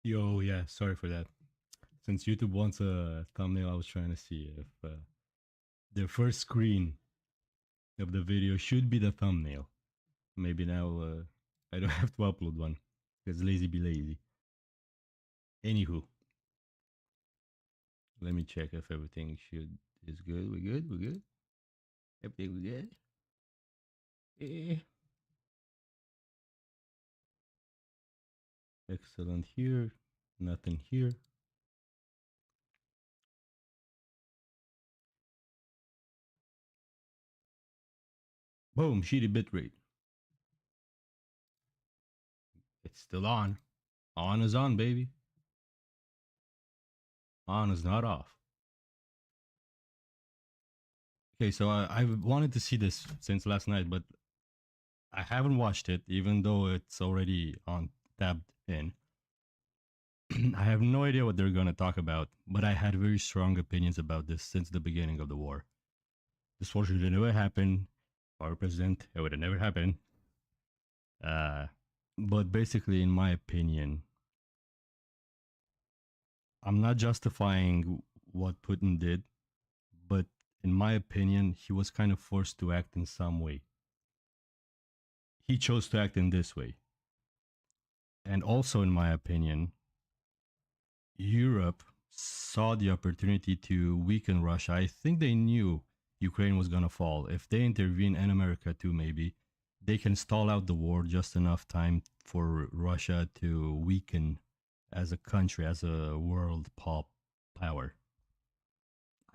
Yo, yeah, sorry for that. Since YouTube wants a thumbnail, I was trying to see if the first screen of the video should be the thumbnail. Maybe now I don't have to upload one because lazy be lazy. Anywho, let me check if everything is good. We good? We good? Everything we good? Eh. Excellent here. Nothing here. Boom, shitty bitrate. It's still on. On is on, baby. On is not off. Okay, so I've wanted to see this since last night, but I haven't watched it, even though it's already on tabbed in. I have no idea what they're going to talk about, but I had very strong opinions about this since the beginning of the war. This war should have never happened. Our president, it would have never happened. But basically, in my opinion, I'm not justifying what Putin did, but in my opinion, he was kind of forced to act in some way. He chose to act in this way. And also, in my opinion, Europe saw the opportunity to weaken Russia. I think they knew Ukraine was going to fall. If they intervene, and America too, maybe, they can stall out the war just enough time for Russia to weaken as a country, as a world pop power.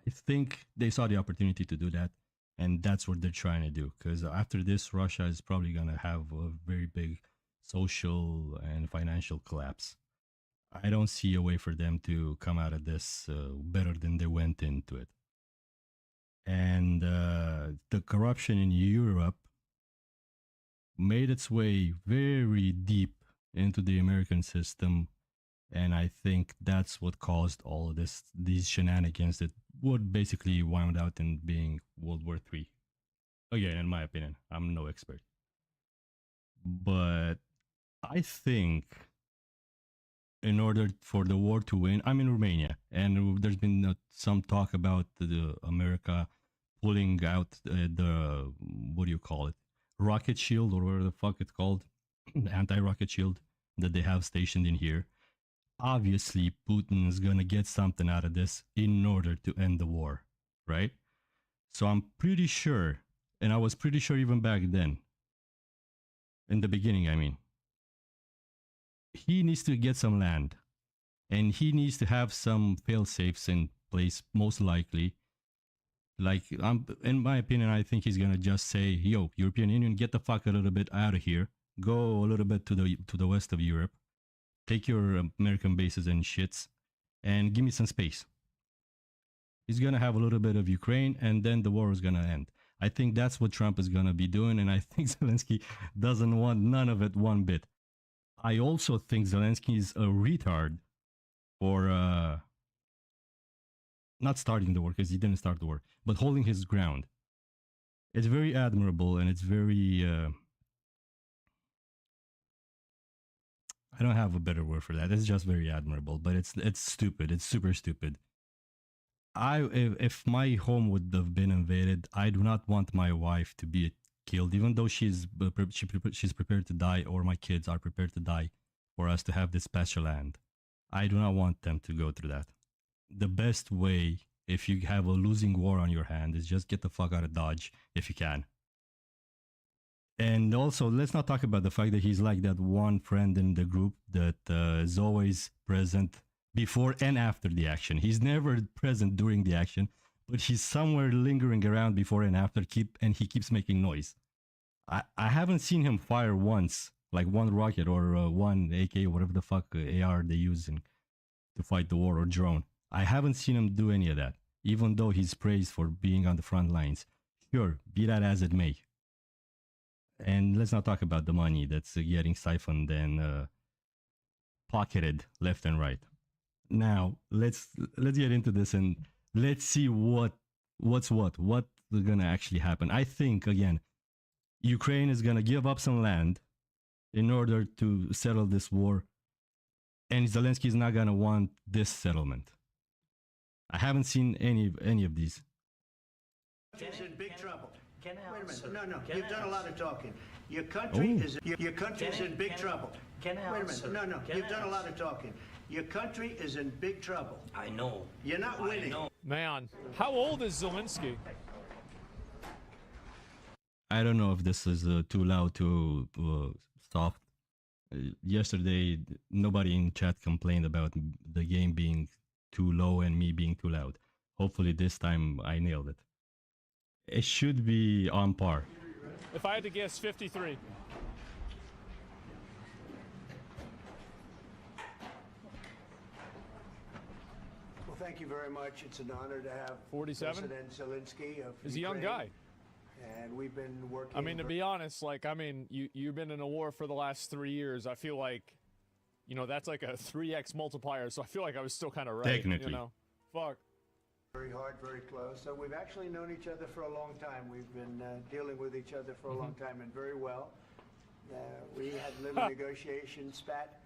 I think they saw the opportunity to do that, and that's what they're trying to do. Because after this, Russia is probably going to have a very big social and financial collapse. I don't see a way for them to come out of this better than they went into it. And the corruption in Europe made its way very deep into the American system. And I think that's what caused all of these shenanigans that would basically wound out in being World War III. Again, in my opinion, I'm no expert. But I think in order for the war to win, I'm in Romania, and there's been some talk about the America pulling out the what do you call it, rocket shield or whatever the fuck it's called, anti-rocket shield that they have stationed in here. Obviously, Putin is gonna get something out of this in order to end the war, right? So I'm pretty sure, and I was pretty sure even back then, in the beginning, I mean, he needs to get some land and he needs to have some fail safes in place, most likely. Like, in my opinion, I think he's gonna just say, "Yo, European Union, get the fuck a little bit out of here. Go a little bit to the west of Europe. Take your American bases and shits, and give me some space." He's gonna have a little bit of Ukraine, and then the war is gonna end. I think that's what Trump is gonna be doing, and I think Zelensky doesn't want none of it one bit. I also think Zelensky is a retard for not starting the war, because he didn't start the war, but holding his ground. It's very admirable, and it's very I don't have a better word for that. It's just very admirable, but it's stupid. It's super stupid. If my home would have been invaded, I do not want my wife to be killed, even though she's prepared to die, or my kids are prepared to die for us to have this special land. I do not want them to go through that. The best way, if you have a losing war on your hand, is just get the fuck out of Dodge if you can. And also, let's not talk about the fact that he's like that one friend in the group that is always present before and after the action. He's never present during the action, but he's somewhere lingering around before and after, and he keeps making noise. I haven't seen him fire once, like one rocket or one AK, whatever the fuck AR they use to fight the war, or drone. I haven't seen him do any of that, even though he's praised for being on the front lines. Sure, be that as it may. And let's not talk about the money that's getting siphoned and pocketed left and right. Now let's get into this and let's see what's gonna actually happen. I think again, Ukraine is gonna give up some land in order to settle this war, and Zelensky is not gonna want this settlement. I haven't seen any of these. Country's in big trouble. Can I Wait a answer? minute. No. Can You've I done a lot answer? of talking. Your country's Can in big trouble. Can I Wait a answer? minute. No. Can You've I done a lot answer? of talking. Your country is in big trouble. I know. You're not I winning. know. Man, how old is Zelensky? I don't know if this is too loud, too soft. Yesterday, nobody in chat complained about the game being too low and me being too loud. Hopefully this time I nailed it. It should be on par. If I had to guess, 53. Well, thank you very much. It's an honor to have 47? President Zelensky of He's a young Ukraine. guy. And we've been working. I mean, to be honest, like, I mean, you've been in a war for the last 3 years. I feel like, you know, that's like a 3x multiplier. So I feel like I was still kind of right. Technically. You know, fuck. Very hard, very close. So we've actually known each other for a long time. We've been dealing with each other for a long time and very well. We had little negotiation spat,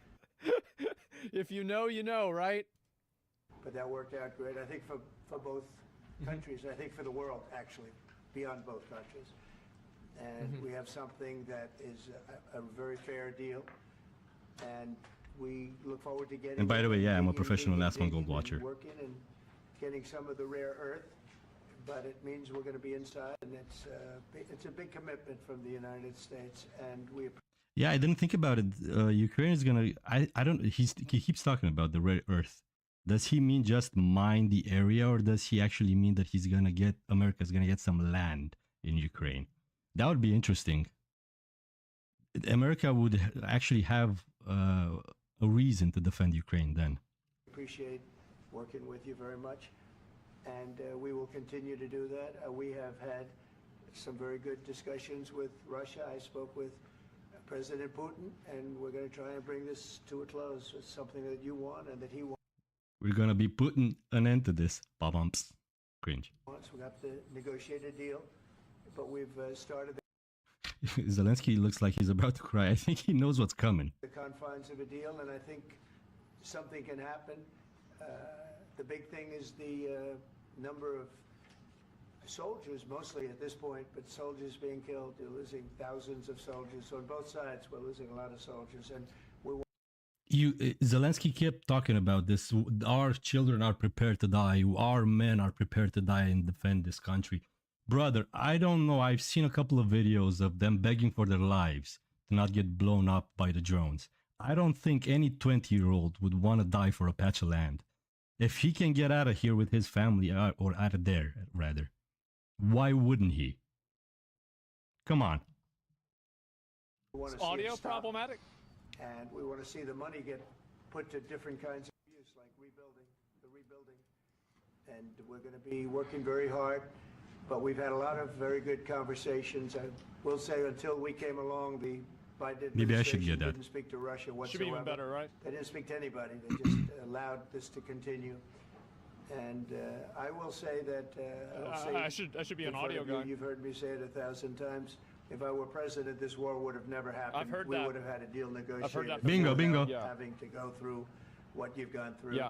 If you know, you know, right? but that worked out great. I think for both countries, I think for the world, actually, beyond both countries. And we have something that is a very fair deal. And we look forward to getting. And by the way, yeah, I'm a digging, professional digging, Last One digging, Gold watcher. and working and getting some of the rare earth. But it means we're going to be inside, and it's a big commitment from the United States, and we. Yeah, I didn't think about it. Ukraine is gonna. I don't. He keeps talking about the rare earth. Does he mean just mine the area, or does he actually mean that he's gonna get America's gonna get some land in Ukraine? That would be interesting. America would actually have a reason to defend Ukraine then. Appreciate working with you very much, and we will continue to do that. We have had some very good discussions with Russia. I spoke with President Putin, and we're going to try and bring this to a close. It's something that you want and that he We're gonna be putting an end to this. Bumps. Cringe. wants. We have to negotiate a deal, but we've started Zelensky looks like he's about to cry. I think he knows what's coming. the confines of a deal, and I think something can happen. The big thing is the number of soldiers, mostly at this point, but soldiers being killed. You're losing thousands of soldiers. So on both sides, we're losing a lot of soldiers, and we want Zelensky kept talking about this. Our children are prepared to die. Our men are prepared to die and defend this country. Brother, I don't know. I've seen a couple of videos of them begging for their lives to not get blown up by the drones. I don't think any 20-year-old would want to die for a patch of land. If he can get out of here with his family, or out of there, rather, why wouldn't he? Come on. to see it Audio stop. problematic? And we want to see the money get put to different kinds of use, like the rebuilding. And we're going to be working very hard, but we've had a lot of very good conversations. I will say until we came along, the Biden Maybe I should administration get that. didn't speak to Russia whatsoever. Should be even better, right? They didn't speak to anybody. They just allowed this to continue. And I will say that I should be an in front audio of you, guy. You've heard me say it 1,000 times. If I were president, this war would have never happened. I've heard we that. would have had a deal negotiated. that Bingo, without bingo. Yeah. Having to go through what you've gone through. Yeah.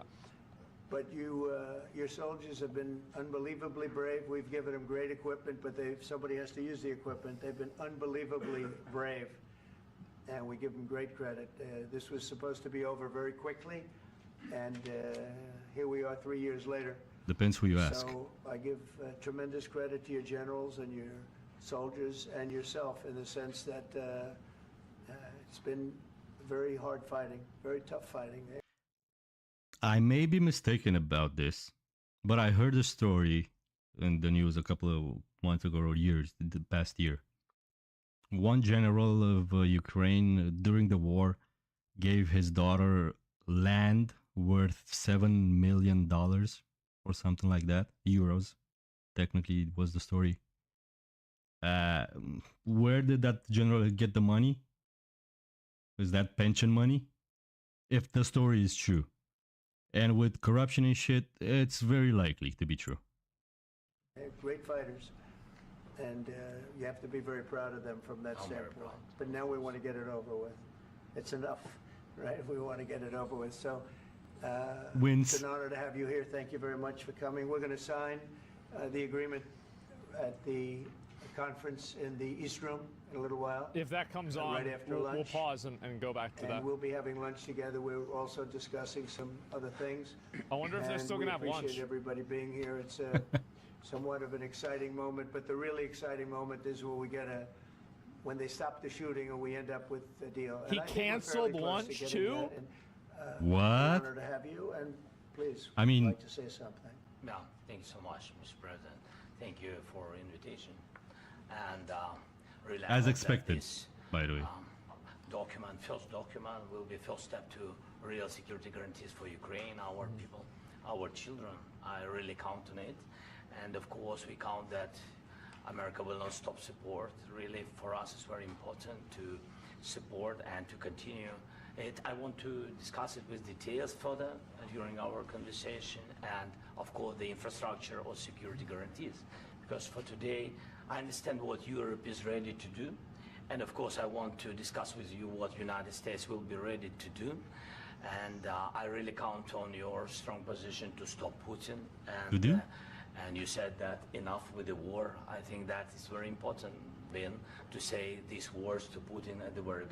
But your soldiers have been unbelievably brave. We've given them great equipment, but somebody has to use the equipment. They've been unbelievably brave, and we give them great credit. This was supposed to be over very quickly, and here we are 3 years later. Depends who you ask. So I give tremendous credit to your generals and your soldiers and yourself in the sense that it's been very hard fighting, very tough fighting. I may be mistaken about this, but I heard a story in the news a couple of months ago or years, the past year. One general of Ukraine during the war gave his daughter land worth $7 million or something like that, euros. Technically, it was the story. Where did that general get the money? Is that pension money? If the story is true. And with corruption and shit, it's very likely to be true. They're great fighters, and you have to be very proud of them from that standpoint. But now we want to get it over with. It's enough. right? If we want to get it over with. So Wins. it's an honor to have you here. Thank you very much for coming. We're going to sign the agreement at the conference in the East Room in a little while. If that comes on, right after we'll lunch. pause and go back to And that. we'll be having lunch together. We're also discussing some other things. I wonder if they're still going to have We lunch. appreciate everybody being here. It's a somewhat of an exciting moment, but the really exciting moment is when they stop the shooting and we end up with a deal. And He I think we're canceled fairly close to lunch, getting too? that. And, What? An honor to have you, and please, I mean- would you like to say something? Yeah, thank you so much, Mr. President. Thank you for invitation. And really, I As hope that expected, this, by the way. first document will be first step to real security guarantees for Ukraine, our people, our children. I really count on it. And of course, we count that America will not stop support. Really, for us, it's very important to support and to continue it. I want to discuss it with details further during our conversation, and of course, the infrastructure or security guarantees. Because for today, I understand what Europe is ready to do, and of course, I want to discuss with you what United States will be ready to do. And I really count on your strong position to stop Putin. And, To do? And you said that enough with the war. I think that is very important, Ben, to say these words to Putin at the very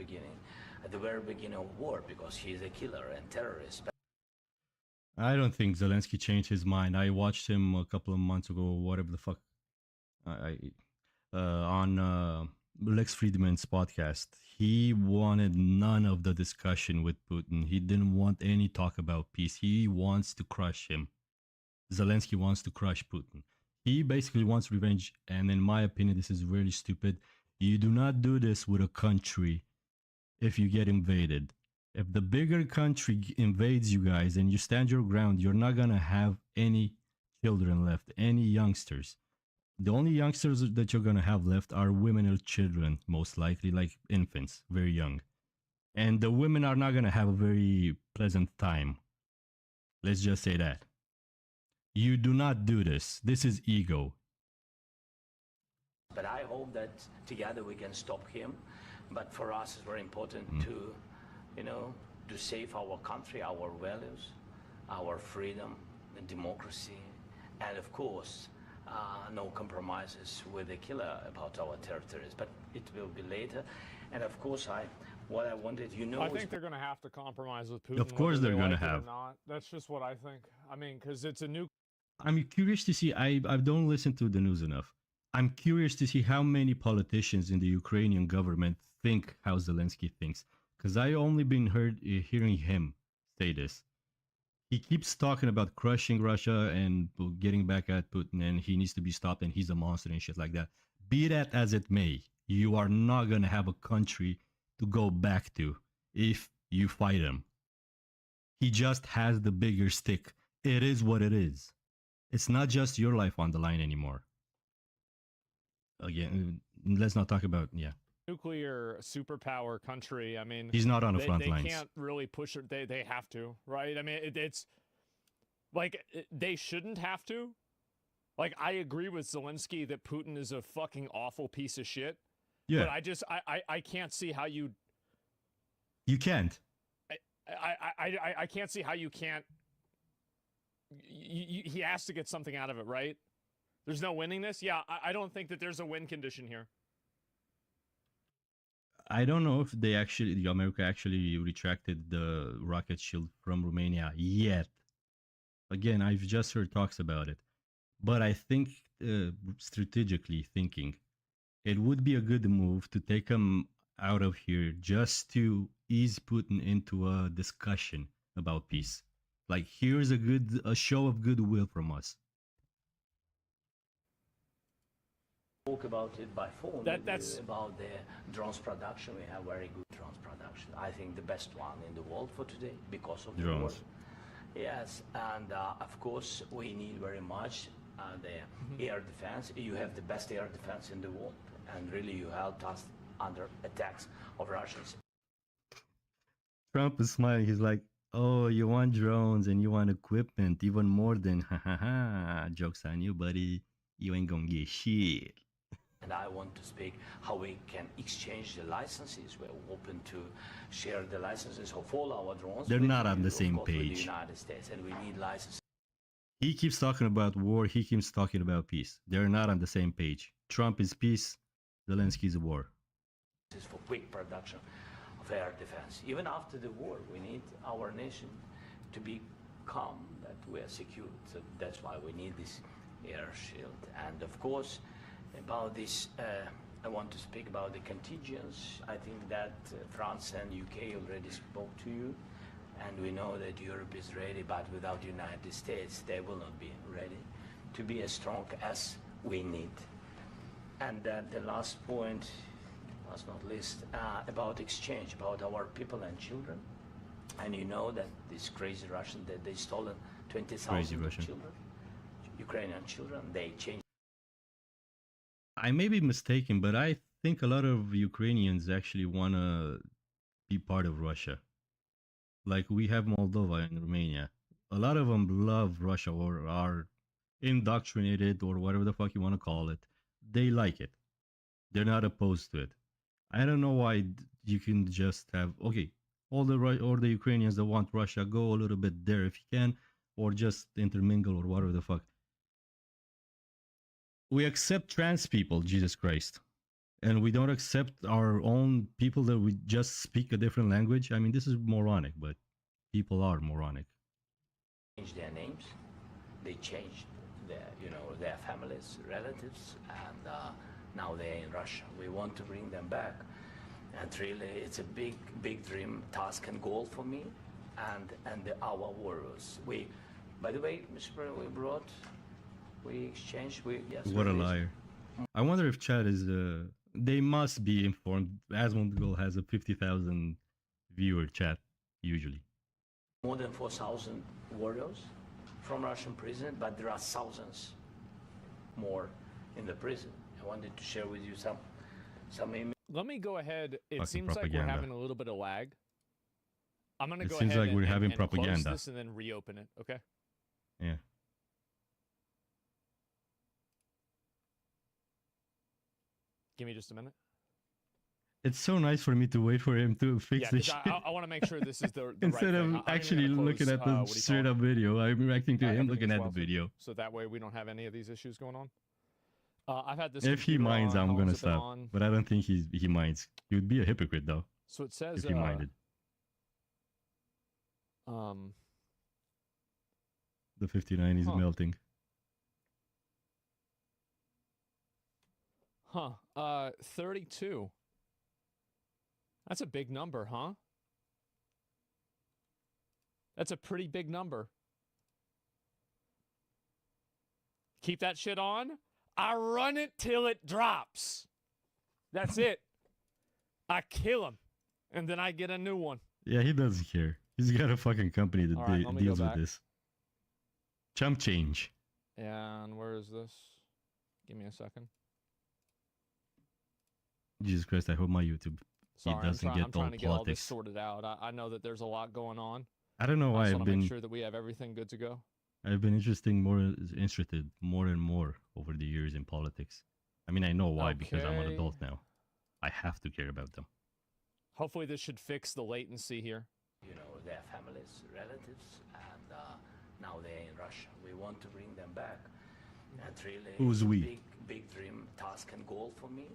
beginning of war, because he is a killer and terrorist. I don't think Zelensky changed his mind. I watched him a couple of months ago, whatever the fuck, on Lex Friedman's podcast. He wanted none of the discussion with Putin. He didn't want any talk about peace. He wants to crush him. Zelensky wants to crush Putin. He basically wants revenge. And in my opinion, this is really stupid. You do not do this with a country if you get invaded. If the bigger country invades you guys and you stand your ground, you're not going to have any children left, any youngsters. The only youngsters that you're going to have left are women or children, most likely, like infants, very young. And the women are not going to have a very pleasant time. Let's just say that. You do not do this. This is ego. But I hope that together we can stop him. But for us, it's very important to, to save our country, our values, our freedom, and democracy, and of course, no compromises with the killer about our territories. But it will be later. And of course, what I wanted, I think they're going to have to compromise with Putin. Of course whether they're they gonna like it or have. not. That's just what I think. I mean, because it's a new. I'm curious to see. I don't listen to the news enough. I'm curious to see how many politicians in the Ukrainian government think how Zelensky thinks. Because I only been hearing him say this. He keeps talking about crushing Russia and getting back at Putin, and he needs to be stopped, and he's a monster and shit like that. Be that as it may, you are not gonna have a country to go back to if you fight him. He just has the bigger stick. It is what it is. It's not just your life on the line anymore. Again, let's not talk about, Nuclear superpower country. I mean, he's not on the front they lines. can't really push it. They have to, right? I mean, it's like they shouldn't have to. Like, I agree with Zelensky that Putin is a fucking awful piece of shit. Yeah, But I can't see how you. you can't. I can't see how you can't. He has to get something out of it, right? There's no winning this. Yeah, I don't think that there's a win condition here. I don't know if the America actually retracted the rocket shield from Romania yet. Again, I've just heard talks about it, but I think strategically thinking, it would be a good move to take them out of here just to ease Putin into a discussion about peace. Like, here's a show of goodwill from us. Talk about it by phone. That's about the drones production. We have very good drones production. I think the best one in the world for today because of the war. Drones. Yes, and of course we need very much the air defense. You have the best air defense in the world, and really you helped us under attacks of Russians. Trump is smiling. He's like, "Oh, you want drones and you want equipment even more than ha ha ha. Jokes on you, buddy. You ain't gonna get shit." And I want to speak how we can exchange the licenses. We're open to share the licenses of all our drones. They're not on the of same course, with the page. United States, and we need licenses He keeps talking about war. He keeps talking about peace. They're not on the same page. Trump is peace. Zelensky's war. for quick production of air defense. Even after the war, we need our nation to be calm, that we are secure. So that's why we need this air shield. And of course, about this, I want to speak about the contingents. I think that France and UK already spoke to you, and we know that Europe is ready, but without the United States, they will not be ready to be as strong as we need. And the last point, last not least, about exchange, about our people and children. And you know that this crazy Russian, that they stolen 20,000 children, Ukrainian children, they changed. I may be mistaken, but I think a lot of Ukrainians actually want to be part of Russia. Like we have Moldova and Romania. A lot of them love Russia or are indoctrinated or whatever the fuck you want to call it. They like it. They're not opposed to it. I don't know why you can just have, okay, all the Ukrainians that want Russia, go a little bit there if you can, or just intermingle or whatever the fuck. We accept trans people, Jesus Christ. And we don't accept our own people that we just speak a different language. I mean, this is moronic, but people are moronic. Changed their names. They changed their, their families, relatives, and now they're in Russia. We want to bring them back. And really, it's a big, big dream, task and goal for me and our warriors. By the way, Mr. President, we exchanged, yes. What a liar. I wonder if Chad is, they must be informed. Asmund Goal has a 50,000 viewer chat, usually. More than 4,000 warriors from Russian prison, but there are thousands more in the prison. I wanted to share with you some images. Let me go ahead. It Fucking seems propaganda. like we're having a little bit of lag. I'm going to go seems ahead like we're having and propaganda. close this and then reopen it, okay? Yeah. Give me just a minute. It's so nice for me to wait for him to fix Yeah, this 'cause shit. I want to make sure this is the Instead right of thing. I'm actually even gonna looking close, at the what do you call straight it? up video, I'm reacting to him Everything looking as at well, the video. so that way we don't have any of these issues going on. I've had this. If he computer minds, on. I'm How long gonna has it been stop. on? But I don't think he minds. He would be a hypocrite though, So it says if he minded. The 59 is melting. 32. That's a big number, huh? That's a pretty big number. Keep that shit on. I run it till it drops. That's it. I kill him, and then I get a new one. Yeah, he doesn't care. He's got a fucking company that All right, let me deals go with back. this. Chump change. And where is this? Give me a second. Jesus Christ, I hope my YouTube Sorry, I'm, doesn't I'm get trying all to get all this politics. sorted out. I know that there's a lot going on. I don't know I why just I've want to been make sure that we have everything good to go. I've been interested more and more over the years in politics. I mean, I know why, because I'm an Okay. adult now. I have to care about them. Hopefully this should fix the latency here. Their families, relatives, and now they're in Russia. We want to bring them back. And really, Who's it's a we? big, big dream, task and goal for me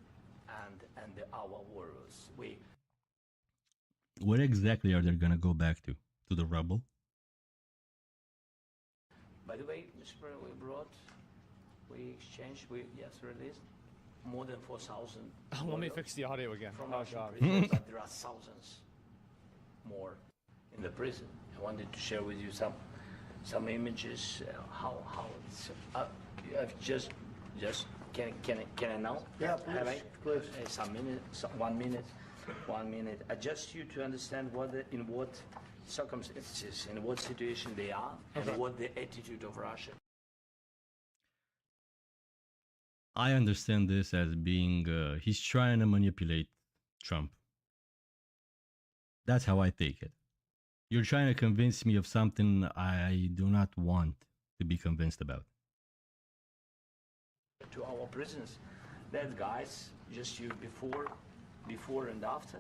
and our warriors. Where exactly are they gonna go back to? To the rubble? By the way, Mr. President, we exchanged, released more than 4,000. Let me warriors fix the audio again. from Oh, Russian God. prisons, but there are thousands more in the prison. I wanted to share with you some images. How it's I've just can I now? Yeah, Have I? please. Some minute, 1 minute, 1 minute. Just you to understand in what circumstances, in what situation they are, Okay. and what the attitude of Russia. I understand this as being he's trying to manipulate Trump. That's how I take it. You're trying to convince me of something I do not want to be convinced about. To our prisons, That guys, just you before and after.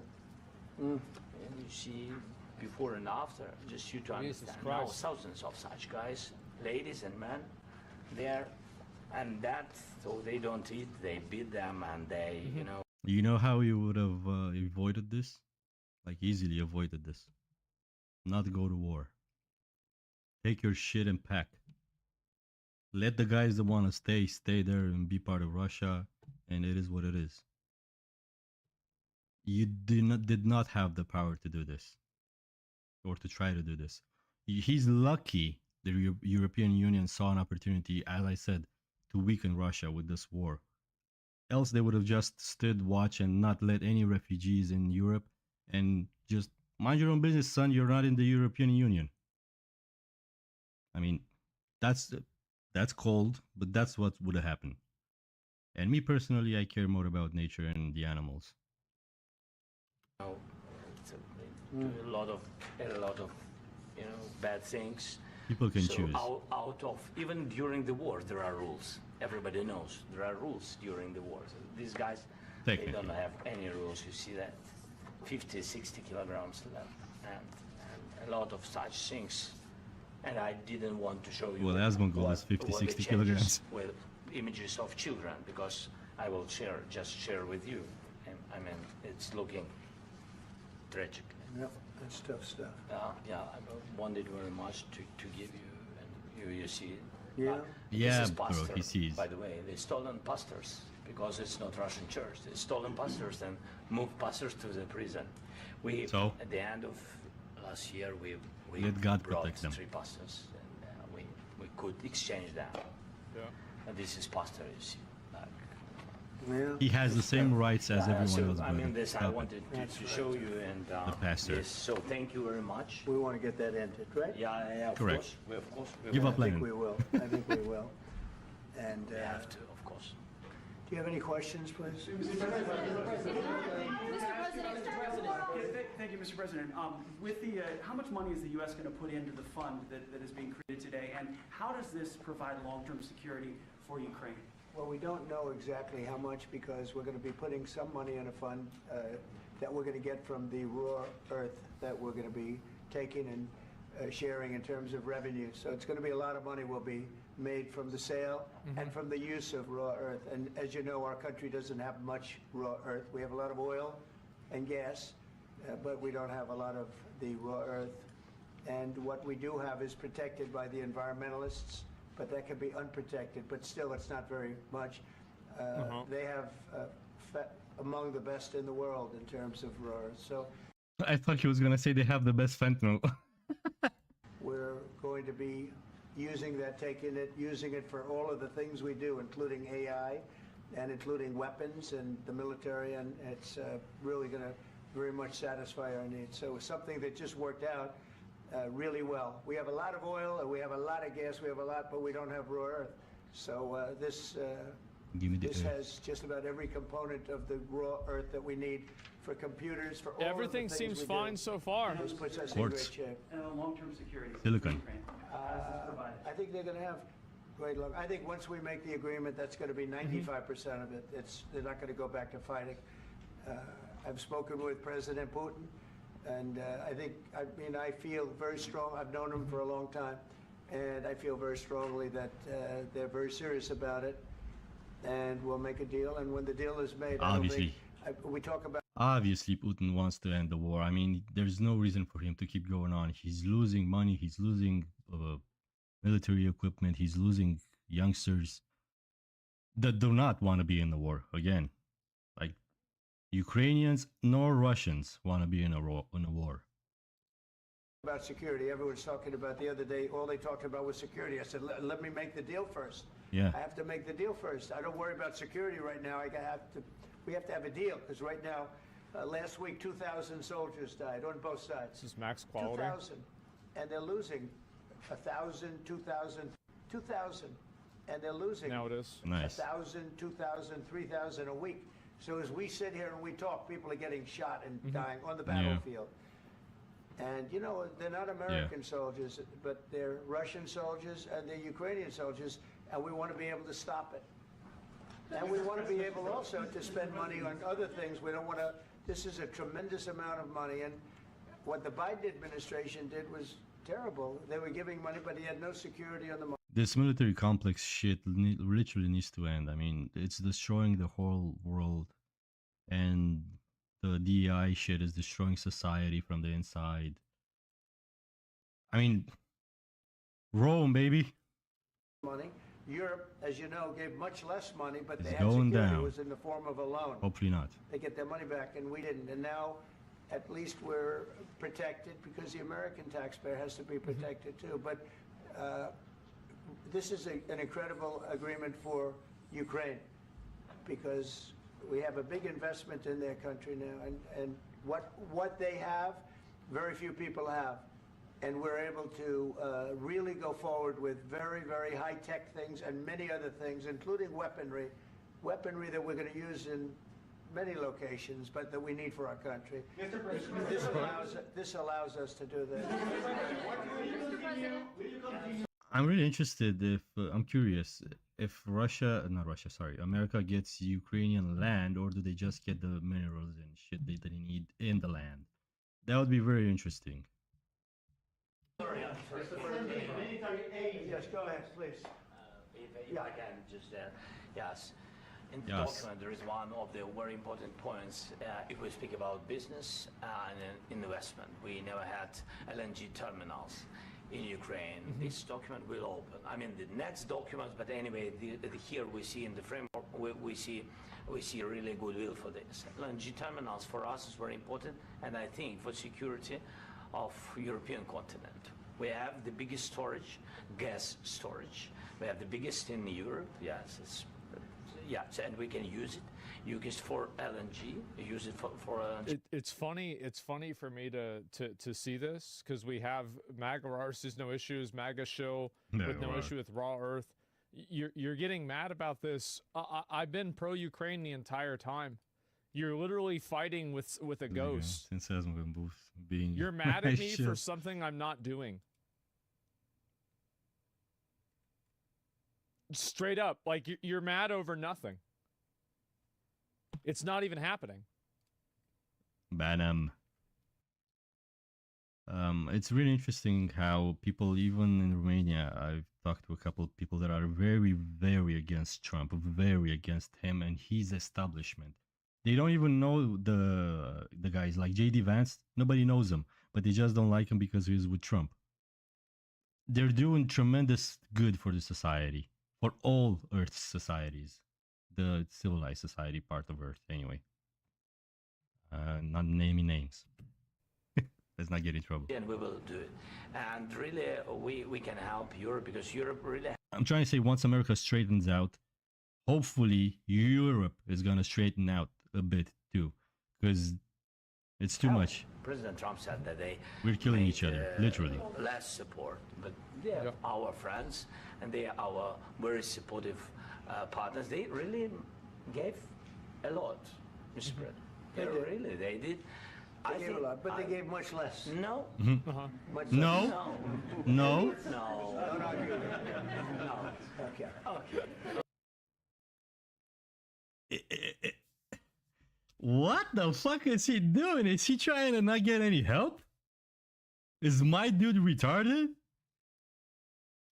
And you see before and after, just you to understand. Now thousands of such guys, ladies and men, there, and that, so they don't eat, they beat them, and they, you know. You know how you would have avoided this? Like easily avoided this. Not go to war. Take your shit and pack. Let the guys that want to stay there and be part of Russia, and it is what it is. You did not have the power to do this, or to try to do this. He's lucky the European Union saw an opportunity, as I said, to weaken Russia with this war. Else they would have just stood watch and not let any refugees in Europe and just mind your own business, son. You're not in the European Union. I mean, that's cold, but that's what would have happened. And me personally, I care more about nature and the animals. It's a lot of you know, bad things. People can choose. Out of, even during the war, there are rules. Everybody knows there are rules during the war. So these guys, they don't have any rules. You see that 50, 60 kilograms left, and a lot of such things. And I didn't want to show you. Well, Asmongold is 50, 60 kilograms. With images of children, because I will share with you. And I mean, it's looking tragic. Yep, that's tough stuff. Yeah, I wanted very much to give you, and you see it. Yeah. Yeah, this is bro, pastor, he sees. by the way, they stolen pastors, because it's not Russian church. They stolen pastors and moved pastors to the prison. So? At the end of last year, we Let God brought protect them. 3 pastors, and we could exchange them. Yeah. And this is pastor, you see. Yeah. He has the same rights as everyone So, else. I mean, brother. this I Stop it. wanted to show you, and The pastor. Yes, so thank you very much. We want to get that ended, right? Yeah, of Correct. course. Of course. Give up I think Lenin. we will. I think we will. And We have to, of course. do you have any questions, please? Thank you, Mr. President. With the, how much money is the U.S. going to put into the fund that is being created today, and how does this provide long-term security for Ukraine? Well, we don't know exactly how much, because we're going to be putting some money in a fund that we're going to get from the raw earth that we're going to be taking and sharing in terms of revenue. So it's going to be a lot of money will be made from the sale and from the use of raw earth. And as you know, our country doesn't have much raw earth. We have a lot of oil and gas, but we don't have a lot of the raw earth. And what we do have is protected by the environmentalists, but that can be unprotected, but still it's not very much. They have among the best in the world in terms of raw earth. So I thought he was gonna say they have the best fentanyl. we're going to be using that, using it for all of the things we do, including AI and including weapons and the military, and it's really going to very much satisfy our needs. So it's something that just worked out really well. We have a lot of oil, and we have a lot of gas, we have a lot, but we don't have raw earth. So this has just about every component of the raw earth that we need for computers, for all Everything of the things seems we fine do. so far. This puts us in Quartz. great shape. And long-term security for Silicon. Ukraine. How does this provide it? I think they're going to have great luck. I think once we make the agreement, that's going to be 95% of it. They're not going to go back to fighting. I've spoken with President Putin, and I feel very strong. I've known him for a long time, and I feel very strongly that they're very serious about it, and we'll make a deal. And when the deal is made, Obviously. we talk about. Obviously, Putin wants to end the war. I mean, there's no reason for him to keep going on. He's losing money. He's losing military equipment. He's losing youngsters that do not want to be in the war again. Like Ukrainians nor Russians want to be in a war. About security, everyone's talking about the other day. All they talked about was security. I said, let me make the deal first. Yeah. I have to make the deal first. I don't worry about security right now. We have to have a deal, because right now, last week 2,000 soldiers died on both sides. This is max quality. 2,000, and they're losing 1,000, 2,000, 2,000, and they're losing. Now it is. Nice. 1,000, 2,000, 3,000 a week. So as we sit here and we talk, people are getting shot and dying on the battlefield. And you know, they're not American soldiers, but they're Russian soldiers and they're Ukrainian soldiers, and we want to be able to stop it. And we want to be able also to spend money on other things. We don't want to, this is a tremendous amount of money. And what the Biden administration did was terrible. They were giving money, but he had no security on the money. This military complex shit literally needs to end. I mean, it's destroying the whole world, and the DEI shit is destroying society from the inside. I mean, Rome, baby. Money. Europe, as you know, gave much less money, but they It's had going security. down. It was in the form of a loan. Hopefully not. They get their money back, and we didn't. And now, at least we're protected because the American taxpayer has to be protected too. But this is an incredible agreement for Ukraine because we have a big investment in their country now, and what they have, very few people have. And we're able to really go forward with very, very high-tech things and many other things, including weaponry that we're going to use in many locations, but that we need for our country. Mr. President, This allows us to do that. I'm really interested if I'm curious if America gets Ukrainian land, or do they just get the minerals and shit they need in the land? That would be very interesting. Yes, go ahead, please. If I can just, yes. In the Yes. document, there is one of the very important points. If we speak about business and investment, we never had LNG terminals in Ukraine. This document will open. I mean, the next document, but anyway, here we see in the framework, we see really goodwill for this. LNG terminals for us is very important, and I think for security of European continent. We have the biggest storage, gas storage. We have the biggest in Europe. Yes, and we can use it. Use it for LNG. Use it for LNG. It's funny for me to see this because we have MAGA artists, no issues, MAGA show with no issue with raw earth. You're getting mad about this. I've been pro-Ukraine the entire time. You're literally fighting with a ghost. You're mad at me for something I'm not doing. Straight up, like you're mad over nothing. It's not even happening. Banam. It's really interesting how people, even in Romania, I've talked to a couple of people that are very, very against Trump, very against him and his establishment. They don't even know the guys like J.D. Vance. Nobody knows him, but they just don't like him because he's with Trump. They're doing tremendous good for the society, for all Earth's societies, the civilized society part of Earth, anyway. Not naming names. Let's not get in trouble. And we will do it. And really, we can help Europe because Europe really. I'm trying to say, once America straightens out, hopefully Europe is gonna straighten out a bit too, because it's too much. President Trump said that We're killing made, each other, literally. Less support, but they're our friends and they are our very supportive partners. They really gave a lot, Mr. President. They did. They gave a lot, but they gave much less. No. Much No. less. No. No. No. Okay. What the fuck is he doing? Is he trying to not get any help? Is my dude retarded?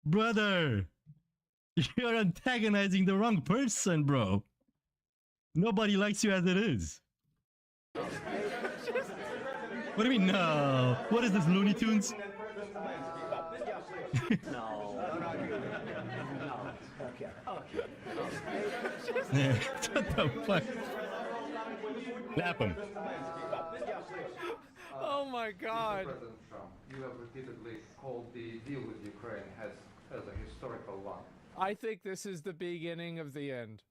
Brother, you're antagonizing the wrong person, bro. Nobody likes you as it is. What do you mean, no? What is this, Looney Tunes? No. What the fuck? Slap him. Oh my God. President Trump, you have repeatedly called the deal with Ukraine as a historical one. I think this is the beginning of the end.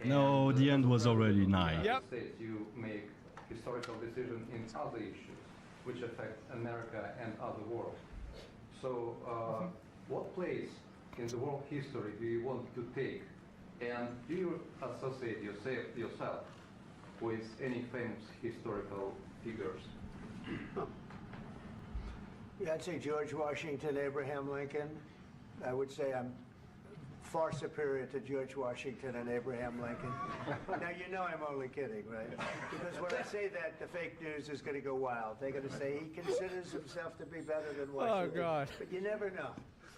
No, the end was already nigh. Yep. States you make historical decisions in other issues which affect America and other world. So, what place in the world history do you want to take, and do you associate yourself with any famous historical figures? Yeah, I'd say George Washington, Abraham Lincoln. I would say I'm far superior to George Washington and Abraham Lincoln. Now, you know I'm only kidding, right? Because when I say that, the fake news is going to go wild. They're going to say he considers himself to be better than Washington. Oh, God. But you never know.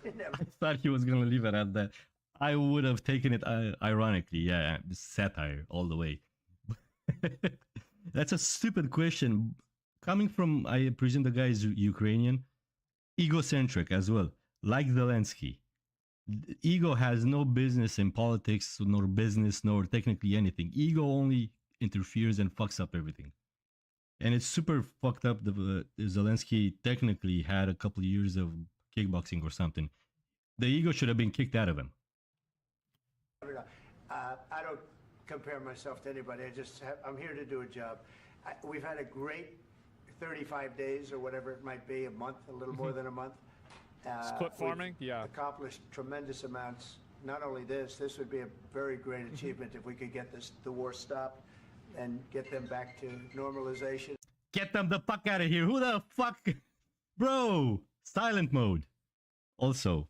You never. I thought he was gonna leave it at that. I would have taken it ironically, yeah, satire all the way. That's a stupid question. Coming from, I presume the guy is Ukrainian, egocentric as well, like Zelensky. Ego has no business in politics, nor business, nor technically anything. Ego only interferes and fucks up everything. And it's super fucked up. Zelensky technically had a couple of years of kickboxing or something. The ego should have been kicked out of him. I don't compare myself to anybody. I'm here to do a job. We've had a great 35 days or whatever it might be, a month, a little more than a month. Split farming, yeah. Accomplished tremendous amounts. Not only this would be a very great achievement if we could get the war stopped and get them back to normalization. Get them the fuck out of here. Who the fuck? Bro, silent mode. Also,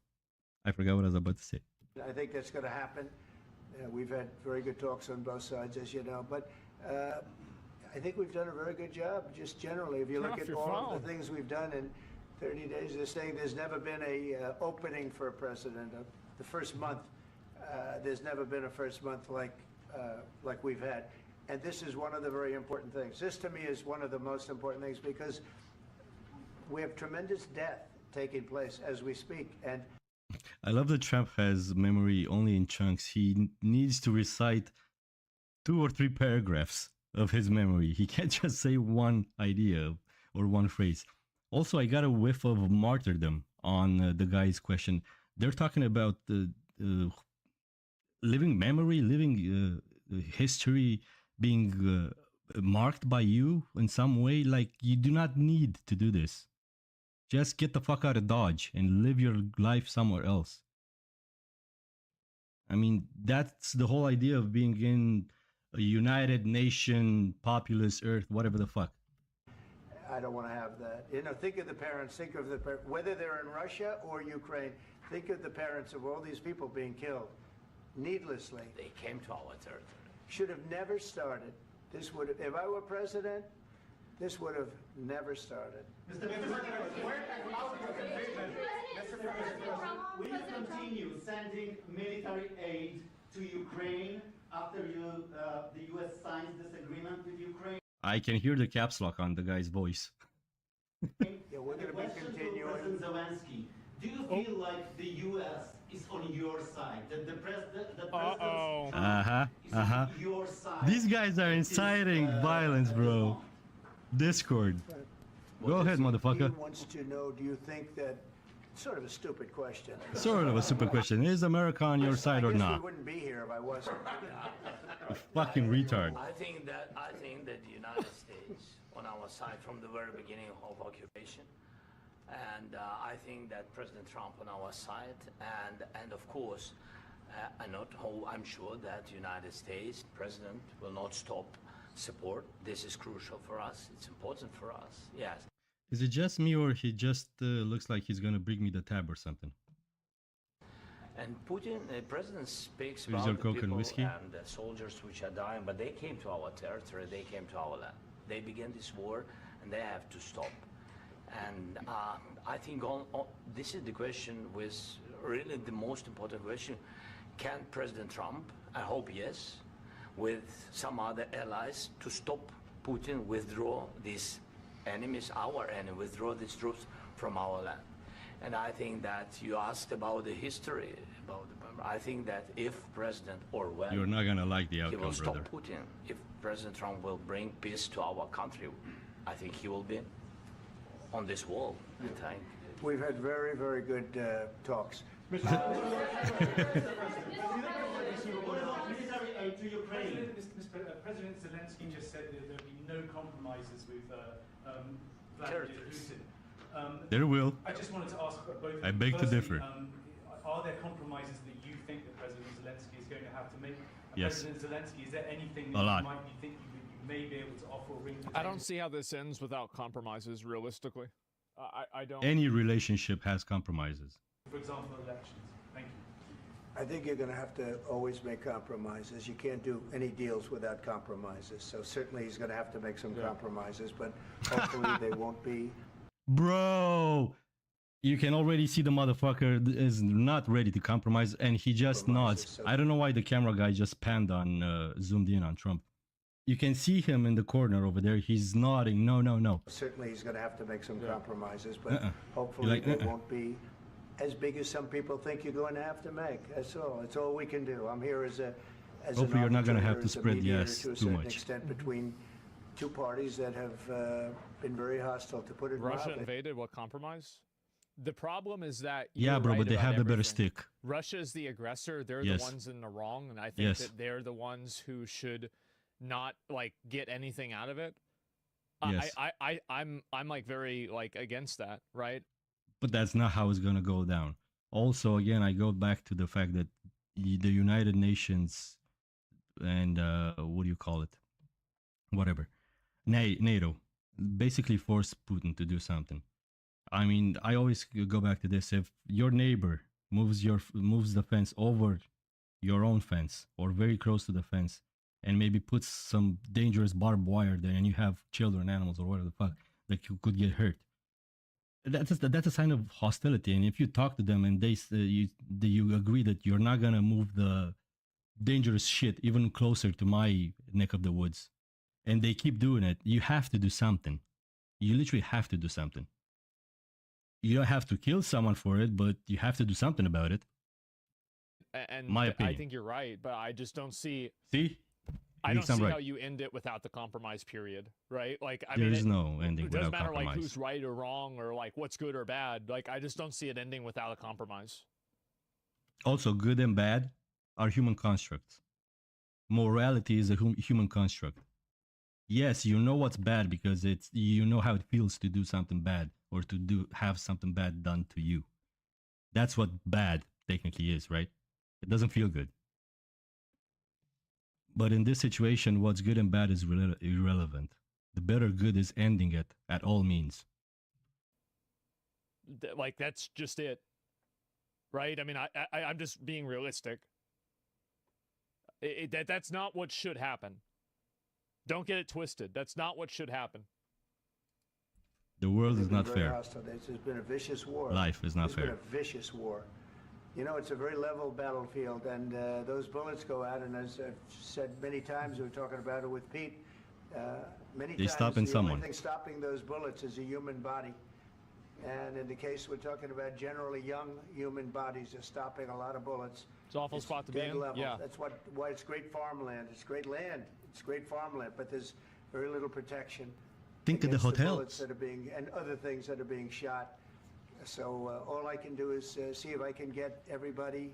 I forgot what I was about to say. I think that's going to happen. We've had very good talks on both sides, as you know, but I think we've done a very good job, just generally. If you look at all of the things we've done in 30 days, they're saying there's never been a opening for a president. The first month, there's never been a first month like we've had. And this is one of the very important things. This, to me, is one of the most important things because we have tremendous death taking place as we speak. And I love that Trump has memory only in chunks. He needs to recite 2 or 3 paragraphs of his memory. He can't just say one idea or one phrase. Also, I got a whiff of martyrdom on the guy's question. They're talking about living memory, living history being marked by you in some way. Like, you do not need to do this. Just get the fuck out of Dodge and live your life somewhere else. I mean, that's the whole idea of being in a United Nation, populous Earth, whatever the fuck. I don't want to have that. You know, think of the parents, whether they're in Russia or Ukraine, think of the parents of all these people being killed needlessly. They came to our territory. Should have never started. This would have, if I were president, this would have never started. Mr. President, will you continue sending military aid to Ukraine after the U.S. signs this agreement with Ukraine? I can hear the caps lock on the guy's voice. Yeah, we're going to be continuing. President Zelensky, do you feel like the U.S. is on your side? That the president is on your side? These guys are inciting violence, bro. Discord. Go ahead, motherfucker. He wants to know, do you think that, sort of a stupid question. Sort of a stupid question. Is America on your side or I not? wouldn't be here if I wasn't. You fucking retard. I think that the United States on our side from the very beginning of occupation, and I think that President Trump on our side, and of course, I'm sure that the United States President will not stop support. This is crucial for us. It's important for us. Yes. Is it just me, or he just looks like he's gonna bring me the tab or something? And Putin, the president speaks Is about there the coke and people whiskey? and the soldiers which are dying, but they came to our territory, they came to our land. They began this war, and they have to stop. And I think this is the question, with really the most important question. Can President Trump, I hope yes, with some other allies, to stop Putin, withdraw these enemies, our enemy, withdraw these troops from our land? And I think that you asked about the history, I think that if President Orwell, You're not gonna like the he outcome, will stop brother. Putin, if President Trump will bring peace to our country, I think he will be on this wall, I think. We've had very, very good talks. Military aid to Ukraine. President Zelensky just said that there'll be no compromises with Vladimir Putin. There will. I just wanted to ask both of you. I beg to Firstly, differ. Are there compromises that you think that President Zelensky is going to have to make? Yes. President Zelensky, is there anything A that lot. you might be thinking that you may be able to offer or bring to the I don't table? see how this ends without compromises, realistically. I don't. Any relationship has compromises. For example, elections. Thank I think you're going to have to always make compromises. You can't do any deals without compromises. So certainly he's going to have to make some compromises, but hopefully they won't be. Bro, you can already see the motherfucker is not ready to compromise, and he just nods. I don't know why the camera guy just panned on, zoomed in on Trump. You can see him in the corner over there. He's nodding. No, no, no. Certainly he's going to have to make some compromises, but hopefully they won't be as big as some people think you're going to have to make. That's all. That's all we can do. I'm here as hopefully you're not going to have to as a spread mediator yes to a too certain much. extent between two parties that have been very hostile, to put it Russia mildly. invaded. What compromise? The problem is that Yeah, bro, right but they about have the better everything. stick. Russia is the aggressor. They're Yes. the ones in the wrong, and I think Yes. that they're the ones who should not like get anything out of it. Yes. I'm like very like against that, right? But that's not how it's going to go down. Also, again, I go back to the fact that the United Nations and what do you call it? Whatever. NATO basically forced Putin to do something. I mean, I always go back to this. If your neighbor moves the fence over your own fence or very close to the fence and maybe puts some dangerous barbed wire there, and you have children, animals, or whatever the fuck that you could get hurt, that's a sign of hostility. And if you talk to them and you agree that you're not gonna move the dangerous shit even closer to my neck of the woods, and they keep doing it, you have to do something. You literally have to do something. You don't have to kill someone for it, but you have to do something about it. And My I opinion. think you're right, but I just don't see. See? I Thinks don't I'm see right. how you end it without the compromise period, right? Like, I There mean, is no ending it doesn't without matter like compromise. who's right or wrong or like what's good or bad. Like, I just don't see it ending without a compromise. Also, good and bad are human constructs. Morality is a human construct. Yes, you know what's bad because you know how it feels to do something bad or to have something bad done to you. That's what bad technically is, right? It doesn't feel good. But in this situation, what's good and bad is irrelevant. The better good is ending it at all means. Like, that's just it, right? I mean, I'm just being realistic. That's not what should happen. Don't get it twisted. That's not what should happen. The world is They've been not very fair. hostile. There's been a vicious war. Life is not There's fair. been a vicious war. You know, it's a very level battlefield, and those bullets go out, and as I've said many times, we were talking about it with Pete, many They times stopping the someone. only thing stopping those bullets is a human body. And in the case we're talking about, generally young human bodies are stopping a lot of bullets. It's an awful spot to be dead in. level. Yeah. That's why it's great farmland. It's great land. It's great farmland, but there's very little protection. Think of the against hotels. bullets that are being, and other things that are being shot. So all I can do is see if I can get everybody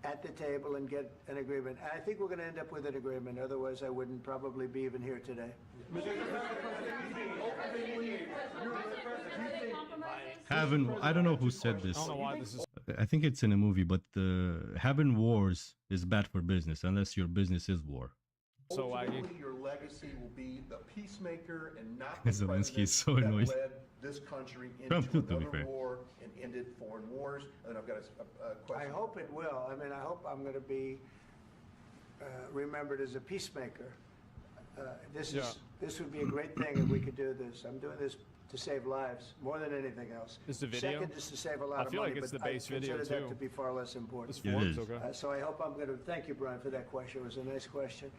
at the table and get an agreement. And I think we're going to end up with an agreement. Otherwise, I wouldn't probably be even here today. I don't know who said this. I don't know why this is. I think it's in a movie, but having wars is bad for business unless your business is war. So Ultimately, your legacy will be the peacemaker and not the Zelensky is so president annoyed. that led this country Trump into too, to be another fair. war and ended foreign wars. And I've got a I question. hope it will. I mean, I hope I'm going to be remembered as a peacemaker. This would be a great thing if we could do this. I'm doing this to save lives more than anything else. Is the video? Second is to save a lot I of feel money, like it's but the base I video, consider that too. to be far less important. This It forks, is. okay. So I hope I'm going to thank you, Brian, for that question. It was a nice question.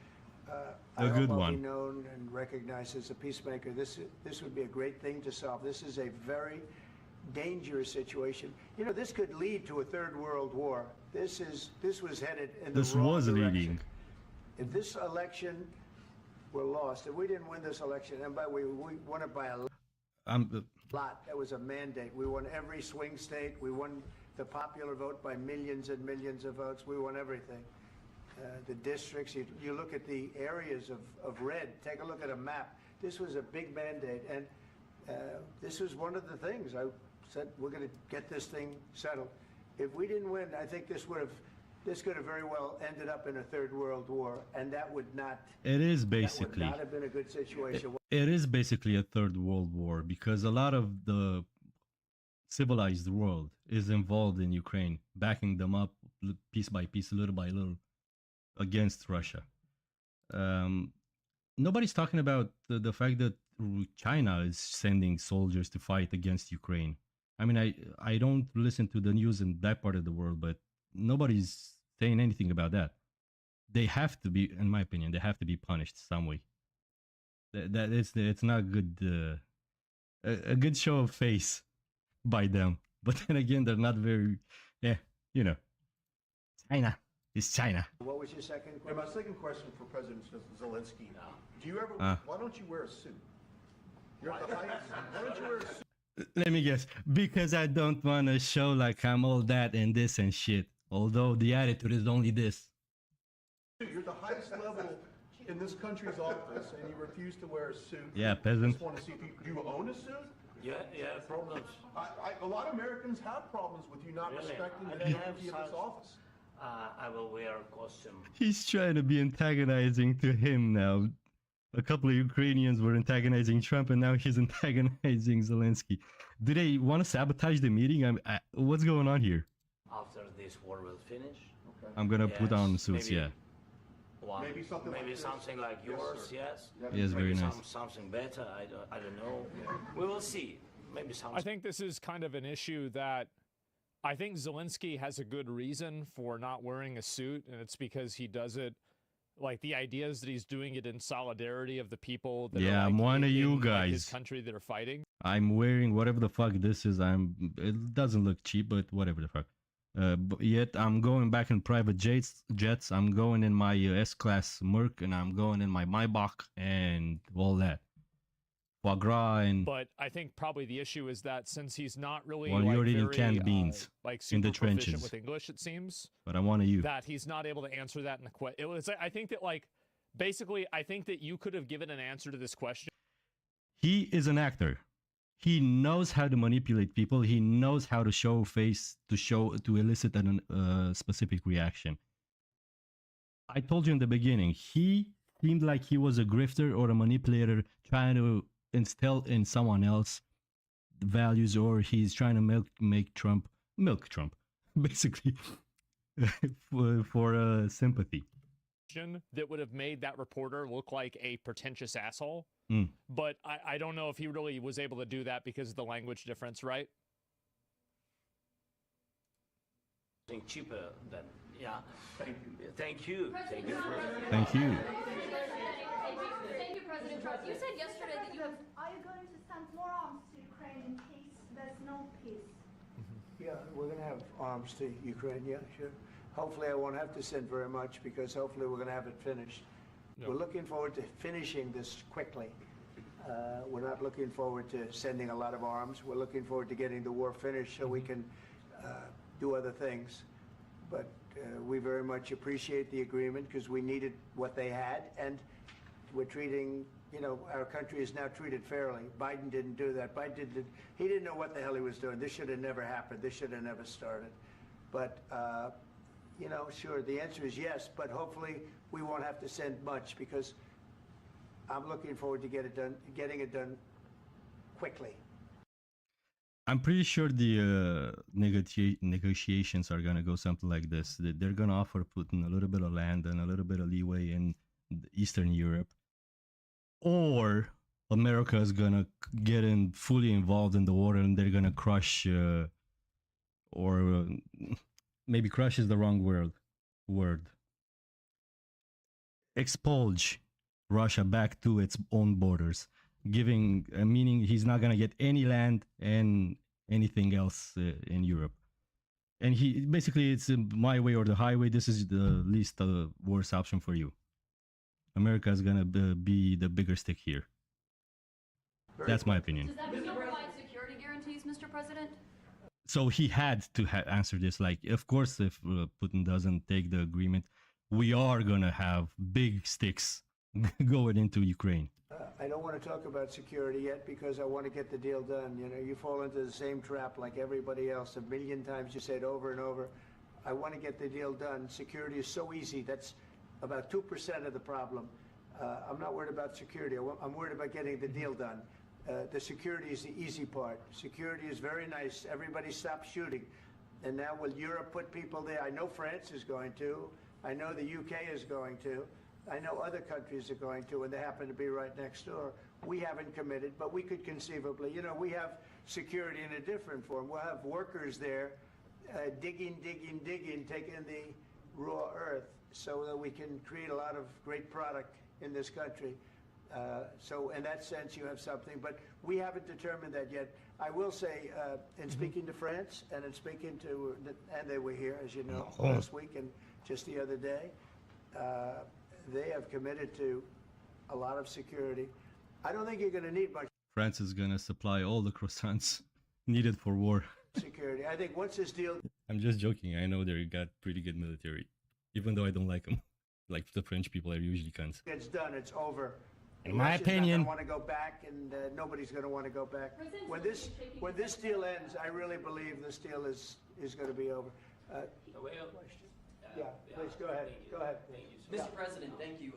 A I good hope I'll one. be known and recognized as a peacemaker. This would be a great thing to solve. This is a very dangerous situation. You know, this could lead to a third world war. This was headed in the This wrong was direction. leading. If this election were lost, if we didn't win this election, and by we won it by a lot. That was a mandate. We won every swing state. We won the popular vote by millions and millions of votes. We won everything. The districts, you look at the areas of red, take a look at a map. This was a big mandate, and this was one of the things. I said, we're going to get this thing settled. If we didn't win, I think this could have very well ended up in a third world war, and that would not have been a good situation. It is basically a third world war because a lot of the civilized world is involved in Ukraine, backing them up piece by piece, little by little, against Russia. Nobody's talking about the fact that China is sending soldiers to fight against Ukraine. I mean, I don't listen to the news in that part of the world, but nobody's saying anything about that. They have to be, in my opinion, they have to be punished some way. It's not good. A good show of face by them, but then again, they're not very. Yeah, you know, China is China. What was your second And question? my second question for President Zelensky: do you ever? Why don't you wear a suit? You're at the highest. Why don't you wear a suit? Let me guess. Because I don't want to show like I'm all that and this and shit. Although the attitude is only this. You're the highest level in this country's office, and you refuse to wear a suit. Yeah, I peasant. just want to see if you do you own a suit? Yeah, problems. A lot of Americans have problems with you not Really? respecting I the don't have dignity of this such- office. I will wear a costume. He's trying to be antagonizing to him now. A couple of Ukrainians were antagonizing Trump, and now he's antagonizing Zelensky. Do they want to sabotage the meeting? What's going on here? After this war will finish, I'm gonna put Yes, on suits. maybe- Yeah. one, Maybe something like this. something like Yes, yours, sir. yes. Yes, very Maybe nice. something better. I don't know. We will see. Maybe something. I think this is kind of an issue that I think Zelensky has a good reason for not wearing a suit, and it's because he does it. Like the idea is that he's doing it in solidarity of the people that Yeah, are I'm like, one of you in, like, his guys. country that are fighting. I'm wearing whatever the fuck this is. It doesn't look cheap, but whatever the fuck. But yet I'm going back in private jets. I'm going in my S-class Merc, and I'm going in my Maybach and all that. Foie gras and But I think probably the issue is that since he's not really Well, like, you're eating very, canned beans like in super the proficient trenches. with English, it seems but I want you. that he's not able to answer that in the question. I think that like basically, I think that you could have given an answer to this question. He is an actor. He knows how to manipulate people. He knows how to show face to elicit a specific reaction. I told you in the beginning, he seemed like he was a grifter or a manipulator trying to instill in someone else values, or he's trying to milk Trump, basically, for sympathy. That would have made that reporter look like a pretentious asshole. But I don't know if he really was able to do that because of the language difference, right? Something cheaper than Thank you. Thank you. Thank you. Thank you, President Trump. You said yesterday that you have. Are you going to send more arms to Ukraine in case there's no peace? Yeah, we're going to have arms to Ukraine, yeah, sure. Hopefully I won't have to send very much because hopefully we're going to have it finished. Yep. We're looking forward to finishing this quickly. We're not looking forward to sending a lot of arms. We're looking forward to getting the war finished so we can do other things. But we very much appreciate the agreement because we needed what they had, and we're treating, our country is now treated fairly. Biden didn't do that. He didn't know what the hell he was doing. This should have never happened. This should have never started. But, sure, the answer is yes, but hopefully we won't have to send much because I'm looking forward to getting it done quickly. I'm pretty sure the negotiations are gonna go something like this. They're gonna offer Putin a little bit of land and a little bit of leeway in Eastern Europe, or America is gonna get fully involved in the war and they're gonna crush, or maybe crush is the wrong word. Expulge Russia back to its own borders, giving meaning he's not gonna get any land and anything else in Europe. And he basically, it's my way or the highway. This is the least worst option for you. America is gonna be the bigger stick here. That's my opinion. Does that mean you'll provide security guarantees, Mr. President? So he had to answer this. Like, of course, if Putin doesn't take the agreement, we are gonna have big sticks going into Ukraine. I don't want to talk about security yet because I want to get the deal done. You fall into the same trap like everybody else. A million times you say it over and over. I want to get the deal done. Security is so easy. That's about 2% of the problem. I'm not worried about security. I'm worried about getting the deal done. The security is the easy part. Security is very nice. Everybody stops shooting. And now will Europe put people there? I know France is going to. I know the UK is going to. I know other countries are going to, and they happen to be right next door. We haven't committed, but we could conceivably. You know, we have security in a different form. We'll have workers there digging, taking the raw earth so that we can create a lot of great product in this country. So in that sense, you have something, but we haven't determined that yet. I will say, in speaking to France and in speaking to, and they were here, as you know, last week and just the other day, they have committed to a lot of security. I don't think you're going to need much France is gonna supply all the croissants needed for war. security. I think once this deal I'm just joking. I know they got pretty good military, even though I don't like them. Like the French people are usually cunts. gets done, it's over. In my opinion, I want to go back, and nobody's going to want to go back. When this deal ends, I really believe this deal is going to be over. Yeah, please go ahead. Go ahead. Mr. President, thank you.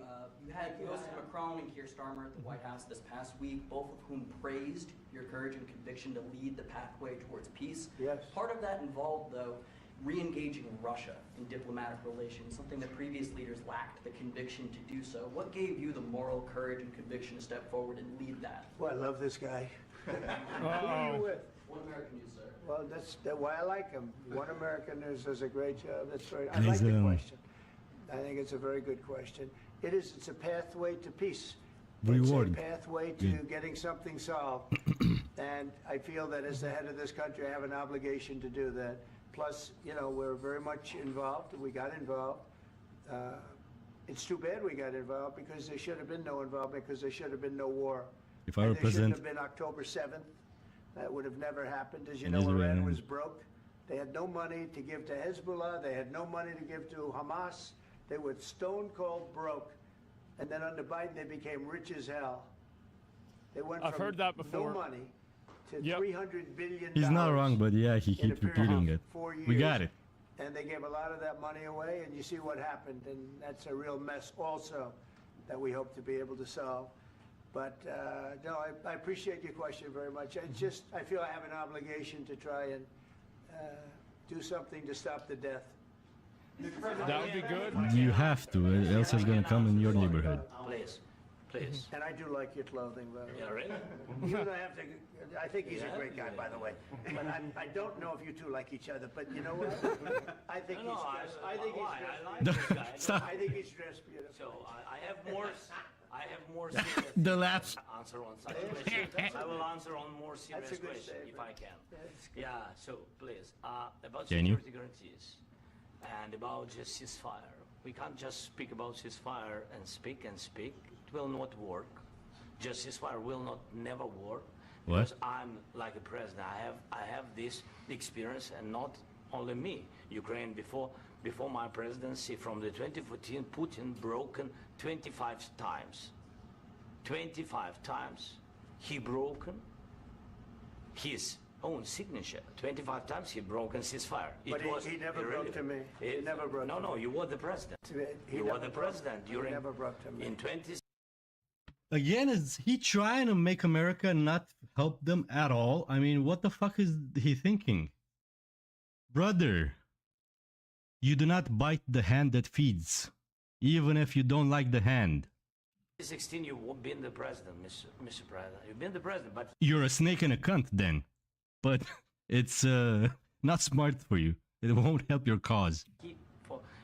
You had hosted Macron and Keir Starmer at the White House this past week, both of whom praised your courage and conviction to lead the pathway towards peace. Yes. Part of that involved, though, re-engaging Russia in diplomatic relations, something that previous leaders lacked the conviction to do so. What gave you the moral courage and conviction to step forward and lead that? Well, I love this guy. Who are you with? One American News, sir. Well, that's why I like him. One American News does a great job. That's very. I like the question. I think it's a very good question. It's a pathway to peace. Rewarding. It's a pathway to getting something solved. And I feel that as the head of this country, I have an obligation to do that. Plus, you know, we're very much involved. We got involved. It's too bad we got involved because there should have been no involvement, because there should have been no war. If I were There president, shouldn't have been October 7th. That would have never happened. As you In know, Israel. Iran was broke. They had no money to give to Hezbollah. They had no money to give to Hamas. They were stone cold broke. And then under Biden, they became rich as hell. They went I've from heard that before. no money to Yep. $300 billion. he's not wrong, but yeah, he in a keeps period repeating of it. 4 years. We got it. And they gave a lot of that money away, and you see what happened. And that's a real mess also that we hope to be able to solve. But no, I appreciate your question very much. I feel I have an obligation to try and do something to stop the death. That would be good. You have to, else it's gonna come in your neighborhood. Please. And I do like your clothing, by the way. Yeah, really? You and I have to. I think he's a great guy, by the way. But I don't know if you two like each other. But you know what? I think he's dressed. I think he's dressed. I like this guy. Stop. I think he's dressed beautiful. So I have more serious The laughs. answer on such question. I will answer on more serious That's a good question if statement. I can. Yeah, so please, about Can you? security guarantees and about just ceasefire. We can't just speak about ceasefire and speak. It will not work. Just ceasefire will not never work. What? Because I'm like a president. I have this experience, and not only me. Ukraine before my presidency, from the 2014, Putin broken 25 times. 25 times he broken his own signature. 25 times he broken ceasefire. But he never broke to me. He never broke to me. No, you were the president. He You never were the broke- president he during never broke to me. in 20. Again, is he trying to make America not help them at all? I mean, what the fuck is he thinking? Brother, you do not bite the hand that feeds, even if you don't like the hand. 2016, you've been the president, Mr. President. You've been the president, but You're a snake and a cunt then. But it's not smart for you. It won't help your cause.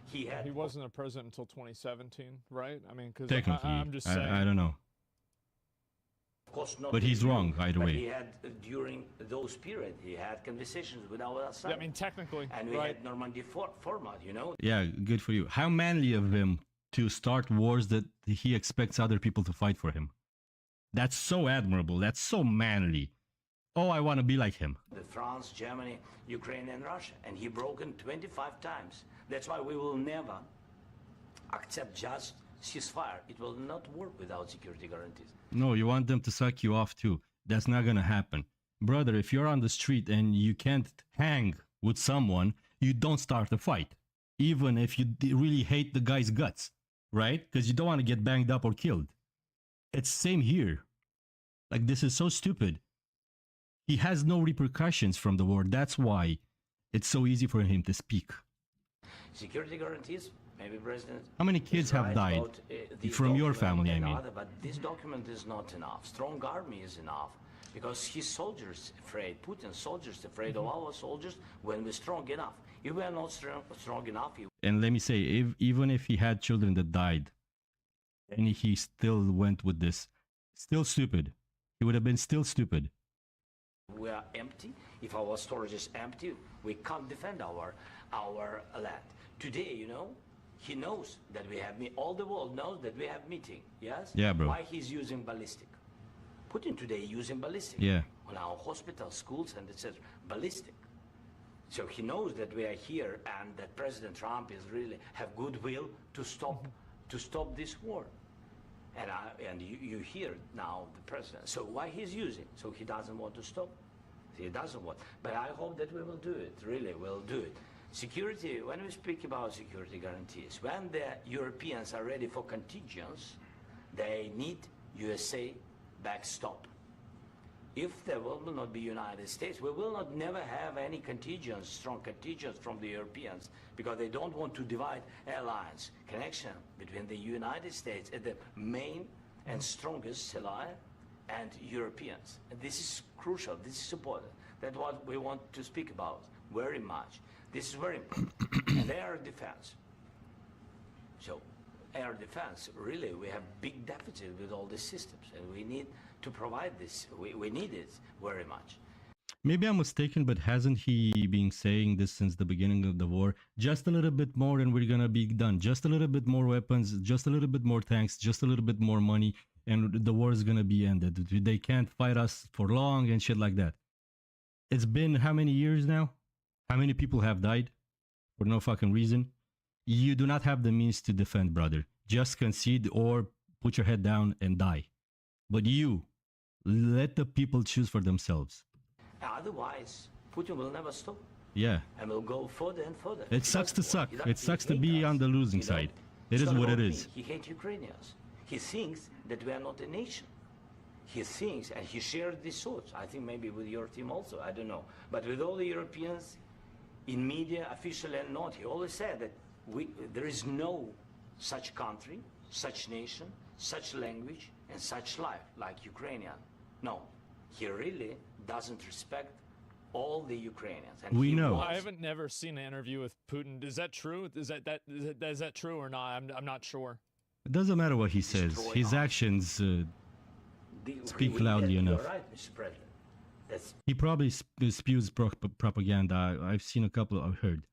he had. He wasn't a president until 2017, right? I mean, because Technically, I'm just saying. I don't know. Of course not. But he's wrong either But way. he had during those period, he had conversations with our side. Yeah, I mean, technically, and we right? had Normandy format, you know. Yeah, good for you. How manly of him to start wars that he expects other people to fight for him. That's so admirable. That's so manly. Oh, I want to be like him. The France, Germany, Ukraine, and Russia, and he broken 25 times. That's why we will never accept just ceasefire. It will not work without security guarantees. No, you want them to suck you off too. That's not gonna happen. Brother, if you're on the street and you can't hang with someone, you don't start a fight. Even if you really hate the guy's guts, right? Because you don't want to get banged up or killed. It's same here. Like, this is so stupid. He has no repercussions from the war. That's why it's so easy for him to speak. Security guarantees, maybe President. How many kids have died from your family, I mean? But this document is not enough. Strong army is enough. Because his soldiers afraid, Putin's soldiers afraid of our soldiers when we're strong enough. If we are not strong enough... And let me say, even if he had children that died, and he still went with this, still stupid. He would have been still stupid. We are empty. If our storage is empty, we can't defend our land. Today, you know, he knows that we have... all the world knows that we have meeting, yes? Yeah, bro. Why he's using ballistic? Putin today using ballistic. Yeah. On our hospitals, schools, and etc. Ballistic. So he knows that we are here and that President Trump is really have goodwill to stop this war. And you hear now the president. So why he's using? So he doesn't want to stop. He doesn't want. But I hope that we will do it. Really, we'll do it. Security. When we speak about security guarantees, when the Europeans are ready for contingents, they need USA backstop. If there will not be United States, we will not never have any contingents, strong contingents from the Europeans, because they don't want to divide alliance, connection between the United States as the main and strongest ally and Europeans. And this is crucial, this is important. That's what we want to speak about very much. This is very important. And air defense. So air defense, really, we have big deficit with all these systems, and we need to provide this. We need it very much. Maybe I'm mistaken, but hasn't he been saying this since the beginning of the war? Just a little bit more and we're gonna be done. Just a little bit more weapons, just a little bit more tanks, just a little bit more money, and the war is gonna be ended. They can't fight us for long and shit like that. It's been how many years now? How many people have died for no fucking reason? You do not have the means to defend, brother. Just concede or put your head down and die. But you, let the people choose for themselves. Otherwise, Putin will never stop. Yeah. And will go further and further. It sucks to suck. It sucks to be on the losing side. It is what it is. He hates Ukrainians. He thinks that we are not a nation. He thinks, and he shares these thoughts. I think maybe with your team also, I don't know. But with all the Europeans, in media, officially and not, he always said that there is no such country, such nation, such language, and such life like Ukrainian. No, he really doesn't respect all the Ukrainians. And we know. I haven't never seen an interview with Putin. Is that true? Is that true or not? I'm not sure. It doesn't matter what he says. His actions speak loudly enough. You're right, Mr. President. He probably spews propaganda. I've heard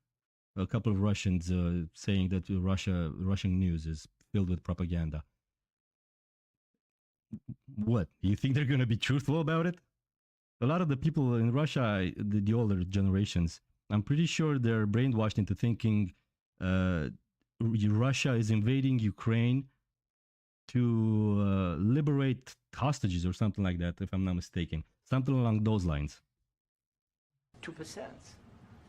a couple of Russians saying that Russian news is filled with propaganda. What? You think they're going to be truthful about it? A lot of the people in Russia, the older generations, I'm pretty sure they're brainwashed into thinking Russia is invading Ukraine to liberate hostages or something like that, if I'm not mistaken. Something along those lines. 2%.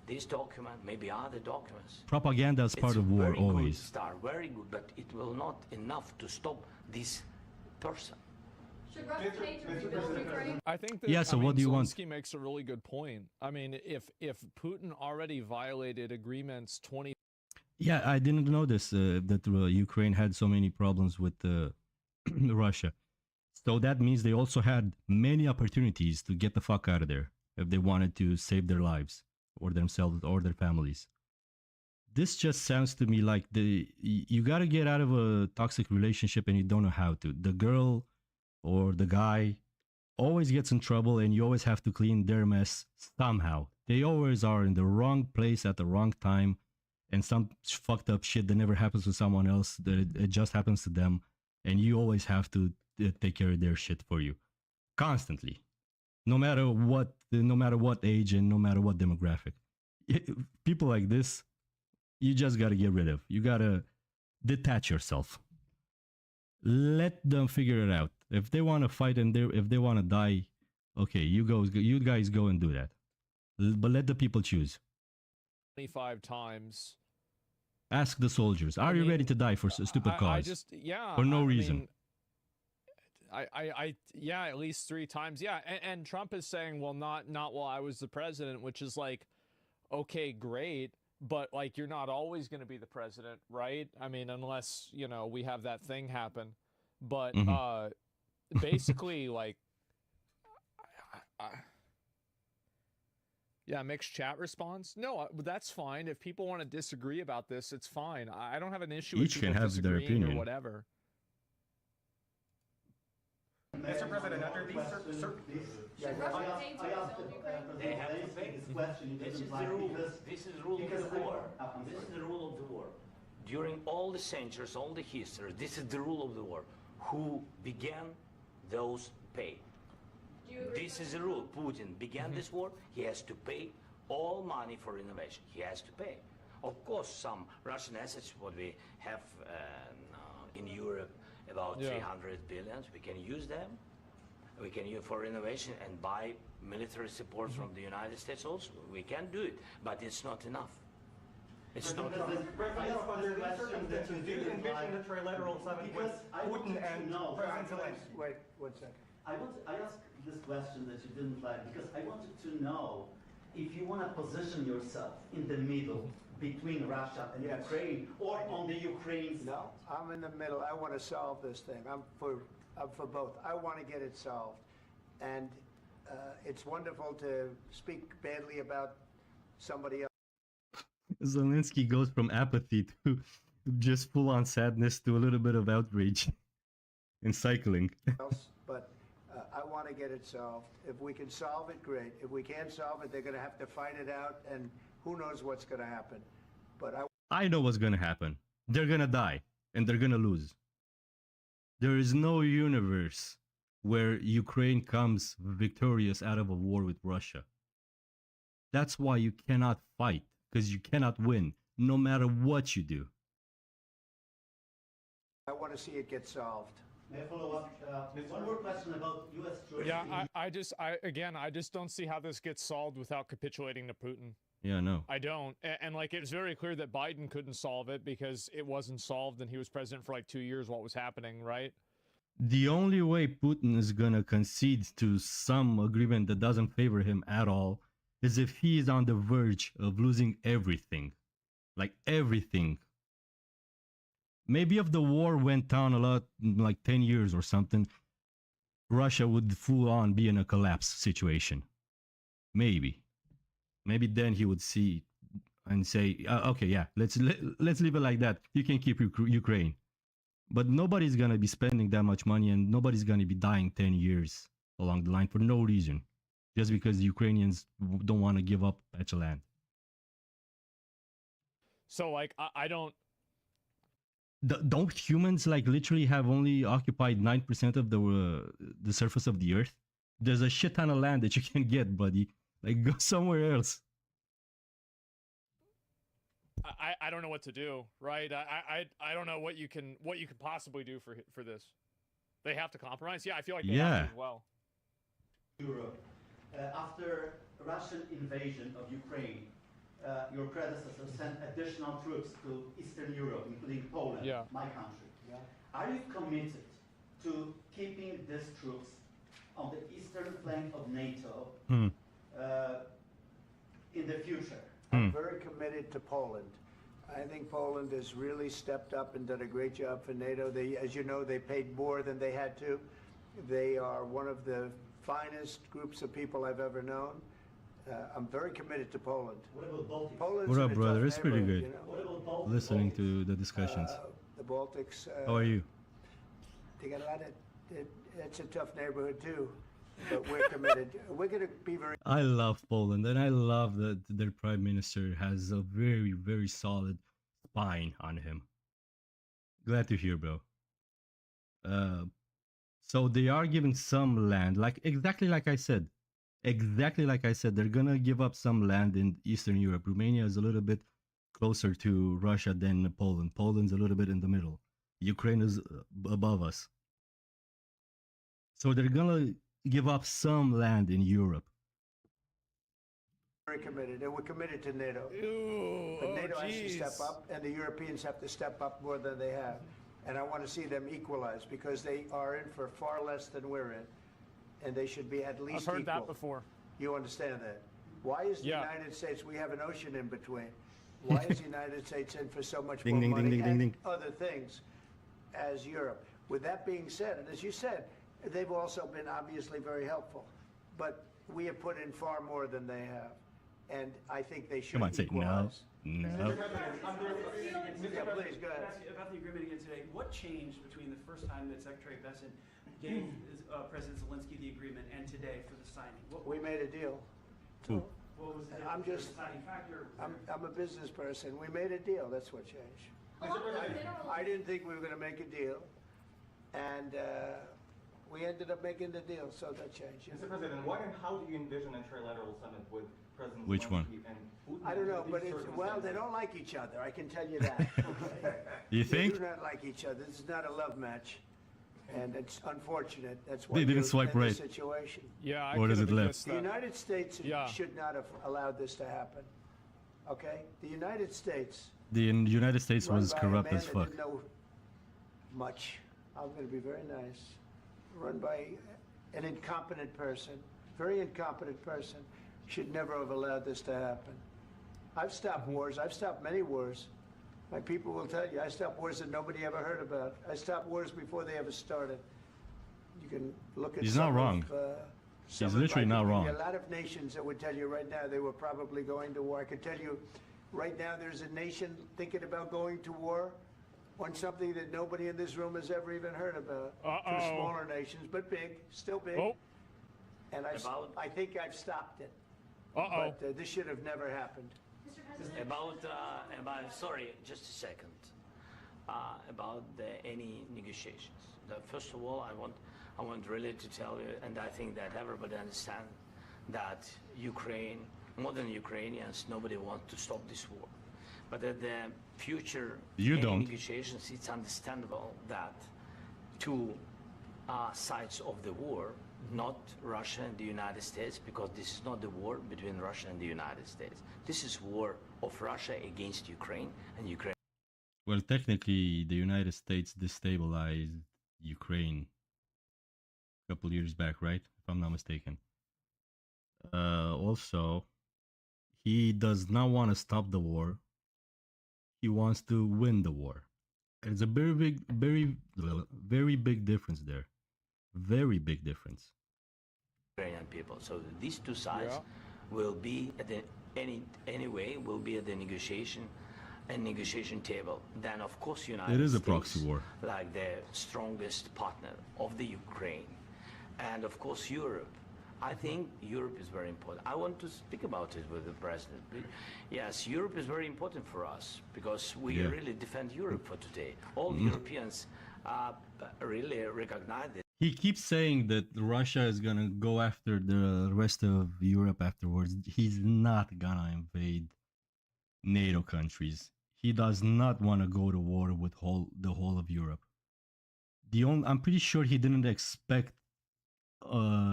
This document, maybe other documents. Propaganda is part of war, always. Very good, but it will not enough to stop this person. Should Russia pay to rebuild Ukraine? I think that, yeah, so what do you want? Zelensky makes a really good point. I mean, if Putin already violated agreements 20... Yeah, I didn't know this, that Ukraine had so many problems with Russia. So that means they also had many opportunities to get the fuck out of there if they wanted to save their lives or themselves or their families. This just sounds to me like you got to get out of a toxic relationship and you don't know how to. The girl or the guy always gets in trouble and you always have to clean their mess somehow. They always are in the wrong place at the wrong time, and some fucked up shit that never happens to someone else, that it just happens to them, and you always have to take care of their shit for you constantly, no matter what age and no matter what demographic. People like this, you just got to get rid of. You got to detach yourself. Let them figure it out. If they want to fight and if they want to die, okay, you guys go and do that. But let the people choose. 25 times. Ask the soldiers, are you ready to die for a stupid cause? Yeah. For no reason. yeah, at least 3 times. Yeah, and Trump is saying, well, not while I was the president, which is like, okay, great, but like you're not always going to be the president, right? I mean, unless, you know, we have that thing happen. But basically, like, yeah, mixed chat response. No, that's fine. If people want to disagree about this, it's fine. I don't have an issue with people disagreeing or whatever. Mr. President, under these They have to pay this question. This is the rule. This is the rule of the war. This is the rule of the war. During all the centuries, all the history, this is the rule of the war. Who began, those pay. This is the rule. Putin began this war. He has to pay all money for innovation. He has to pay. Of course, some Russian assets, what we have in Europe, about 300 billion, we can use them. We can use for innovation and buy military support from the United States also. We can do it, but it's not enough. It's not enough. Under these circumstances, do you envision the Trilateral summit with Putin and President Zelensky? Wait 1 second. I asked this question that you didn't like because I wanted to know if you want to position yourself in the middle between Russia and Ukraine, or on the Ukraine's. No, I'm in the middle. I want to solve this thing. I'm for both. I want to get it solved, and it's wonderful to speak badly about somebody else. Zelensky goes from apathy to just full-on sadness to a little bit of outrage and cycling. But I want to get it solved. If we can solve it, great. If we can't solve it, they're going to have to fight it out, and who knows what's going to happen. But I know what's going to happen. They're going to die, and they're going to lose. There is no universe where Ukraine comes victorious out of a war with Russia. That's why you cannot fight, because you cannot win, no matter what you do. I want to see it get solved. May I follow up? One more question about U.S. troops. Yeah, I just don't see how this gets solved without capitulating to Putin. Yeah, no. I don't. And like, it's very clear that Biden couldn't solve it because it wasn't solved and he was president for like 2 years while it was happening, right? The only way Putin is gonna concede to some agreement that doesn't favor him at all is if he is on the verge of losing everything. Like everything. Maybe if the war went down a lot, like 10 years or something, Russia would full on be in a collapse situation. Maybe. Maybe then he would see and say, okay, yeah, let's leave it like that. You can keep Ukraine. But nobody's going to be spending that much money and nobody's going to be dying 10 years along the line for no reason. Just because the Ukrainians don't want to give up a patch of land. So, like, I don't... Don't humans, like, literally have only occupied 9% of the surface of the earth? There's a shit ton of land that you can get, buddy. Like, go somewhere else. I don't know what to do, right? I don't know what you can possibly do for this. They have to compromise. Yeah, I feel like they have to as well. Europe, after Russian invasion of Ukraine, your predecessor sent additional troops to Eastern Europe, including Poland, my country. Are you committed to keeping these troops on the eastern flank of NATO in the future? I'm very committed to Poland. I think Poland has really stepped up and done a great job for NATO. They, as you know, they paid more than they had to. They are one of the finest groups of people I've ever known. I'm very committed to Poland. What about Baltics? Poland's what up, brother? It's pretty good. You know? What about Baltics? Listening to the discussions. The Baltics. How are you? They got a lot of. It's a tough neighborhood too, but we're committed. We're going to be very. I love Poland, and I love that their prime minister has a very, very solid spine on him. Glad to hear, bro. So they are giving some land, like exactly like I said. Exactly like I said, they're gonna give up some land in Eastern Europe. Romania is a little bit closer to Russia than Poland. Poland's a little bit in the middle. Ukraine is above us. So they're gonna give up some land in Europe. Very committed, and we're committed to NATO. Ooh, but NATO has to step up, and the Europeans have to step up more than they have. And I want to see them equalized because they are in for far less than we're in. And they should be at least I've heard equal. that before. You understand that? Why is the Yeah. United States, we have an ocean in between. Why is the United States in for so much Ding, more ding, money ding, ding, and ding, ding. other things as Europe? With that being said, and as you said, they've also been obviously very helpful. But we have put in far more than they have. And I think they should Come on, say no. equalize. No. Yeah, please, go ahead. About the agreement again today, what changed between the first time that Secretary Bessent gave President Zelensky the agreement and today for the signing? We made a deal. Who? What was the I'm just, deciding factor? I'm a business person. We made a deal. That's what changed. I didn't think we were going to make a deal. And we ended up making the deal, so that changed. Mr. President, what and how do you envision a trilateral summit with President Which one? Zelensky and Putin? I don't know, under but these it's, well, they circumstances? don't like each other. I can tell you that. You They think? do not like each other. This is not a love match. And it's unfortunate. That's They why didn't you're swipe in right. this situation. Yeah, I Or could is have it left? guessed The that. United States Yeah. should not have allowed this to happen. Okay? The United States The United States run was by a corrupt man as that fuck. didn't know much. I'm going to be very nice. Run by an incompetent person, very incompetent person, should never have allowed this to happen. I've stopped wars. I've stopped many wars. My people will tell you, I stopped wars that nobody ever heard about. I stopped wars before they ever started. You can look at He's some not wrong. of, some He's of- literally I not could give wrong. you a lot of nations that would tell you right now they were probably going to war. I could tell you right now there's a nation thinking about going to war on something that nobody in this room has ever even heard about. Two smaller nations, but big, still big. Oh. And I think I've stopped it. Uh-oh. But this should have never happened. Sorry, just a second. About any negotiations. First of all, I want really to tell you, and I think that everybody understands that Ukraine, more than Ukrainians, nobody wants to stop this war. But at the future negotiations, it's understandable that two sides of the war, not Russia and the United States, because this is not the war between Russia and the United States. This is war of Russia against Ukraine, and Ukraine. Well, technically, the United States destabilized Ukraine a couple years back, right? If I'm not mistaken. Also, he does not want to stop the war. He wants to win the war. It's a very big difference there. Very big difference. Ukrainian people. So these two sides will be at the anyway will be at the negotiation table. Then of course United It is States, a proxy war. like the strongest partner of the Ukraine, and of course Europe. I think Europe is very important. I want to speak about it with the president. Yes, Europe is very important for us because we really defend Europe for today. All Europeans really recognize it. He keeps saying that Russia is gonna go after the rest of Europe afterwards. He's not gonna invade NATO countries. He does not want to go to war with the whole of Europe. I'm pretty sure he didn't expect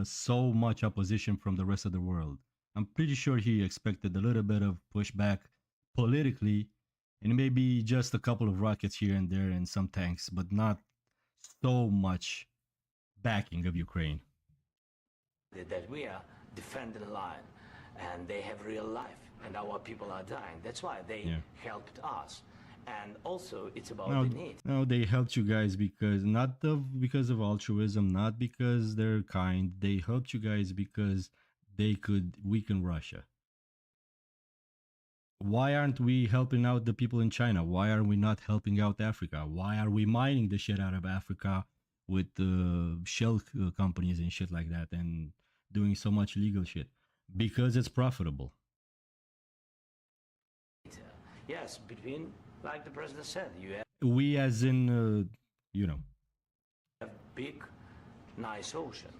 so much opposition from the rest of the world. I'm pretty sure he expected a little bit of pushback politically, and maybe just a couple of rockets here and there and some tanks, but not so much backing of Ukraine. That we are defending the line, and they have real life, and our people are dying. That's why they helped us. And also, it's about the need. No, they helped you guys because because of altruism, not because they're kind. They helped you guys because they could weaken Russia. Why aren't we helping out the people in China? Why are we not helping out Africa? Why are we mining the shit out of Africa with shell companies and shit like that and doing so much illegal shit? Because it's profitable. Yes, between, like the president said, you have We as in, a big, nice ocean.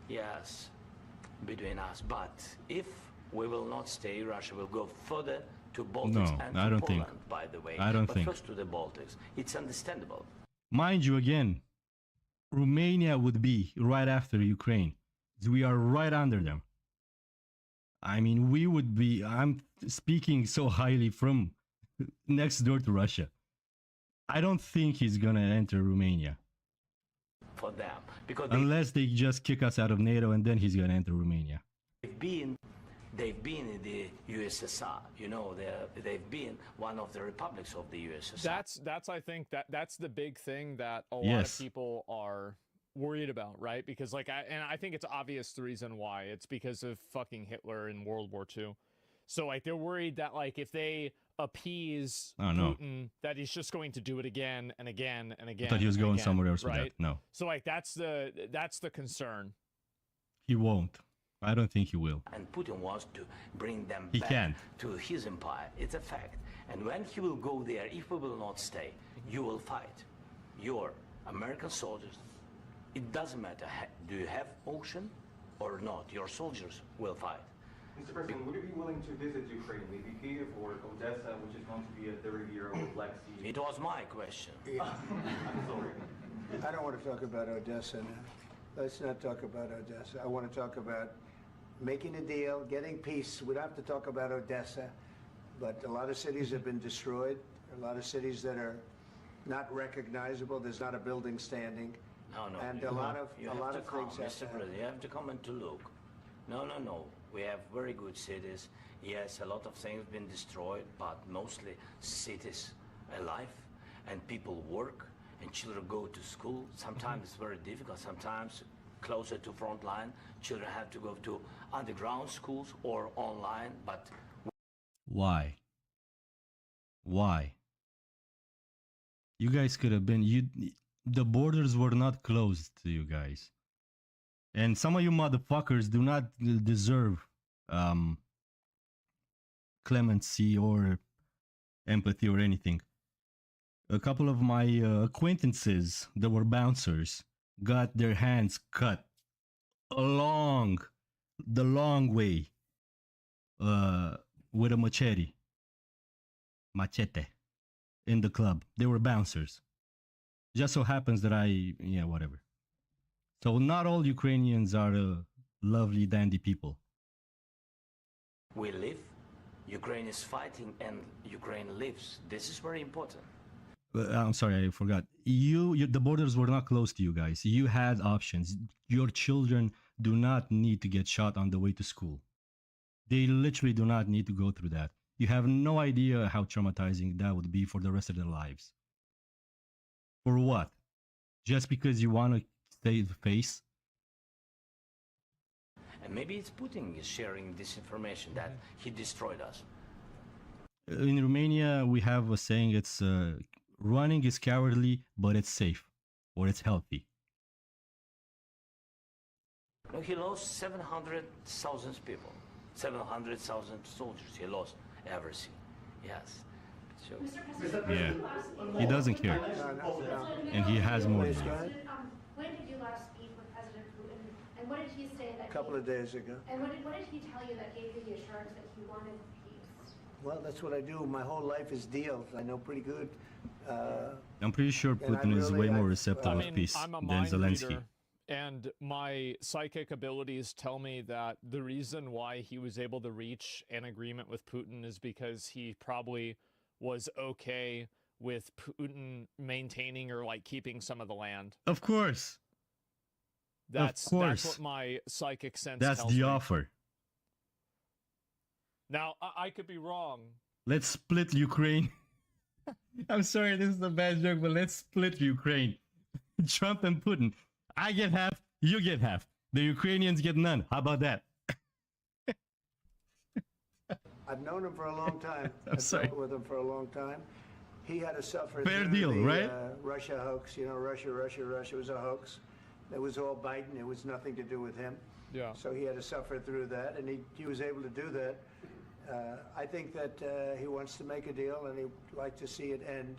Yes, between us. But if we will not stay, Russia will go further to Baltics and to I don't Poland, think. by the way. I don't but think. first to the Baltics. It's understandable. Mind you, again, Romania would be right after Ukraine. We are right under them. I mean, we would be, I'm speaking so highly from next door to Russia. I don't think he's gonna enter Romania. For them, because unless they just kick us out of NATO, and then he's gonna enter Romania. They've been in the USSR. You know, they've been one of the republics of the USSR. That's I think that's the big thing that a lot of people are worried about, right? Because like I think it's obvious the reason why. It's because of fucking Hitler in World War II. So like they're worried that like if they appease Putin, that he's just going to do it again and again and again. I thought he was going somewhere else, right? With that. No. So like that's the concern. He won't. I don't think he will. And Putin wants to bring them he back can't. to his empire. It's a fact. And when he will go there, if we will not stay, you will fight. Your American soldiers, it doesn't matter, do you have ocean or not? Your soldiers will fight. Mr. President, would you be willing to visit Ukraine, maybe Kiev or Odessa, which is going to be at the Riviera or Black Sea? It was my question. I'm sorry. I don't want to talk about Odessa now. Let's not talk about Odessa. I want to talk about making a deal, getting peace. We don't have to talk about Odessa, but a lot of cities have been destroyed. A lot of cities that are not recognizable. There's not a building standing. No. And a lot of things Mr. President, you have to come and to look. No. We have very good cities. Yes, a lot of things have been destroyed, but mostly cities alive, and people work, and children go to school. Sometimes it's very difficult. Sometimes closer to front line, children have to go to underground schools or online, but... Why? You guys could have been... The borders were not closed to you guys. And some of you motherfuckers do not deserve clemency or empathy or anything. A couple of my acquaintances that were bouncers got their hands cut the long way with a machete in the club. They were bouncers. Just so happens that whatever. So not all Ukrainians are lovely, dandy people. We live, Ukraine is fighting, and Ukraine lives. This is very important. I'm sorry, I forgot. The borders were not closed to you guys. You had options. Your children do not need to get shot on the way to school. They literally do not need to go through that. You have no idea how traumatizing that would be for the rest of their lives. For what? Just because you want to save face? And maybe it's Putin is sharing this information that he destroyed us. In Romania, we have a saying, it's running is cowardly, but it's safe, or it's healthy. No, he lost 700,000 people, 700,000 soldiers. He lost everything. Yes. So, yeah, he doesn't care, and he has more than you. When did you last speak with President Putin, and what did he say that? A couple of days ago. And what did he tell you that gave you the assurance that he wanted peace? Well, that's what I do. My whole life is deals. I know pretty good. I'm pretty sure Putin is way more receptive of peace than Zelensky. Reader, and my psychic abilities tell me that the reason why he was able to reach an agreement with Putin is because he probably was okay with Putin maintaining or like keeping some of the land. Of course. That's what my psychic sense tells me. That's the offer. Now, I could be wrong. Let's split Ukraine. I'm sorry, this is a bad joke, but let's split Ukraine. Trump and Putin. I get half, you get half. The Ukrainians get none. How about that? I've known him for a long time. I'm sorry. I've dealt with him for a long time. He had to suffer Fair through deal, the right? Russia hoax. You know, Russia was a hoax. It was all Biden. It was nothing to do with him. Yeah. So he had to suffer through that, and he was able to do that. I think that he wants to make a deal, and he'd like to see it end.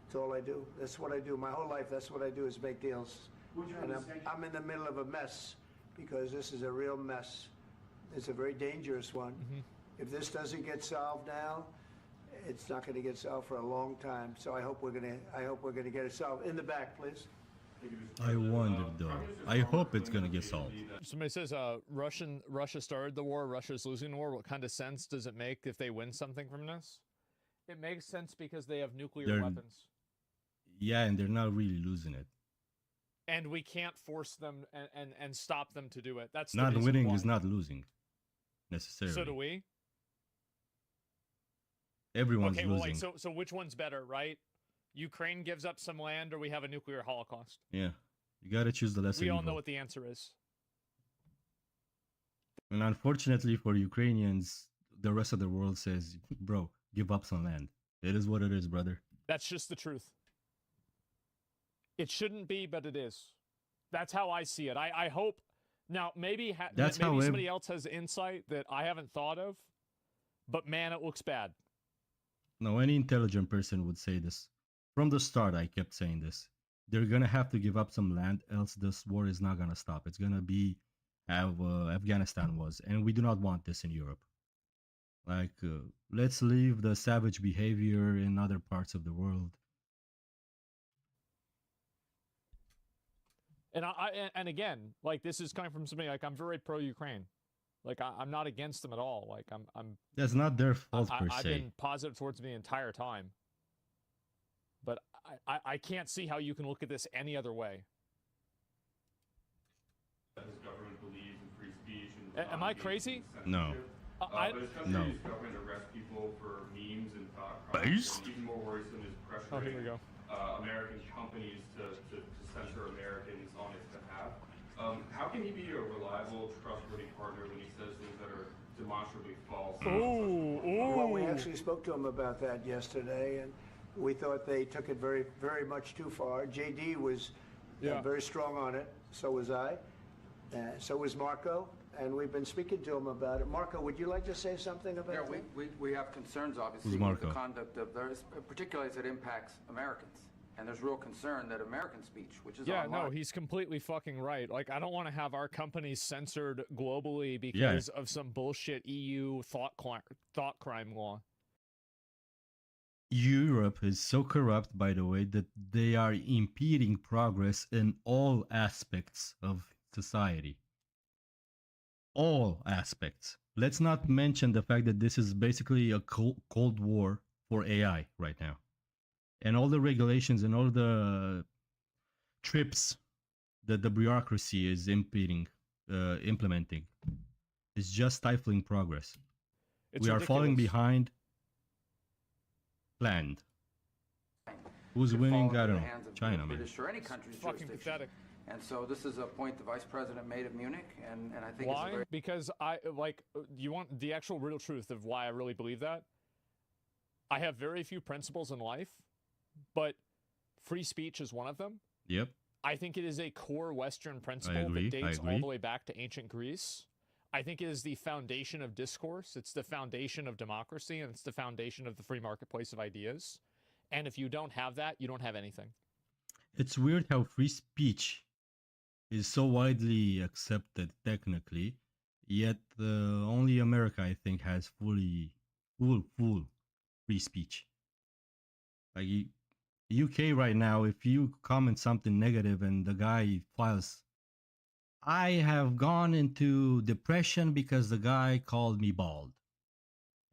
That's all I do. That's what I do. My whole life, that's what I do, is make deals. And I'm in the middle of a mess, because this is a real mess. It's a very dangerous one. Mm-hmm. If this doesn't get solved now, it's not going to get solved for a long time. So I hope we're going to get it solved. In the back, please. I wonder though. I hope it's going to get solved. Somebody says Russia started the war, Russia's losing the war. What kind of sense does it make if they win something from this? It makes sense because they have nuclear weapons. Yeah, and they're not really losing it. And we can't force them and stop them to do it. That's not the reason winning why. is not losing, necessarily. So do we. Everyone's okay, losing. Well, so which one's better, right? Ukraine gives up some land, or we have a nuclear holocaust? Yeah, you gotta choose the lesser We all evil. know what the answer is. And unfortunately for Ukrainians, the rest of the world says, bro, give up some land. It is what it is, brother. That's just the truth. It shouldn't be, but it is. That's how I see it. I hope... Now, maybe somebody else has insight that I haven't thought of, but man, it looks bad. No, any intelligent person would say this. From the start, I kept saying this. They're gonna have to give up some land, else this war is not gonna stop. It's gonna be how Afghanistan was, and we do not want this in Europe. Like, let's leave the savage behavior in other parts of the world. And again, like, this is coming from somebody like, I'm very pro-Ukraine. Like, I'm not against them at all. Like, I'm. That's not their fault per se. I've been positive towards them the entire time. But I can't see how you can look at this any other way. His government believes in free speech and am I crazy? No. But his country's No. government arrests people for memes and thought crimes. And even more worrisome is pressuring here we go. American companies to censor Americans on its behalf. How can he be a reliable, trustworthy partner when he says things that are demonstrably false? Well, we actually spoke to him about that yesterday, and we thought they took it very, very much too far. JD was very strong on it. So was I. So was Marco. And we've been speaking to him about it. Marco, would you like to say something about that? Yeah, we have concerns, obviously, with the conduct of theirs, particularly as it impacts Americans. And there's real concern that American speech, which is online. No, he's completely fucking right. Like, I don't want to have our companies censored globally because of some bullshit EU thought crime law. Europe is so corrupt, by the way, that they are impeding progress in all aspects of society. All aspects. Let's not mention the fact that this is basically a cold war for AI right now. And all the regulations and all the trips that the bureaucracy is implementing is just stifling progress. We are falling behind planned. Who's winning? I don't know. China, man. British or any country's fucking pathetic. And so this is a point the Vice President made at Munich, and I think why? It's a very because you want the actual real truth of why I really believe that? I have very few principles in life, but free speech is one of them. Yep. I think it is a core Western principle that dates all the way back to ancient Greece. I think it is the foundation of discourse. It's the foundation of democracy, and it's the foundation of the free marketplace of ideas. And if you don't have that, you don't have anything. It's weird how free speech is so widely accepted technically, yet only America, I think, has full free speech. Like UK right now, if you comment something negative and the guy files, I have gone into depression because the guy called me bald.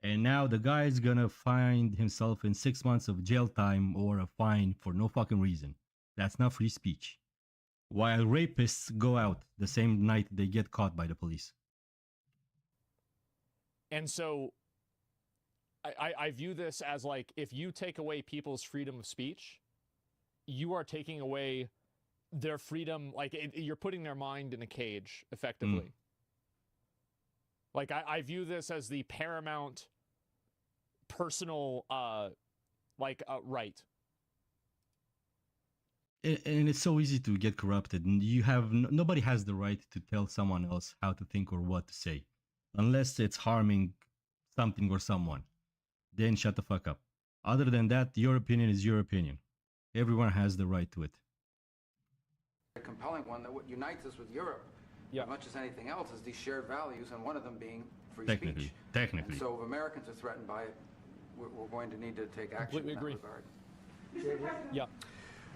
And now the guy is gonna find himself in 6 months of jail time or a fine for no fucking reason. That's not free speech. While rapists go out the same night they get caught by the police. And so I view this as like, if you take away people's freedom of speech, you are taking away their freedom, like you're putting their mind in a cage, effectively. Like, I view this as the paramount personal, right. And it's so easy to get corrupted. And you have nobody has the right to tell someone else how to think or what to say, unless it's harming something or someone. Then shut the fuck up. Other than that, your opinion is your opinion. Everyone has the right to it. a compelling one that what unites us with Europe, as much as anything else, is these shared values, and one of them being free speech. Technically. And so if Americans are threatened by it, we're going to need to take action in that regard. Yeah.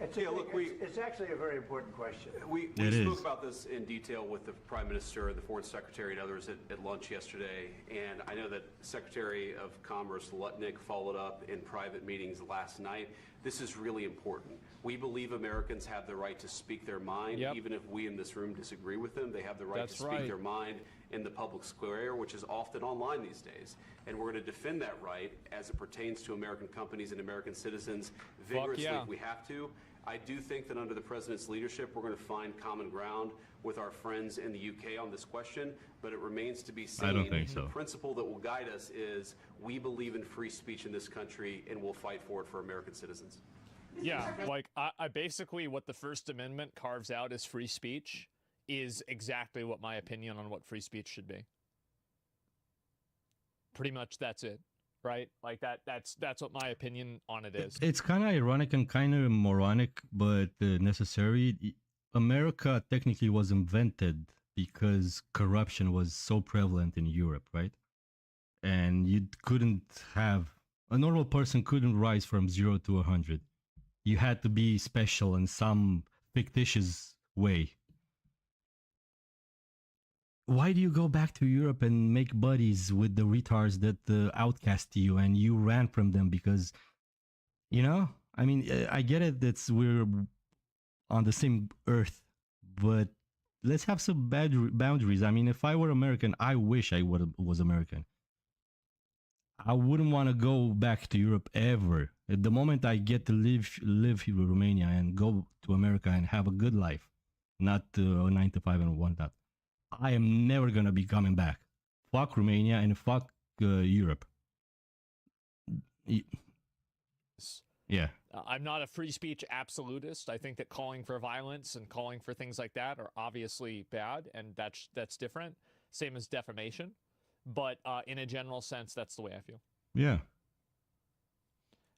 It's actually a very important question. We spoke about this in detail with the Prime Minister, the Foreign Secretary, and others at lunch yesterday. And I know that Secretary of Commerce Lutnick followed up in private meetings last night. This is really important. We believe Americans have the right to speak their mind, even if we in this room disagree with them. They have the right to speak their mind in the public square, which is often online these days. And we're going to defend that right as it pertains to American companies and American citizens vigorously if we have to. I do think that under the President's leadership, we're going to find common ground with our friends in the UK on this question, but it remains to be seen. I don't think so. The principle that will guide us is we believe in free speech in this country, and we'll fight for it for American citizens. Yeah, like I basically what the First Amendment carves out as free speech is exactly what my opinion on what free speech should be. Pretty much that's it, right? Like that's what my opinion on it is. It's kind of ironic and kind of moronic, but necessary. America technically was invented because corruption was so prevalent in Europe, right? And you couldn't have a normal person couldn't rise from 0 to 100. You had to be special in some fictitious way. Why do you go back to Europe and make buddies with the retards that outcast you and you ran from them because, you know, I mean, I get it that we're on the same earth, but let's have some boundaries. I mean, if I were American, I wish I was American. I wouldn't want to go back to Europe ever. At the moment I get to live in Romania and go to America and have a good life, not 9 to 5 and whatnot, I am never going to be coming back. Fuck Romania and fuck Europe. Yeah. I'm not a free speech absolutist. I think that calling for violence and calling for things like that are obviously bad, and that's different. Same as defamation. But in a general sense, that's the way I feel. Yeah.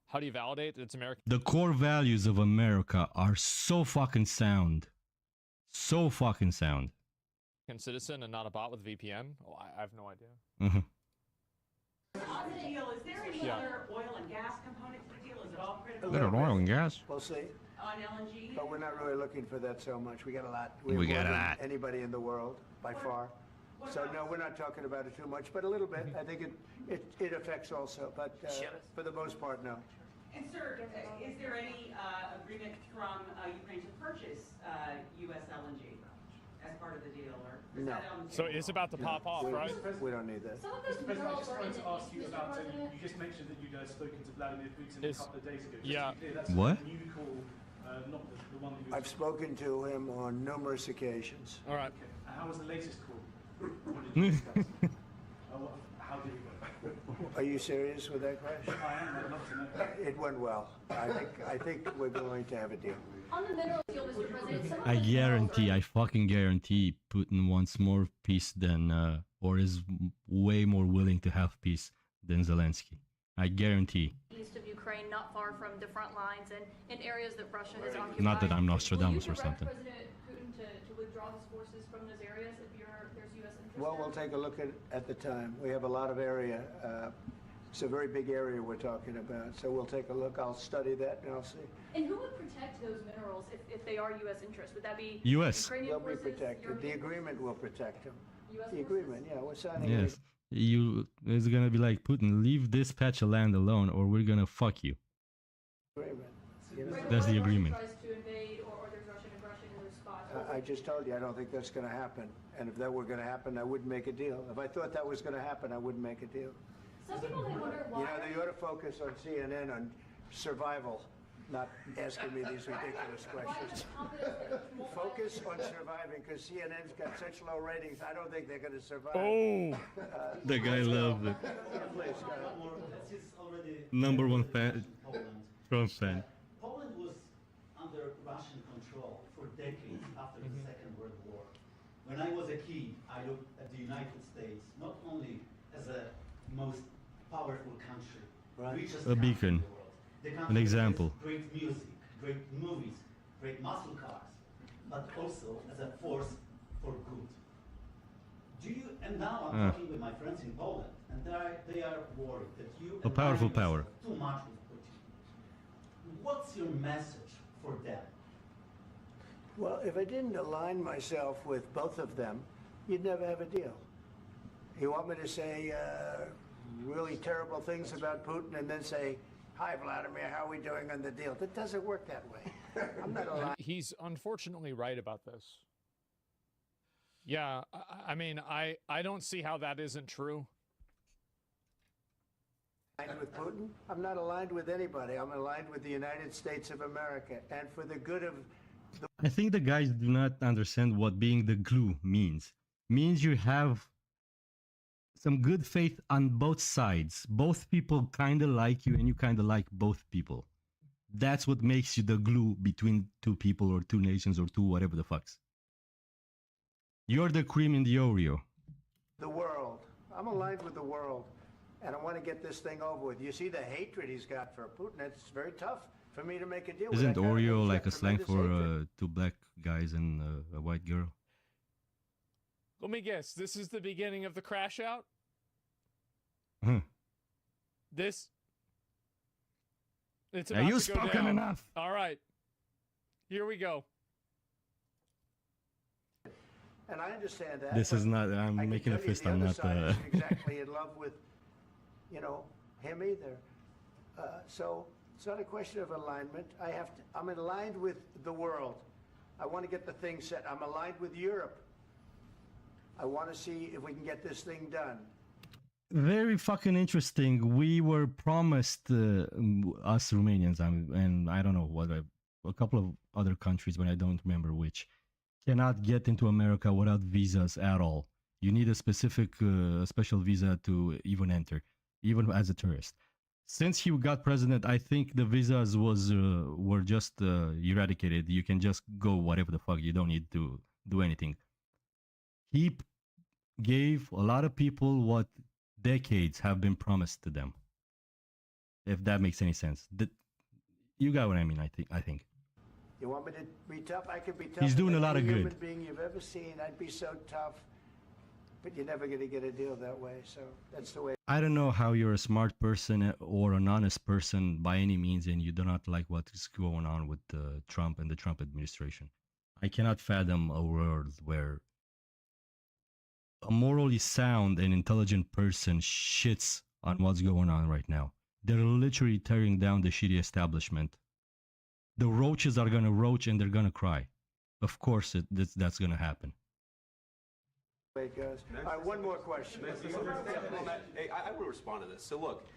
How do you validate it's American? The core values of America are so fucking sound. So fucking sound. Citizen and not a bot with VPN? Oh, I have no idea. On the deal, is there any other oil and gas component to the deal? Is it all critical? Little oil and gas. We'll see. On LNG? But we're not really looking for that so much. We got a lot. We got a lot. Anybody in the world, by far. So no, we're not talking about it too much, but a little bit. I think it affects also, but for the most part, no. And sir, is there any agreement from Ukraine to purchase U.S. LNG as part of the deal? Or is that on the So it's about to pop off, right? We don't need that. Mr. President, I just wanted to ask you about, you just mentioned that you'd spoken to Vladimir Putin a couple of days ago. Yeah. That's what? A new call, not the one that you I've spoken to him on numerous occasions. All right. Okay. And how was the latest call? What did you discuss? How did it go? Are you serious with that question? I am. I'd love to know. It went well. I think we're going to have a deal. On the mineral deal, Mr. President, I fucking guarantee Putin wants more peace than, or is way more willing to have peace than Zelensky. I guarantee. East of Ukraine, not far from the front lines and in areas that Russia has occupied. Not that I'm Nostradamus or something. Will you direct President Putin to withdraw his forces from those areas if there's U.S. interest? Well, we'll take a look at the time. We have a lot of area. It's a very big area we're talking about. So we'll take a look. I'll study that and I'll see. And who would protect those minerals if they are U.S. interests? Would that be U.S. Ukrainian They'll be forces, protected. The European agreement will protect them. US The forces? agreement, yeah, we're signing Yes. It's gonna be like, Putin, leave this patch of land alone or we're gonna fuck you. agreement. You know? That's the agreement. Tries to invade or there's Russian aggression in those spots. I just told you I don't think that's going to happen. And if that were going to happen, I wouldn't make a deal. If I thought that was going to happen, I wouldn't make a deal. Some people may wonder why. You know, they ought to focus on CNN on survival, not asking me these ridiculous questions. Focus on surviving, because CNN's got such low ratings. I don't think they're going to survive. Oh, the guy loved it. Please, go ahead. Number one fan, Trump fan. Poland was under Russian control for decades after the Second World War. When I was a kid, I looked at the United States not only as a most powerful country, richest A country beacon, in the world. The country an example. with great music, great movies, great muscle cars, but also as a force for good. And now I'm talking with my friends in Poland, and they are worried that you A powerful power. too much with Putin. What's your message for them? Well, if I didn't align myself with both of them, you'd never have a deal. You want me to say really terrible things about Putin and then say, "Hi, Vladimir, how are we doing on the deal?" That doesn't work that way. I'm not aligned. He's unfortunately right about this. Yeah, I mean, I don't see how that isn't true. Aligned with Putin? I'm not aligned with anybody. I'm aligned with the United States of America, and for the good of the... I think the guys do not understand what being the glue means. Means you have some good faith on both sides. Both people kind of like you and you kind of like both people. That's what makes you the glue between two people or two nations or two whatever the fucks. You're the cream in the Oreo. The world. I'm aligned with the world, and I want to get this thing over with. You see the hatred he's got for Putin. It's very tough for me to make a deal with. Isn't Oreo like a slang for two black guys and a white girl? Let me guess. This is the beginning of the crash out? This... It's about you to go spoken down. enough. All right. Here we go. And I understand that. This is not... I'm making a fist. I'm not... exactly in love with, you know, him either. So it's not a question of alignment. I'm aligned with the world. I want to get the thing set. I'm aligned with Europe. I want to see if we can get this thing done. Very fucking interesting. We were promised, us Romanians, and I don't know what, a couple of other countries, but I don't remember which, cannot get into America without visas at all. You need a specific, special visa to even enter, even as a tourist. Since he got president, I think the visas were just eradicated. You can just go whatever the fuck. You don't need to do anything. He gave a lot of people what decades have been promised to them. If that makes any sense. You got what I mean, I think. You want me to be tough? I can be tough. He's doing a lot of good. Human being you've ever seen. I'd be so tough. But you're never going to get a deal that way. So that's the way. I don't know how you're a smart person or an honest person by any means, and you do not like what is going on with Trump and the Trump administration. I cannot fathom a world where a morally sound and intelligent person shits on what's going on right now. They're literally tearing down the shitty establishment. The roaches are gonna roach and they're gonna cry. Of course that's gonna happen. Way it goes. All right, one more question. Hey, I will respond to this. So look,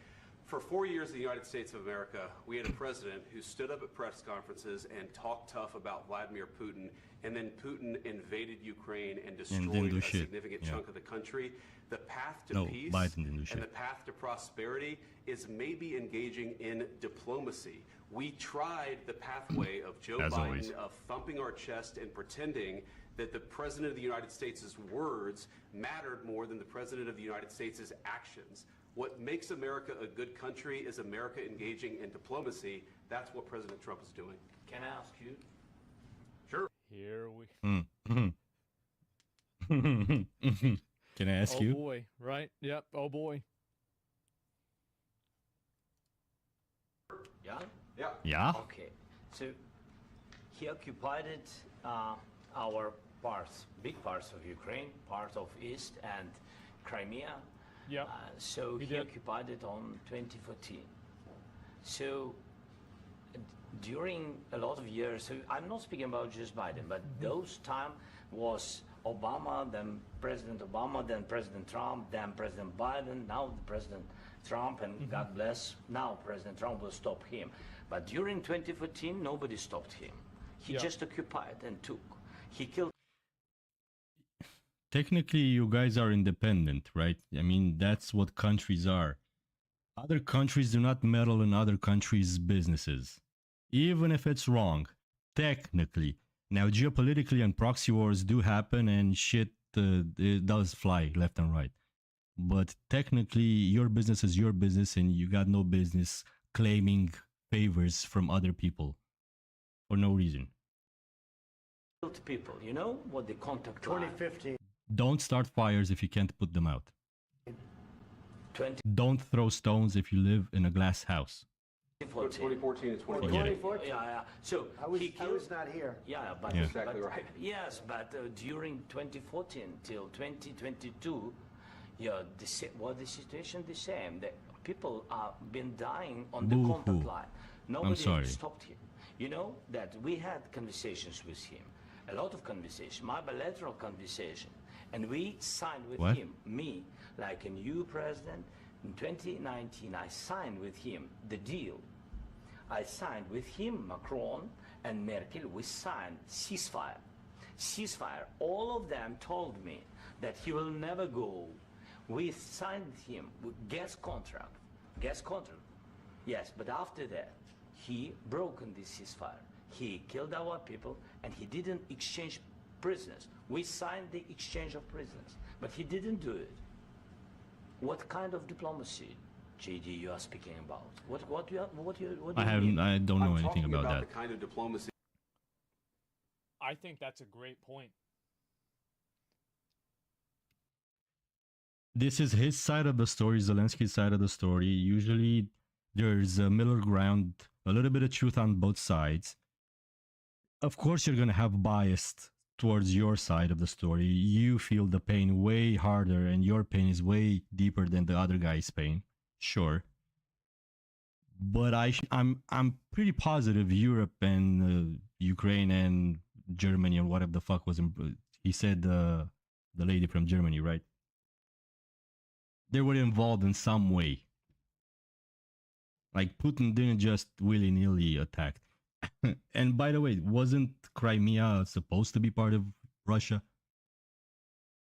for 4 years in the United States of America, we had a president who stood up at press conferences and talked tough about Vladimir Putin, and then Putin invaded Ukraine and destroyed a significant chunk of the country. The path to peace and the path to prosperity is maybe engaging in diplomacy. We tried the pathway of Joe Biden, of thumping our chest and pretending that the President of the United States' words mattered more than the President of the United States' actions. What makes America a good country is America engaging in diplomacy. That's what President Trump is doing. Can I ask you? Sure. Here we... Can I ask you? Oh boy, right? Yep, oh boy. Yeah? Yeah. Yeah? Okay. So he occupied our parts, big parts of Ukraine, part of East and Crimea. Yeah. So he occupied it on 2014. So during a lot of years, so I'm not speaking about just Biden, but those time was Obama, then President Obama, then President Trump, then President Biden, now the President Trump, and God bless, now President Trump will stop him. But during 2014, nobody stopped him. He just occupied and took. He killed. Technically, you guys are independent, right? I mean, that's what countries are. Other countries do not meddle in other countries' businesses, even if it's wrong, technically. Now, geopolitically and proxy wars do happen and shit it does fly left and right. But technically, your business is your business and you got no business claiming favors from other people for no reason. People, you know what the contact 2015. Don't start fires if you can't put them out. Don't throw stones if you live in a glass house. 2014 and 2015. 2014. Yeah. So I was not here. Yeah, but exactly right. Yes, but during 2014 till 2022, what the situation the same. The people are been dying on the contact line. Nobody stopped him. You know that we had conversations with him, a lot of conversations, my bilateral conversation, and we signed with him, me, like a new president. In 2019, I signed with him the deal. I signed with him, Macron and Merkel, we signed ceasefire. Ceasefire. All of them told me that he will never go. We signed with him with gas contract. Gas contract. Yes, but after that, he broken this ceasefire. He killed our people and he didn't exchange prisoners. We signed the exchange of prisoners, but he didn't do it. What kind of diplomacy, JD, you are speaking about? What do you mean? I don't know anything I'm talking about that. the kind of diplomacy. I think that's a great point. This is his side of the story, Zelensky's side of the story. Usually there's a middle ground, a little bit of truth on both sides. Of course, you're going to have bias towards your side of the story. You feel the pain way harder and your pain is way deeper than the other guy's pain. Sure. But I'm pretty positive Europe and Ukraine and Germany and whatever the fuck was, he said the lady from Germany, right? They were involved in some way. Like Putin didn't just willy-nilly attack. And by the way, wasn't Crimea supposed to be part of Russia?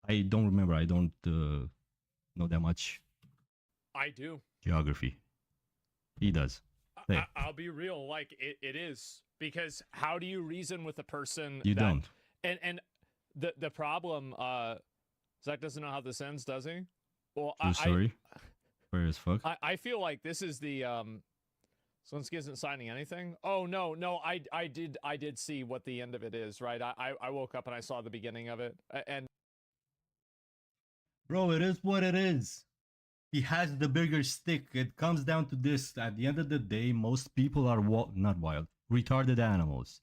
I don't remember. I don't know that much I do. geography. He does. Hey, I'll be real. Like it is, because how do you reason with a person? you don't. And the problem, Zach doesn't know how this ends, does he? Well, True story. Where as fuck? I feel like this is the Zelensky isn't signing anything. Oh no, I did see what the end of it is, right? I woke up and I saw the beginning of it, and Bro, it is what it is. He has the bigger stick. It comes down to this. At the end of the day, most people are not wild, retarded animals.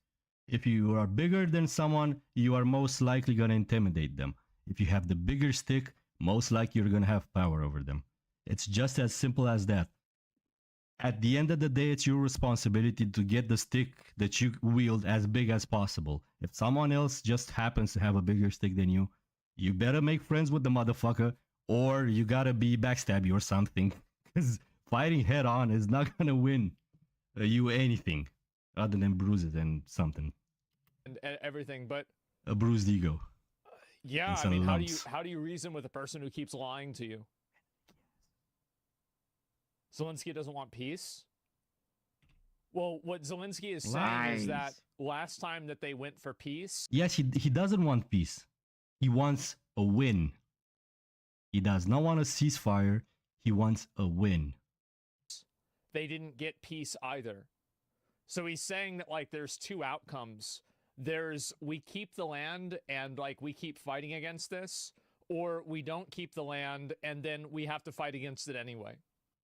If you are bigger than someone, you are most likely going to intimidate them. If you have the bigger stick, most likely you're going to have power over them. It's just as simple as that. At the end of the day, it's your responsibility to get the stick that you wield as big as possible. If someone else just happens to have a bigger stick than you, you better make friends with the motherfucker, or you gotta be backstabby or something. Because fighting head on is not gonna win you anything other than bruises and something. and everything, but A bruised ego. yeah, and I some mean, lumps. how do you reason with a person who keeps lying to you? Zelensky doesn't want peace. Well, what Zelensky is saying is that last time that they went for peace, Yes, he doesn't want peace. He wants a win. He does not want a ceasefire. He wants a win. they didn't get peace either. So he's saying that like there's two outcomes. There's we keep the land and like we keep fighting against this, or we don't keep the land and then we have to fight against it anyway.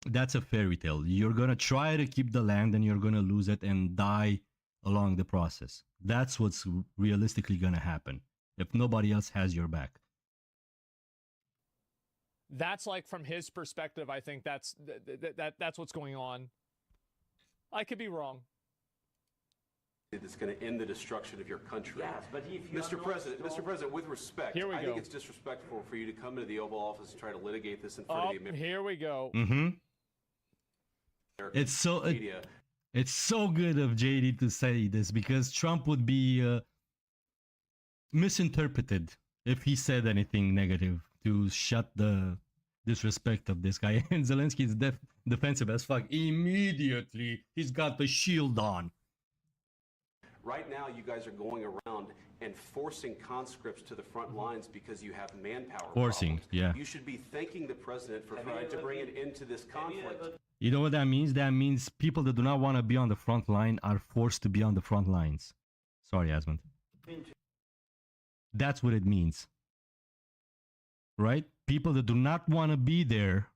That's a fairy tale. You're going to try to keep the land and you're going to lose it and die along the process. That's what's realistically going to happen if nobody else has your back. That's like from his perspective, I think that's what's going on. I could be wrong. It's going to end the destruction of your country. Yes, but if you Mr. President, with respect, Here we I go. think it's disrespectful for you to come into the Oval Office and try to litigate this in front Oh, of the American here we go. It's so media. it's so good of JD to say this because Trump would be misinterpreted if he said anything negative to shut the disrespect of this guy. And Zelensky is defensive as fuck. Immediately, he's got the shield on. Right now, you guys are going around and forcing conscripts to the front lines because you have manpower Forcing, problems. yeah. You should be thanking the president for trying to bring an end to this conflict. You know what that means? That means people that do not want to be on the front line are forced to be on the front lines. Sorry, Asmund. That's what it means. Right? People that do not want to be there,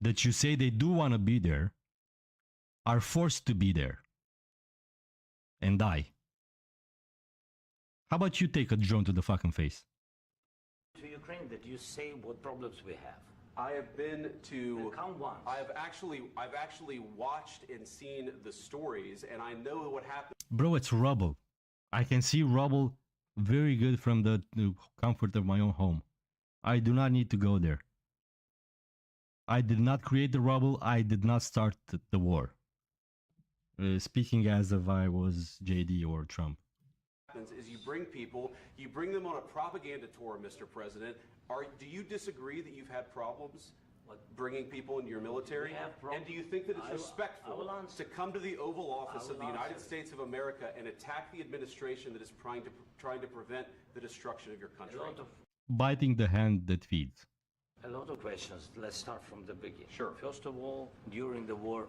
that you say they do want to be there, are forced to be there and die. How about you take a drone to the fucking face? To Ukraine that you say what problems we have. I have been to. Count once. I've actually watched and seen the stories, and I know what happened. Bro, it's rubble. I can see rubble very good from the comfort of my own home. I do not need to go there. I did not create the rubble. I did not start the war. Speaking as if I was JD or Trump. Is you bring people, you bring them on a propaganda tour, Mr. President. Do you disagree that you've had problems bringing people into your military? And do you think that it's respectful to come to the Oval Office of the United States of America and attack the administration that is trying to prevent the destruction of your country? Biting the hand that feeds. A lot of questions. Let's start from the beginning. Sure. First of all, during the war,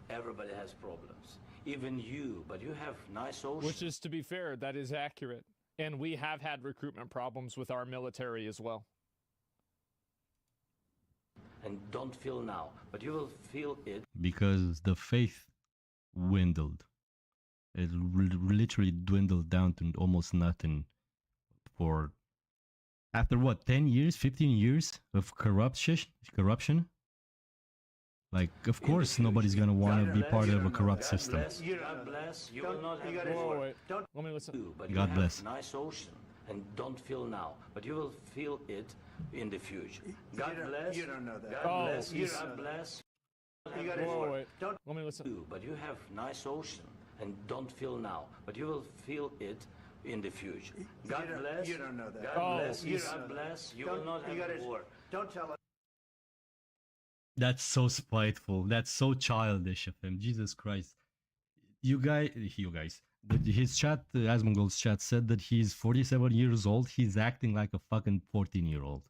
everybody has problems. Even you, but you have nice ocean. Which is, to be fair, that is accurate. And we have had recruitment problems with our military as well. And don't feel now, but you will feel it. Because the faith dwindled. It literally dwindled down to almost nothing for, after what, 10 years, 15 years of corruption? Like, of course, nobody's going to want to be part of a corrupt system. God bless. You will not have war. Let me listen. But God you bless. Have nice ocean, and don't feel now, but you will feel it in the future. God bless. You don't know that. God bless. God bless. Don't. Let me listen. But you have nice ocean, and don't feel now, but you will feel it in the future. God bless. You don't know that. God bless. God bless. You will not have war. Don't tell us. That's so spiteful. That's so childish of him. Jesus Christ. You guys, his chat, Asmongold's chat said that he's 47 years old. He's acting like a fucking 14-year-old.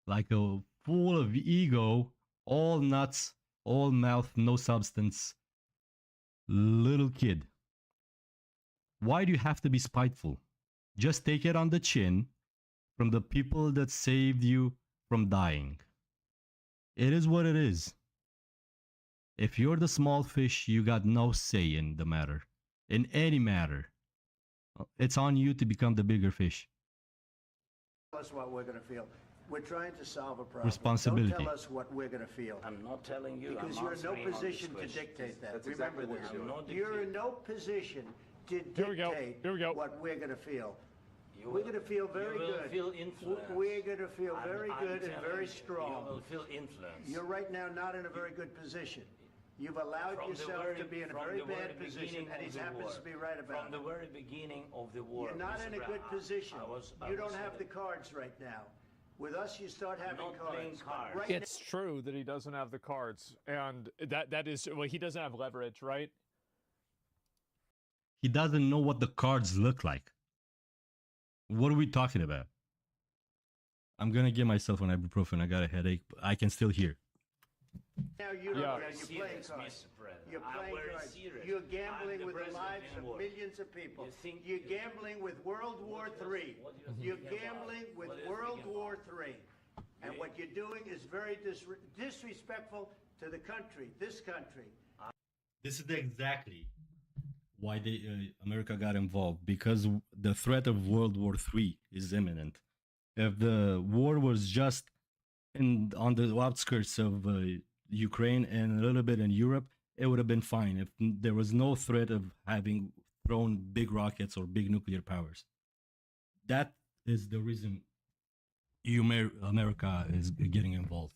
Like a full of ego, all nuts, all mouth, no substance. Little kid. Why do you have to be spiteful? Just take it on the chin from the people that saved you from dying. It is what it is. If you're the small fish, you got no say in the matter. In any matter. It's on you to become the bigger fish. Tell us what we're going to feel. We're trying to solve a problem. Responsibility. Don't tell us what we're going to feel. I'm not telling you. Because you're in no position to dictate that. That's Remember exactly what this. you're You're in no position to dictate what we're going to feel. We're going to feel very good. You will feel influence. We're going to feel very good and very strong. You will feel influence. You're right now not in a very good position. You've allowed yourself to be in a very bad position, and he happens to be right about it. From the very beginning of the war. You're not in a good position. You don't have the cards right now. With us, you start having cards. Right it's true that he doesn't have the cards, and that is, well, he doesn't have leverage, right? He doesn't know what the cards look like. What are we talking about? I'm gonna give myself an ibuprofen. I got a headache, but I can still hear. Now you're playing cards. You're playing cards. You're gambling with the lives of millions of people. You're gambling with World War III. You're gambling with World War III. And what you're doing is very disrespectful to the country, this country. This is exactly why America got involved, because the threat of World War III is imminent. If the war was just on the outskirts of Ukraine and a little bit in Europe, it would have been fine if there was no threat of having thrown big rockets or big nuclear powers. That is the reason America is getting involved.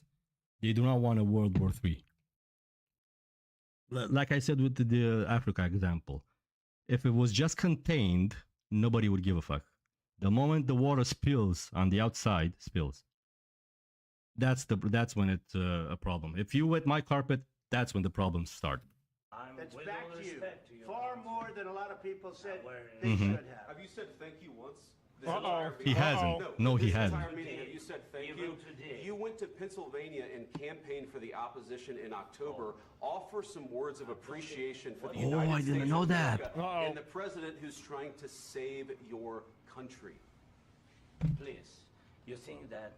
They do not want a World War III. Like I said with the Africa example, if it was just contained, nobody would give a fuck. The moment the water spills on the outside, that's when it's a problem. If you wet my carpet, that's when the problems start. That's back to you. Far more than a lot of people said they should have. Have you said thank you once? He hasn't. No, he hasn't. You said thank you. You went to Pennsylvania and campaigned for the opposition in October. Offer some words of appreciation for the United States. I didn't know that. And the president who's trying to save your country. Please, you think that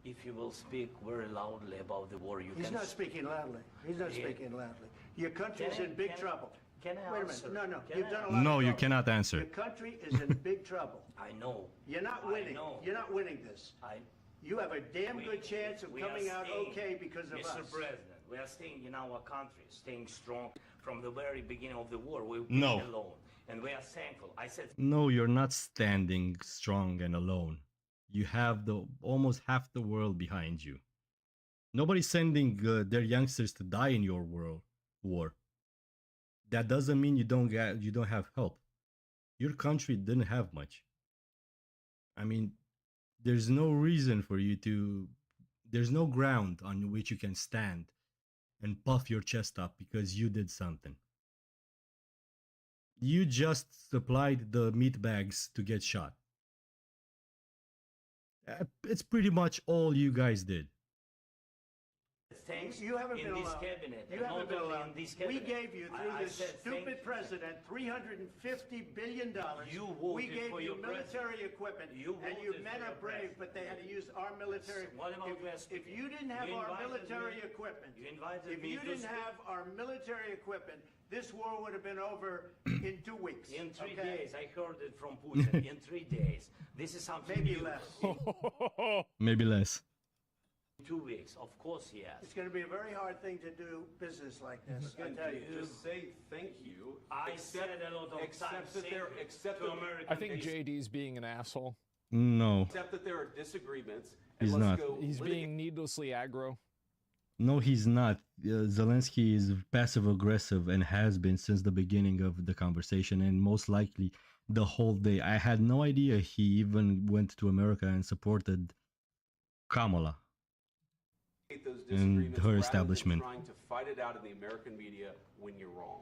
if you will speak very loudly about the war, He's not speaking loudly. He's not speaking loudly. Your country's in big trouble. Can I Wait a answer? minute. No, Can you've I done a answer? lot No, of you trouble. cannot answer. Your country is in big trouble. I know. You're not I winning. know. You're not winning this. You have a damn good chance of We are coming out staying, okay because of Mr. us. President, we are staying in our country, staying strong from the very beginning of the war. We've No. been alone, and we are thankful. I said, No, you're not standing strong and alone. You have almost half the world behind you. Nobody's sending their youngsters to die in your war. That doesn't mean you don't have help. Your country didn't have much. I mean, there's no reason for you to. There's no ground on which you can stand and puff your chest up because you did something. You just supplied the meat bags to get shot. It's pretty much all you guys did. thanks You haven't in been this allowed. cabinet. You and haven't not been only allowed. in this We cabinet. gave you, through I this said, stupid president, $350 billion. You We voted gave for you your military equipment, You and you voted men for are your brave, president. but they had to use our military. What about If you didn't have You our invited military me- equipment, You invited if me you to didn't speak. have our military equipment, this war would have been over in 2 weeks. In 3 okay? days, I heard it from Putin. In 3 days. This is something Maybe new. less. Maybe less. 2 weeks, of course, yes. It's going to be a very hard thing to do business like this. I tell you. Just say thank you. I said a lot of times. I think JD's being an asshole. No, Accept that there are disagreements. He's and let's not. Go He's litigate. being needlessly aggro. no, he's not. Zelensky is passive aggressive and has been since the beginning of the conversation, and most likely the whole day. I had no idea he even went to America and supported Kamala Those and disagreements her rather establishment. than trying to fight it out in the American media when you're wrong.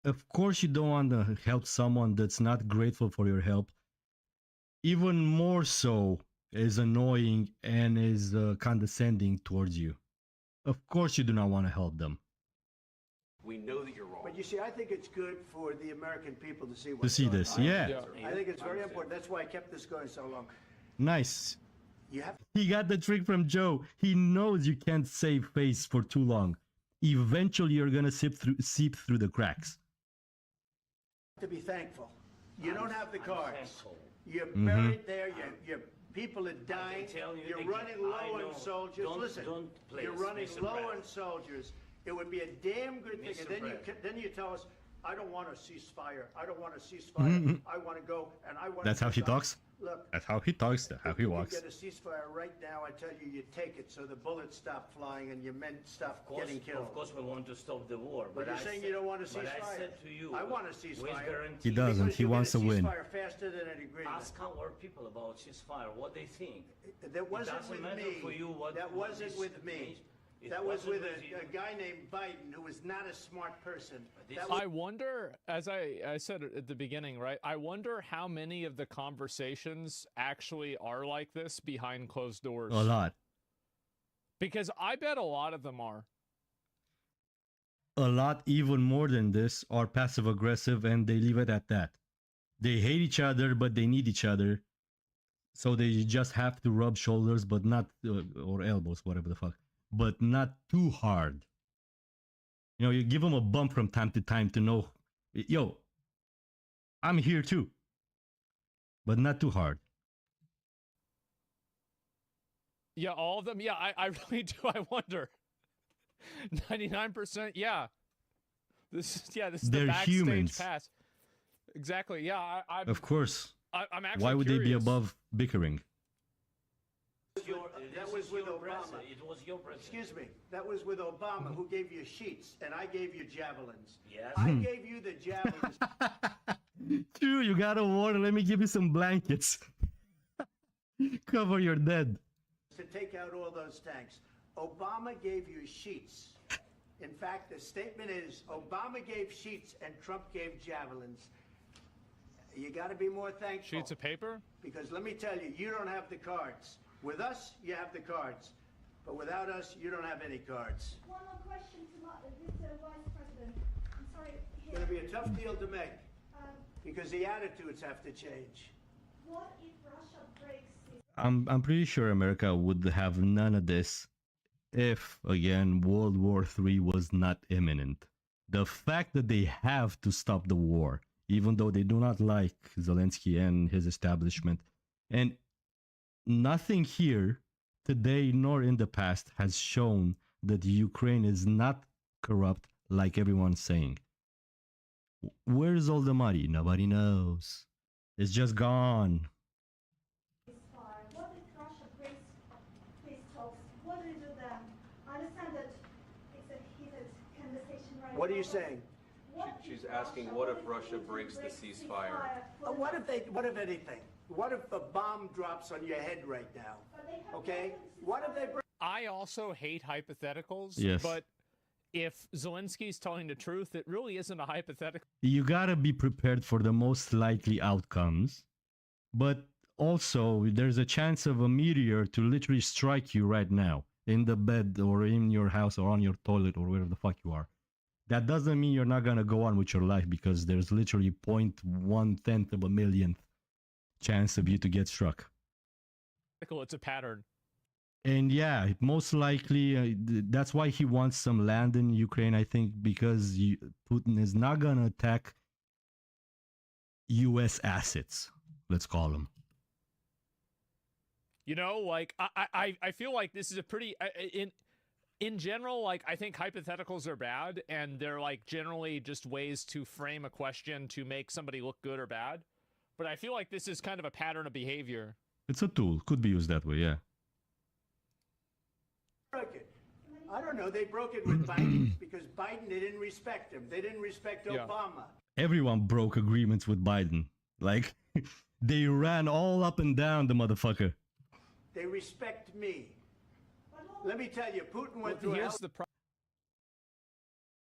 Of course, you don't want to help someone that's not grateful for your help. Even more so is annoying and is condescending towards you. Of course, you do not want to help them. We know that you're wrong. But you see, I think it's good for the American people to see To what's see going this, on. yeah. I think it's very important. That's why I kept this going so long. Nice. You have He got the trick from Joe. He knows you can't save face for too long. Eventually, you're gonna seep through the cracks. to be thankful. You don't have the cards. thankful. You're Mhm. buried there. Your people are dying. tell you You're again, running I low know. on soldiers. Don't- Listen, don't please, you're running Mr. low on President. soldiers. It would be a damn good thing. Mr. And President. then you tell us, I don't want a ceasefire. I don't want a ceasefire. Mhm. I want to go and I want. That's how he talks. Look. That's how he talks. That's how he If walks. you get a ceasefire right now, I tell you, you take it so the bullets stop flying and your men stop getting killed. Of course, we want to stop the war. But you're I saying said- you don't want a But I ceasefire. said to you, I want a with ceasefire. guarantee- He doesn't. Because He you'll wants get to a win. ceasefire faster than an agreement. Ask our people about ceasefire, what they think. That wasn't doesn't with matter me. for you what- That what wasn't this with me. means. It That was wasn't with with you. a guy named Biden who was not a smart person. That I wonder, as I said at the beginning, right? I wonder how many of the conversations actually are like this behind closed doors. A lot. Because I bet a lot of them are. A lot, even more than this, are passive aggressive and they leave it at that. They hate each other, but they need each other. So they just have to rub shoulders, but not, or elbows, whatever the fuck, but not too hard. You know, you give them a bump from time to time to know, yo, I'm here too. But not too hard. Yeah, all of them. Yeah, I really do. I wonder. 99%. Yeah. This is They're the backstage humans. pass. Exactly. Yeah. Of course. I'm actually Why would they be curious. above bickering? That was with Obama. president. It was your president. Excuse me. That was with Obama, who gave you sheets, and I gave you javelins. Yes. I gave you the javelins. True, you got a water. Let me give you some blankets. Cover your dead. to take out all those tanks. Obama gave you sheets. In fact, the statement is Obama gave sheets and Trump gave javelins. You got to be more thankful. Sheets of paper? Because let me tell you, you don't have the cards. With us, you have the cards. But without us, you don't have any cards. One more question to Mr. Vice President. I'm sorry. It's going to be a tough deal to make Um, because the attitudes have to change. what if Russia breaks this? I'm pretty sure America would have none of this if, again, World War III was not imminent. The fact that they have to stop the war, even though they do not like Zelensky and his establishment, and nothing here today nor in the past has shown that Ukraine is not corrupt like everyone's saying. Where's all the money? Nobody knows. It's just gone. What if Russia breaks peace talks? What do you do then? I understand that it's a heated conversation right now. What are you saying? She's asking, what if Russia breaks the ceasefire? What if anything? What if a bomb drops on your head right now? Okay? What if they break? I also hate hypotheticals, Yes. but if Zelensky's telling the truth, it really isn't a hypothetical. You gotta be prepared for the most likely outcomes, but also there's a chance of a meteor to literally strike you right now in the bed or in your house or on your toilet or wherever the fuck you are. That doesn't mean you're not gonna go on with your life, because there's literally 0.1/10 of a millionth chance of you to get struck. It's a pattern. And yeah, most likely that's why he wants some land in Ukraine, I think, because Putin is not going to attack U.S. assets, let's call them. You know, like, I feel like this is a pretty, in general, like, I think hypotheticals are bad, and they're, like, generally just ways to frame a question to make somebody look good or bad. But I feel like this is kind of a pattern of behavior. It's a tool. Could be used that way, yeah. I don't know. They broke it with Biden because Biden, they didn't respect him. They didn't respect Obama. Everyone broke agreements with Biden. Like, they ran all up and down the motherfucker. They respect me. Let me tell you, Putin went through hell.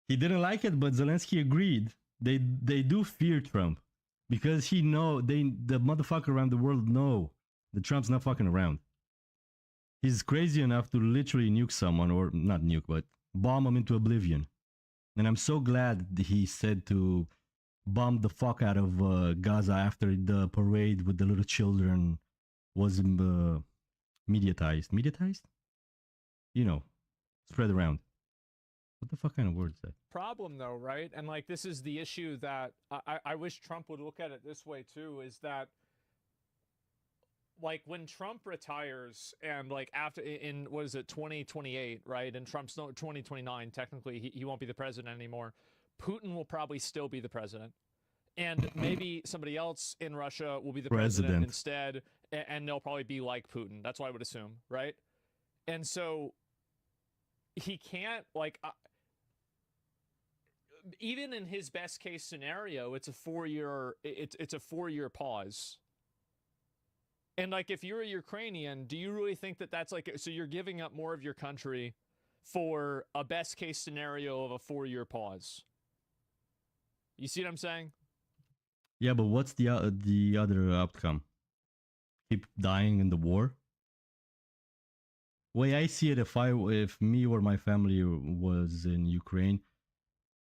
He didn't like it, but Zelensky agreed. They do fear Trump because the motherfucker around the world know that Trump's not fucking around. He's crazy enough to literally nuke someone, or not nuke, but bomb him into oblivion. And I'm so glad that he said to bomb the fuck out of Gaza after the parade with the little children was mediatized. Mediatized? You know, spread around. What the fuck kind of word is that? Problem, though, right? And, like, this is the issue that I wish Trump would look at it this way, too, is that, like, when Trump retires and, like, after in what is it, 2028, right? And Trump's 2029, technically he won't be the president anymore. Putin will probably still be the president, and maybe somebody else in Russia will be the president instead, and they'll probably be like Putin. That's what I would assume, right? And so he can't, like, even in his best case scenario, it's a 4-year pause. And, like, if you're a Ukrainian, do you really think that that's, like, so you're giving up more of your country for a best case scenario of a 4-year pause? You see what I'm saying? Yeah, but what's the other outcome? Keep dying in the war? Way I see it, if me or my family was in Ukraine,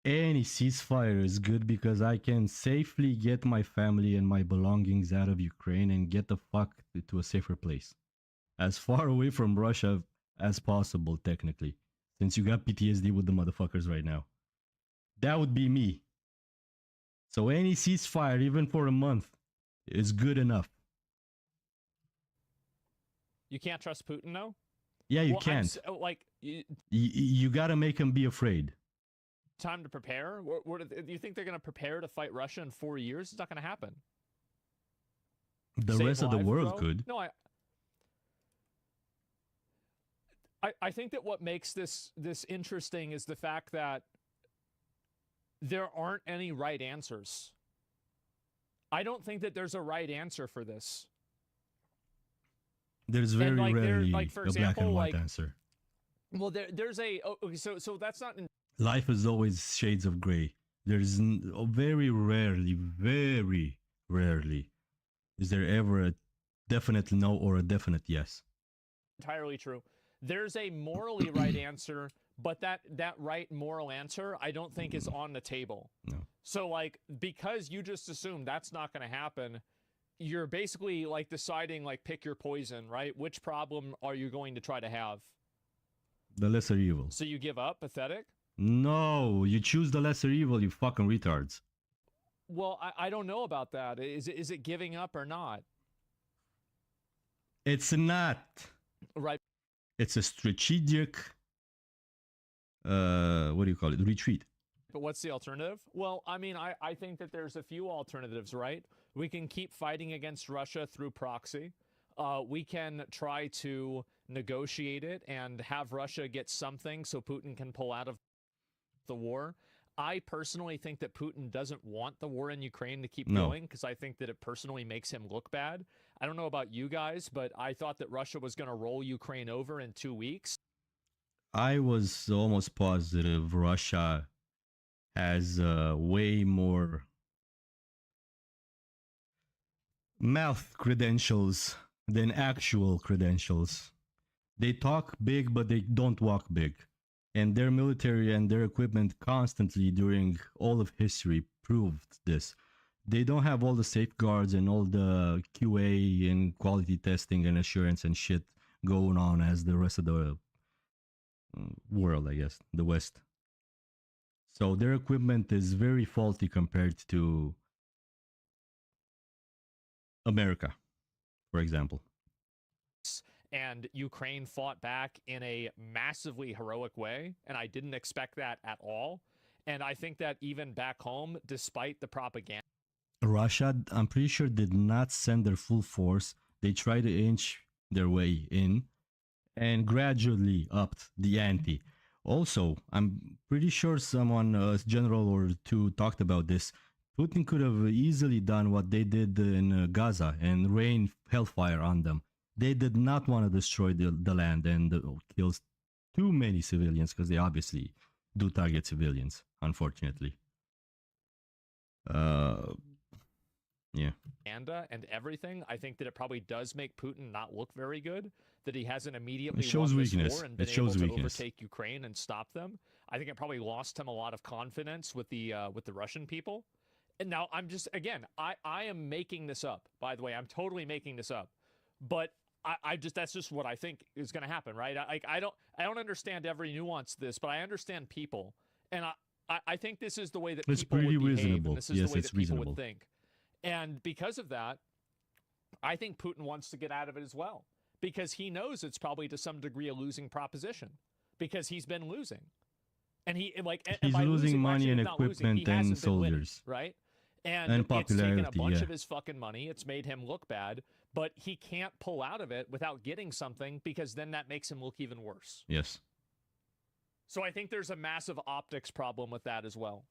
any ceasefire is good because I can safely get my family and my belongings out of Ukraine and get the fuck to a safer place. As far away from Russia as possible, technically. Since you got PTSD with the motherfuckers right now. That would be me. So any ceasefire, even for a month, is good enough. You can't trust Putin, though? Yeah, you can't. You gotta make him be afraid. Time to prepare? Do you think they're going to prepare to fight Russia in 4 years? It's not going to happen. The rest of the world could. No, I think that what makes this interesting is the fact that there aren't any right answers. I don't think that there's a right answer for this. There's very rarely a black and white answer. Well, there's a... Okay, so that's not... Life is always shades of gray. There's very rarely is there ever a definite no or a definite yes. Entirely true. There's a morally right answer, but that right moral answer I don't think is on the table. No. So, like, because you just assume that's not going to happen, you're basically, like, deciding, like, pick your poison, right? Which problem are you going to try to have? The lesser evil. So you give up? Pathetic? No, you choose the lesser evil, you fucking retards. Well, I don't know about that. Is it giving up or not? It's not. Right. It's a strategic, what do you call it? Retreat. But what's the alternative? Well, I mean, I think that there's a few alternatives, right? We can keep fighting against Russia through proxy. We can try to negotiate it and have Russia get something so Putin can pull out of the war. I personally think that Putin doesn't want the war in Ukraine to keep going because I think that it personally makes him look bad. I don't know about you guys, but I thought that Russia was going to roll Ukraine over in 2 weeks. I was almost positive Russia has way more mouth credentials than actual credentials. They talk big, but they don't walk big. And their military and their equipment constantly during all of history proved this. They don't have all the safeguards and all the QA and quality testing and assurance and shit going on as the rest of the world, I guess, the West. So their equipment is very faulty compared to America, for example. And Ukraine fought back in a massively heroic way, and I didn't expect that at all. And I think that even back home, despite the propaganda, Russia, I'm pretty sure, did not send their full force. They tried to inch their way in and gradually upped the ante. Also, I'm pretty sure someone, a general or two, talked about this. Putin could have easily done what they did in Gaza and rain hellfire on them. They did not want to destroy the land and kill too many civilians because they obviously do target civilians, unfortunately. Yeah. And everything, I think that it probably does make Putin not look very good, that he hasn't immediately It shows won this weakness. war and been It shows able to weakness. overtake Ukraine and stop them. I think it probably lost him a lot of confidence with the Russian people. And now I'm just, again, I am making this up, by the way. I'm totally making this up. But I just, that's just what I think is going to happen, right? I don't understand every nuance of this, but I understand people. And I think this is the way that It's people pretty would behave, reasonable. and this is Yes, the way it's that people reasonable. would think. And because of that, I think Putin wants to get out of it as well, because he knows it's probably to some degree a losing proposition, because he's been losing. And he's by losing losing, money actually, and not losing, equipment he and hasn't been winning, soldiers. right? And it's taken a popularity, bunch yeah. of his fucking money. It's made him look bad, but he can't pull out of it without getting something, because then that makes him look even worse. Yes. So I think there's a massive optics problem with that as well.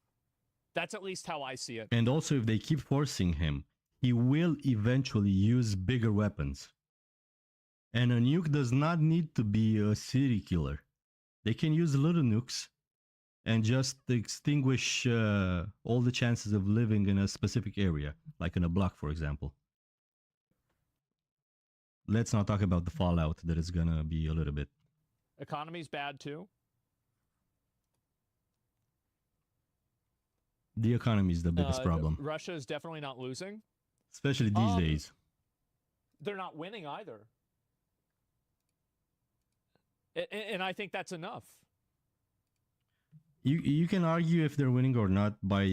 That's at least how I see it. And also, if they keep forcing him, he will eventually use bigger weapons. And a nuke does not need to be a city killer. They can use little nukes and just extinguish all the chances of living in a specific area, like in a block, for example. Let's not talk about the fallout that is gonna be a little bit. Economy's bad too. The economy is the biggest problem, Russia is definitely not losing. especially these days. They're not winning either. And I think that's enough. You can argue if they're winning or not by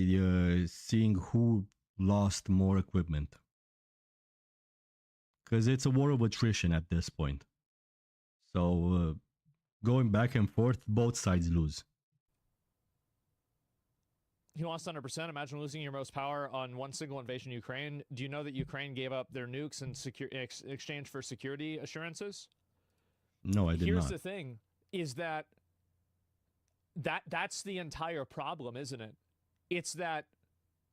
seeing who lost more equipment. Because it's a war of attrition at this point. So going back and forth, both sides lose. He lost 100%. Imagine losing your most power on one single invasion of Ukraine. Do you know that Ukraine gave up their nukes in exchange for security assurances? No, I did not. Here's the thing, is that's the entire problem, isn't it? It's that,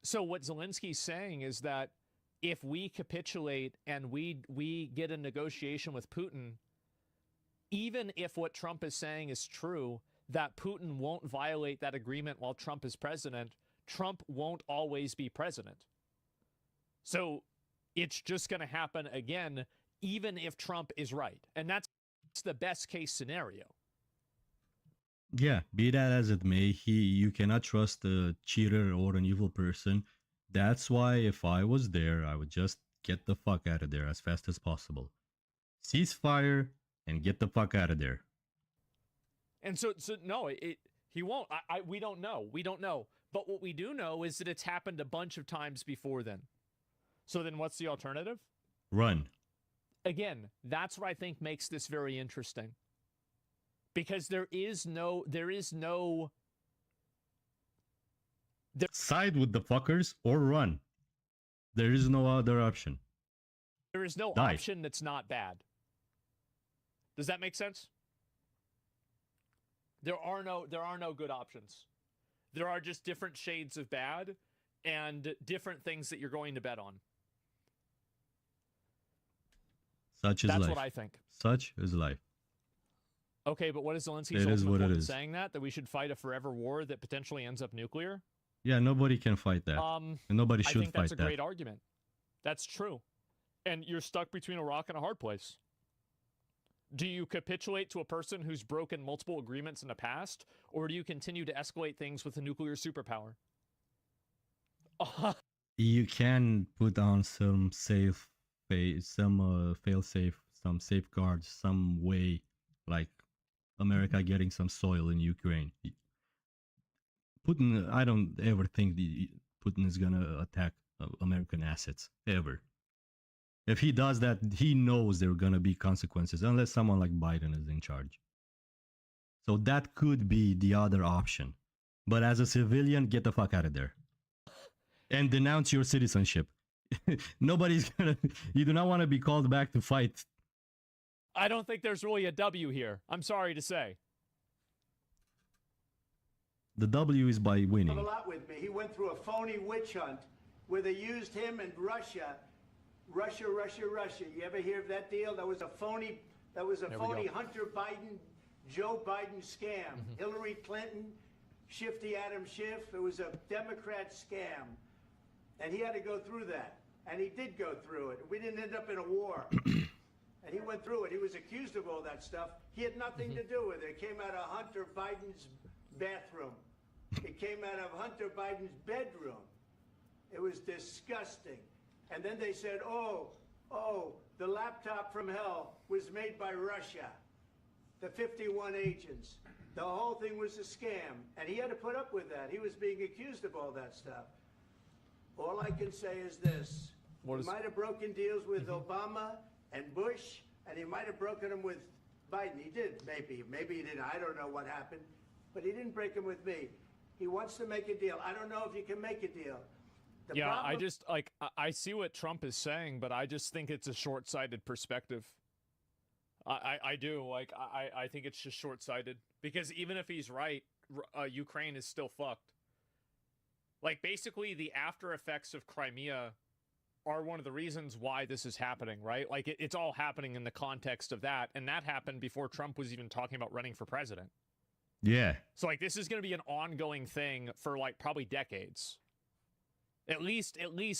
so what Zelensky's saying is that if we capitulate and we get a negotiation with Putin, even if what Trump is saying is true, that Putin won't violate that agreement while Trump is president, Trump won't always be president. So it's just going to happen again, even if Trump is right. And that's the best case scenario. Yeah, be that as it may, you cannot trust a cheater or an evil person. That's why if I was there, I would just get the fuck out of there as fast as possible. Cease fire and get the fuck out of there. And so no, he won't. We don't know. We don't know. But what we do know is that it's happened a bunch of times before then. So then what's the alternative? Run. Again, that's what I think makes this very interesting. Because there is no side with the fuckers or run. There is no other option. There is no option that's not bad. Does that make sense? There are no good options. There are just different shades of bad and different things that you're going to bet on. Such is life. That's what I think. Such is life. Okay, but what is Zelensky's ultimate point in saying that? That we should fight a forever war that potentially ends up nuclear? Yeah, nobody can fight that. And nobody should fight that. I think that's a great argument. That's true. And you're stuck between a rock and a hard place. Do you capitulate to a person who's broken multiple agreements in the past, or do you continue to escalate things with a nuclear superpower? You can put on some fail-safe, some safeguards, some way, like America getting some soil in Ukraine. Putin, I don't ever think Putin is gonna attack American assets, ever. If he does that, he knows there are gonna be consequences, unless someone like Biden is in charge. So that could be the other option. But as a civilian, get the fuck out of there. And denounce your citizenship. Nobody's gonna... You do not want to be called back to fight. I don't think there's really a W here. I'm sorry to say. The W is by winning. A lot with me. He went through a phony witch hunt where they used him and Russia. You ever hear of that deal? That was a phony Hunter Biden, Joe Biden scam. Hillary Clinton, Shifty Adam Schiff. It was a Democrat scam. And he had to go through that. And he did go through it. We didn't end up in a war. And he went through it. He was accused of all that stuff. He had nothing to do with it. It came out of Hunter Biden's bathroom. It came out of Hunter Biden's bedroom. It was disgusting. And then they said, oh, the laptop from hell was made by Russia. The 51 agents. The whole thing was a scam. And he had to put up with that. He was being accused of all that stuff. All I can say is this. He might have broken deals with Obama and Bush, and he might have broken them with Biden. He did, maybe. Maybe he didn't. I don't know what happened. But he didn't break them with me. He wants to make a deal. I don't know if you can make a deal. I just, I see what Trump is saying, but I just think it's a short-sighted perspective. I do. I think it's just short-sighted. Because even if he's right, Ukraine is still fucked. Like, basically, the after effects of Crimea are one of the reasons why this is happening, right? Like, it's all happening in the context of that, and that happened before Trump was even talking about running for president. Yeah. So, like, this is going to be an ongoing thing for, like, probably decades. At least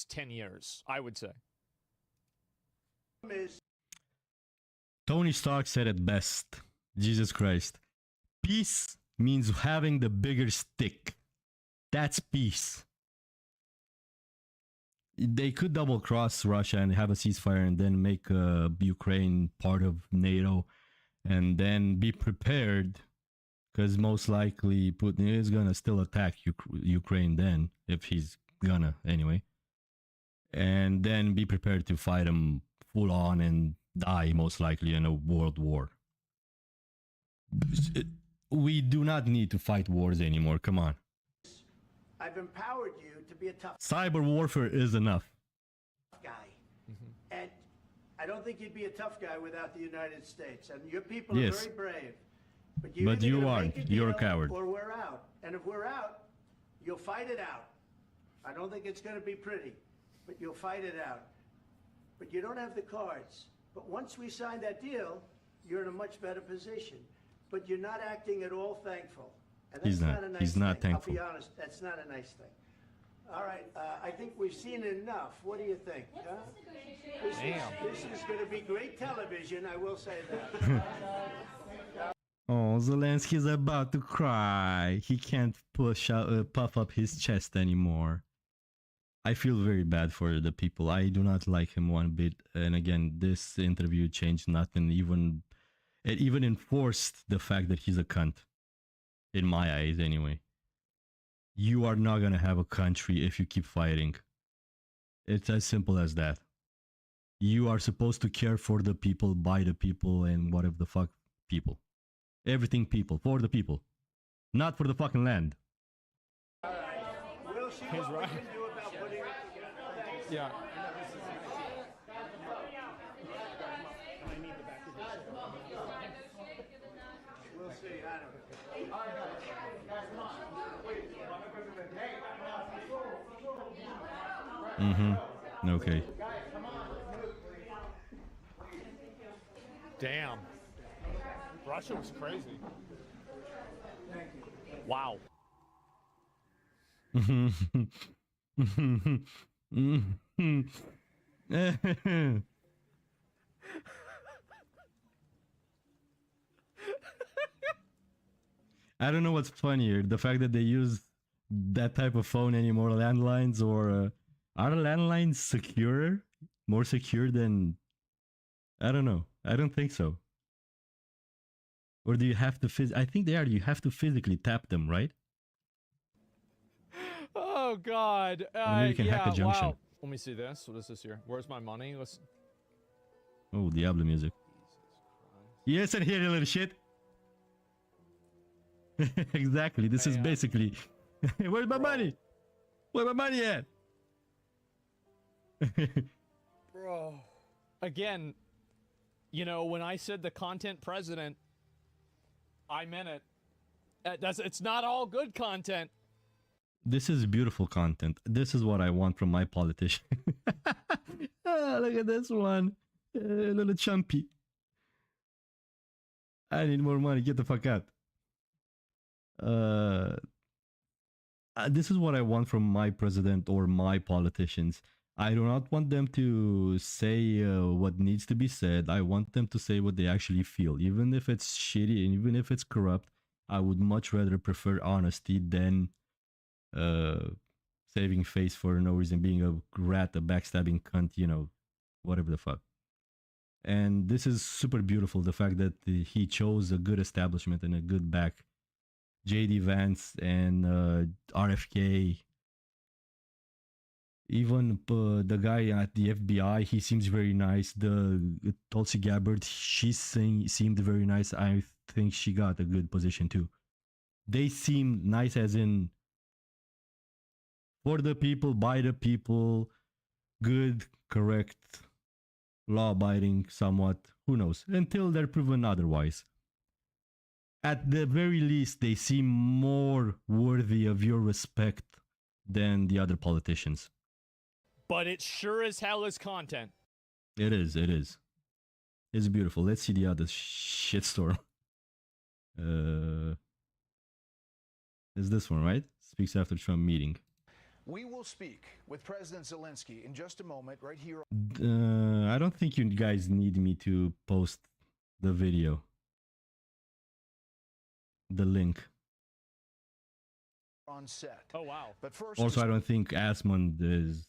10 years, I would say. Tony Stark said it best. Jesus Christ. Peace means having the bigger stick. That's peace. They could double cross Russia and have a ceasefire and then make Ukraine part of NATO and then be prepared, because most likely Putin is gonna still attack Ukraine then, if he's gonna anyway, and then be prepared to fight him full on and die most likely in a world war. We do not need to fight wars anymore. Come on. I've empowered you to be a tough cyber warfare is enough guy. And I don't think you'd be a tough guy without the United States. And your people are very brave. But you are. You're a coward. Or we're out. And if we're out, you'll fight it out. I don't think it's going to be pretty, but you'll fight it out. But you don't have the cards. But once we sign that deal, you're in a much better position. But you're not acting at all thankful. And that's not a nice He's not thing. thankful. I'll be honest, that's not a nice thing. All right, I think we've seen enough. What do you think? Huh? This is going to be great television, I will say that. Oh, Zelensky's about to cry. He can't puff up his chest anymore. I feel very bad for the people. I do not like him one bit. And again, this interview changed nothing. It even enforced the fact that he's a cunt. in my eyes anyway. You are not gonna have a country if you keep fighting. It's as simple as that. You are supposed to care for the people, by the people, and whatever the fuck people. Everything people, for the people. Not for the fucking land. We'll see He's what right. we can do about putting it together. Yeah. We'll see. I don't know. Mm-hmm. Okay. Damn. Russia was crazy. Wow. I don't know what's funnier, the fact that they use that type of phone anymore, landlines, or are the landlines secure? More secure than... I don't know. I don't think so. Or do you have to I think they are. You have to physically tap them, right? Oh God. Or maybe you can hack a junction. Wow. Let me see this. What is this here? Where's my money? Let's... Oh, Diablo music. Yes, and here, you little shit. Exactly. This is basically... Where's my money? Where's my money at? Bro. Again, you know, when I said the content president, I meant it. It's not all good content. This is beautiful content. This is what I want from my politician. Look at this one. A little chumpy. I need more money. Get the fuck out. This is what I want from my president or my politicians. I do not want them to say what needs to be said. I want them to say what they actually feel. Even if it's shitty and even if it's corrupt, I would much rather prefer honesty than saving face for no reason, being a rat, a backstabbing cunt, you know, whatever the fuck. And this is super beautiful, the fact that he chose a good establishment and a good back. JD Vance and RFK. Even the guy at the FBI, he seems very nice. The Tulsi Gabbard, she seemed very nice. I think she got a good position too. They seem nice as in for the people, by the people, good, correct, law-abiding somewhat. Who knows? Until they're proven otherwise. At the very least, they seem more worthy of your respect than the other politicians. But it sure as hell is content. It is, it is. It's beautiful. Let's see the other shitstorm. Is this one, right? Speaks after Trump meeting. We will speak with President Zelensky in just a moment right here. I don't think you guys need me to post the video. The link. On set. Oh, wow. But first, also, I don't think Asmund is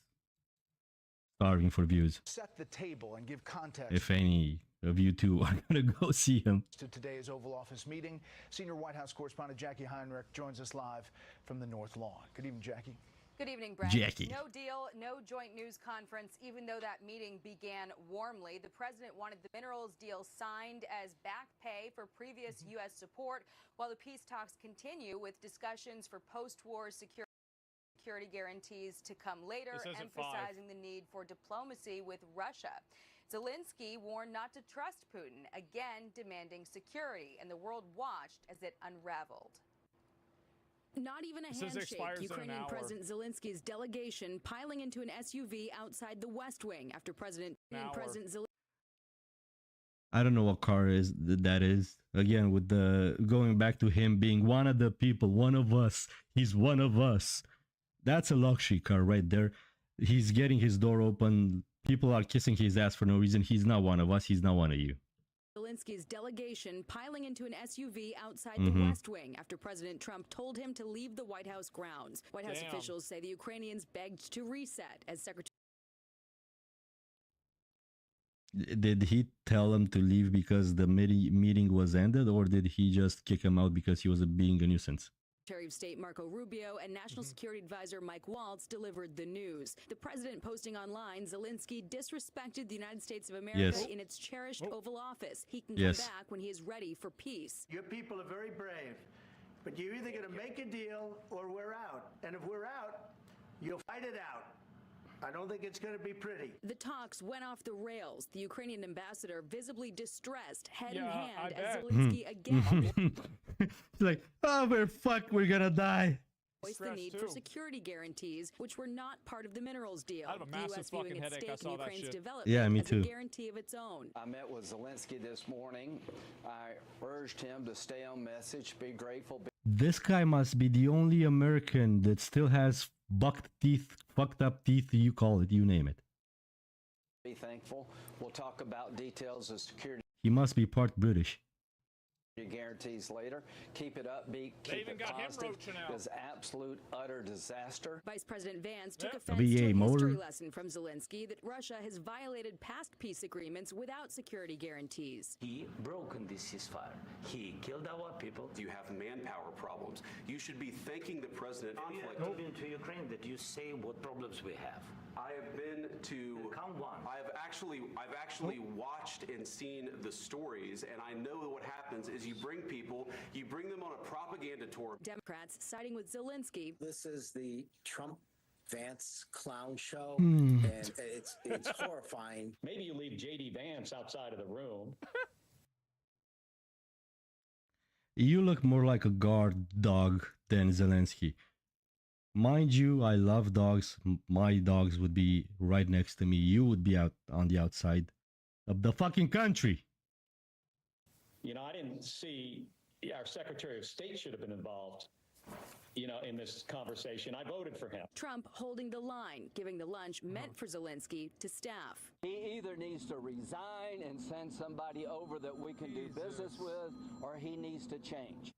starving for views. Set the table and give context. If any of you two are going to go see him. To today's Oval Office meeting, senior White House correspondent Jackie Heinrich joins us live from the North Lawn. Good evening, Jackie. Good evening, Brett. Jackie. No deal, no joint news conference, even though that meeting began warmly. The president wanted the minerals deal signed as back pay for previous U.S. support, while the peace talks continue with discussions for post-war security guarantees to come later, emphasizing the need for diplomacy with Russia. Zelensky warned not to trust Putin, again demanding security, and the world watched as it unraveled. Not even a handshake. Ukrainian President Zelensky's delegation piling into an SUV outside the West Wing after President Zelensky. I don't know what car that is. Again, with the going back to him being one of the people, one of us. He's one of us. That's a luxury car right there. He's getting his door open. People are kissing his ass for no reason. He's not one of us. He's not one of you. Zelensky's delegation piling into an SUV outside the West Wing after President Trump told him to leave the White House grounds. White House officials say the Ukrainians begged to reset as Secretary. Did he tell him to leave because the meeting was ended, or did he just kick him out because he was being a nuisance? Secretary of State Marco Rubio and National Security Advisor Mike Waltz delivered the news. The president posting online, Zelensky disrespected the United States of America in its cherished Oval Office. He can come back when he is ready for peace. Your people are very brave, but you're either going to make a deal or we're out. And if we're out, you'll fight it out. I don't think it's going to be pretty. The talks went off the rails. The Ukrainian ambassador visibly distressed, head in hand, as Zelensky again. He's like, oh, we're gonna die. Voiced the need for security guarantees, which were not part of the minerals deal. I have a massive fucking headache. I saw that shit. Development me as too. a guarantee of its own. I met with Zelensky this morning. I urged him to stay on message, be grateful. This guy must be the only American that still has bucked teeth, fucked up teeth, you call it, you name it. Be thankful. We'll talk about details of security He must be part British. guarantees later. Keep it upbeat, keep it positive. This absolute, utter disaster. Vice President Vance took offense to a history lesson from Zelensky that Russia has violated past peace agreements without security guarantees. He broken this ceasefire. He killed our people. You have manpower problems. You should be thanking the president. Have you been to Ukraine that you say what problems we have? I have been to. Count one. I've actually watched and seen the stories, and I know what happens is you bring people, you bring them on a propaganda tour. Democrats siding with Zelensky. This is the Trump Vance clown show, Hmm. and it's horrifying. Maybe you leave J.D. Vance outside of the room. You look more like a guard dog than Zelensky. Mind you, I love dogs. My dogs would be right next to me. You would be out on the outside of the fucking country. You know, I didn't see our Secretary of State should have been involved, you know, in this conversation. I voted for him. Trump holding the line, giving the lunch meant for Zelensky to staff. He either needs to resign and send somebody over that we can do business with, or he needs to change.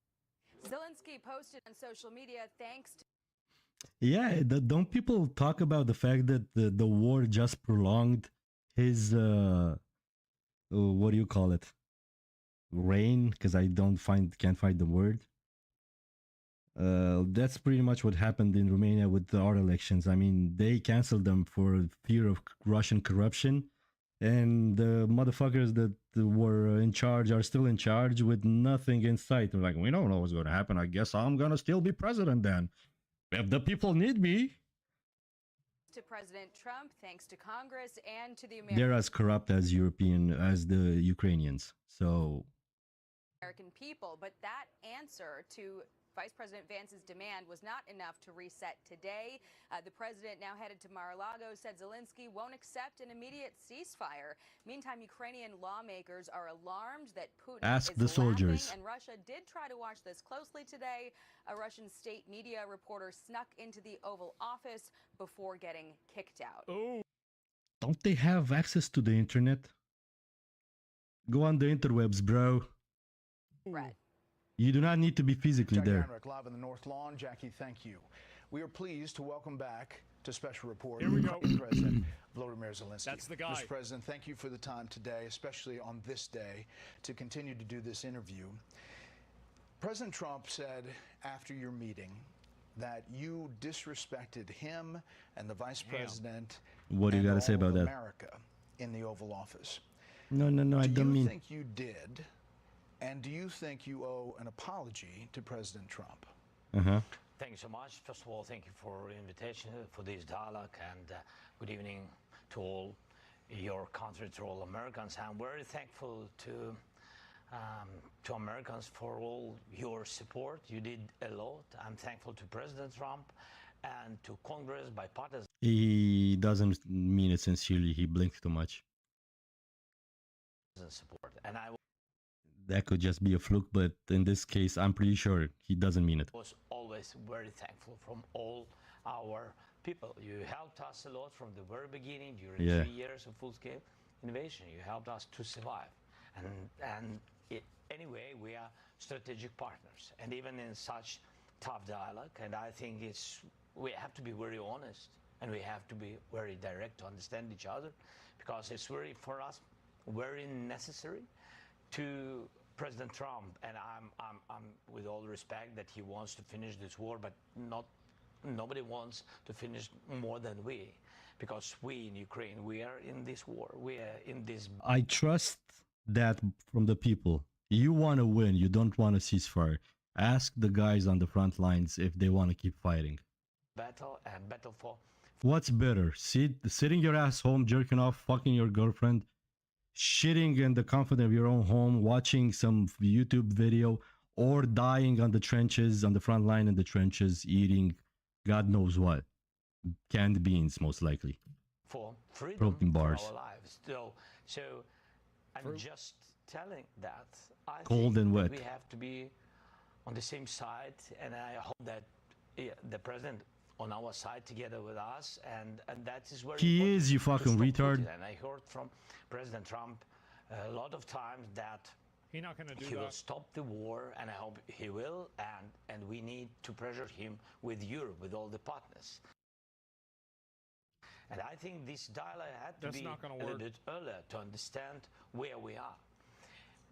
Zelensky posted on social media thanks to Yeah, don't people talk about the fact that the war just prolonged his, what do you call it? Reign? Because I can't find the word. That's pretty much what happened in Romania with our elections. I mean, they canceled them for fear of Russian corruption, and the motherfuckers that were in charge are still in charge with nothing in sight. They're like, we don't know what's going to happen. I guess I'm going to still be president then. If the people need me. to President Trump, thanks to Congress and to the They're as corrupt as the Ukrainians. So American people. But that answer to Vice President Vance's demand was not enough to reset today. The president, now headed to Mar-a-Lago, said Zelensky won't accept an immediate ceasefire. Meantime, Ukrainian lawmakers are alarmed that Putin Ask is the soldiers. laughing, and Russia did try to watch this closely today. A Russian state media reporter snuck into the Oval Office before getting kicked out. Oh. Don't they have access to the internet? Go on the interwebs, bro. Red. You do not need to be physically Jackie there. Heinrich, live in the North Lawn. Jackie, thank you. We are pleased to welcome back to Special Report President Volodymyr Zelensky. That's the guy. Mr. President, thank you for the time today, especially on this day, to continue to do this interview. President Trump said after your meeting that you disrespected him and the Vice President. What do you got to say about that? America in the Oval Office. No, I don't mean. Do you think you did? And do you think you owe an apology to President Trump? Thank you so much. First of all, thank you for the invitation, for this dialogue, and good evening to all your country, to all Americans. I'm very thankful to Americans for all your support. You did a lot. I'm thankful to President Trump and to Congress, bipartisan. He doesn't mean it sincerely. He blinked too much. Support, and I That could just be a fluke, but in this case, I'm pretty sure he doesn't mean it. was always very thankful from all our people. You helped us a lot from the very beginning during 3 years of full-scale innovation. You helped us to survive, and anyway, we are strategic partners, and even in such tough dialogue. And I think we have to be very honest, and we have to be very direct to understand each other, because it's very, for us, very necessary to President Trump, and I'm with all respect that he wants to finish this war, but nobody wants to finish more than we, because we in Ukraine, we are in this war, we are in this. I trust that from the people. You want to win, you don't want a ceasefire. Ask the guys on the front lines if they want to keep fighting. Battle and battle for. What's better, sitting your ass home, jerking off, fucking your girlfriend, shitting in the comfort of your own home, watching some YouTube video, or dying on the trenches, on the front line in the trenches, eating God knows what, canned beans most likely, for freedom, protein bars, for our lives. So I'm just telling that I cold think and that wet. we have to be on the same side, and I hope that the president on our side together with us, and that is where he is, you fucking retard. Putin. And I heard from President Trump a lot of times that he's not going to do he that. will stop the war, and I hope he will, and we need to pressure him with Europe, with all the partners. And I think this dialogue had to be a little bit earlier to understand where we are.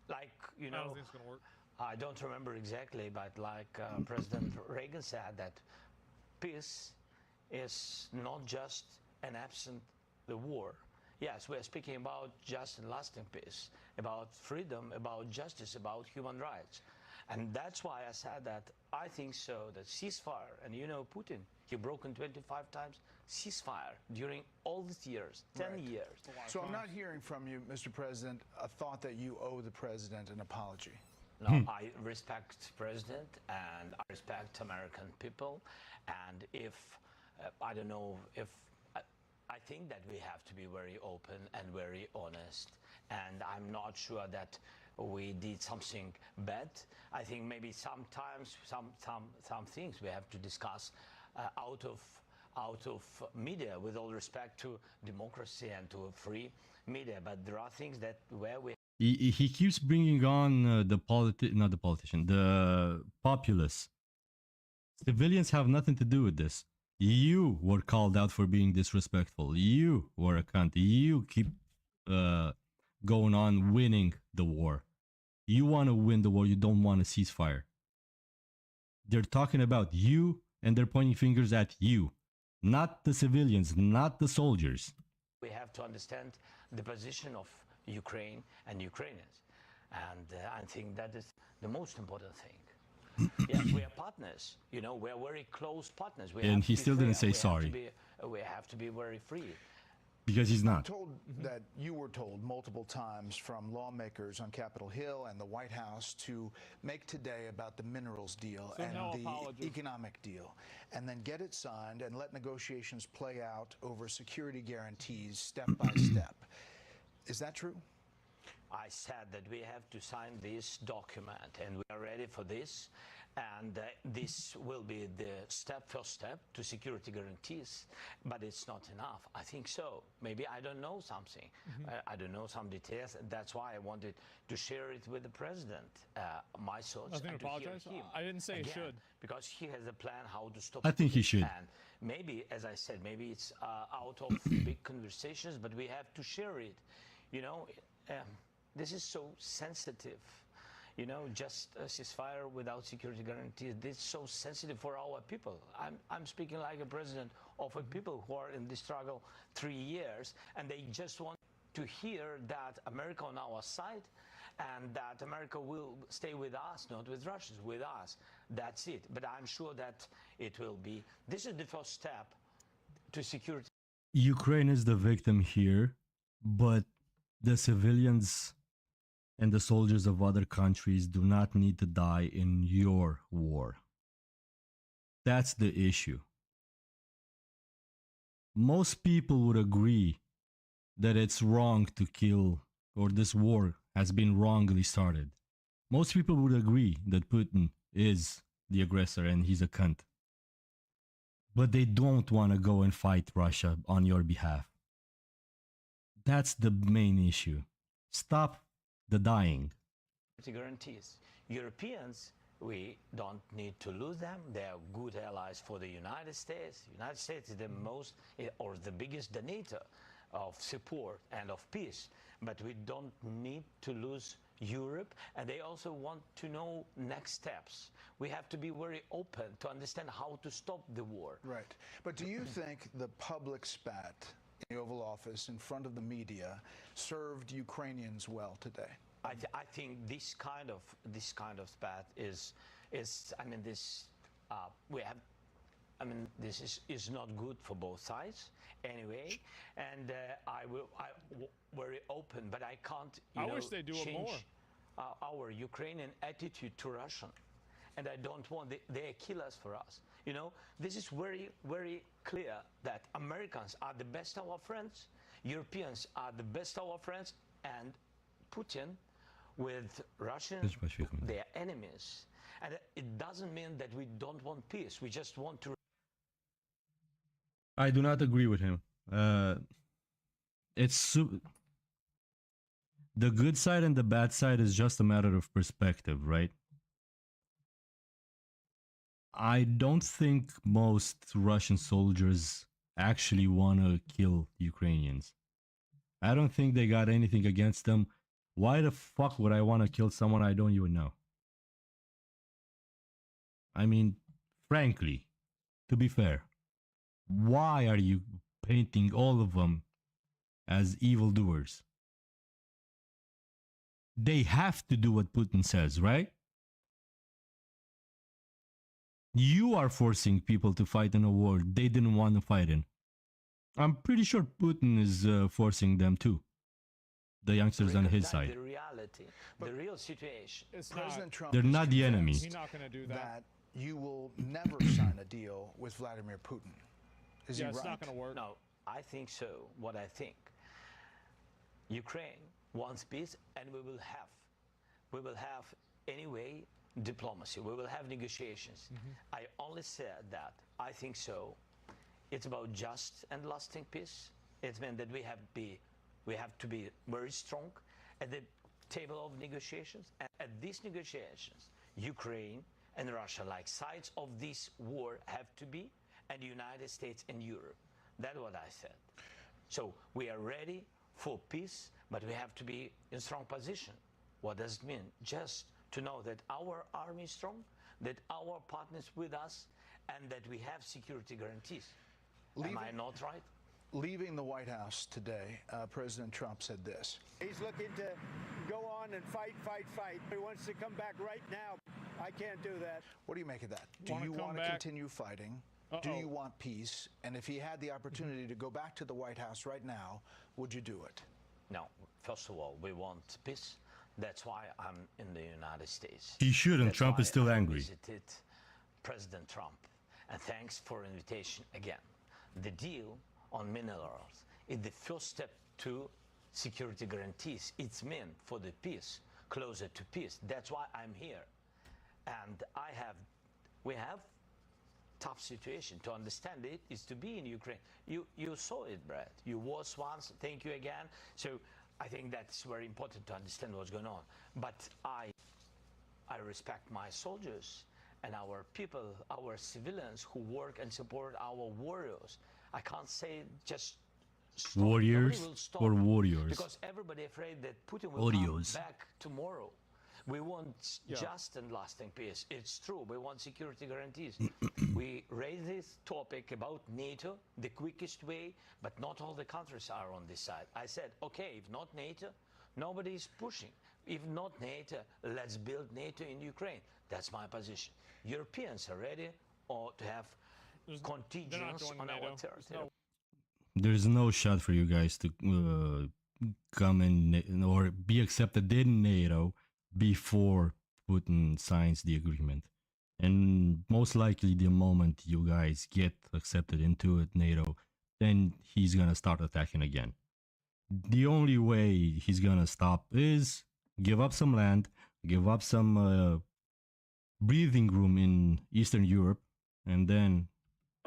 Like, you know, I don't think it's going to work. I don't remember exactly, but like President Reagan said, that peace is not just an absent the war. Yes, we are speaking about just and lasting peace, about freedom, about justice, about human rights. And that's why I said that I think so, that ceasefire, and you know Putin, he broken 25 times ceasefire during all these years, 10 years. So I'm not hearing from you, Mr. President, a thought that you owe the president an apology. No, I respect President and I respect American people. And if, I don't know, if I think that we have to be very open and very honest. And I'm not sure that we did something bad. I think maybe sometimes some things we have to discuss out of media, with all respect to democracy and to a free media. But there are things that where we. He keeps bringing on the populace. Civilians have nothing to do with this. You were called out for being disrespectful. You were a cunt. You keep going on winning the war. You want to win the war. You don't want a ceasefire. They're talking about you, and they're pointing fingers at you. Not the civilians, not the soldiers. We have to understand the position of Ukraine and Ukrainians. And I think that is the most important thing. Yes, we are partners. You know, we are very close partners. And he still didn't say sorry. We have to be very free. Because he's not. I'm told that you were told multiple times from lawmakers on Capitol Hill and the White House to make today about the minerals deal and the economic deal, and then get it signed and let negotiations play out over security guarantees step by step. Is that true? I said that we have to sign this document, and we are ready for this. And this will be the first step to security guarantees, but it's not enough. I think so. Maybe I don't know something. I don't know some details. That's why I wanted to share it with the president, my thoughts. I apologize. I didn't say he should. Because he has a plan how to stop. I think he should. And maybe, as I said, maybe it's out of big conversations, but we have to share it. You know, this is so sensitive. You know, just a ceasefire without security guarantees. This is so sensitive for our people. I'm speaking like a president of a people who are in this struggle 3 years, and they just want to hear that America on our side, and that America will stay with us, not with Russia, with us. That's it. But I'm sure that it will be. This is the first step to security. Ukraine is the victim here, but the civilians and the soldiers of other countries do not need to die in your war. That's the issue. Most people would agree that it's wrong to kill, or this war has been wrongly started. Most people would agree that Putin is the aggressor and he's a cunt. But they don't want to go and fight Russia on your behalf. That's the main issue. Stop the dying. Guarantees. Europeans, we don't need to lose them. They are good allies for the United States. The United States is the most, or the biggest donator of support and of peace, but we don't need to lose Europe, and they also want to know next steps. We have to be very open to understand how to stop the war. Right. But do you think the public spat in the Oval Office in front of the media served Ukrainians well today? I think this kind of spat is I mean, this this is not good for both sides anyway, and I very open, but I can't wish they do it more. change our Ukrainian attitude to Russia, and I don't want they kill us for us. You know, this is very, very clear that Americans are the best of our friends, Europeans are the best of our friends, and Putin with Russians, they're enemies. And it doesn't mean that we don't want peace. We just want to. I do not agree with him. The good side and the bad side is just a matter of perspective, right? I don't think most Russian soldiers actually want to kill Ukrainians. I don't think they got anything against them. Why the fuck would I want to kill someone I don't even know? I mean, frankly, to be fair, why are you painting all of them as evildoers? They have to do what Putin says, right? You are forcing people to fight in a war they didn't want to fight in. I'm pretty sure Putin is forcing them too. The youngsters on his side. The reality, the real situation. President Trump They're not the enemy. He's not going to do that you will never sign a deal with Vladimir Putin. Is he right? It's not going to work. No, I think so. What I think, Ukraine wants peace, and we will have anyway diplomacy. We will have negotiations. I only said that I think so. It's about just and lasting peace. It means that we have to be very strong at the table of negotiations. And at these negotiations, Ukraine and Russia, like sides of this war, have to be, and the United States and Europe. That's what I said. So we are ready for peace, but we have to be in strong position. What does it mean? Just to know that our army is strong, that our partners with us, and that we have security guarantees. Am I not right? Leaving the White House today, President Trump said this. He's looking to go on and fight. He wants to come back right now. I can't do that. What do you make of that? Do you want to continue fighting? Do you want peace? And if he had the opportunity to go back to the White House right now, would you do it? No. First of all, we want peace. That's why I'm in the United States. He shouldn't. That's Trump is still I angry. Visited President Trump. And thanks for invitation again. The deal on minerals is the first step to security guarantees. It's meant for the peace, closer to peace. That's why I'm here. And we have tough situation. To understand it is to be in Ukraine. You saw it, Brad. You was once. Thank you again. So I think that's very important to understand what's going on. But I respect my soldiers and our people, our civilians who work and support our warriors. I can't say just stop. Warriors or warriors? Because everybody afraid that Putin will come back tomorrow. We want just and lasting peace. It's true. We want security guarantees. We raise this topic about NATO the quickest way, but not all the countries are on this side. I said, okay, if not NATO, nobody is pushing. If not NATO, let's build NATO in Ukraine. That's my position. Europeans are ready to have contingents on our territory. There's no shot for you guys to come in or be accepted in NATO before Putin signs the agreement. And most likely the moment you guys get accepted into it, NATO, then he's gonna start attacking again. The only way he's gonna stop is give up some land, give up some breathing room in Eastern Europe, and then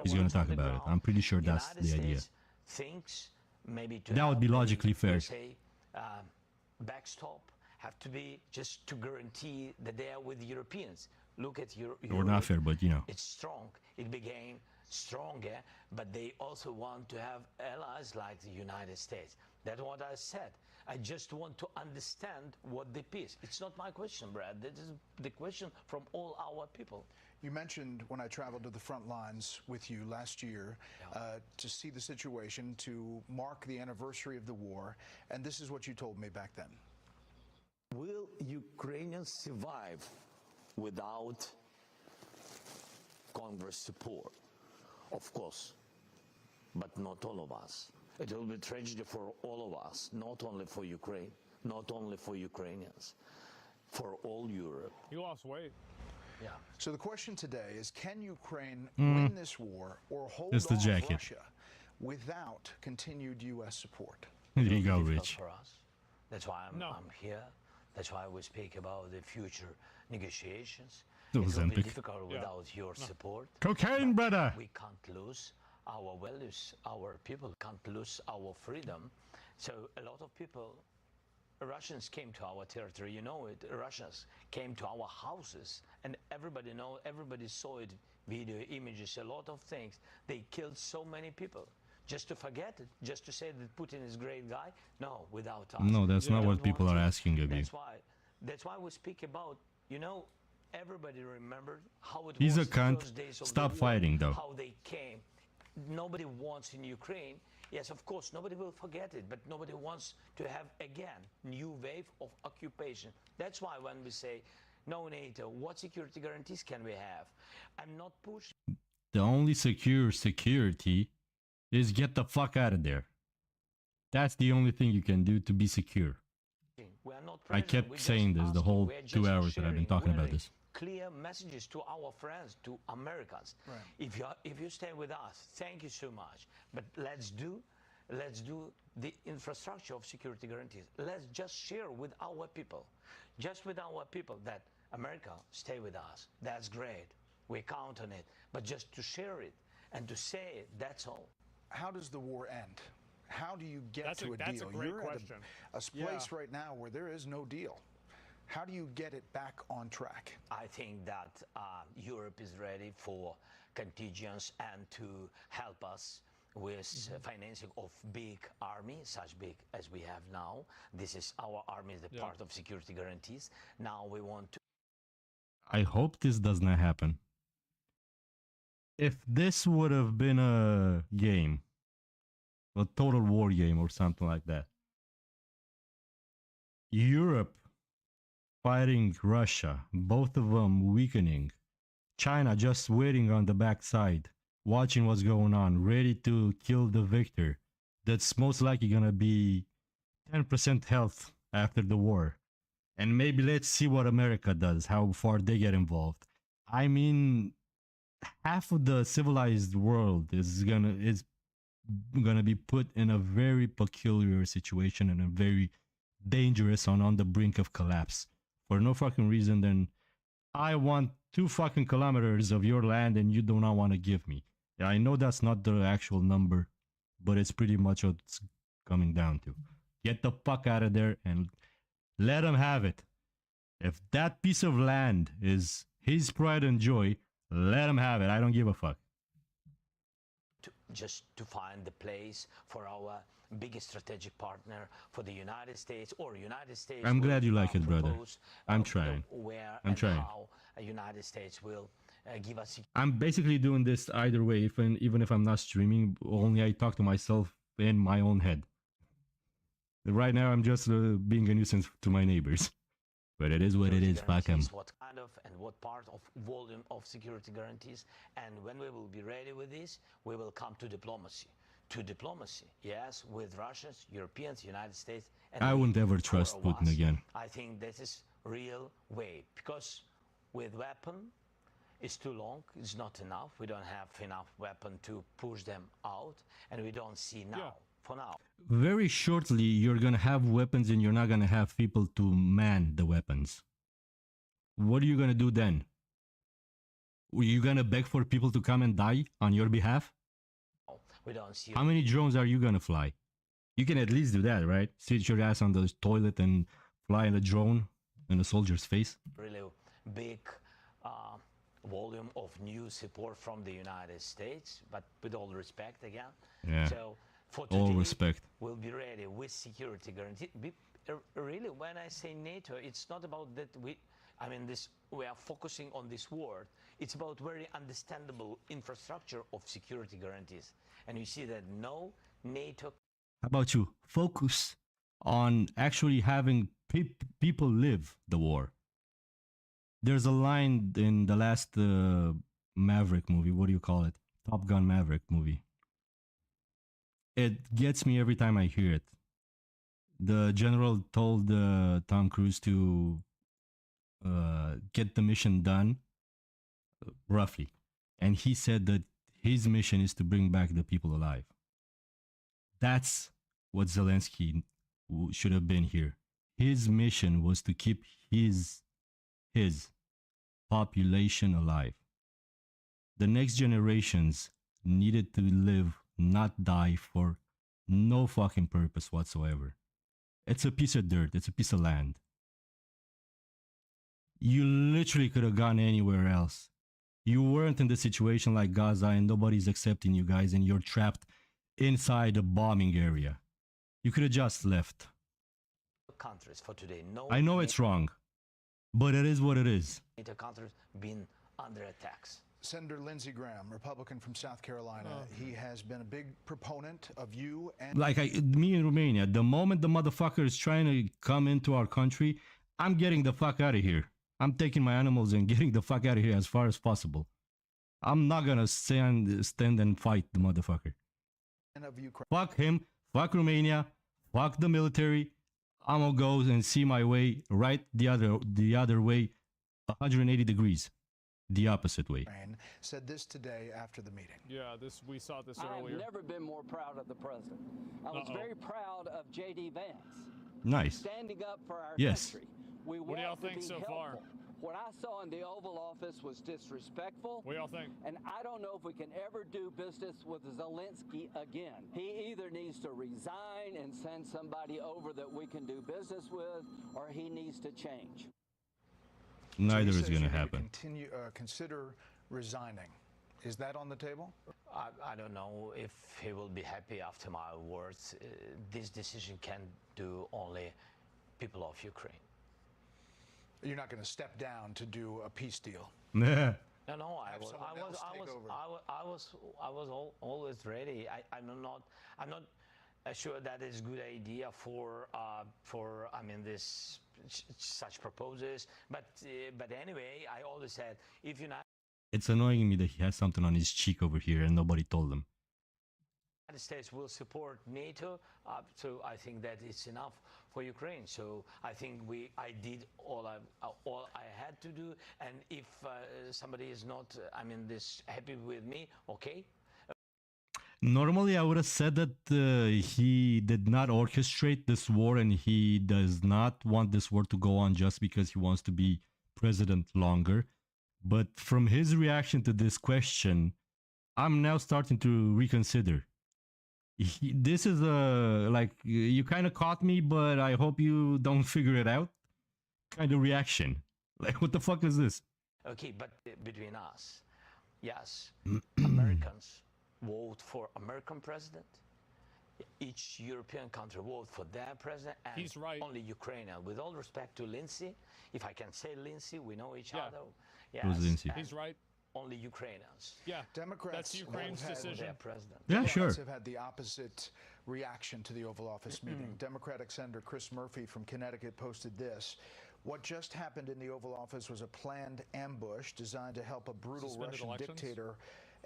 he's gonna talk about it. I'm pretty sure that's the idea. Thinks maybe to that would be logically fair. Say, backstop have to be just to guarantee that they are with Europeans. Look at Europe. Or not fair, but you know. It's strong. It began stronger, but they also want to have allies like the United States. That's what I said. I just want to understand what the peace. It's not my question, Brad. This is the question from all our people. You mentioned when I traveled to the front lines with you last year to see the situation, to mark the anniversary of the war, and this is what you told me back then. Will Ukrainians survive without Congress support? Of course, but not all of us. It will be tragedy for all of us, not only for Ukraine, not only for Ukrainians, for all Europe. You lost weight. Yeah. So the question today is, can Ukraine win this war or hold It's the off jacket. Russia without continued U.S. support? There you go, Difficult Rich. for us. That's why I'm here. That's why we speak about the future negotiations. It will be difficult without your support. Cocaine, brother. We can't lose our values. Our people can't lose our freedom. So a lot of people, Russians came to our territory. You know it. Russians came to our houses, and everybody saw it. Video, images, a lot of things. They killed so many people. Just to forget it, just to say that Putin is a great guy? No, without us. No, that's not what people are asking of you. That's why we speak about, everybody remembered how it He's was a the cunt. first days of Stop the war, fighting, though. how they came. Nobody wants in Ukraine. Yes, of course, nobody will forget it, but nobody wants to have, again, new wave of occupation. That's why when we say, no NATO, what security guarantees can we have? I'm not pushing. The only secure security is get the fuck out of there. That's the only thing you can do to be secure. We are not I kept saying this the whole 2 hours that I've been talking about this. Clear messages to our friends, to Americans. Right. If you stay with us, thank you so much. But let's do the infrastructure of security guarantees. Let's just share with our people, that America stay with us. That's great. We count on it. But just to share it and to say it, that's all. How does the war end? How do you get That's to a deal? a great You're question. at a place right now where there is no deal. How do you get it back on track? I think that Europe is ready for contingents and to help us with financing of big army, such big as we have now. This is our army, the part of security guarantees. Now we want to. I hope this does not happen. If this would have been a game, a total war game or something like that, Europe fighting Russia, both of them weakening, China just waiting on the backside, watching what's going on, ready to kill the victor, that's most likely gonna be 10% health after the war. And maybe let's see what America does, how far they get involved. I mean, half of the civilized world is gonna be put in a very peculiar situation and a very dangerous on the brink of collapse for no fucking reason. Then I want 2 fucking kilometers of your land and you do not want to give me. Yeah, I know that's not the actual number, but it's pretty much what it's coming down to. Get the fuck out of there and let him have it. If that piece of land is his pride and joy, let him have it. I don't give a fuck. Just to find the place for our biggest strategic partner, for the United States, or United States. I'm glad you like it, brother. I'm trying. I'm trying. How the United States will give us. I'm basically doing this either way, even if I'm not streaming. Only I talk to myself in my own head. Right now, I'm just being a nuisance to my neighbors. But it is what it is. Fuck 'em. What kind of and what part of volume of security guarantees, and when we will be ready with this, we will come to diplomacy. To diplomacy, yes, with Russians, Europeans, United States. And I wouldn't ever trust Putin again. I think this is real way, because with weapon, it's too long. It's not enough. We don't have enough weapon to push them out, and we don't see now. For now. Very shortly, you're gonna have weapons and you're not gonna have people to man the weapons. What are you gonna do then? Are you gonna beg for people to come and die on your behalf? We don't see. How many drones are you gonna fly? You can at least do that, right? Sit your ass on the toilet and fly in a drone in a soldier's face. Really big volume of new support from the United States, but with all respect again. Yeah. So for today, All respect. we'll be ready with security guarantee. Really, when I say NATO, it's not about that we are focusing on this word. It's about very understandable infrastructure of security guarantees. And you see that no NATO. How about you? Focus on actually having people live the war. There's a line in the last Maverick movie. What do you call it? Top Gun Maverick movie. It gets me every time I hear it. The general told Tom Cruise to get the mission done, roughly. And he said that his mission is to bring back the people alive. That's what Zelensky should have been here. His mission was to keep his population alive. The next generations needed to live, not die for no fucking purpose whatsoever. It's a piece of dirt. It's a piece of land. You literally could have gone anywhere else. You weren't in the situation like Gaza and nobody's accepting you guys and you're trapped inside a bombing area. You could have just left. Countries for today. No, I know it's wrong, but it is what it is. NATO countries been under attacks. Senator Lindsey Graham, Republican from South Carolina, he has been a big proponent of you and... Like me in Romania, the moment the motherfucker is trying to come into our country, I'm getting the fuck out of here. I'm taking my animals and getting the fuck out of here as far as possible. I'm not gonna stand and fight the motherfucker. Fuck him, fuck Romania, fuck the military. I'm gonna go and see my way right the other way, 180 degrees. The opposite way. Said this today after the meeting. Yeah, we saw this earlier. I've never been more proud of the president. I was very proud of J.D. Vance. Nice. Standing up for our yes. country. What do y'all think so far? What I saw in the Oval Office was disrespectful. What do y'all think? And I don't know if we can ever do business with Zelensky again. He either needs to resign and send somebody over that we can do business with, or he needs to change. Neither is going to happen. Consider resigning. Is that on the table? I don't know if he will be happy after my words. This decision can do only people of Ukraine. You're not going to step down to do a peace deal. No, I was always ready. I'm not sure that is a good idea for this such proposals. But anyway, I always said if you're not. It's annoying me that he has something on his cheek over here and nobody told him. The United States will support NATO, so I think that it's enough for Ukraine. So I think I did all I had to do, and if somebody is not, happy with me, okay. Normally, I would have said that he did not orchestrate this war, and he does not want this war to go on just because he wants to be president longer. But from his reaction to this question, I'm now starting to reconsider. This is you kind of caught me, but I hope you don't figure it out kind of reaction. Like, what the fuck is this? Okay, but between us, yes, Americans vote for American president. Each European country vote for their president, and he's right. Only Ukrainian. With all respect to Lindsey, if I can say Lindsey, we know each other. Yes, who's Lindsey? He's right. Only Ukrainians. Yeah, Democrats. That's Ukraine's decision. Their president. Yeah, Democrats sure. have had the opposite reaction to the Oval Office meeting. Democratic Senator Chris Murphy from Connecticut posted this. What just happened in the Oval Office was a planned ambush designed to help a brutal Russian dictator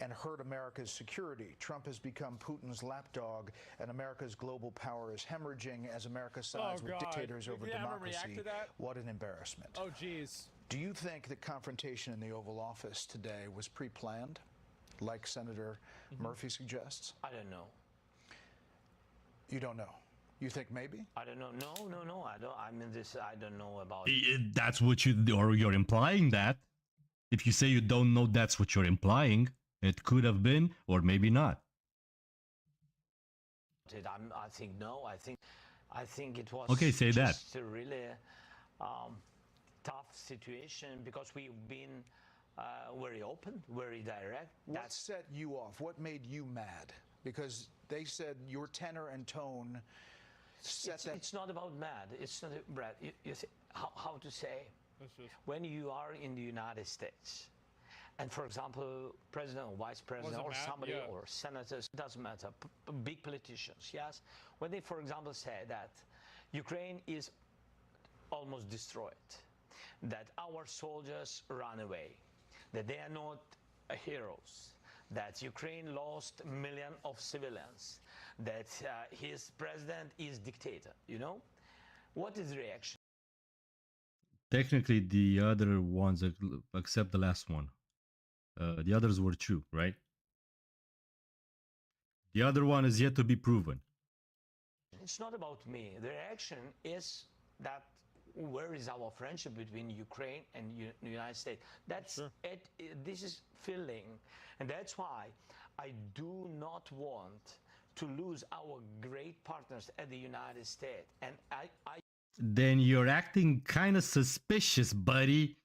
and hurt America's security. Trump has become Putin's lapdog, and America's global power is hemorrhaging as America sides with dictators over democracy. What an embarrassment. Oh, geez. Do you think the confrontation in the Oval Office today was pre-planned, like Senator Murphy suggests? I don't know. You don't know? You think maybe? I don't know. No. I don't. I don't know about. That's what you're implying that. If you say you don't know, that's what you're implying. It could have been, or maybe not. I think no. I think it was. Okay, say that. Just a really tough situation because we've been very open, very direct. What set you off? What made you mad? Because they said your tenor and tone set that. It's not about mad. It's not, Brad. You see, how to say? When you are in the United States, and for example, president or vice president or somebody or senators, doesn't matter, big politicians, yes? When they, for example, say that Ukraine is almost destroyed, that our soldiers run away, that they are not heroes, that Ukraine lost millions of civilians, that his president is dictator, you know? What is the reaction? Technically, the other ones, except the last one, the others were true, right? The other one is yet to be proven. It's not about me. The reaction is that where is our friendship between Ukraine and the United States? That's it. This is feeling, and that's why I do not want to lose our great partners at the United States. And Then you're acting kind of suspicious, buddy.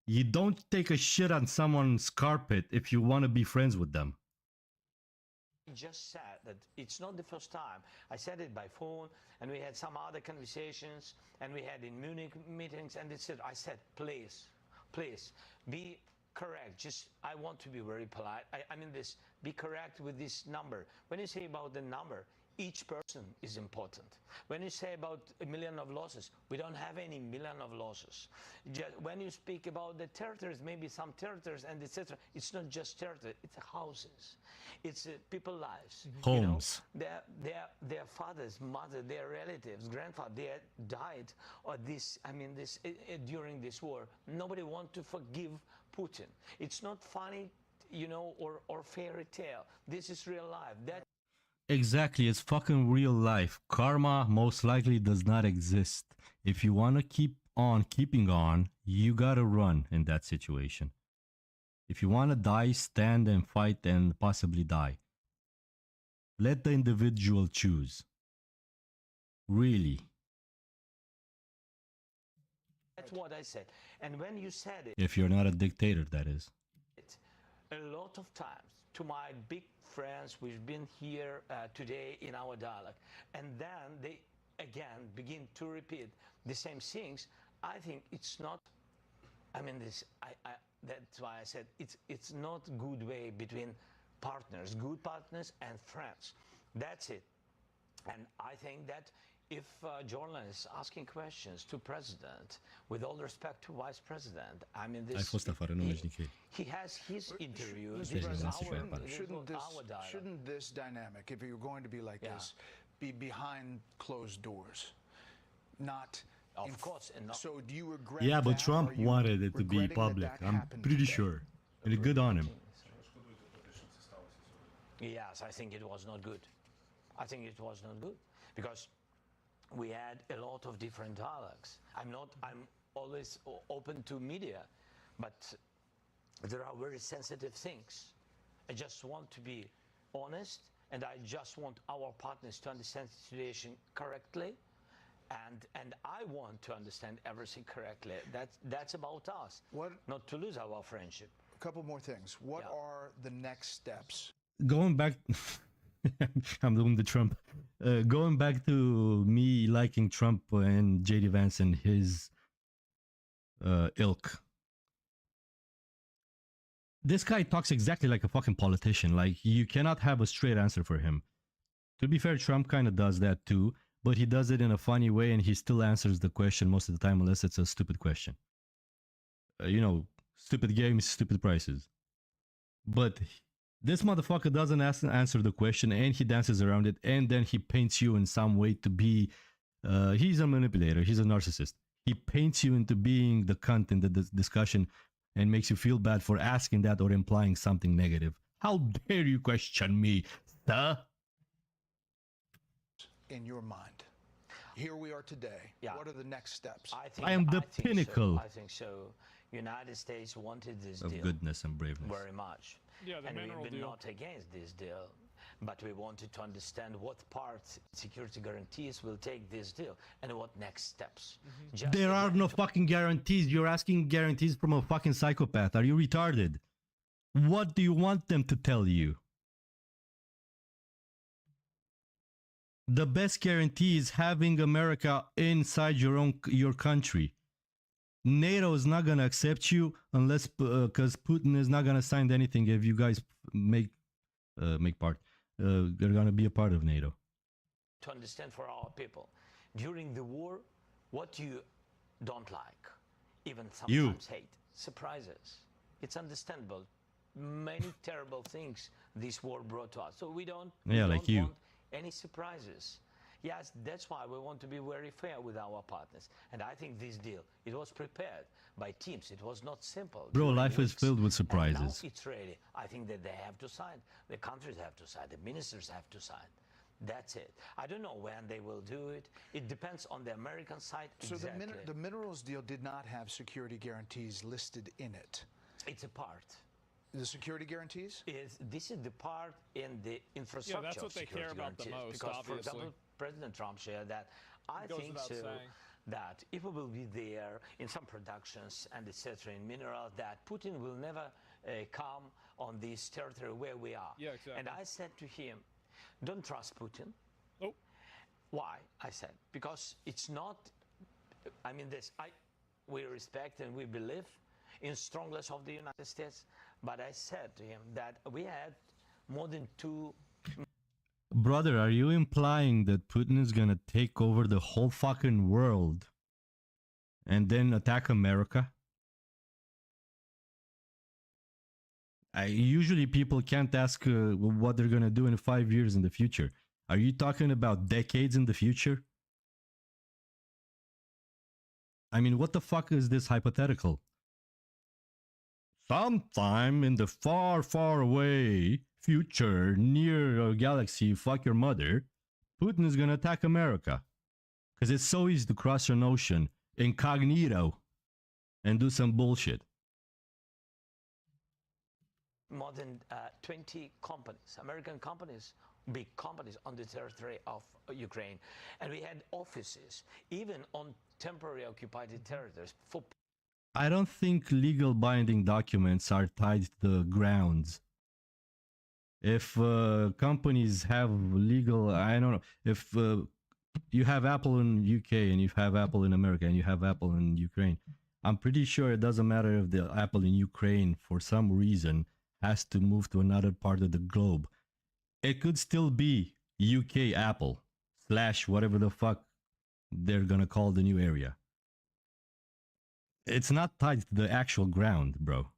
You don't take a shit on someone's carpet if you want to be friends with them. I just said that it's not the first time. I said it by phone, and we had some other conversations, and we had in Munich meetings, and I said, please, be correct. Just, I want to be very polite. I mean this, be correct with this number. When you say about the number, each person is important. When you say about 1 million of losses, we don't have any million of losses. When you speak about the territories, maybe some territories and etc., it's not just territory, it's houses, it's people's lives. Homes. You know, their fathers, mother, their relatives, grandfather, they died or during this war. Nobody wants to forgive Putin. It's not funny, you know, or fairy tale. This is real life. Exactly, it's fucking real life. Karma most likely does not exist. If you want to keep on keeping on, you gotta run in that situation. If you want to die, stand and fight and possibly die. Let the individual choose. Really. That's what I said. And when you said it, If you're not a dictator, that is. a lot of times to my big friends who've been here today in our dialogue, and then they again begin to repeat the same things, I think it's not, that's why I said it's not good way between partners, good partners and friends. That's it. And I think that if journalists asking questions to president, with all respect to vice president, he has his interview. Shouldn't this dynamic, if you're going to be like this, be behind closed doors, not? Of course. So do you regret? Yeah, but Trump wanted it to be public. I'm pretty sure. And good on him. Yes, I think it was not good. I think it was not good because we had a lot of different dialogues. I'm always open to media, but there are very sensitive things. I just want to be honest, and I just want our partners to understand the situation correctly, and I want to understand everything correctly. That's about us, not to lose our friendship. A couple more things. What are the next steps? Going back... I'm doing the Trump. Going back to me liking Trump and JD Vance and his ilk. This guy talks exactly like a fucking politician. Like, you cannot have a straight answer for him. To be fair, Trump kind of does that too, but he does it in a funny way and he still answers the question most of the time unless it's a stupid question. You know, stupid games, stupid prices. But this motherfucker doesn't answer the question and he dances around it and then he paints you in some way to be... he's a manipulator. He's a narcissist. He paints you into being the cunt in the discussion and makes you feel bad for asking that or implying something negative. How dare you question me, sir? In your mind, here we are today. What are the next steps? I am the pinnacle. I think so. United States wanted this of deal goodness and braveness very much. Yeah, the and mineral we've been deal. not against this deal. But we wanted to understand what parts security guarantees will take this deal and what next steps. There are no fucking guarantees. You're asking guarantees from a fucking psychopath. Are you retarded? What do you want them to tell you? The best guarantee is having America inside your country. NATO is not gonna accept you unless because Putin is not gonna sign anything if you guys make part. They're gonna be a part of NATO. To understand for our people, during the war, what you don't like, even sometimes hate, surprises. It's understandable. Many terrible things this war brought to us. So we don't want any surprises. Yes, that's why we want to be very fair with our partners. And I think this deal, it was prepared by teams. It was not simple. Bro, life is filled with surprises. And now it's ready. I think that they have to sign. The countries have to sign. The ministers have to sign. That's it. I don't know when they will do it. It depends on the American side. So the minerals deal did not have security guarantees listed in it. It's a part. The security guarantees? This is the part in the infrastructure. Yeah, that's what they care about the most, because, obviously. for example, President Trump shared that. I think so that if we will be there in some productions and etc. in minerals, that Putin will never come on this territory where we are. Yeah, exactly. And I said to him, don't trust Putin. Oh. Why? I said, because it's not, I mean, we respect and we believe in strongness of the United States, but I said to him that we had more than 2. Brother, are you implying that Putin is gonna take over the whole fucking world and then attack America? Usually people can't ask what they're gonna do in 5 years in the future. Are you talking about decades in the future? I mean, what the fuck is this hypothetical? Sometime in the far, far away future, near a galaxy, fuck your mother, Putin is gonna attack America. Because it's so easy to cross an ocean incognito and do some bullshit. More than 20 companies, American companies, big companies on the territory of Ukraine. And we had offices, even on temporary occupied territories. I don't think legal binding documents are tied to the grounds. If companies have legal, I don't know, if you have Apple in UK and you have Apple in America and you have Apple in Ukraine, I'm pretty sure it doesn't matter if the Apple in Ukraine for some reason has to move to another part of the globe. It could still be UK Apple / whatever the fuck they're gonna call the new area. It's not tied to the actual ground, bro.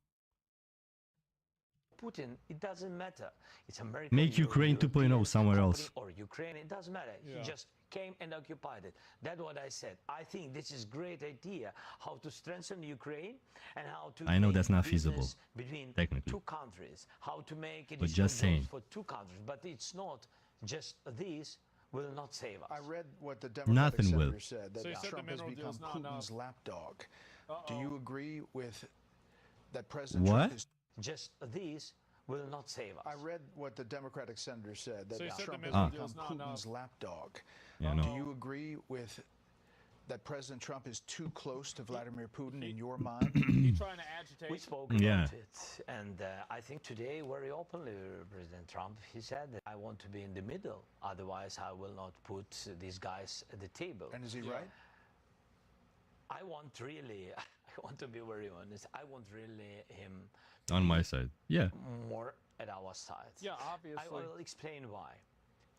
Putin, it doesn't matter. It's American. Make Ukraine 2.0 somewhere else. Or Ukraine, it doesn't matter. Yeah. He just came and occupied it. That's what I said. I think this is great idea how to strengthen Ukraine and how to. I know that's not feasible between technically. 2 countries. How to make it. But just saying. For 2 countries, but it's not just these will not save us. I read what the Democratic Nothing senator will. said, that So you said Trump the has mineral become deal's not Putin's enough. lapdog. Uh-oh. Do you agree with that President What? Trump is... Just these will not save us. I read what the Democratic senator said, that So you said the Trump has mineral become deal's not Putin's enough. lapdog. Yeah, no. Do you agree with that President Trump is too close to Vladimir Putin in your mind? He's trying to agitate. We spoke Yeah. about it, and I think today, very openly, President Trump, he said that I want to be in the middle. Otherwise, I will not put these guys at the table. And is he right? I want really, I want to be very honest. I want really him On my side. Yeah. more at our side. Yeah, obviously. I will explain why.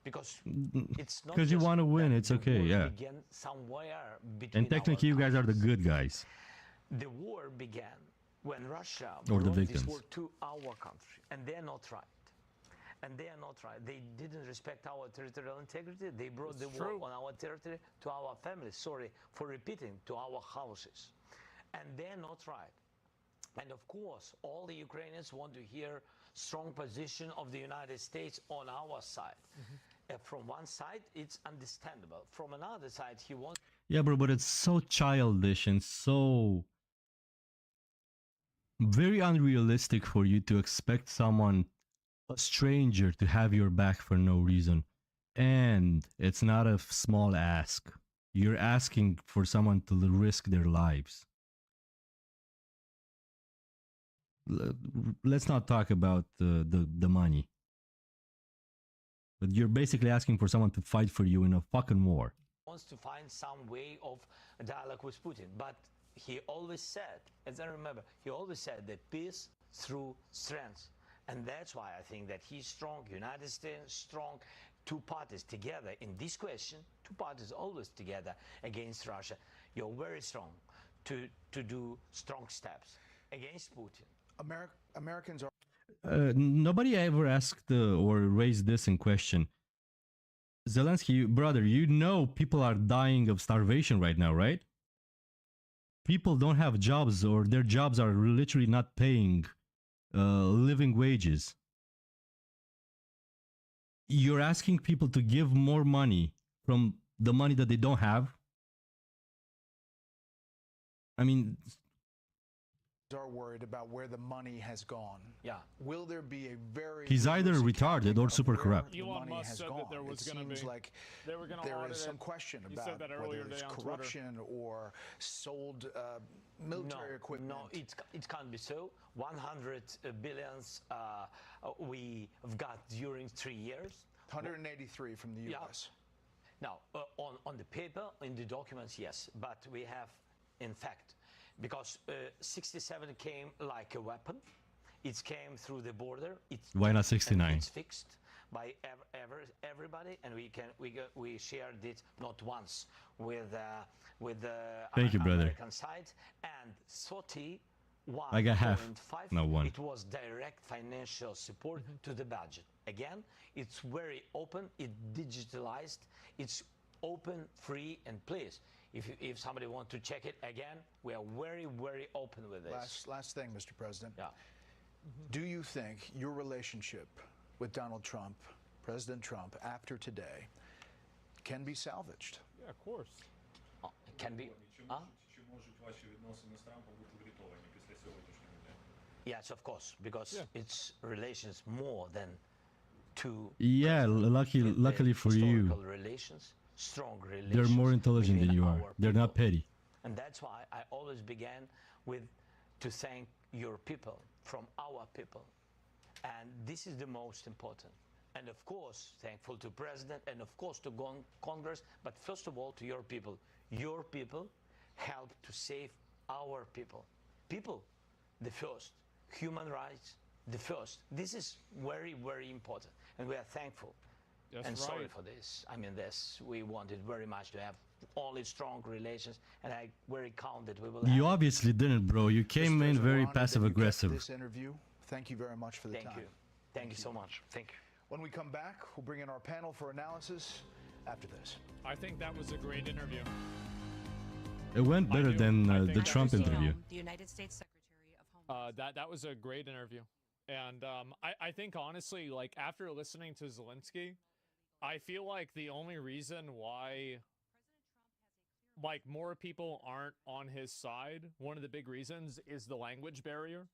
Because it's not Because you just want to win, that it's the okay, war yeah. began somewhere between And technically, you guys are the good guys. The war began when Russia Or the brought this victims. war to our country, and they are not right. And they are not right. They didn't respect our territorial integrity. They brought the war on our territory to our families. Sorry for repeating, to our houses. And they are not right. And of course, all the Ukrainians want to hear strong position of the United States on our side. From one side, it's understandable. From another side, he wants... Yeah, bro, but it's so childish and so very unrealistic for you to expect someone a stranger to have your back for no reason. And it's not a small ask. You're asking for someone to risk their lives. Let's not talk about the money. But you're basically asking for someone to fight for you in a fucking war. Wants to find some way of dialogue with Putin. But he always said, as I remember, he always said that peace through strength. And that's why I think that he's strong, United States strong, two parties together in this question, two parties always together against Russia. You're very strong to do strong steps against Putin. Americans are... Nobody ever asked or raised this in question. Zelensky, brother, you know people are dying of starvation right now, right? People don't have jobs, or their jobs are literally not paying living wages. You're asking people to give more money from the money that they don't have? I mean... are worried about where the money has gone. Yeah. Will there be a very... He's either retarded or super corrupt. Elon Musk said that there was going to be... like there is some question about whether it's corruption or sold military equipment. No, it can't be so. 100 billions we've got during 3 years. 183 from the U.S. Yeah. Now, on the paper, in the documents, yes. But we have, in fact, because 67 came like a weapon. It came through the border. Why not 69? It's fixed by everybody, and we shared it not once with the Thank you, brother. American side, and 31.5. I got half, not one. It was direct financial support to the budget. Again, it's very open. It's digitalized. It's open, free, and please. If somebody wants to check it again, we are very, very open with this. Last thing, Mr. President. Yeah. Do you think your relationship with Donald Trump, President Trump, after today, can be salvaged? Yeah, of course. It can be. Yes, of course, because it's relations more than two. Yeah, luckily for you. Relations. Strong relations. They're more intelligent than you are. They're not petty. And that's why I always began with to thank your people from our people. And this is the most important. And of course, thankful to President and of course to Congress, but first of all to your people. Your people help to save our people. People, the first. Human rights, the first. This is very, very important. And we are thankful. That's sorry for this. I mean, we wanted very much to have only strong relations, and I very count that we will. You obviously didn't, bro. You came in very passive-aggressive. This interview. Thank you very much for the time. Thank you. Thank you so much. Thank you. When we come back, we'll bring in our panel for analysis after this. I think that was a great interview. It went better than the Trump interview. The United States Secretary of Home Affairs. That was a great interview, and I think honestly, like after listening to Zelensky, I feel like the only reason why like more people aren't on his side, one of the big reasons is the language barrier.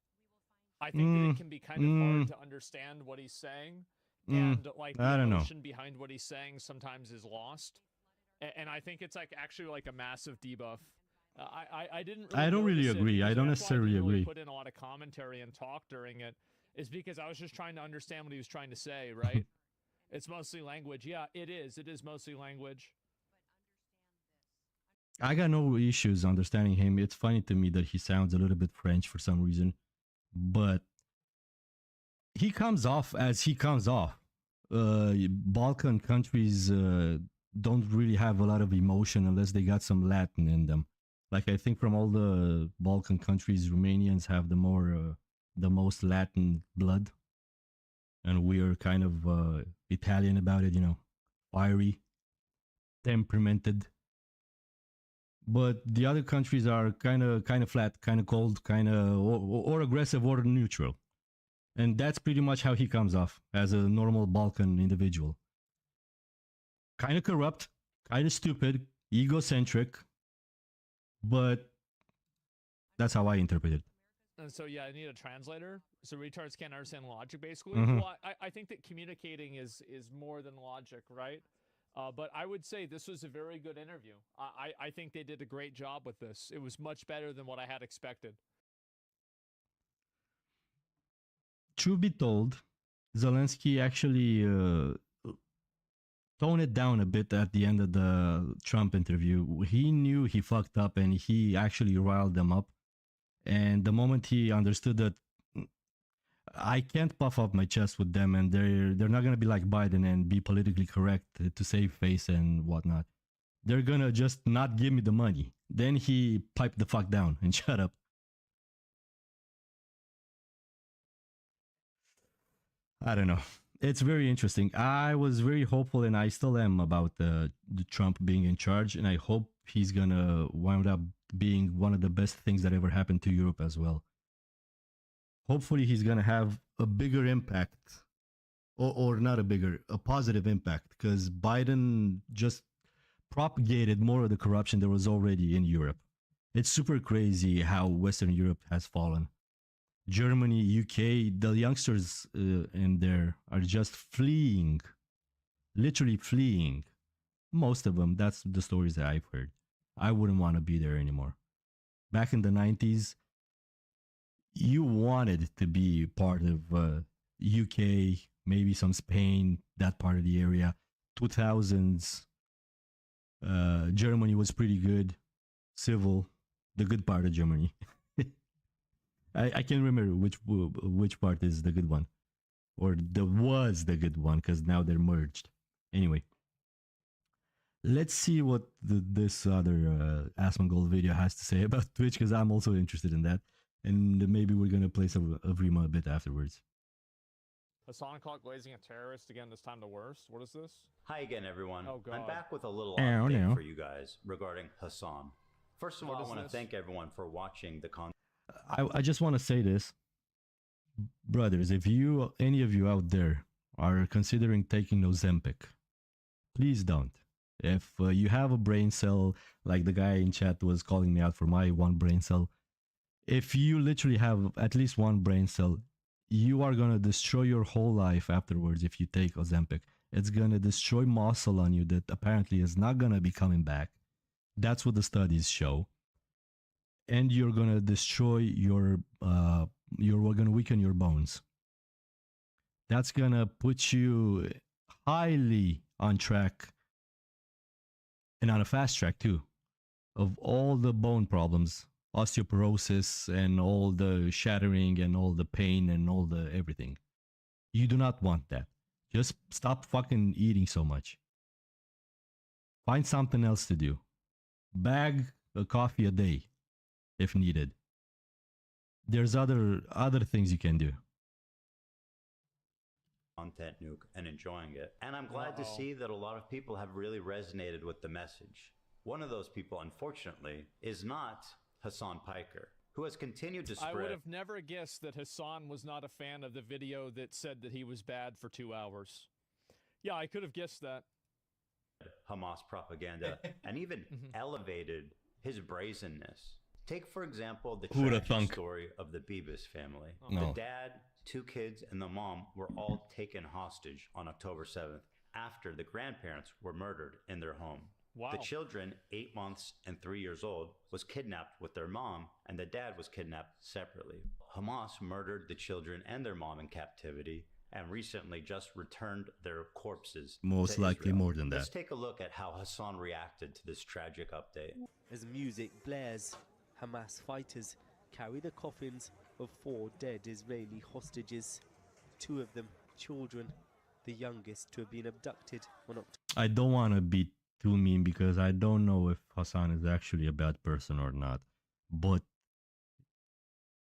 I think that it can be kind of hard to understand what he's saying, and like the emotion behind what he's saying sometimes is lost. And I think it's like actually like a massive debuff. I didn't. Really I don't really agree. I don't necessarily agree. Put in a lot of commentary and talk during it is because I was just trying to understand what he was trying to say. Right. It's mostly language. Yeah, it is. It is mostly language. I got no issues understanding him. It's funny to me that he sounds a little bit French for some reason, but he comes off as he comes off. Balkan countries don't really have a lot of emotion unless they got some Latin in them. Like I think from all the Balkan countries, Romanians have the most Latin blood. And we are kind of Italian about it, you know, fiery, temperamented. But the other countries are kind of flat, kind of cold, kind of or aggressive or neutral. And that's pretty much how he comes off as a normal Balkan individual. Kind of corrupt, kind of stupid, egocentric, but that's how I interpret it. And so, yeah, I need a translator. So retards can't understand logic, basically. Mhm. Well, I think that communicating is more than logic, right? But I would say this was a very good interview. I think they did a great job with this. It was much better than what I had expected. Truth be told, Zelensky actually toned it down a bit at the end of the Trump interview. He knew he fucked up and he actually riled them up. And the moment he understood that I can't puff up my chest with them and they're not going to be like Biden and be politically correct to save face and whatnot. They're going to just not give me the money. Then he piped the fuck down and shut up. I don't know. It's very interesting. I was very hopeful, and I still am, about the Trump being in charge, and I hope he's gonna wind up being one of the best things that ever happened to Europe as well. Hopefully, he's gonna have a bigger impact, or not a positive impact, because Biden just propagated more of the corruption there was already in Europe. It's super crazy how Western Europe has fallen. Germany, UK, the youngsters in there are just fleeing, literally fleeing. Most of them, that's the stories that I've heard. I wouldn't want to be there anymore. Back in the 90s, you wanted to be part of UK, maybe some Spain, that part of the area. 2000s, Germany was pretty good. Civil, the good part of Germany. I can't remember which part is the good one, or was the good one, because now they're merged. Anyway, let's see what this other Asmongold video has to say about Twitch, because I'm also interested in that, and maybe we're gonna play some Evrima a bit afterwards. Hassan caught glazing a terrorist again, this time the worst. What is this? Hi again, everyone. Oh, God. I'm back with a little Ow, update no. for you guys regarding Hassan. First of all, I want to thank everyone for watching the content. I just want to say this, brothers, if any of you out there are considering taking Ozempic, please don't. If you have a brain cell, like the guy in chat was calling me out for my one brain cell, if you literally have at least one brain cell, you are going to destroy your whole life afterwards if you take Ozempic. It's going to destroy muscle on you that apparently is not going to be coming back. That's what the studies show. And you're going to destroy you're going to weaken your bones. That's going to put you highly on track, and on a fast track too, of all the bone problems, osteoporosis and all the shattering and all the pain and all the everything. You do not want that. Just stop fucking eating so much. Find something else to do. Bag a coffee a day if needed. There's other things you can do. Content nuke and enjoying it. And I'm glad to see that a lot of people have really resonated with the message. One of those people, unfortunately, is not Hassan Piker, who has continued to spread. I would have never guessed that Hassan was not a fan of the video that said that he was bad for 2 hours. Yeah, I could have guessed that. Hamas propaganda and even elevated his brazenness. Take, for example, the tragic story of the Bibas family. No. The dad, 2 kids, and the mom were all taken hostage on October 7th after the grandparents were murdered in their home. Wow. The children, 8 months and 3 years old, was kidnapped with their mom, and the dad was kidnapped separately. Hamas murdered the children and their mom in captivity, and recently just returned their corpses. Most to likely Israel. more than that. Let's take a look at how Hassan reacted to this tragic update. As music blares, Hamas fighters carry the coffins of 4 dead Israeli hostages. 2 of them children, the youngest to have been abducted on October. I don't want to be too mean because I don't know if Hassan is actually a bad person or not. But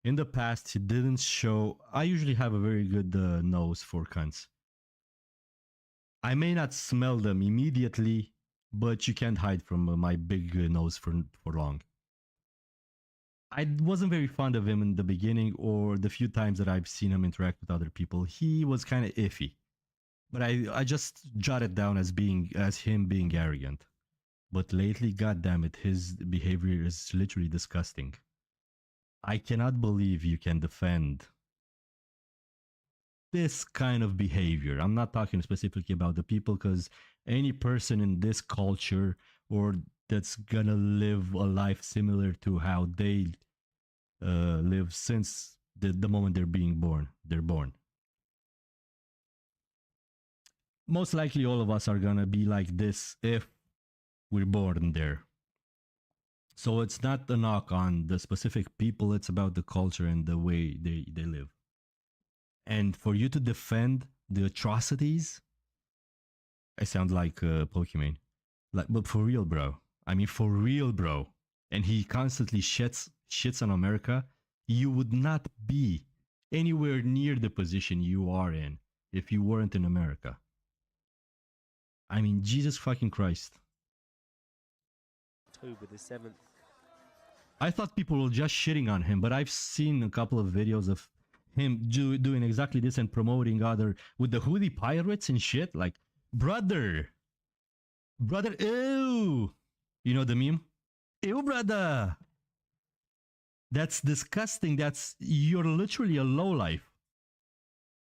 in the past, he didn't show. I usually have a very good nose for cunts. I may not smell them immediately, but you can't hide from my big nose for long. I wasn't very fond of him in the beginning, or the few times that I've seen him interact with other people. He was kind of iffy. But I just jotted down as him being arrogant. But lately, goddammit, his behavior is literally disgusting. I cannot believe you can defend this kind of behavior. I'm not talking specifically about the people, because any person in this culture or that's gonna live a life similar to how they live since the moment they're born. Most likely all of us are gonna be like this if we're born there. So it's not a knock on the specific people, it's about the culture and the way they live. And for you to defend the atrocities, I sound like Pokemon. Like, but for real, bro. I mean, for real, bro. And he constantly shits on America. You would not be anywhere near the position you are in if you weren't in America. I mean, Jesus fucking Christ. October the 7th. I thought people were just shitting on him, but I've seen a couple of videos of him doing exactly this and promoting other with the Houthi pirates and shit. Like, brother, ew. You know the meme? Ew, brother. That's disgusting. You're literally a lowlife.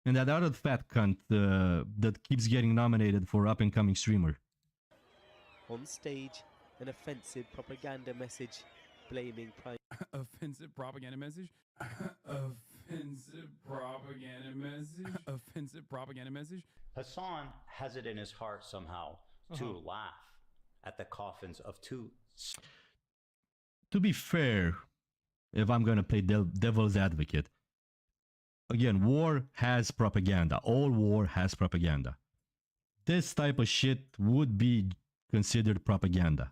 And that other fat cunt that keeps getting nominated for up and coming streamer. On stage, an offensive propaganda message blaming Prime. Offensive propaganda message? Offensive propaganda message? Offensive propaganda message? Hassan has it in his heart somehow to laugh at the coffins of two. To be fair, if I'm gonna play devil's advocate, again, war has propaganda. All war has propaganda. This type of shit would be considered propaganda.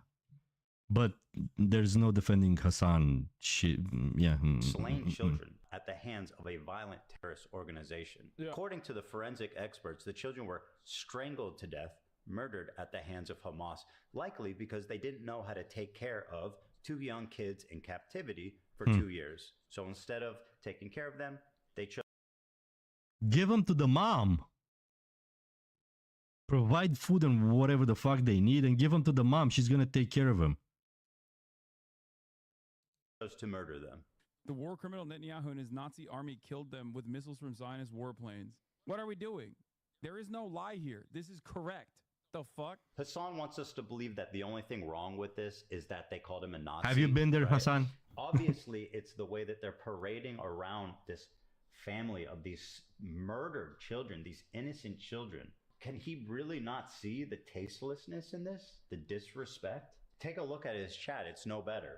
But there's no defending Hassan shit. Yeah. Slain children at the hands of a violent terrorist organization. Yeah. According to the forensic experts, the children were strangled to death, murdered at the hands of Hamas, likely because they didn't know how to take care of two young kids in captivity for 2 years. So instead of taking care of them, they chose. Give them to the mom. Provide food and whatever the fuck they need and give them to the mom. She's going to take care of them. To murder them. The war criminal Netanyahu and his Nazi army killed them with missiles from Zionist warplanes. What are we doing? There is no lie here. This is correct. The fuck? Hassan wants us to believe that the only thing wrong with this is that they called him a Nazi. Have you been there, right? Hassan? Obviously, it's the way that they're parading around this family of these murdered children, these innocent children. Can he really not see the tastelessness in this? The disrespect? Take a look at his chat. It's no better.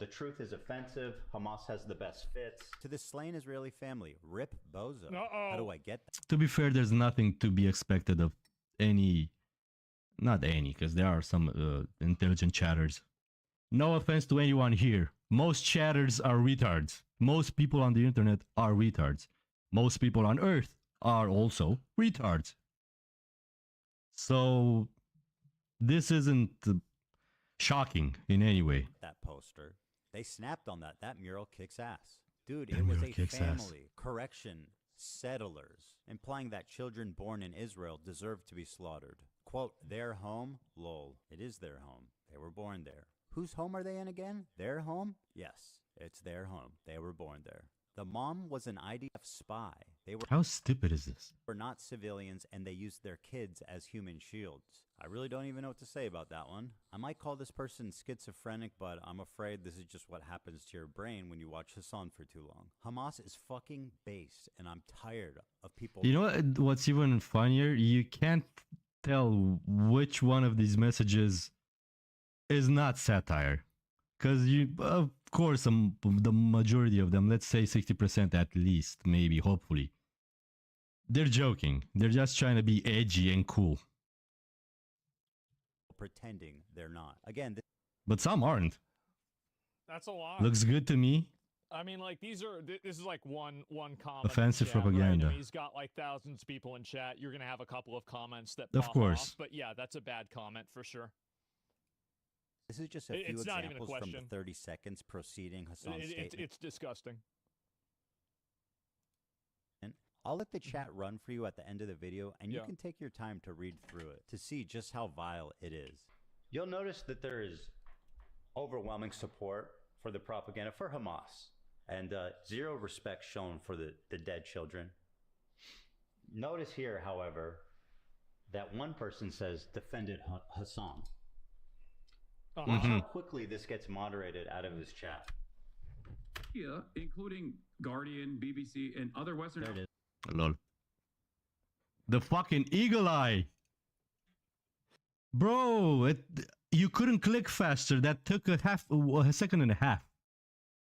The truth is offensive. Hamas has the best fits. To the slain Israeli family, rip bozo. How do I get that? To be fair, there's nothing to be expected of any, not any, because there are some intelligent chatters. No offense to anyone here. Most chatters are retards. Most people on the internet are retards. Most people on Earth are also retards. So this isn't shocking in any way. That poster. They snapped on that. That mural kicks ass. Dude, it was a family. Correction. Settlers. Implying that children born in Israel deserve to be slaughtered. Quote, their home? Lol. It is their home. They were born there. Whose home are they in again? Their home? Yes, it's their home. They were born there. The mom was an IDF spy. They were. How stupid is this? Were not civilians, and they used their kids as human shields. I really don't even know what to say about that one. I might call this person schizophrenic, but I'm afraid this is just what happens to your brain when you watch Hassan for too long. Hamas is fucking based, and I'm tired of people. You know what's even funnier? You can't tell which one of these messages is not satire. Because of course, the majority of them, let's say 60% at least, maybe, hopefully, they're joking. They're just trying to be edgy and cool. Pretending they're not. Again, but some aren't. That's a lot. Looks good to me. I mean, like this is like one comment. Offensive propaganda. Right? I mean, he's got like thousands of people in chat. You're gonna have a couple of comments that of pop course off, but yeah, that's a bad comment for sure. This is just a few examples from the 30 seconds preceding Hassan's statement. It's disgusting. And I'll let the chat run for you at the end of the video, and you can take your time to read through it to see just how vile it is. You'll notice that there is overwhelming support for the propaganda for Hamas. and zero respect shown for the dead children. Notice here, however, that one person says defended Hassan. Watch how quickly this gets moderated out of his chat. Yeah, including Guardian, BBC, and other Western... There it is. Lol. The fucking eagle eye. Bro, you couldn't click faster. That took a second and a half.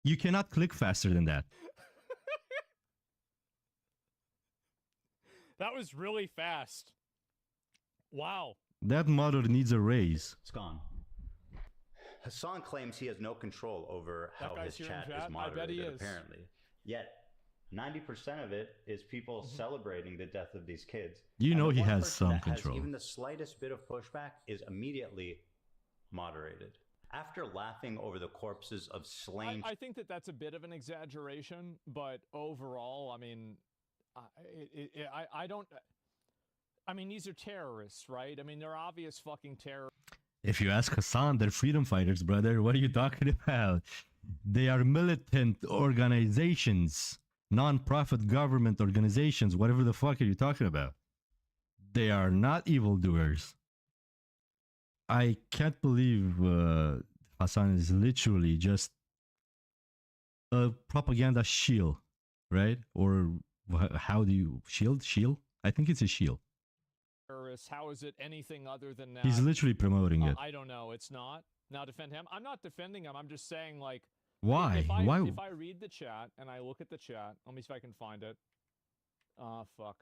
You cannot click faster than that. That was really fast. Wow. That mother needs a raise. It's gone. Hassan claims he has no control over how his chat is moderated, apparently. Yet, 90% of it is people celebrating the death of these kids. You know he has some control. Even the slightest bit of pushback is immediately moderated. After laughing over the corpses of slain... I think that that's a bit of an exaggeration, but overall, I mean, I don't... I mean, these are terrorists, right? I mean, they're obvious fucking terrorists. If you ask Hassan, they're freedom fighters, brother. What are you talking about? They are militant organizations, non-profit government organizations, whatever the fuck are you talking about? They are not evildoers. I can't believe Hassan is literally just a propaganda shield, right? Or how do you... Shield? I think it's a shield. How is it anything other than that? He's literally promoting it. I don't know. It's not. Now defend him. I'm not defending him. I'm just saying, like, why? Why? If I read the chat and I look at the chat, let me see if I can find it. Fuck.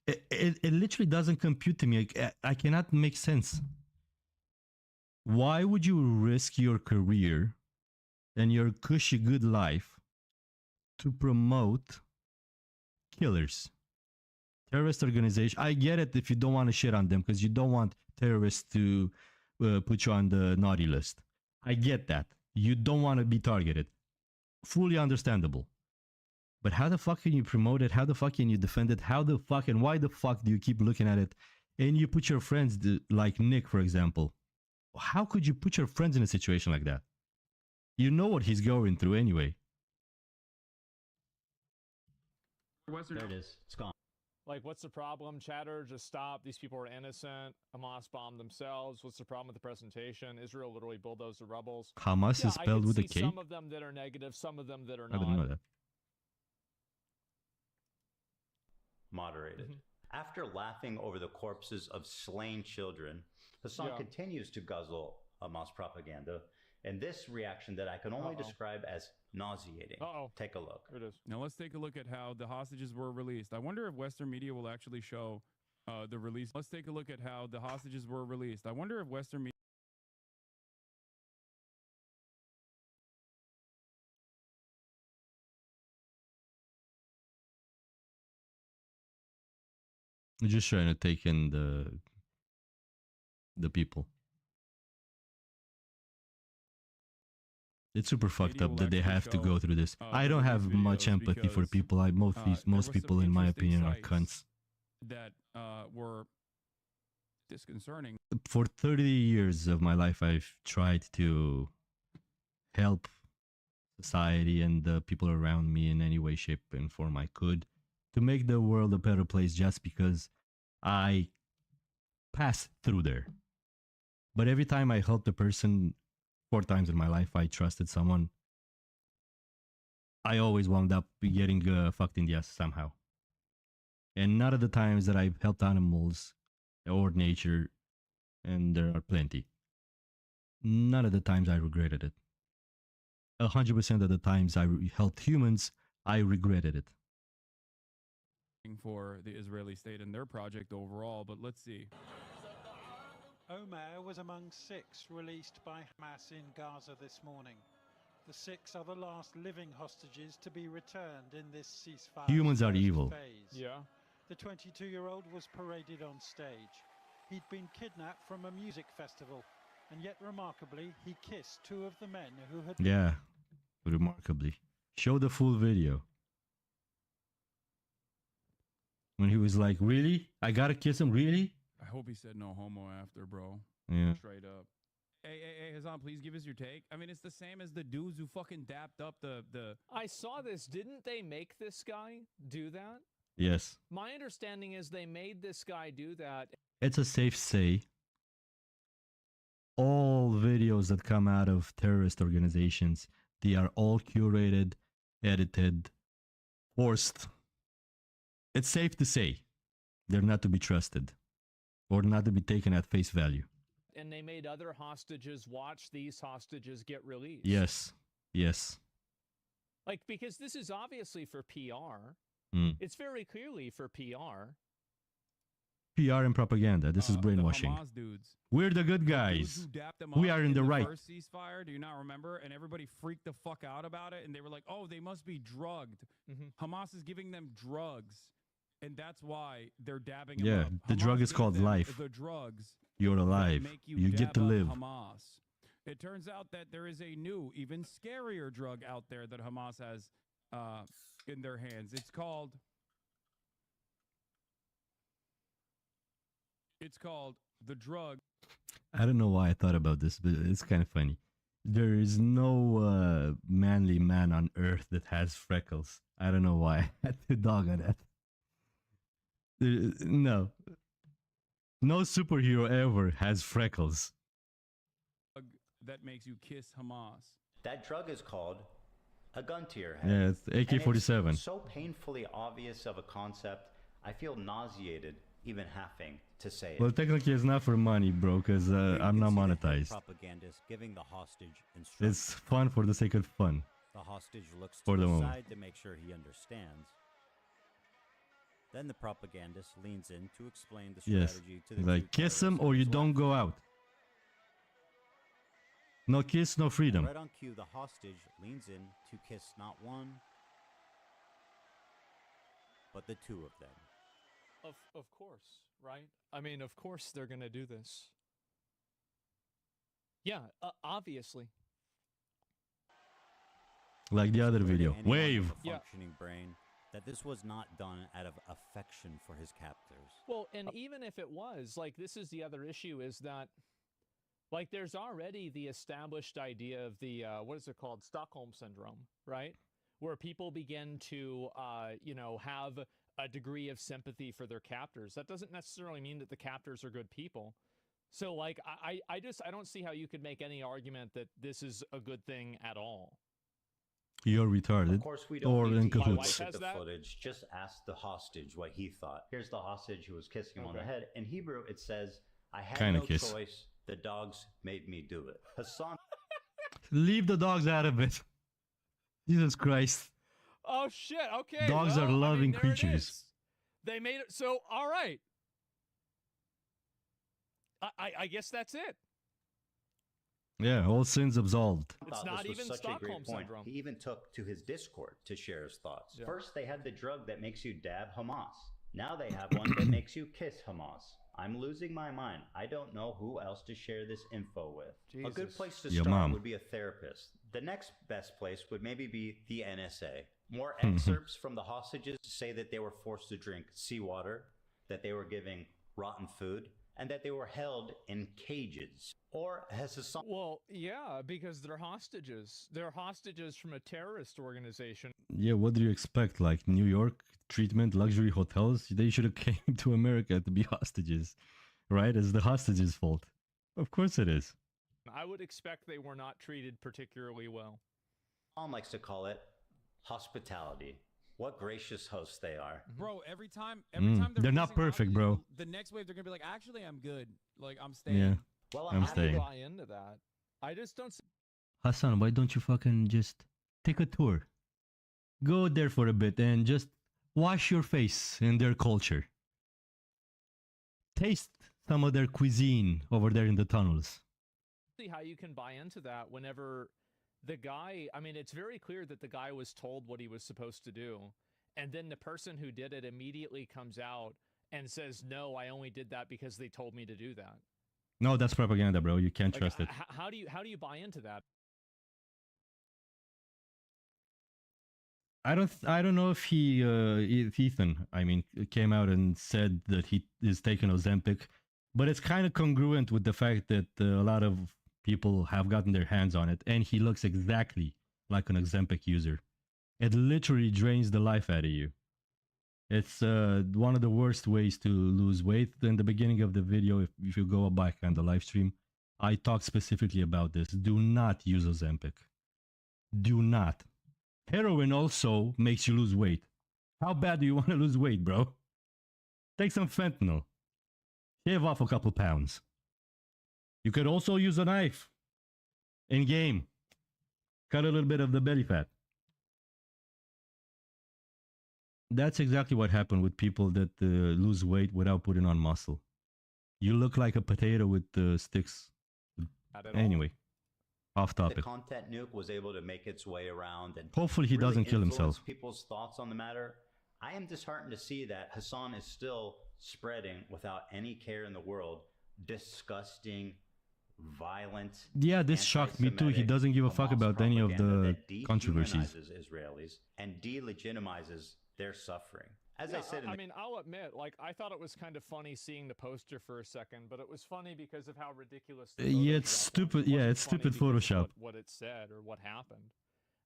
It literally doesn't compute to me. I cannot make sense. Why would you risk your career and your cushy good life to promote killers? Terrorist organization. I get it if you don't want to shit on them because you don't want terrorists to put you on the naughty list. I get that. You don't want to be targeted. Fully understandable. But how the fuck can you promote it? How the fuck can you defend it? How the fuck and why the fuck do you keep looking at it? And you put your friends, like Nick, for example. How could you put your friends in a situation like that? You know what he's going through anyway. There it is. It's gone. Like, what's the problem? Chatter, just stop. These people are innocent. Hamas bombed themselves. What's the problem with the presentation? Israel literally bulldozed the rebels. Hamas is spelled with a K? Some of them that are negative, some of them that are not. I didn't know that. Moderated. After laughing over the corpses of slain children, Hassan continues to guzzle Hamas propaganda. And this reaction that I can only describe as nauseating. Take a look. Here it is. Now let's take a look at how the hostages were released. I wonder if Western media will actually show the release. Let's take a look at how the hostages were released. I wonder if Western media... We're just trying to take in the people. It's super fucked up that they have to go through this. I don't have much empathy for people. Most people, in my opinion, are cunts. That were disconcerting. For 30 years of my life, I've tried to help society and the people around me in any way, shape, and form I could to make the world a better place just because I passed through there. But every time I helped a person, 4 times in my life, I trusted someone, I always wound up getting fucked in the ass somehow. And none of the times that I've helped animals or nature, and there are plenty, none of the times I regretted it. 100% of the times I helped humans, I regretted it. For the Israeli state and their project overall, but let's see. Omer was among 6 released by Hamas in Gaza this morning. The 6 are the last living hostages to be returned in this ceasefire. Humans are evil. Phase. Yeah. The 22-year-old was paraded on stage. He'd been kidnapped from a music festival, and yet remarkably, he kissed 2 of the men who had... Yeah, remarkably. Show the full video. When he was like, really? I gotta kiss him, really? I hope he said no homo after, bro. Yeah. Straight up. Hey, Hassan, please give us your take. I mean, it's the same as the dudes who fucking dapped up the... I saw this. Didn't they make this guy do that? Yes. My understanding is they made this guy do that. It's a safe say. All videos that come out of terrorist organizations, they are all curated, edited, forced. It's safe to say they're not to be trusted or not to be taken at face value. And they made other hostages watch these hostages get released. Yes. Yes. Like, because this is obviously for PR. It's very clearly for PR. PR and propaganda. This is brainwashing. The Hamas dudes. We're the good guys. We are in the right. First ceasefire, do you not remember? And everybody freaked the fuck out about it, and they were like, "Oh, they must be drugged. Hamas is giving them drugs, and that's why they're dabbing them up." The drug is called life. The drugs. You're alive. You get to live. Hamas. It turns out that there is a new, even scarier drug out there that Hamas has in their hands. It's called the drug. I don't know why I thought about this, but it's kind of funny. There is no manly man on earth that has freckles. I don't know why. I had to dog on that. No. No superhero ever has freckles. That makes you kiss Hamas. That drug is called a gun to your head. Yeah, it's AK-47. It's so painfully obvious of a concept, I feel nauseated even having to say it. Well, technically it's not for money, bro, because I'm not monetized. Propagandist giving the hostage instructions. It's fun for the sake of fun. The hostage looks for to the the moment. side to make sure he understands. Then the propagandist leans in to explain the strategy to the like, kiss him or you don't go out. No kiss, no freedom. Right on cue, the hostage leans in to kiss not one, but the two of them. Of course, right? I mean, of course they're going to do this. Yeah, obviously. Like the other video. Anyone Wave. with a functioning brain that this was not done out of affection for his captors. Well, and even if it was, like, this is the other issue, is that, like, there's already the established idea of the, what is it called? Stockholm Syndrome, right? Where people begin to, you know, have a degree of sympathy for their captors. That doesn't necessarily mean that the captors are good people. So, like, I don't see how you could make any argument that this is a good thing at all. You're retarded. Of course, we don't or need in to cahoots. look at the footage. Just ask the hostage what he thought. Here's the hostage who was kissing him on the head. In Hebrew, it says, "I had Kinda no kiss. choice. The dogs made me do it." Hassan. Leave the dogs out of it. Jesus Christ. Oh, shit. Okay. Dogs are loving creatures. They made it. So, all right. I guess that's it. Yeah, all sins absolved. It's not even Stockholm Syndrome. He even took to his Discord to share his thoughts. Yeah. First, they had the drug that makes you dab Hamas. Now they have one that makes you kiss Hamas. I'm losing my mind. I don't know who else to share this info with. Jesus. A good place to Your start mom. would be a therapist. The next best place would maybe be the NSA. More excerpts from the hostages say that they were forced to drink seawater, that they were giving rotten food, and that they were held in cages. Or has Hassan... Well, yeah, because they're hostages. They're hostages from a terrorist organization. Yeah, what do you expect? Like New York treatment, luxury hotels? They should have came to America to be hostages, right? It's the hostages' fault. Of course it is. I would expect they were not treated particularly well. Hassan likes to call it hospitality. What gracious hosts they are. Bro, every time they're not perfect, bro. The next wave, they're gonna be like, actually, I'm good. Like, I'm staying. Yeah, well, I'm staying. I buy into that. I just don't. Hassan, why don't you fucking just take a tour? Go there for a bit and just wash your face in their culture. Taste some of their cuisine over there in the tunnels. See how you can buy into that whenever the guy, I mean, it's very clear that the guy was told what he was supposed to do. And then the person who did it immediately comes out and says, no, I only did that because they told me to do that. No, that's propaganda, bro. You can't Like, trust it. How do you buy into that? I don't know if if Ethan, I mean, came out and said that he is taking Ozempic, but it's kind of congruent with the fact that a lot of people have gotten their hands on it, and he looks exactly like an Ozempic user. It literally drains the life out of you. It's one of the worst ways to lose weight. In the beginning of the video, if you go back on the live stream, I talked specifically about this. Do not use Ozempic. Do not. Heroin also makes you lose weight. How bad do you want to lose weight, bro? Take some fentanyl. Shave off a couple pounds. You could also use a knife. In game. Cut a little bit of the belly fat. That's exactly what happened with people that lose weight without putting on muscle. You look like a potato with sticks. Anyway, off topic. The content nuke was able to make its way around and hopefully he really doesn't kill himself. People's thoughts on the matter. I am disheartened to see that Hassan is still spreading without any care in the world disgusting, violent. Yeah, this shocked me too. He doesn't give a fuck about any of the controversies. Israelis and delegitimizes their suffering. As I said, I mean, I'll admit, like, I thought it was kind of funny seeing the poster for a second, but it was funny because of how ridiculous. Yeah, it's stupid. Yeah, it's stupid Photoshop. What it said or what happened.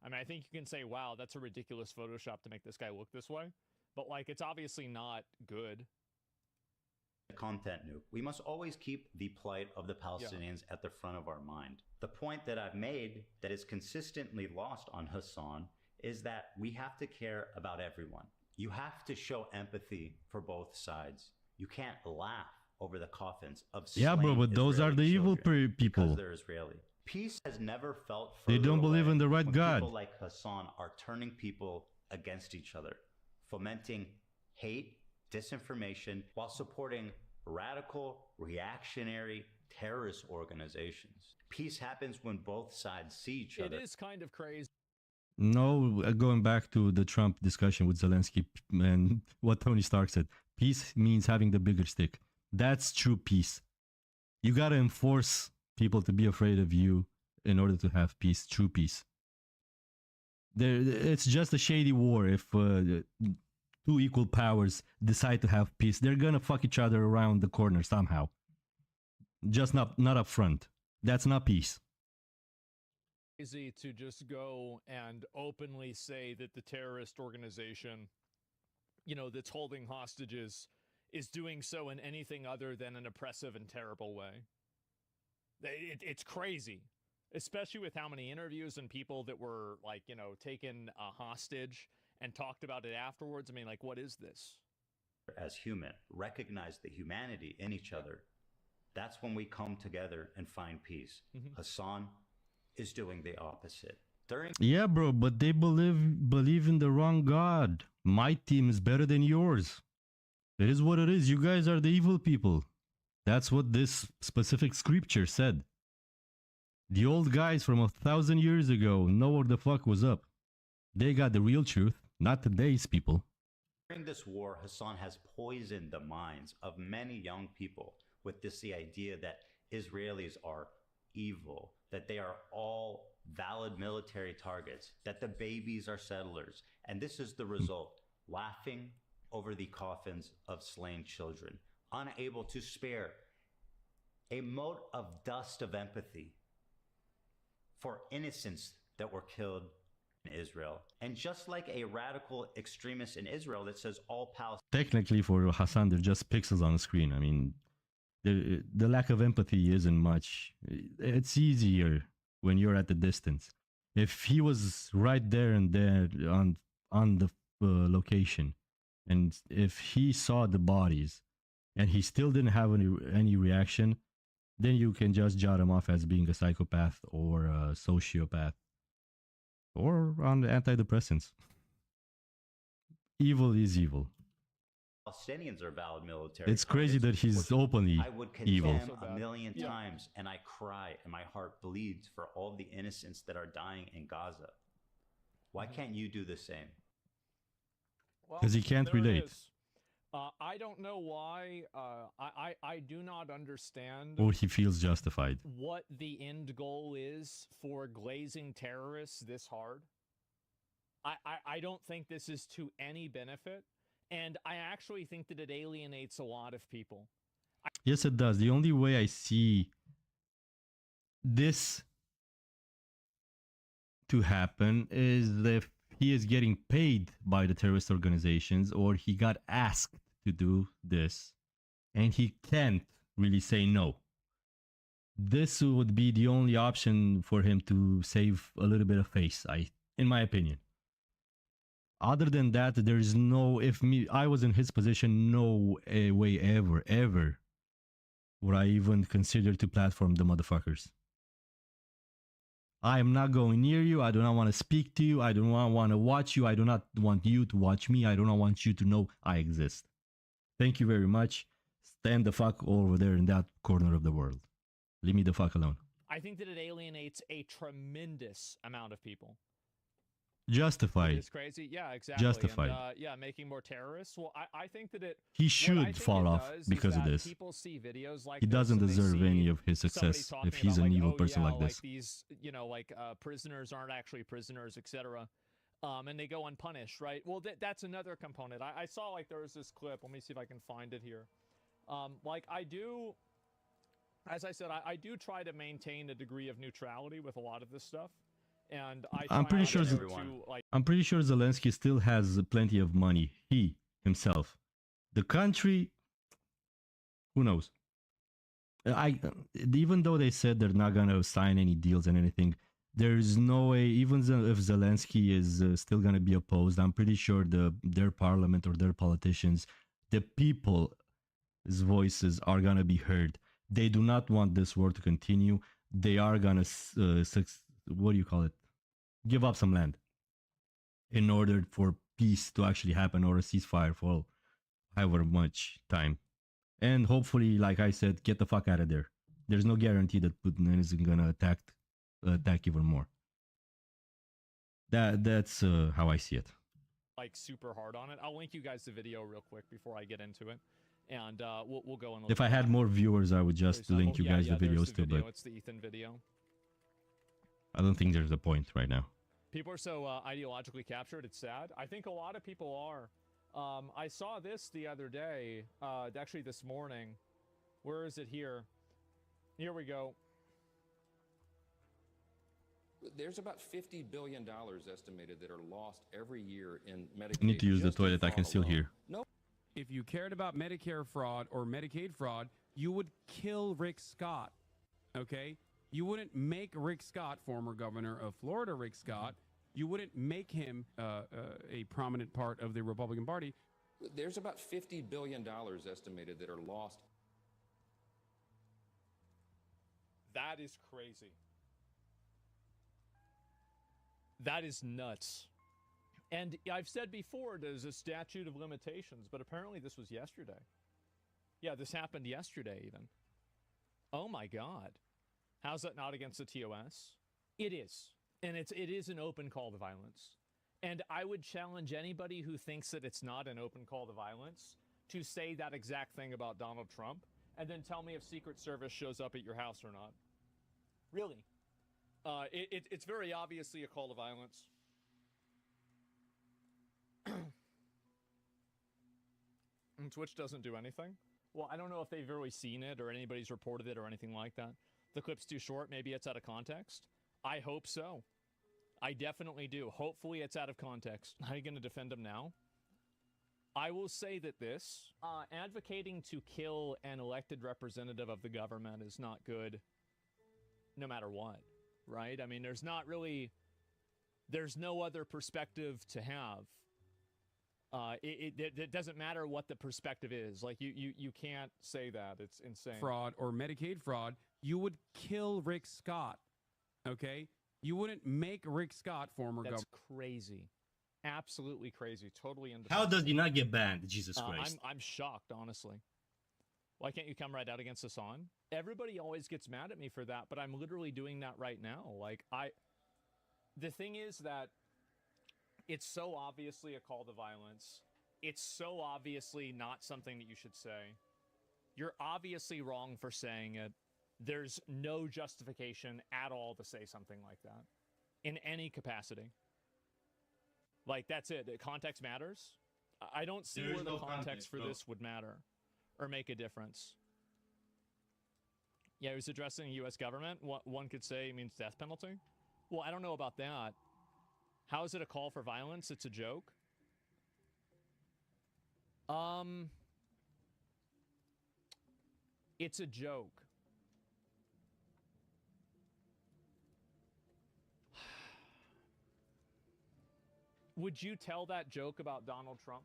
I mean, I think you can say, "Wow, that's a ridiculous Photoshop to make this guy look this way," but like, it's obviously not good. Content nuke. We must always keep the plight of the Palestinians at the front of our mind. The point that I've made that is consistently lost on Hassan is that we have to care about everyone. You have to show empathy for both sides. You can't laugh over the coffins of yeah, bro, but those are the evil people. Because they're Israeli. Peace has never felt they don't believe in the right God. People like Hassan are turning people against each other, fomenting hate, disinformation, while supporting radical, reactionary terrorist organizations. Peace happens when both sides see each other. It is kind of crazy. No, going back to the Trump discussion with Zelensky and what Tony Stark said, peace means having the bigger stick. That's true peace. You got to enforce people to be afraid of you in order to have peace, true peace. It's just a shady war if two equal powers decide to have peace. They're going to fuck each other around the corner somehow. Just not up front. That's not peace. Easy to just go and openly say that the terrorist organization, you know, that's holding hostages is doing so in anything other than an oppressive and terrible way. It's crazy, especially with how many interviews and people that were, like, you know, taken hostage and talked about it afterwards. I mean, like, what is this? As human, recognize the humanity in each other. That's when we come together and find peace. Hassan is doing the opposite. Yeah, bro, but they believe in the wrong God. My team is better than yours. It is what it is. You guys are the evil people. That's what this specific scripture said. The old guys from 1,000 years ago know what the fuck was up. They got the real truth, not today's people. During this war, Hassan has poisoned the minds of many young people with the idea that Israelis are evil, that they are all valid military targets, that the babies are settlers. And this is the result, laughing over the coffins of slain children, unable to spare a mote of dust of empathy for innocents that were killed in Israel. And just like a radical extremist in Israel that says all Palestinians... Technically for Hassan, they're just pixels on the screen. I mean, the lack of empathy isn't much. It's easier when you're at the distance. If he was right there and there on the location, and if he saw the bodies and he still didn't have any reaction, then you can just jot him off as being a psychopath or a sociopath or on the antidepressants. Evil is evil. Palestinians are valid military. It's crazy that he's openly I would evil. condemn a million times, and I cry and my heart bleeds for all the innocents that are dying in Gaza. Why can't you do the same? Because he can't relate. I don't know why. I do not understand. Or he feels justified. What the end goal is for glazing terrorists this hard. I don't think this is to any benefit. And I actually think that it alienates a lot of people. Yes, it does. The only way I see this to happen is if he is getting paid by the terrorist organizations or he got asked to do this and he can't really say no. This would be the only option for him to save a little bit of face, in my opinion. Other than that, there's no, I was in his position, no way ever would I even consider to platform the motherfuckers. I am not going near you. I do not want to speak to you. I do not want to watch you. I do not want you to watch me. I do not want you to know I exist. Thank you very much. Stand the fuck over there in that corner of the world. Leave me the fuck alone. I think that it alienates a tremendous amount of people. Justified. It's crazy. Yeah, exactly. Justified. And, yeah, making more terrorists. Well, I think that he should fall off because of this. People see videos like he doesn't deserve any of his somebody success if talking he's about, an like, evil oh, person yeah, like this. Like these, you know, like prisoners aren't actually prisoners, etc. And they go unpunished, right? Well, that's another component. I saw like there was this clip. Let me see if I can find it here. Like I do, as I said, I do try to maintain a degree of neutrality with a lot of this stuff. And I'm pretty sure Zelensky still has plenty of money. He himself, the country, who knows? Even though they said they're not gonna sign any deals and anything, there's no way. Even if Zelensky is still gonna be opposed, I'm pretty sure their parliament or their politicians, the people's voices are gonna be heard. They do not want this war to continue. They are gonna what do you call it? Give up some land in order for peace to actually happen or a ceasefire for however much time. And hopefully, like I said, get the fuck out of there. There's no guarantee that Putin isn't gonna attack even more. That's how I see it. Like super hard on it. I'll link you guys the video real quick before I get into it, and we'll go and. If I had more viewers, I would just link you guys the videos too. But it's the Ethan video. I don't think there's a point right now. People are so ideologically captured, it's sad. I think a lot of people are. I saw this the other day, actually this morning. Where is it here? Here we go. There's about $50 billion estimated that are lost every year in Medicaid. I need to use the toilet, I can still hear. No. If you cared about Medicare fraud or Medicaid fraud, you would kill Rick Scott, okay? You wouldn't make Rick Scott, former governor of Florida, Rick Scott, you wouldn't make him a prominent part of the Republican Party. There's about $50 billion estimated that are lost. That is crazy. That is nuts. And I've said before, there's a statute of limitations, but apparently this was yesterday. Yeah, this happened yesterday even. Oh my God. How's that not against the TOS? It is. And it is an open call to violence. And I would challenge anybody who thinks that it's not an open call to violence to say that exact thing about Donald Trump and then tell me if Secret Service shows up at your house or not. Really. It's very obviously a call to violence. And Twitch doesn't do anything? Well, I don't know if they've really seen it or anybody's reported it or anything like that. The clip's too short. Maybe it's out of context. I hope so. I definitely do. Hopefully it's out of context. How are you going to defend him now? I will say that this, advocating to kill an elected representative of the government is not good no matter what, right? I mean, there's no other perspective to have. It doesn't matter what the perspective is. Like, you can't say that. It's insane. Fraud or Medicaid fraud, you would kill Rick Scott, okay? You wouldn't make Rick Scott former governor. That's crazy. Absolutely crazy. Totally indefensible. How does he not get banned? Jesus Christ. I'm shocked, honestly. Why can't you come right out against Hassan? Everybody always gets mad at me for that, but I'm literally doing that right now. Like, the thing is that it's so obviously a call to violence. It's so obviously not something that you should say. You're obviously wrong for saying it. There's no justification at all to say something like that in any capacity. Like, that's it. Context matters. I don't see where the context for this would matter or make a difference. Yeah, he was addressing the U.S. government. What one could say means death penalty. Well, I don't know about that. How is it a call for violence? It's a joke. It's a joke. Would you tell that joke about Donald Trump?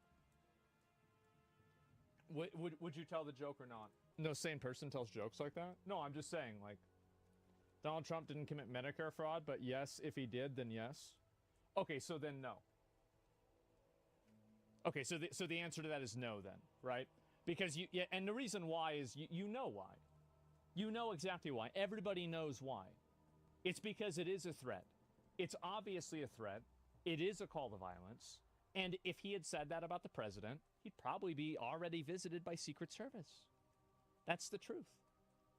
Would you tell the joke or not? No sane person tells jokes like that? No, I'm just saying, like, Donald Trump didn't commit Medicare fraud, but yes, if he did, then yes. Okay, so then no. Okay, so the answer to that is no then, right? Because and the reason why is you know why. You know exactly why. Everybody knows why. It's because it is a threat. It's obviously a threat. It is a call to violence. And if he had said that about the president, he'd probably be already visited by Secret Service. That's the truth.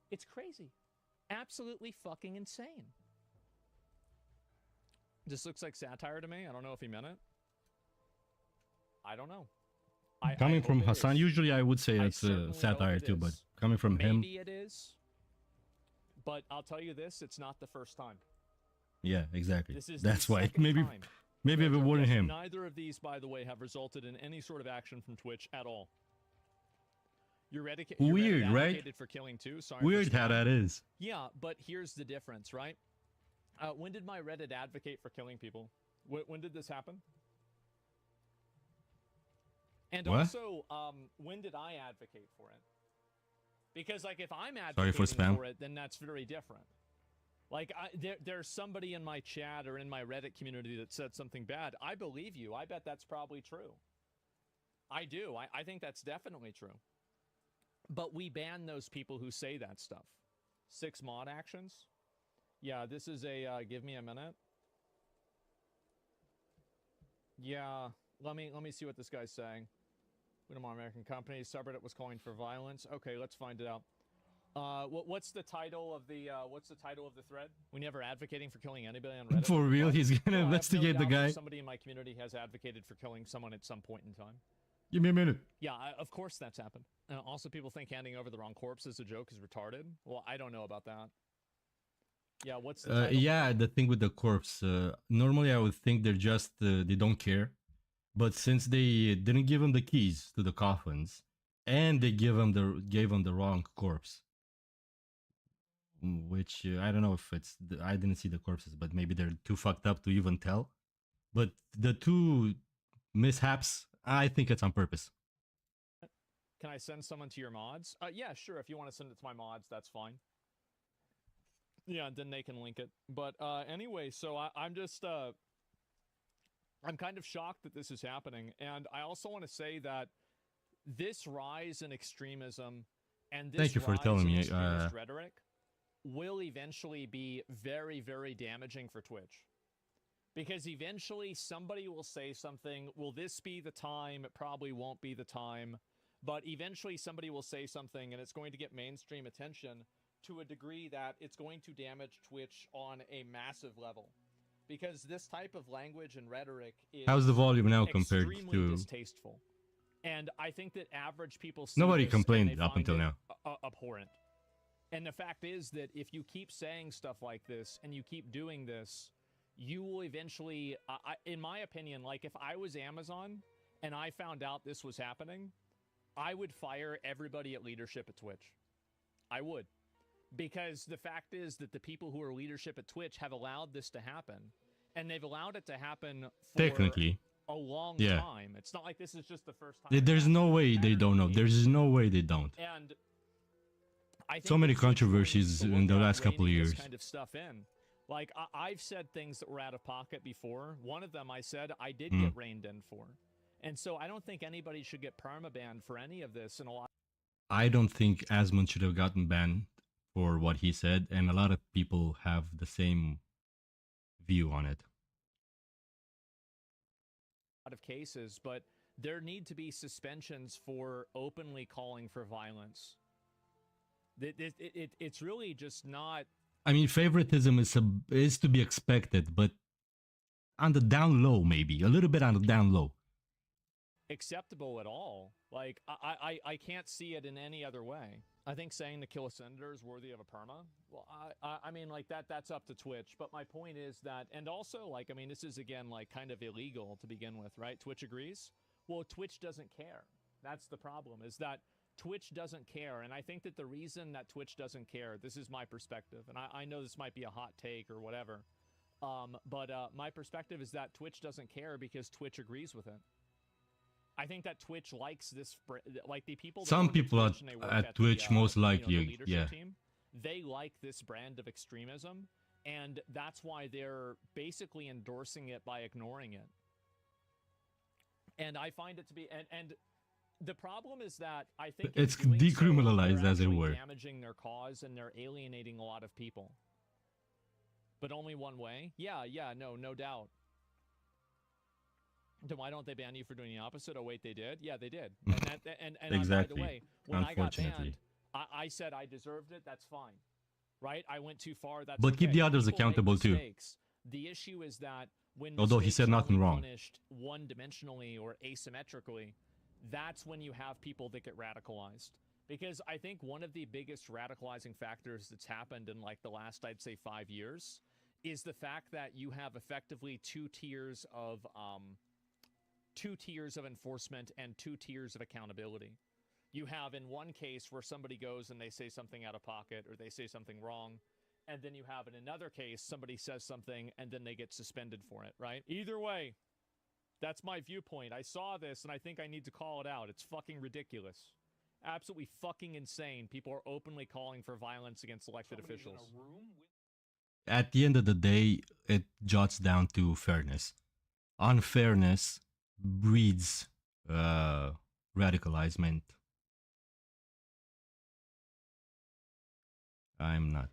It's crazy. Absolutely fucking insane. This looks like satire to me. I don't know if he meant it. I don't know. Coming from Hassan, usually I would say it's a satire too, but coming from him... Maybe it is. But I'll tell you this, it's not the first time. Yeah, exactly. This is That's the why. second Maybe time. if it wasn't him. Neither of these, by the way, have resulted in any sort of action from Twitch at all. You're Weird, right? advocated for killing too. Sorry Weird for how that is. Yeah, but here's the difference, right? When did my Reddit advocate for killing people? When did this happen? And What? also, when did I advocate for it? Because, like, if I'm Sorry for advocating spam. for it, then that's very different. Like, there's somebody in my chat or in my Reddit community that said something bad. I believe you. I bet that's probably true. I do. I think that's definitely true. But we ban those people who say that stuff. 6 mod actions. Yeah, this is a give me a minute. Yeah, let me see what this guy's saying. We don't want American companies. Subreddit was calling for violence. Okay, let's find it out. What's the title of the thread? We never advocating for killing anybody on Reddit. For real, he's gonna No, I have no investigate the doubt guy. that somebody in my community has advocated for killing someone at some point in time. Give me a minute. Yeah, of course that's happened. Also, people think handing over the wrong corpse as a joke is retarded. Well, I don't know about that. Yeah, what's the title? Yeah, the thing with the corpse. Normally, I would think they're just they don't care, but since they didn't give him the keys to the coffins, and they gave him the wrong corpse, which I don't know if it's I didn't see the corpses, but maybe they're too fucked up to even tell. But the two mishaps, I think it's on purpose. Can I send someone to your mods? Yeah, sure. If you want to send it to my mods, that's fine. Yeah, then they can link it. But anyway, so I'm just I'm kind of shocked that this is happening, and I also want to say that this rise in extremism and this Thank you for rise telling in me. extremist rhetoric will eventually be very, very damaging for Twitch. Because eventually somebody will say something, will this be the time? It probably won't be the time. But eventually somebody will say something and it's going to get mainstream attention to a degree that it's going to damage Twitch on a massive level. Because this type of language and rhetoric is How's the volume now compared extremely to... distasteful. And I think that average people see Nobody this complained and they up find until it now. Abhorrent. And the fact is that if you keep saying stuff like this and you keep doing this, you will eventually, in my opinion, like if I was Amazon and I found out this was happening, I would fire everybody at leadership at Twitch. I would. Because the fact is that the people who are leadership at Twitch have allowed this to happen. And they've allowed it to happen for Technically. a long Yeah. time. It's not like this is just the first time. There's no way they don't know. There's no way they don't. And I think So many that Twitch controversies needs to in the look at last couple of reining years. this kind of stuff in. Like, I've said things that were out of pocket before. One of them I said I did get reined in for. And so I don't think anybody should get permabanned for any of this. And a lot. I don't think Asmund should have gotten banned for what he said, and a lot of people have the same view on it. Of cases, but there need to be suspensions for openly calling for violence. It's really just not. I mean, favoritism is to be expected, but on the down low, maybe a little bit on the down low. acceptable at all. Like, I can't see it in any other way. I think saying to kill a senator is worthy of a perma. Well, I mean, like, that's up to Twitch. But my point is that, and also, like, I mean, this is, again, like, kind of illegal to begin with, right? Twitch agrees? Well, Twitch doesn't care. That's the problem, is that Twitch doesn't care. And I think that the reason that Twitch doesn't care, this is my perspective, and I know this might be a hot take or whatever, but my perspective is that Twitch doesn't care because Twitch agrees with it. I think that Twitch likes this, like the people. Some people at Twitch most likely, yeah. Team, they like this brand of extremism, and that's why they're basically endorsing it by ignoring it. And I find it to be, and the problem is that I think it's decriminalized, as it were. Damaging their cause, and they're alienating a lot of people. But only one way? Yeah, no doubt. Then why don't they ban you for doing the opposite? Oh wait, they did? Yeah, they did. And exactly. By the way, when I got banned, I said I deserved it. That's fine, right? I went too far. That's but okay. Keep the others People accountable too. The issue is that when although he said nothing wrong, punished one-dimensionally or asymmetrically, that's when you have people that get radicalized. Because I think one of the biggest radicalizing factors that's happened in like the last, I'd say, 5 years, is the fact that you have effectively two tiers of enforcement and 2 tiers of accountability. You have in one case where somebody goes and they say something out of pocket or they say something wrong, and then you have in another case somebody says something and then they get suspended for it, right? Either way, that's my viewpoint. I saw this and I think I need to call it out. It's fucking ridiculous. Absolutely fucking insane. People are openly calling for violence against elected officials. At the end of the day, it jots down to fairness. Unfairness breeds radicalization. I'm not.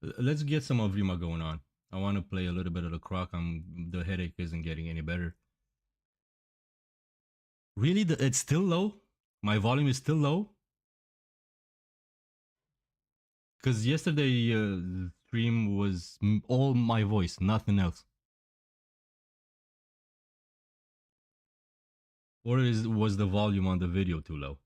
Let's get some Evrima going on. I want to play a little bit of the croc. The headache isn't getting any better. Really, it's still low. My volume is still low. Because yesterday the stream was all my voice, nothing else. Or was the volume on the video too low?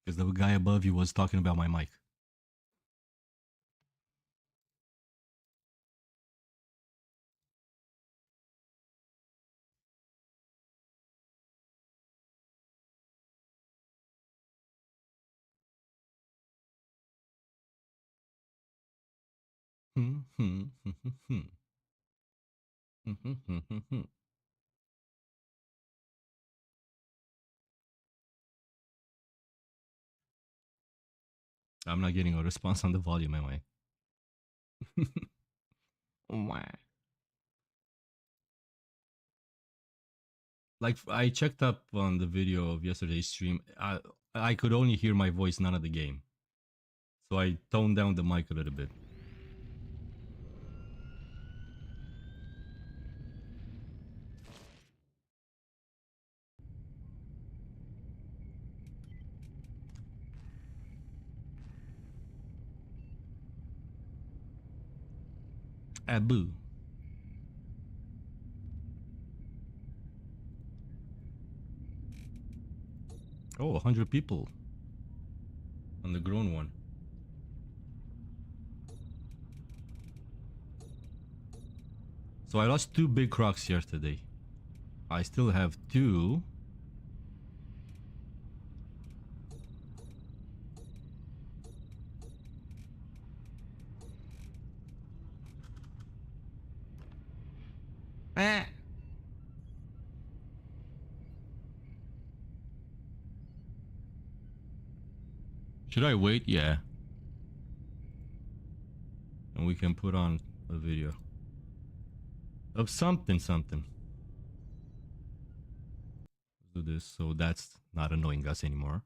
Because the guy above you was talking about my mic. I'm not getting a response on the volume, am I? Like, I checked up on the video of yesterday's stream. I could only hear my voice, none of the game. So I toned down the mic a little bit. Abu. Oh, 100 people on the grown one. So I lost 2 big crocs yesterday. I still have 2. Should I wait? Yeah. And we can put on a video of something. Let's do this so that's not annoying us anymore.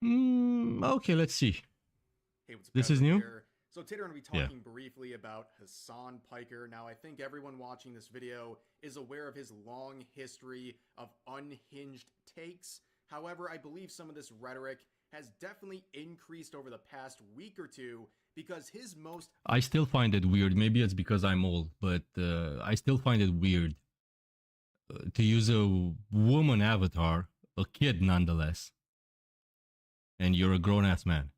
Okay, let's see. Hey, what's up, this guys? is new? Here. So today we're going to be talking briefly about Hassan Piker. Now, I think everyone watching this video is aware of his long history of unhinged takes. However, I believe some of this rhetoric has definitely increased over the past week or two because his most... I still find it weird. Maybe it's because I'm old, but I still find it weird to use a woman avatar, a kid nonetheless, and you're a grown-ass man.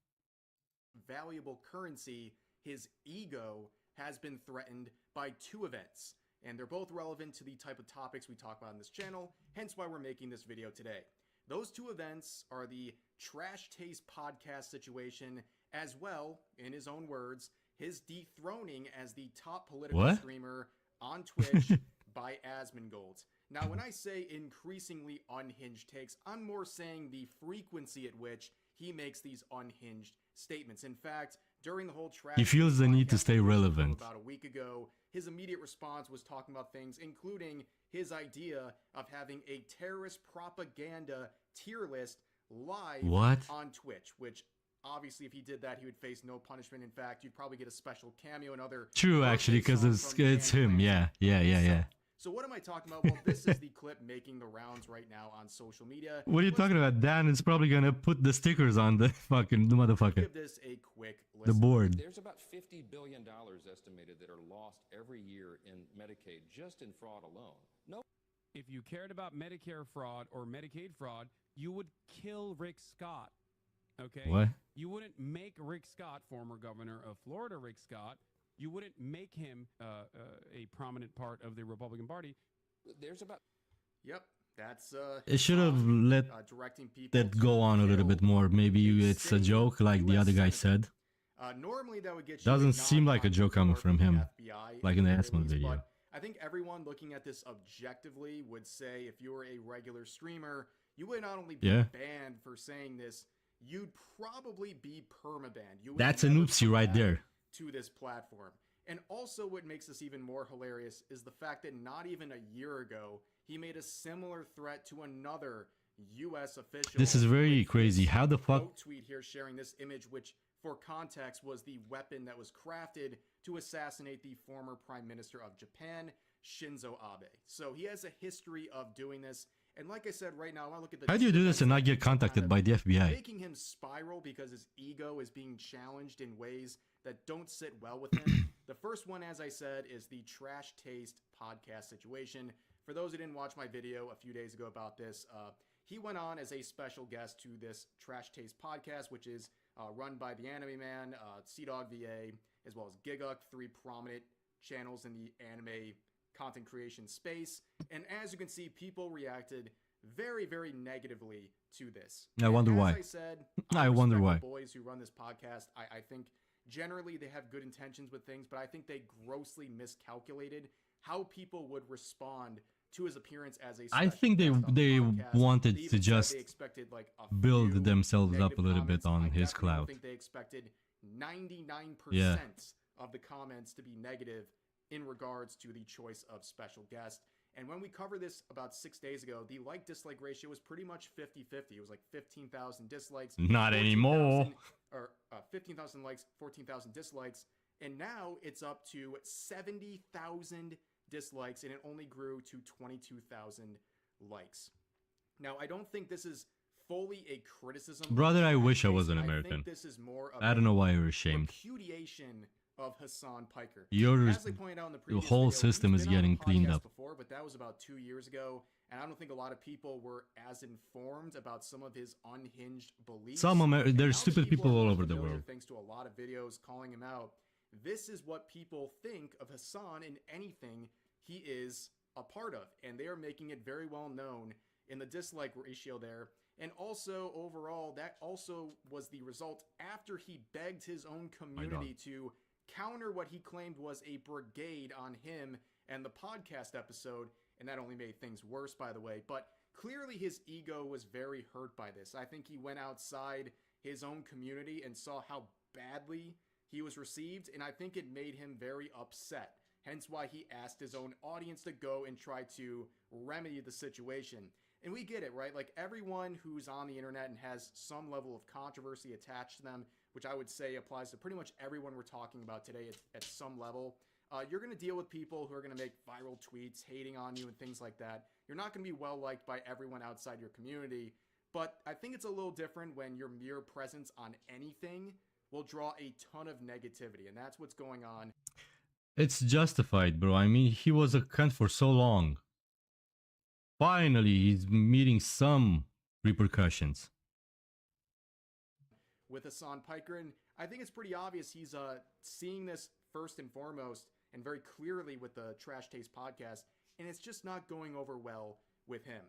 Valuable currency, his ego, has been threatened by two events, and they're both relevant to the type of topics we talk about on this channel, hence why we're making this video today. Those two events are the Trash Taste podcast situation, as well, in his own words, his dethroning as the top political streamer on Twitch by Asmongold. Now, when I say increasingly unhinged takes, I'm more saying the frequency at which he makes these unhinged statements. In fact, during the whole Trash He feels the need to stay relevant. About a week ago, his immediate response was talking about things, including his idea of having a terrorist propaganda tier list live on Twitch, which obviously if he did that, he would face no punishment. In fact, you'd probably get a special cameo and other... True, actually, because it's him. Yeah. So what am I talking about? Well, this is the clip making the rounds right now on social media. What are you talking about? Dan is probably gonna put the stickers on the fucking motherfucker. Give this a quick listen. The board. There's about $50 billion estimated that are lost every year in Medicaid, just in fraud alone. No. If you cared about Medicare fraud or Medicaid fraud, you would kill Rick Scott. Okay? What? You wouldn't make Rick Scott, former governor of Florida, Rick Scott. You wouldn't make him a prominent part of the Republican Party. There's about... Yep, that's... It should have let that go on a little bit more. Maybe it's a joke, like the other guy said. Normally that would get you Doesn't seem like a joke coming from him, like in the Asmon video. But I think everyone looking at this objectively would say if you were a regular streamer, you would not only be banned for saying this, you'd probably be permabanned. That's an oopsie right there. To this platform. And also what makes this even more hilarious is the fact that not even a year ago, he made a similar threat to another U.S. official. This is very crazy. How the fuck? Tweet here sharing this image, which for context was the weapon that was crafted to assassinate the former Prime Minister of Japan, Shinzo Abe. So he has a history of doing this. And like I said, right now, I want to look at the... How do you do this and not get contacted by the FBI? Making him spiral because his ego is being challenged in ways that don't sit well with him. The first one, as I said, is the Trash Taste podcast situation. For those who didn't watch my video a few days ago about this, he went on as a special guest to this Trash Taste podcast, which is run by the Anime Man, CDawg VA, as well as Giguk, three prominent channels in the anime content creation space. And as you can see, people reacted very, very negatively to this. I wonder why. As I said, I wonder why. The boys who run this podcast, I think generally they have good intentions with things, but I think they grossly miscalculated how people would respond to his appearance as a... I think they wanted to just build themselves up a little bit on his clout. I think they expected 99% of the comments to be negative in regards to the choice of special guest. And when we covered this about 6 days ago, the like-dislike ratio was pretty much 50-50. It was like 15,000 dislikes. Not anymore. Or 15,000 likes, 14,000 dislikes. And now it's up to 70,000 dislikes, and it only grew to 22,000 likes. Now, I don't think this is fully a criticism. Brother, I wish I was an American. I think this is more of I don't know why you're ashamed. Repudiation of Hassan Piker. Yours, the whole system is getting cleaned up. Before, but that was about 2 years ago, and I don't think a lot of people were as informed about some of his unhinged beliefs. There's stupid people all over the world. Thanks to a lot of videos calling him out. This is what people think of Hassan in anything he is a part of, and they are making it very well known in the dislike ratio there. And also, overall, that also was the result after he begged his own community to counter what he claimed was a brigade on him and the podcast episode, and that only made things worse, by the way. But clearly his ego was very hurt by this. I think he went outside his own community and saw how badly he was received, and I think it made him very upset. Hence why he asked his own audience to go and try to remedy the situation. And we get it, right? Like, everyone who's on the internet and has some level of controversy attached to them, which I would say applies to pretty much everyone we're talking about today at some level, you're going to deal with people who are going to make viral tweets hating on you and things like that. You're not going to be well liked by everyone outside your community, but I think it's a little different when your mere presence on anything will draw a ton of negativity, and that's what's going on. It's justified, bro. I mean, he was a cunt for so long. Finally, he's meeting some repercussions. With Hassan Piker, I think it's pretty obvious he's seeing this first and foremost and very clearly with the Trash Taste podcast, and it's just not going over well with him.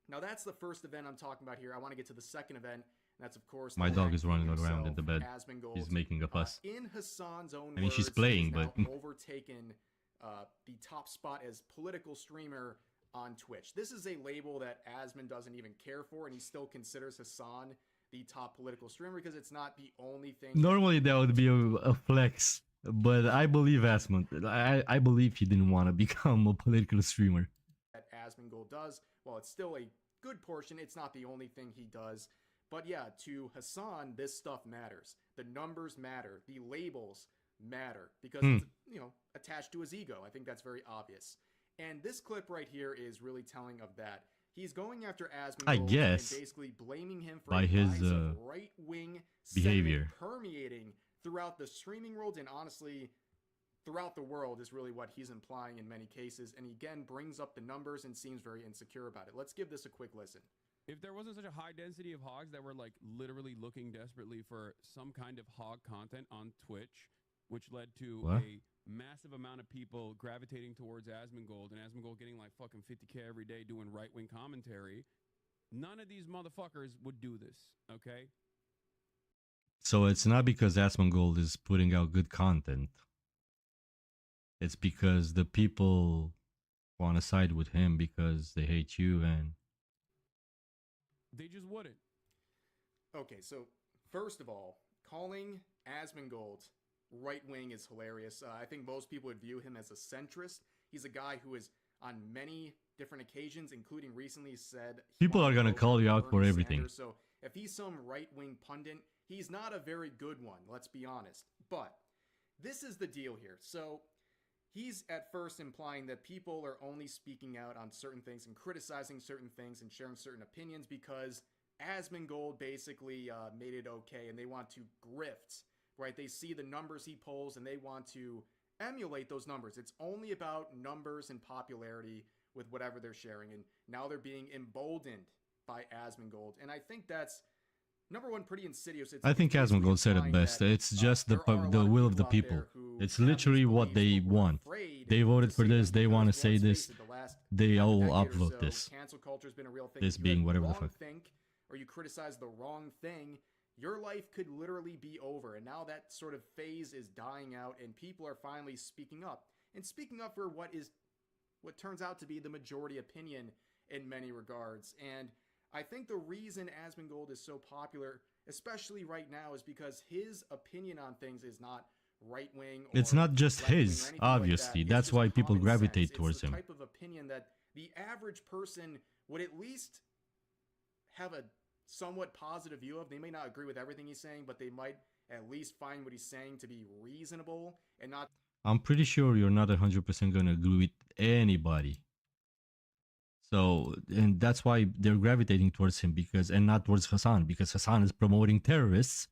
Now, that's the first event I'm talking about here. I want to get to the second event, and that's, of course, My dog is running around in the bed. He's making a fuss. In Hassan's own I mean, she's words, playing, he's but... now overtaken the top spot as political streamer on Twitch. This is a label that Asmon doesn't even care for, and he still considers Hassan the top political streamer because it's not the only thing. Normally that would be a flex, but I believe Asmon. I believe he didn't want to become a political streamer. That Asmongold does. Well, it's still a good portion. It's not the only thing he does. But yeah, to Hassan, this stuff matters. The numbers matter. The labels matter because it's, you know, attached to his ego. I think that's very obvious. And this clip right here is really telling of that. He's going after Asmongold, I guess, and basically blaming him for by his right-wing behavior permeating throughout the streaming world and honestly throughout the world is really what he's implying in many cases. And he again brings up the numbers and seems very insecure about it. Let's give this a quick listen. If there wasn't such a high density of hogs that were like literally looking desperately for some kind of hog content on Twitch, which led to a massive amount of people gravitating towards Asmongold and Asmongold getting like fucking 50K every day doing right-wing commentary, none of these motherfuckers would do this, okay? So it's not because Asmongold is putting out good content. It's because the people want to side with him because they hate you and... They just wouldn't. Okay, so first of all, calling Asmongold right-wing is hilarious. I think most people would view him as a centrist. He's a guy who is on many different occasions, including recently said... People are going to call you out for everything. Sanders. So if he's some right-wing pundit, he's not a very good one, let's be honest. But this is the deal here. So he's at first implying that people are only speaking out on certain things and criticizing certain things and sharing certain opinions because Asmongold basically made it okay and they want to grift. Right, they see the numbers he pulls and they want to emulate those numbers. It's only about numbers and popularity with whatever they're sharing. And now they're being emboldened by Asmongold. And I think that's, number one, pretty insidious. I think Asmongold said it best. It's just the will of the people. It's literally what they want. They voted for this. They want to say this. They all upvote this. Cancel culture has been a real thing. This being whatever the fuck. Or you criticize the wrong thing, your life could literally be over. And now that sort of phase is dying out and people are finally speaking up. And speaking up for what turns out to be the majority opinion in many regards. And I think the reason Asmongold is so popular, especially right now, is because his opinion on things is not right-wing. It's not just his, obviously. That's why people gravitate towards him. It's the type of opinion that the average person would at least have a somewhat positive view of. They may not agree with everything he's saying, but they might at least find what he's saying to be reasonable and not... I'm pretty sure you're not 100% going to agree with anybody. So, and that's why they're gravitating towards him and not towards Hassan, because Hassan is promoting terrorists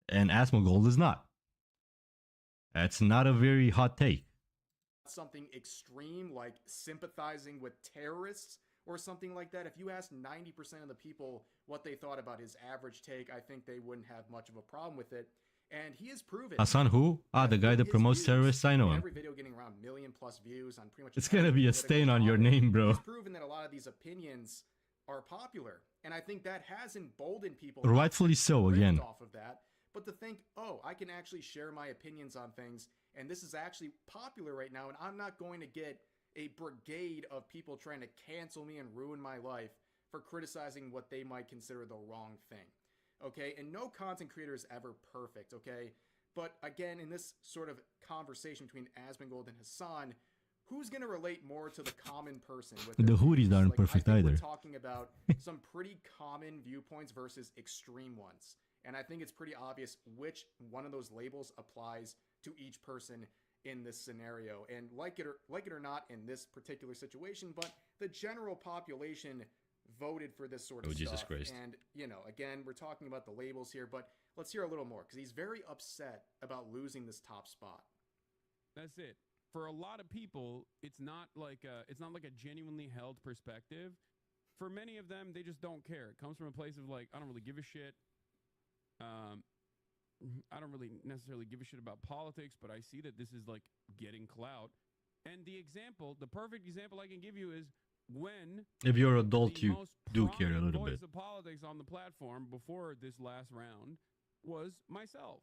and Asmongold is not. That's not a very hot take. Something extreme like sympathizing with terrorists or something like that. If you asked 90% of the people what they thought about his average take, I think they wouldn't have much of a problem with it. And he has proven... Hassan who? The guy that promotes terrorists? I know him. Every video getting around 1 million+ views on pretty much... It's gonna be a stain on your name, bro. He's proven that a lot of these opinions are popular. And I think that has emboldened people... Rightfully so, again. ...off of that. But to think, oh, I can actually share my opinions on things, and this is actually popular right now, and I'm not going to get a brigade of people trying to cancel me and ruin my life for criticizing what they might consider the wrong thing. Okay, and no content creator is ever perfect, okay? But again, in this sort of conversation between Asmongold and Hassan, who's going to relate more to the common person? With the hoodies aren't perfect either. We're talking about some pretty common viewpoints versus extreme ones. And I think it's pretty obvious which one of those labels applies to each person in this scenario. And like it or not in this particular situation, but the general population voted for this sort of stuff. Jesus Christ. And, you know, again, we're talking about the labels here, but let's hear a little more, because he's very upset about losing this top spot. That's it. For a lot of people, it's not like a genuinely held perspective. For many of them, they just don't care. It comes from a place of like, I don't really give a shit. I don't really necessarily give a shit about politics, but I see that this is like getting clout. And the perfect example I can give you is when if you're an adult, you do care a little bit. The politics on the platform before this last round was myself.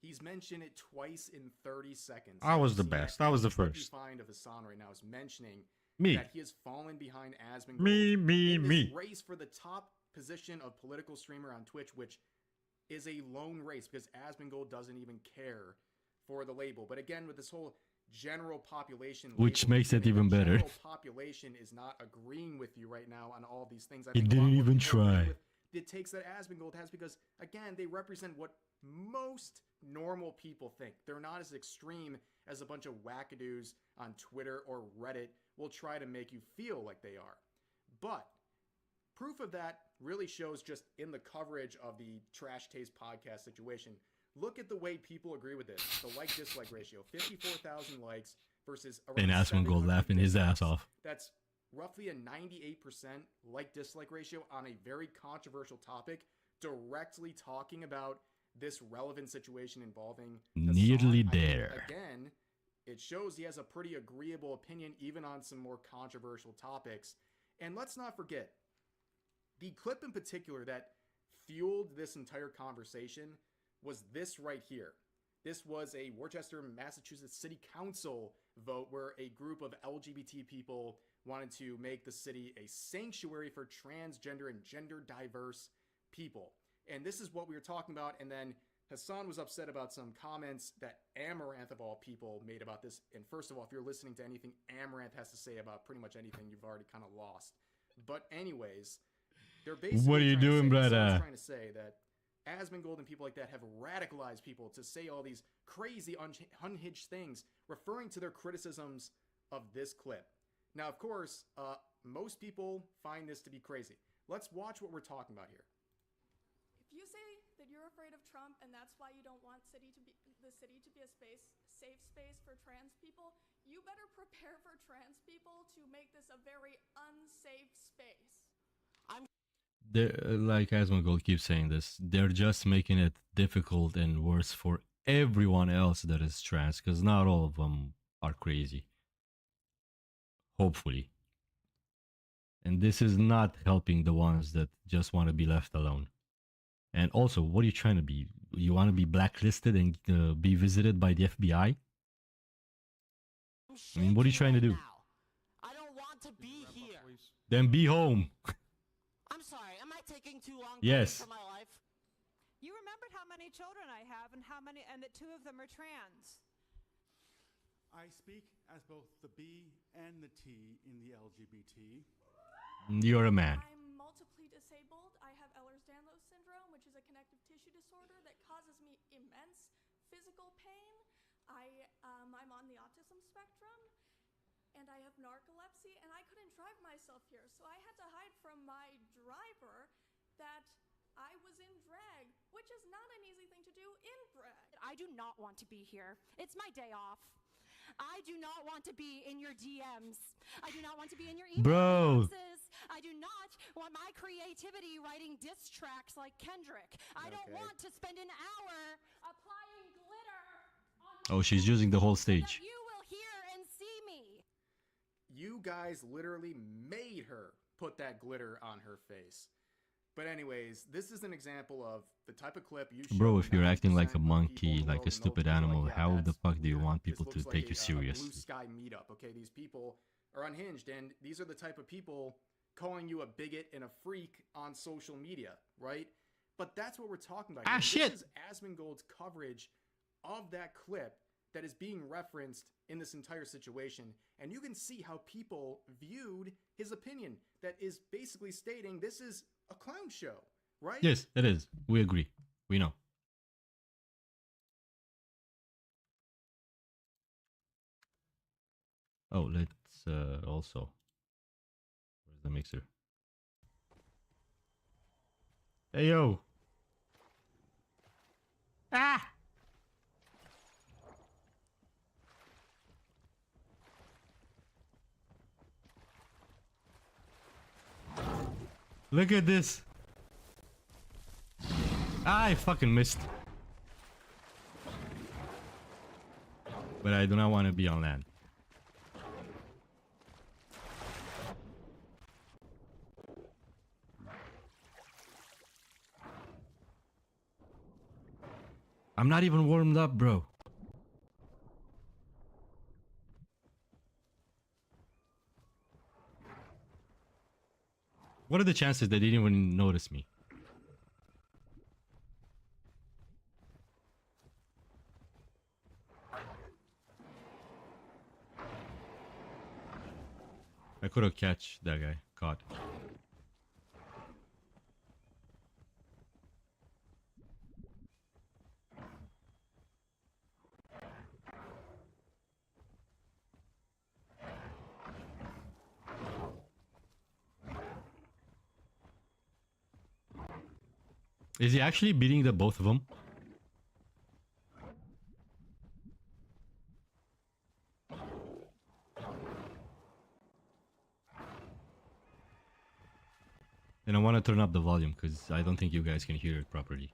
He's mentioned it twice in 30 seconds. I was the best. I was the first. You find of Hassan right now is mentioning me. That he has fallen behind Asmongold in this race for the top position of political streamer on Twitch, which is a lone race because Asmongold doesn't even care for the label. But again, with this whole general population, which makes it even better. The population is not agreeing with you right now on all these things. I think didn't even try. The takes that Asmongold has, because again, they represent what most normal people think. They're not as extreme as a bunch of wackadoos on Twitter or Reddit will try to make you feel like they are. But proof of that really shows just in the coverage of the Trash Taste podcast situation. Look at the way people agree with this. The like-dislike ratio, 54,000 likes versus around and Asmongold laughing his ass off. That's roughly a 98% like-dislike ratio on a very controversial topic, directly talking about this relevant situation involving nearly there. Again, it shows he has a pretty agreeable opinion even on some more controversial topics. And let's not forget, the clip in particular that fueled this entire conversation was this right here. This was a Worcester, Massachusetts City Council vote where a group of LGBT people wanted to make the city a sanctuary for transgender and gender diverse people. And this is what we were talking about. And then Hassan was upset about some comments that Amaranth, of all people, made about this. And first of all, if you're listening to anything Amaranth has to say about pretty much anything, you've already kind of lost. But anyways, they're basically what are you doing, brother? Trying to say that Asmongold and people like that have radicalized people to say all these crazy, unhinged things, referring to their criticisms of this clip. Now, of course, most people find this to be crazy. Let's watch what we're talking about here. If you say that you're afraid of Trump and that's why you don't want the city to be a safe space for trans people, you better prepare for trans people to make this a very unsafe space. Like Asmongold keeps saying this, they're just making it difficult and worse for everyone else that is trans, because not all of them are crazy. Hopefully. And this is not helping the ones that just want to be left alone. And also, what are you trying to be? You want to be blacklisted and be visited by the FBI? I mean, what are you trying to do? I don't want to be here. Then be home. I'm sorry, am I taking too long yes. for my life? You remembered how many children I have and that 2 of them are trans. I speak as both the B and the T in the LGBT. You're a man. I'm multiply disabled. I have Ehlers-Danlos syndrome, which is a connective tissue disorder that causes me immense physical pain. I'm on the autism spectrum, and I have narcolepsy, and I couldn't drive myself here, so I had to hide from my driver that I was in drag, which is not an easy thing to do in drag. I do not want to be here. It's my day off. I do not want to be in your DMs. I do not want to be in your email boxes. I do not want my creativity writing diss tracks like Kendrick. I don't want to spend an hour applying glitter on she's using the whole stage. So that you will hear and see me. You guys literally made her put that glitter on her face. But anyways, this is an example of the type of clip you show. Bro, if you're acting like a monkey, like a stupid animal, how the fuck do you want people to take you seriously? Blue sky meetup, okay? These people are unhinged, and these are the type of people calling you a bigot and a freak on social media, right? But that's what we're talking about. Shit! This is Asmongold's coverage of that clip that is being referenced in this entire situation, and you can see how people viewed his opinion that is basically stating this is a clown show, right? Yes, it is. We agree. We know. Oh, let's also. Where's the mixer? Hey yo. Ah! Look at this. I fucking missed. But I do not want to be on land. I'm not even warmed up, bro. What are the chances they didn't even notice me? I could have catch that guy. Caught. Is he actually beating the both of them? And I want to turn up the volume because I don't think you guys can hear it properly.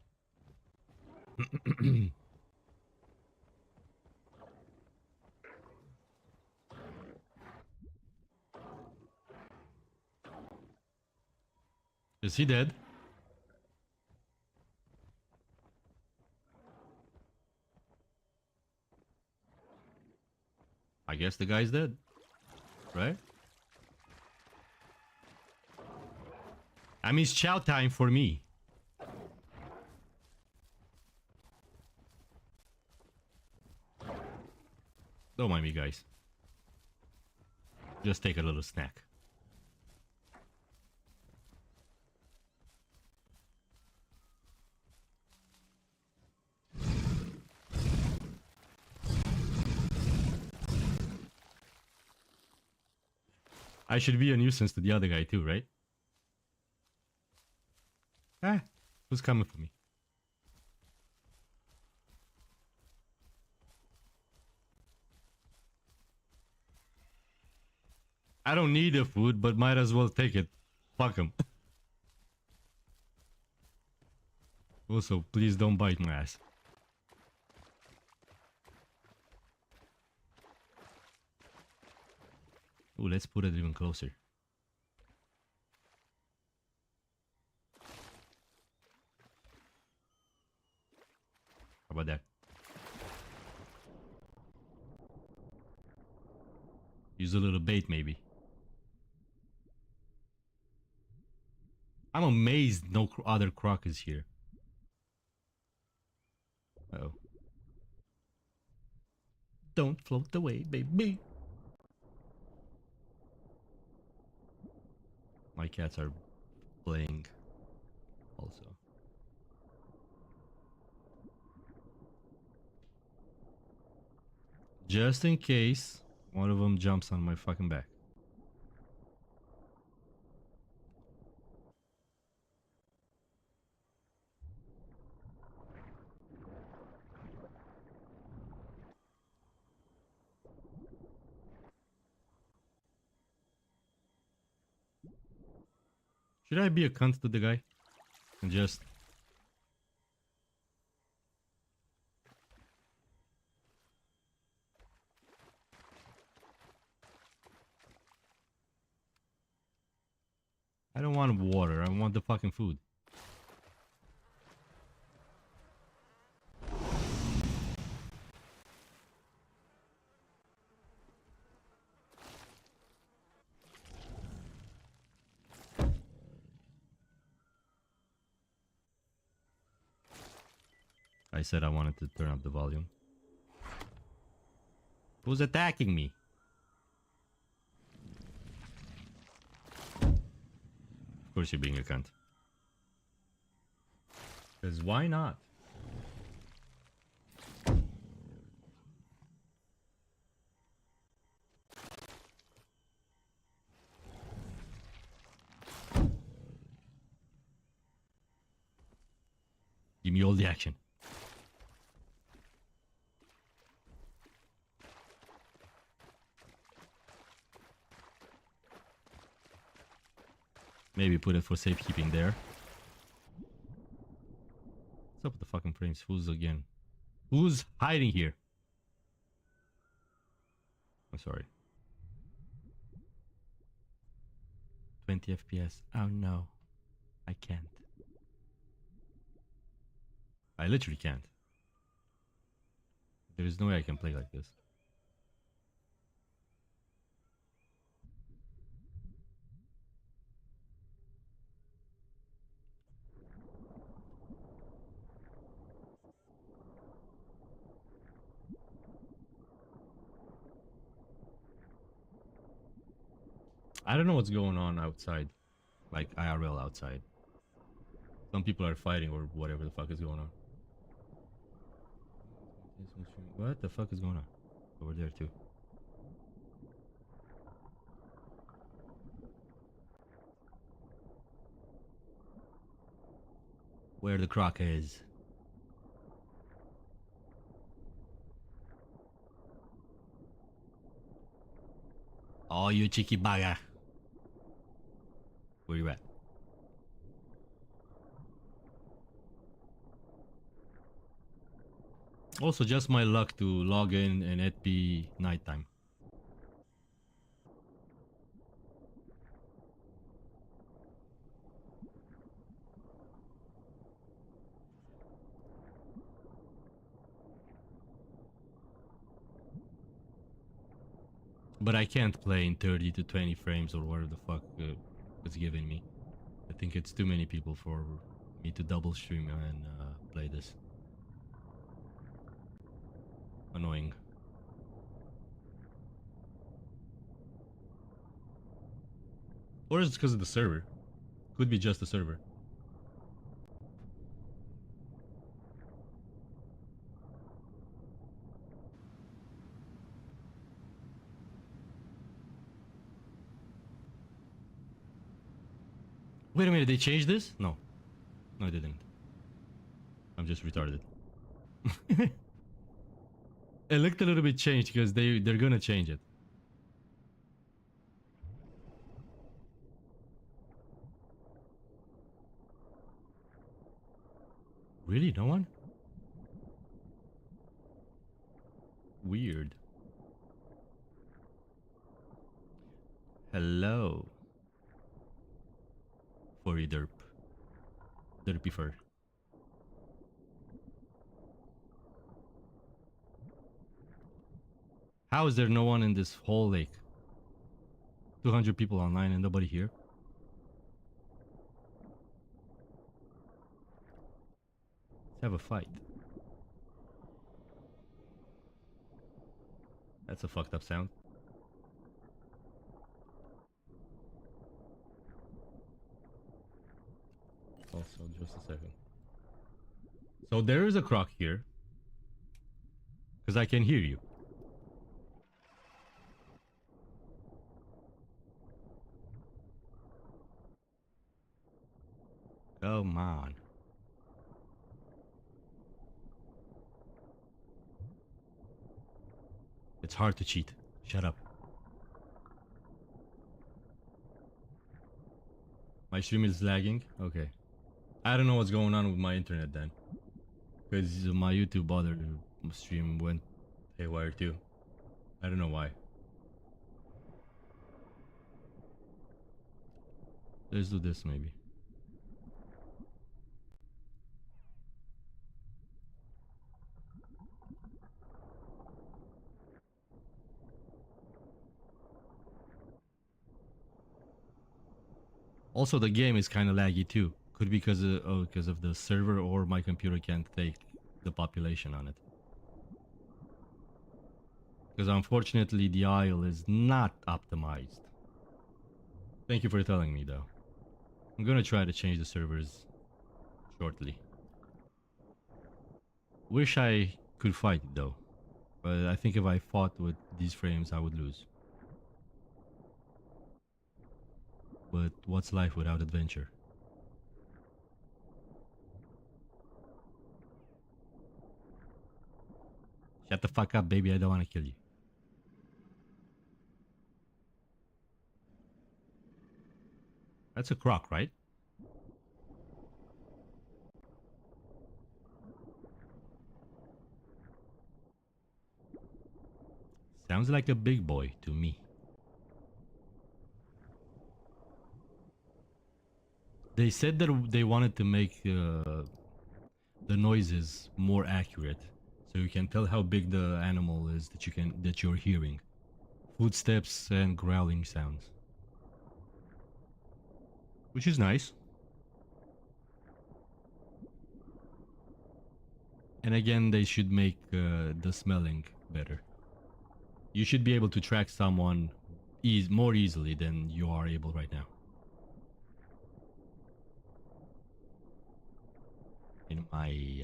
Is he dead? I guess the guy's dead, right? I mean, it's chow time for me. Don't mind me, guys. Just take a little snack. I should be a nuisance to the other guy too, right? Ah, who's coming for me? I don't need the food, but might as well take it. Fuck him. Also, please don't bite my ass. Ooh, let's put it even closer. How about that? Use a little bait, maybe. I'm amazed no other croc is here. Uh-oh. Don't float away, baby. My cats are playing also. Just in case one of them jumps on my fucking back. Should I be a cunt to the guy? And just... I don't want water, I want the fucking food. I said I wanted to turn up the volume. Who's attacking me? Of course you're being a cunt. Because why not? Give me all the action. Maybe put it for safekeeping there. What's up with the fucking frames? Who's hiding here? I'm sorry. 20 FPS. Oh no. I can't. I literally can't. There is no way I can play like this. I don't know what's going on outside. Like IRL outside. Some people are fighting or whatever the fuck is going on. What the fuck is going on? Over there too. Where the croc is. Oh, you cheeky bugger. Where you at? Also, just my luck to log in and it be nighttime. But I can't play in 30 to 20 frames or whatever the fuck it's giving me. I think it's too many people for me to double stream and play this. Annoying. Or is it because of the server? Could be just the server. Wait a minute, they changed this? No. No, they didn't. I'm just retarded. It looked a little bit changed because they're gonna change it. Really? No one? Weird. Hello. Furry derp. Derpy fur. How is there no one in this whole lake? 200 people online and nobody here? Let's have a fight. That's a fucked up sound. Also, just a second. So there is a croc here. Because I can hear you. Come on. It's hard to cheat. Shut up. My stream is lagging? Okay. I don't know what's going on with my internet then. Because my YouTube other stream went haywire too. I don't know why. Let's do this maybe. Also, the game is kind of laggy too. Could be because of the server, or my computer can't take the population on it. Because unfortunately, the aisle is not optimized. Thank you for telling me, though. I'm gonna try to change the servers shortly. Wish I could fight it, though. But I think if I fought with these frames, I would lose. But what's life without adventure? Shut the fuck up, baby. I don't want to kill you. That's a croc, right? Sounds like a big boy to me. They said that they wanted to make the noises more accurate, so you can tell how big the animal is that you're hearing. Footsteps and growling sounds, which is nice. And again, they should make the smelling better. You should be able to track someone more easily than you are able right now. In my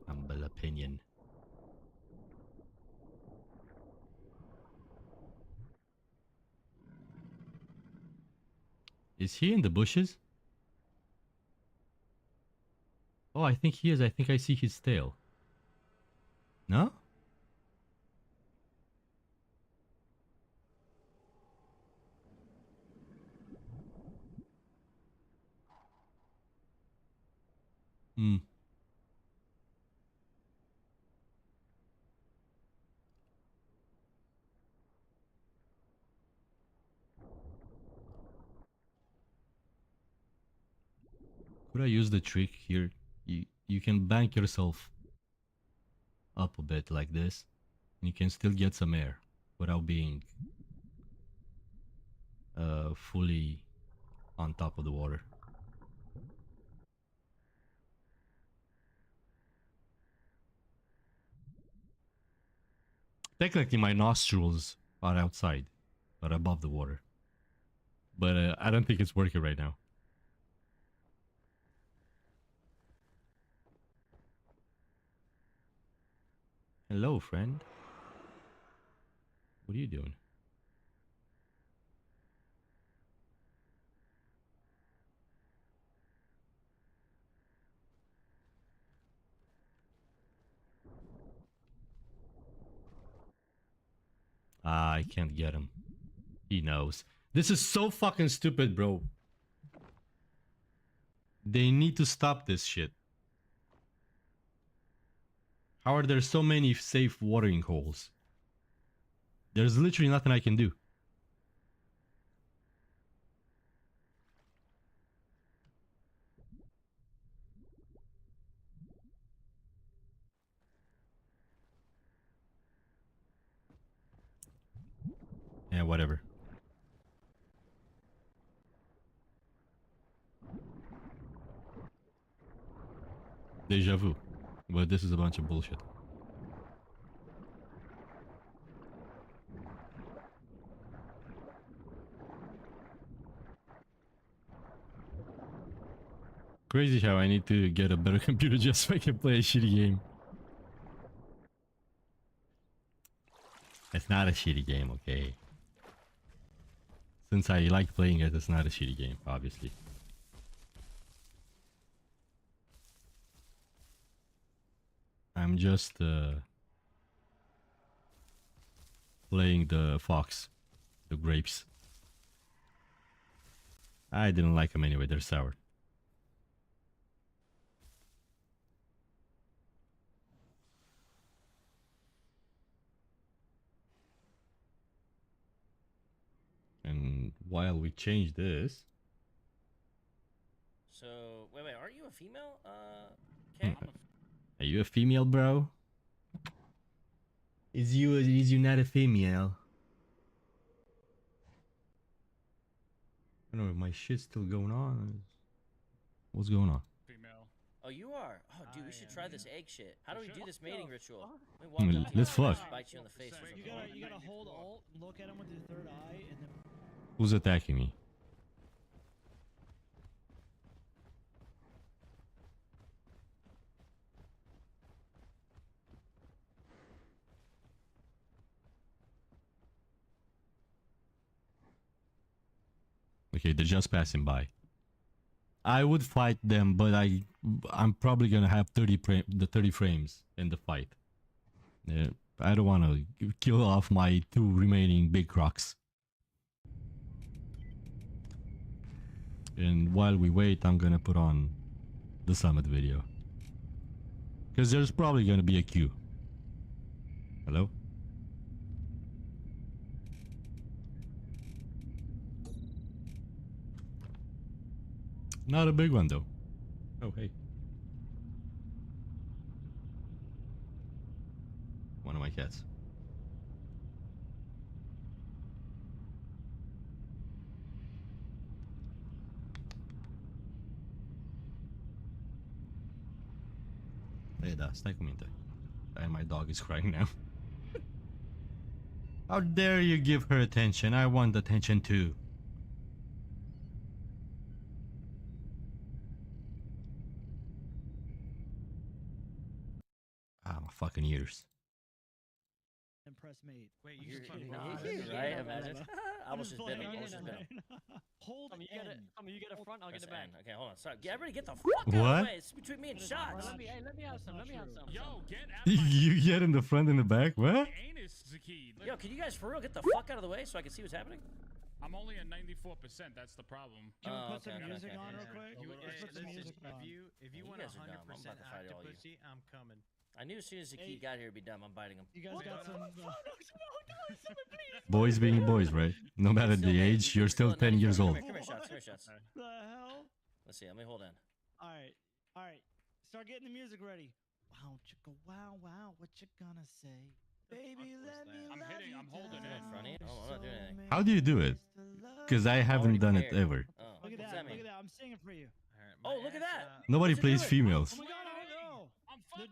humble opinion. Is he in the bushes? Oh, I think he is. I think I see his tail. No? Hmm. Could I use the trick here? You can bank yourself up a bit like this, and you can still get some air without being fully on top of the water. Technically, my nostrils are outside, but above the water. But I don't think it's working right now. Hello, friend. What are you doing? Ah, I can't get him. He knows. This is so fucking stupid, bro. They need to stop this shit. How are there so many safe watering holes? There's literally nothing I can do. Yeah, whatever. Deja vu. But this is a bunch of bullshit. Crazy how I need to get a better computer just so I can play a shitty game. It's not a shitty game, okay? Since I like playing it, it's not a shitty game, obviously. I'm just playing the fox, the grapes. I didn't like them anyway, they're sour. And while we change this... So, wait, aren't you a female? Okay. Are you a female, bro? Is you not a female? I don't know if my shit's still going on. What's going on? Female. Oh, you are? Oh, dude, we should try this egg shit. How do we do this mating ritual? Let's fuck. Bite you in the face or something. You gotta hold alt, look at him with your third eye, and then... Who's attacking me? Okay, they're just passing by. I would fight them, but I'm probably gonna have 30 frames in the fight. I don't want to kill off my 2 remaining big crocs. And while we wait, I'm gonna put on the summit video. Because there's probably gonna be a queue. Hello? Not a big one though. Oh, hey. One of my cats. Hey, stai con te. And my dog is crying now. How dare you give her attention? I want attention too. Ah, my fucking ears. Impress mate. Wait, you right? Imagine. I almost just bit him. Hold you get a front, I'll get the back. Okay, hold on. Sorry. Everybody get the fuck out of the What? way. It's between me and shots. Let me have some. Yo, get You get in the front and the back? What? anus, Zakid. Yo, can you guys for real get the fuck out of the way so I can see what's happening? I'm only at 94%. That's the problem. Can we put some okay, music okay. on real quick? Let's put some music on. If you want guys are dumb. I'm 100% about to fight all you. octopussy, I'm coming. I knew as soon as the kid got here, it'd be dumb. I'm biting him. You guys got some. Boys being boys, right? No matter the age, you're still 10 years old. Come here, shots. Come here, shots. The hell? Let's see. Let me hold on. All right. Start getting the music ready. Wow, chicka, wow. What you gonna say? Baby, let me I'm love hitting. you I'm holding down. it. In front of you? Oh, I'm not doing anything. How do you do it? Because I haven't done it ever. Oh, Look at what's that. mean? Look at that. I'm singing for you. Oh, look at that. Nobody What's it plays doing? females. Oh my god, no.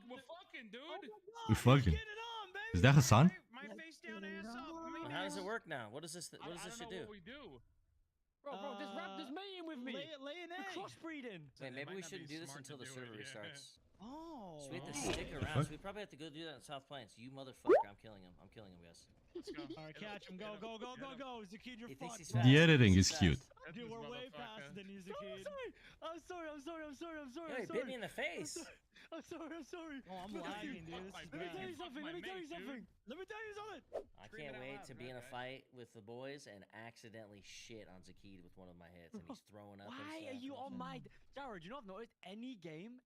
We're fucking, dude. We fucking. Is that Hassan? My face down, ass up. Well, how does it work now? What does this? What does this shit do? What we do. Bro, just wrap this mating with me. Lay an egg. Crossbreeding. Wait, maybe we not shouldn't be do this smart until to the do it, server yeah. restarts. Oh. So we have to stick around. So we probably have to go do that in South Plains. You motherfucker, I'm killing him. I'm killing him, guys. Let's go. All right, catch him. Go. Zakid, you're He thinks fucked. he's fast. The editing He is thinks he's cute. fast. Dude, we're way faster than you, Zakid. I'm sorry. Yo, he bit me in the face. I'm sorry. Oh, I'm lagging, dude. Let me tell you something. I can't wait to be in a fight with the boys and accidentally shit on Zakid with one of my hits, and he's throwing up. Why are you on my... Jared, you know I've noticed any game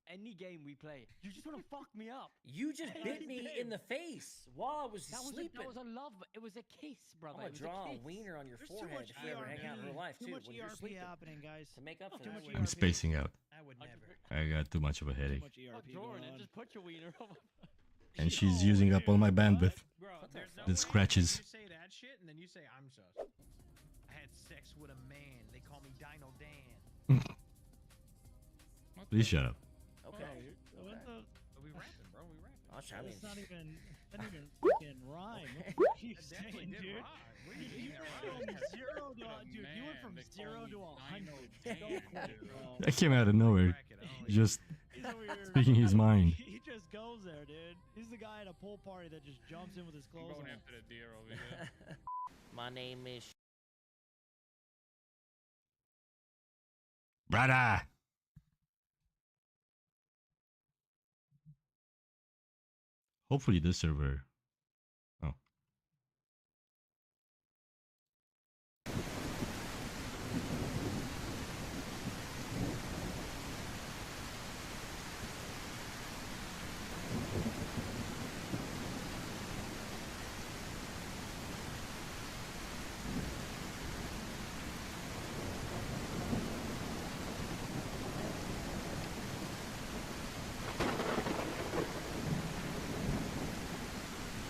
we play, you just want to fuck me up. You just bit me in the face while I was sleeping. That was a love. It was a kiss, brother. I'm gonna draw a wiener on your forehead if you ever hang out in real life, too, Too much when you're ERP sleeping. happening, guys. To make up for Too that. much I'm spacing out. I would never. I got too much of a headache. Too much ERP Jordan, going on. just put your wiener on. And she's using up all my bandwidth. Bro, there's no The way scratches. You say that shit and then you say I'm sus. I had sex with a man. They call me Dino Dan. Please shut up. Okay. What the? We rapping, bro. We rapping. I'll try. That's not even fucking rhyme. What are you saying, dude? You went from 0 to dude. You went from 0 to 100. That came out of nowhere. Just He's over here. speaking his mind. He just goes there, dude. He's the guy at a pool party that just jumps in with his clothes Going on. after the deer over here. My name is. Brother! Hopefully this server... Oh.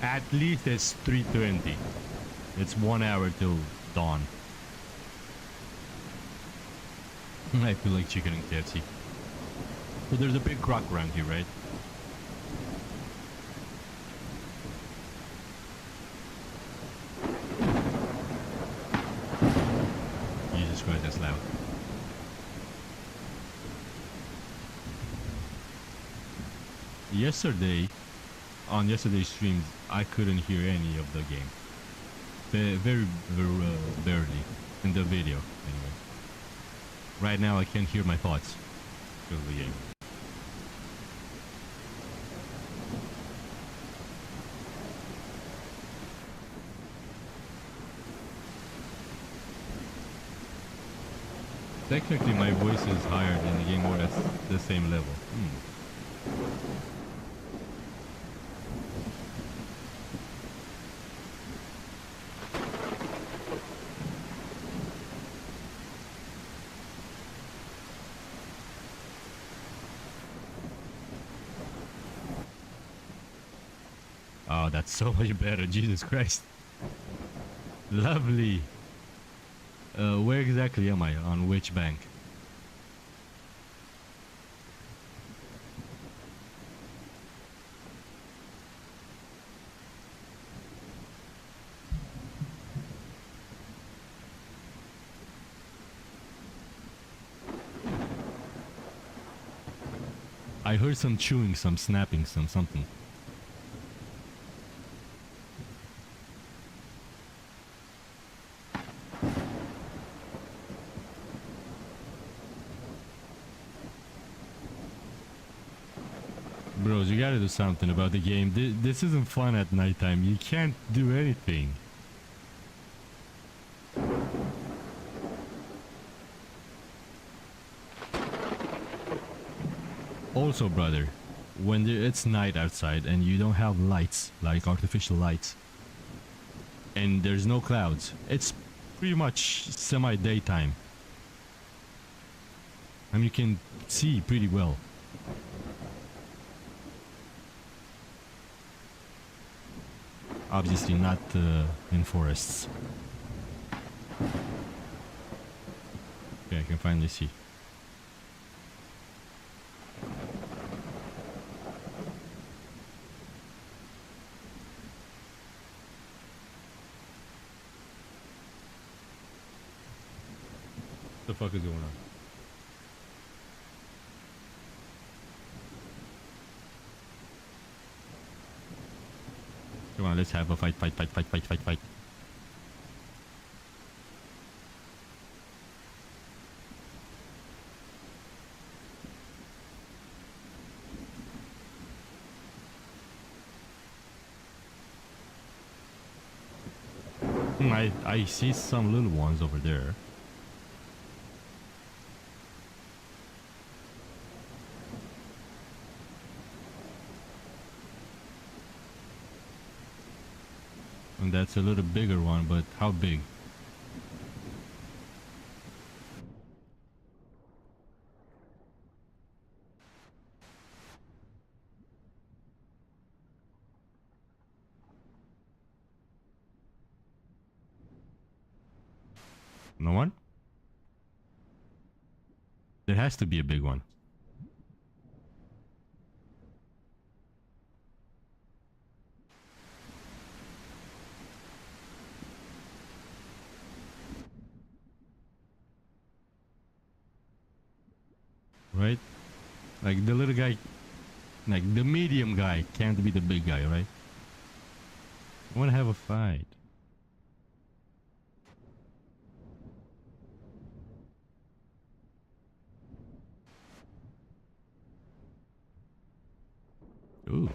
At least it's 3:20. It's 1 hour till dawn. I feel like chicken and KFC. So there's a big croc around here, right? Jesus Christ, that's loud. On yesterday's streams, I couldn't hear any of the game. Very barely in the video, anyway. Right now, I can't hear my thoughts of the game. Technically, my voice is higher than the game, or that's the same level. Oh, that's so much better. Jesus Christ. Lovely. Where exactly am I? On which bank? I heard some chewing, some snapping, something. Bros, you gotta do something about the game. This isn't fun at nighttime. You can't do anything. Also, brother, when it's night outside and you don't have lights, like artificial lights, and there's no clouds, it's pretty much semi-daytime. I mean, you can see pretty well. Obviously not in forests. Okay, I can finally see. What the fuck is going on? Come on, let's have a fight. I see some little ones over there. And that's a little bigger one, but how big? No one? There has to be a big one. Right? Like the little guy, like the medium guy can't be the big guy, right? I want to have a fight. Ooh.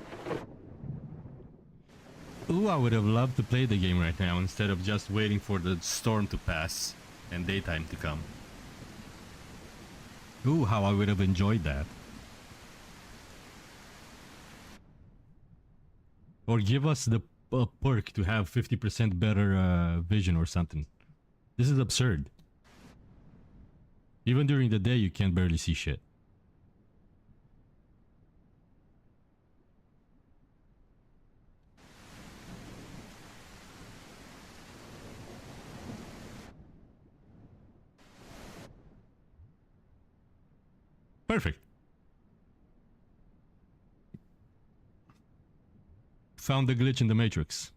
Ooh, I would have loved to play the game right now instead of just waiting for the storm to pass and daytime to come. Ooh, how I would have enjoyed that. Or give us the perk to have 50% better vision or something. This is absurd. Even during the day, you can barely see shit. Perfect. Found the glitch in the matrix.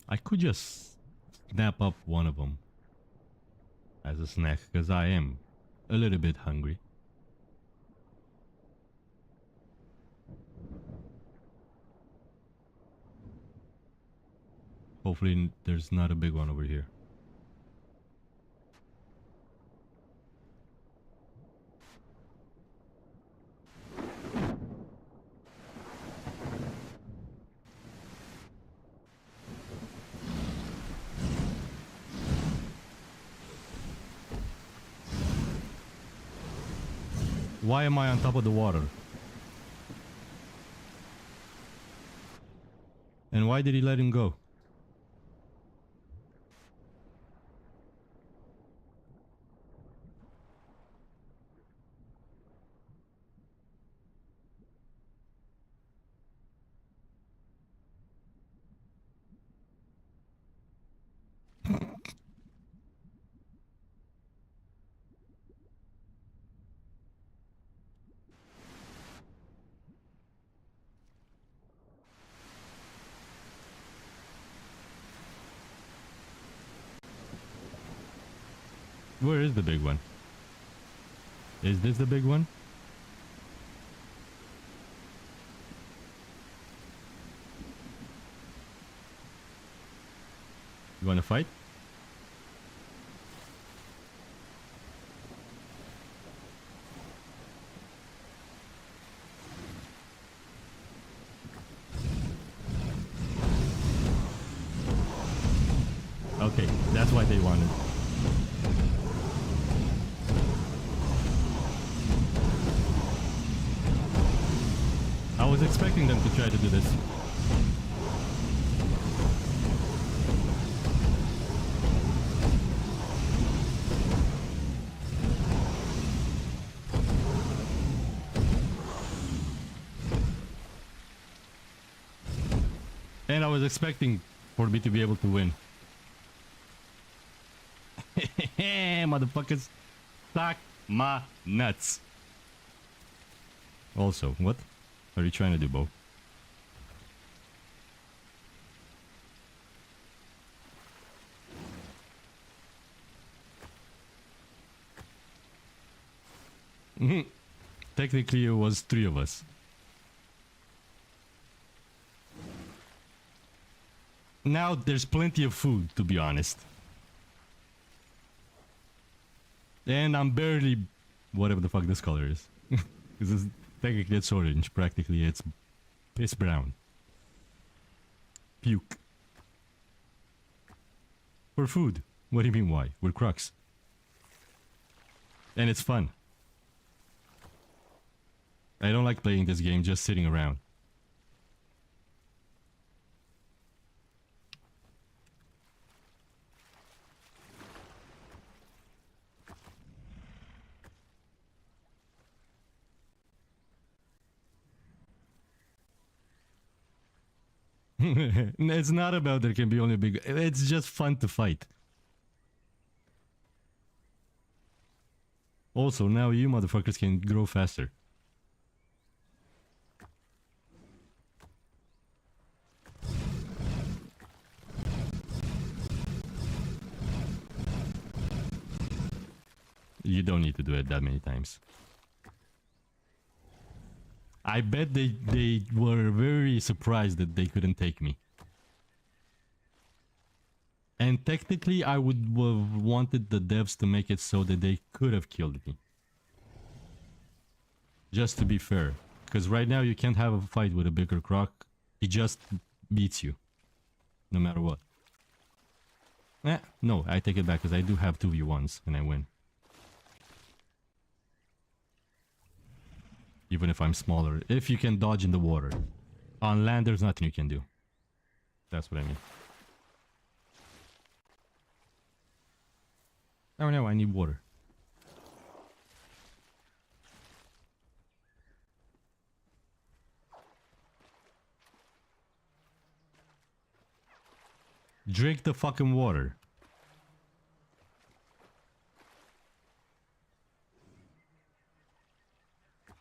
I could just snap up one of them as a snack because I am a little bit hungry. Hopefully there's not a big one over here. Why am I on top of the water? And why did he let him go? Where is the big one? Is this the big one? You wanna fight? Okay, that's what they wanted. I was expecting them to try to do this. And I was expecting for me to be able to win. Motherfuckers, suck my nuts. Also, what are you trying to do, Bo? Technically, it was 3 of us. Now there's plenty of food, to be honest. And I'm barely whatever the fuck this color is. Because technically it's orange, practically it's piss brown. Puke. For food. What do you mean why? We're crux. And it's fun. I don't like playing this game just sitting around. It's not about there can be only big. It's just fun to fight. Also, now you motherfuckers can grow faster. You don't need to do it that many times. I bet they were very surprised that they couldn't take me. And technically, I would have wanted the devs to make it so that they could have killed me. Just to be fair. Because right now you can't have a fight with a bigger croc. He just beats you. No matter what. No, I take it back because I do have 2v1s and I win. Even if I'm smaller. If you can dodge in the water. On land, there's nothing you can do. That's what I mean. Oh no, I need water. Drink the fucking water.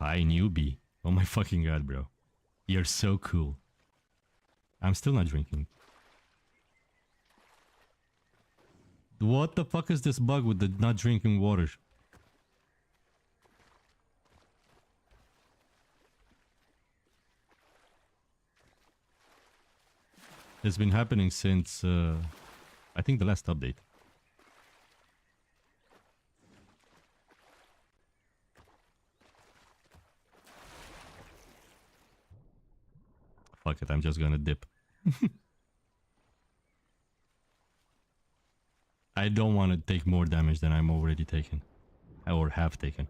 Hi, newbie. Oh my fucking god, bro. You're so cool. I'm still not drinking. What the fuck is this bug with the not drinking water? It's been happening since, I think the last update. Fuck it, I'm just gonna dip. I don't want to take more damage than I'm already taking. Or have taken.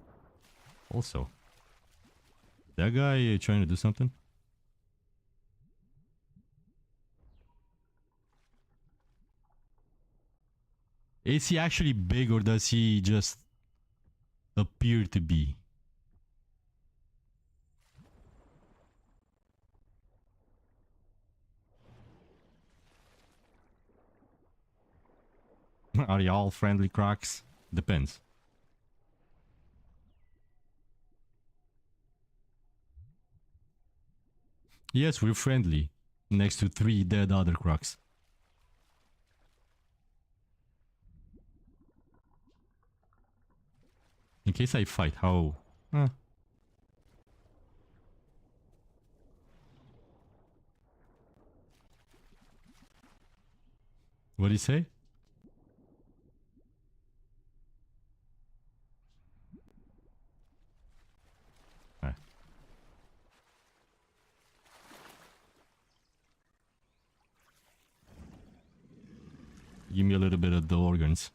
Also, That guy trying to do something? Is he actually big or does he just appear to be? Are y'all friendly, Crocs? Depends. Yes, we're friendly. Next to 3 dead other Crocs. In case I fight, how... What'd he say? Give me a little bit of the organs.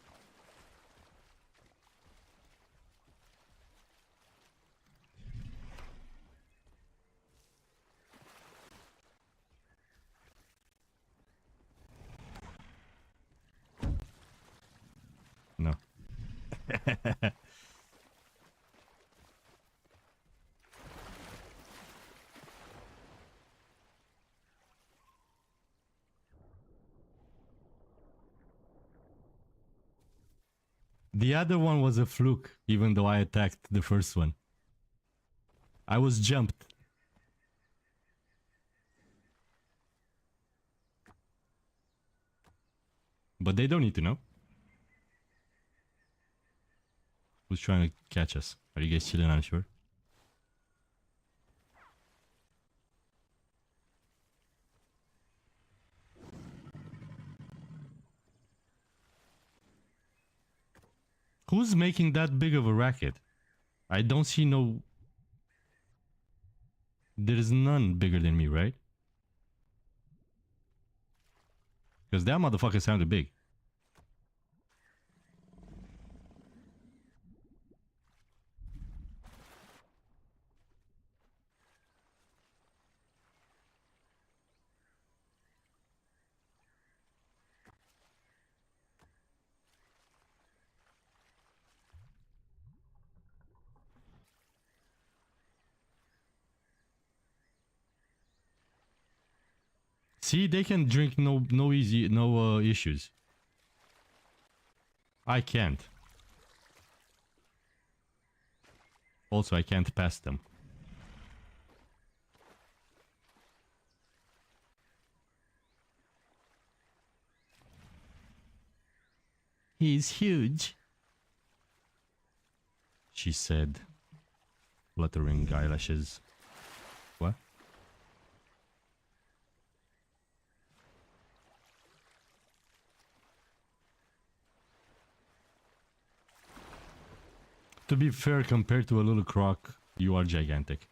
No. The other one was a fluke, even though I attacked the first one. I was jumped. But they don't need to know. Who's trying to catch us? Are you guys chilling on shore? Who's making that big of a racket? I don't see no... There is none bigger than me, right? Because that motherfucker sounded big. See, they can drink no issues. I can't. Also, I can't pass them. He's huge, she said, fluttering eyelashes. What? To be fair, compared to a little croc, you are gigantic.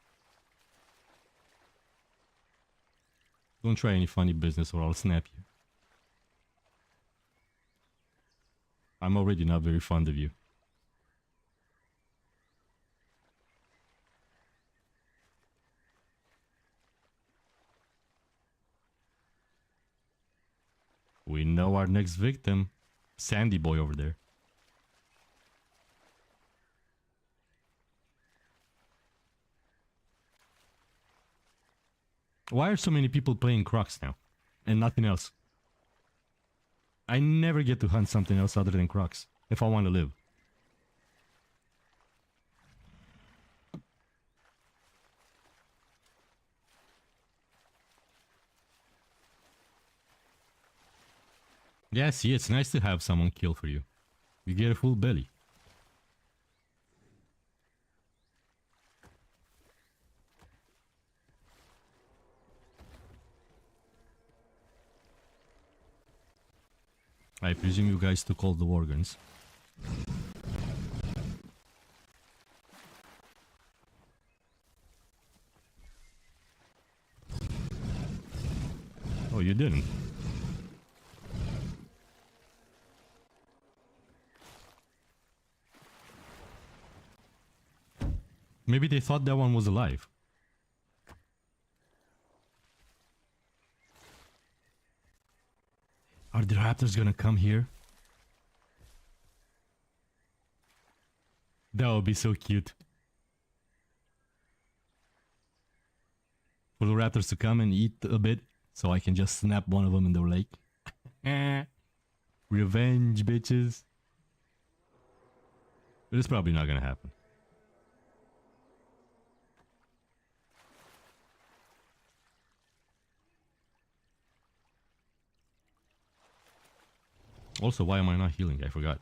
Don't try any funny business or I'll snap you. I'm already not very fond of you. We know our next victim. Sandy boy over there. Why are so many people playing Crocs now? And nothing else? I never get to hunt something else other than Crocs. If I want to live. Yeah, see, it's nice to have someone kill for you. You get a full belly. I presume you guys took all the organs. Oh, you didn't? Maybe they thought that one was alive. Are the raptors gonna come here? That would be so cute. For the raptors to come and eat a bit, so I can just snap one of them in the lake. Revenge, bitches. But it's probably not gonna happen. Also, why am I not healing? I forgot.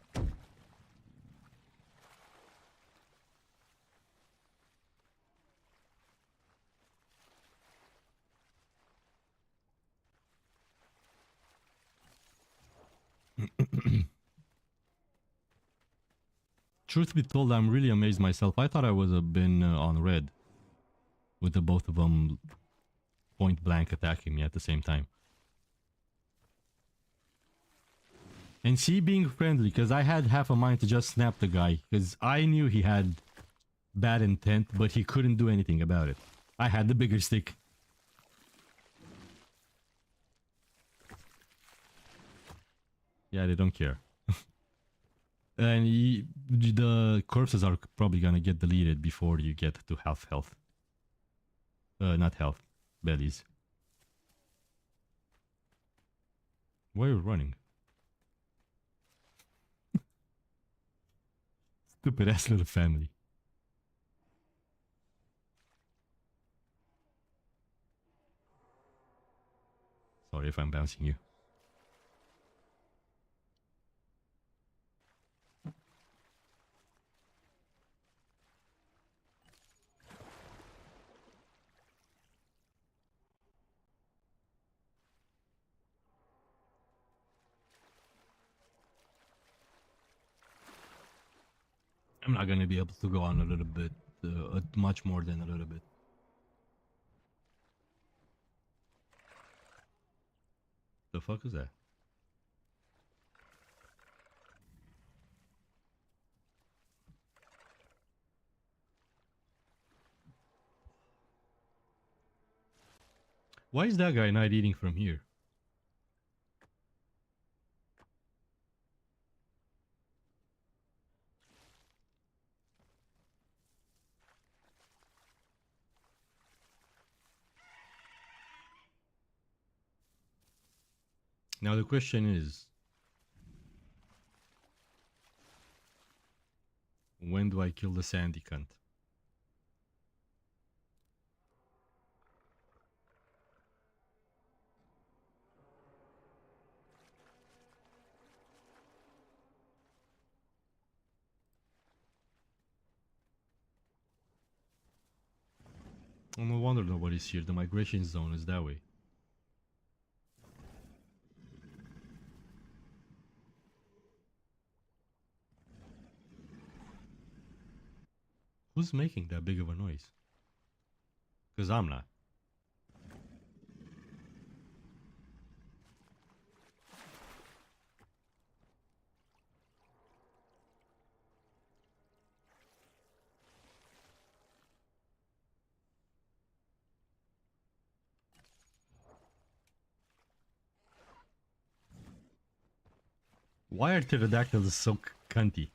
Truth be told, I'm really amazed myself. I thought I would have been on red with the both of them point blank attacking me at the same time. And she being friendly, because I had half a mind to just snap the guy, because I knew he had bad intent, but he couldn't do anything about it. I had the bigger stick. Yeah, they don't care. And the corpses are probably gonna get deleted before you get to half health. Not health, bellies. Why are you running? Stupid ass little family. Sorry if I'm bouncing you. I'm not gonna be able to go on a little bit, much more than a little bit. The fuck is that? Why is that guy not eating from here? Now the question is, when do I kill the sandy cunt? Oh, no wonder nobody's here. The migration zone is that way. Who's making that big of a noise? Because I'm not. Why are pterodactyls so cunty?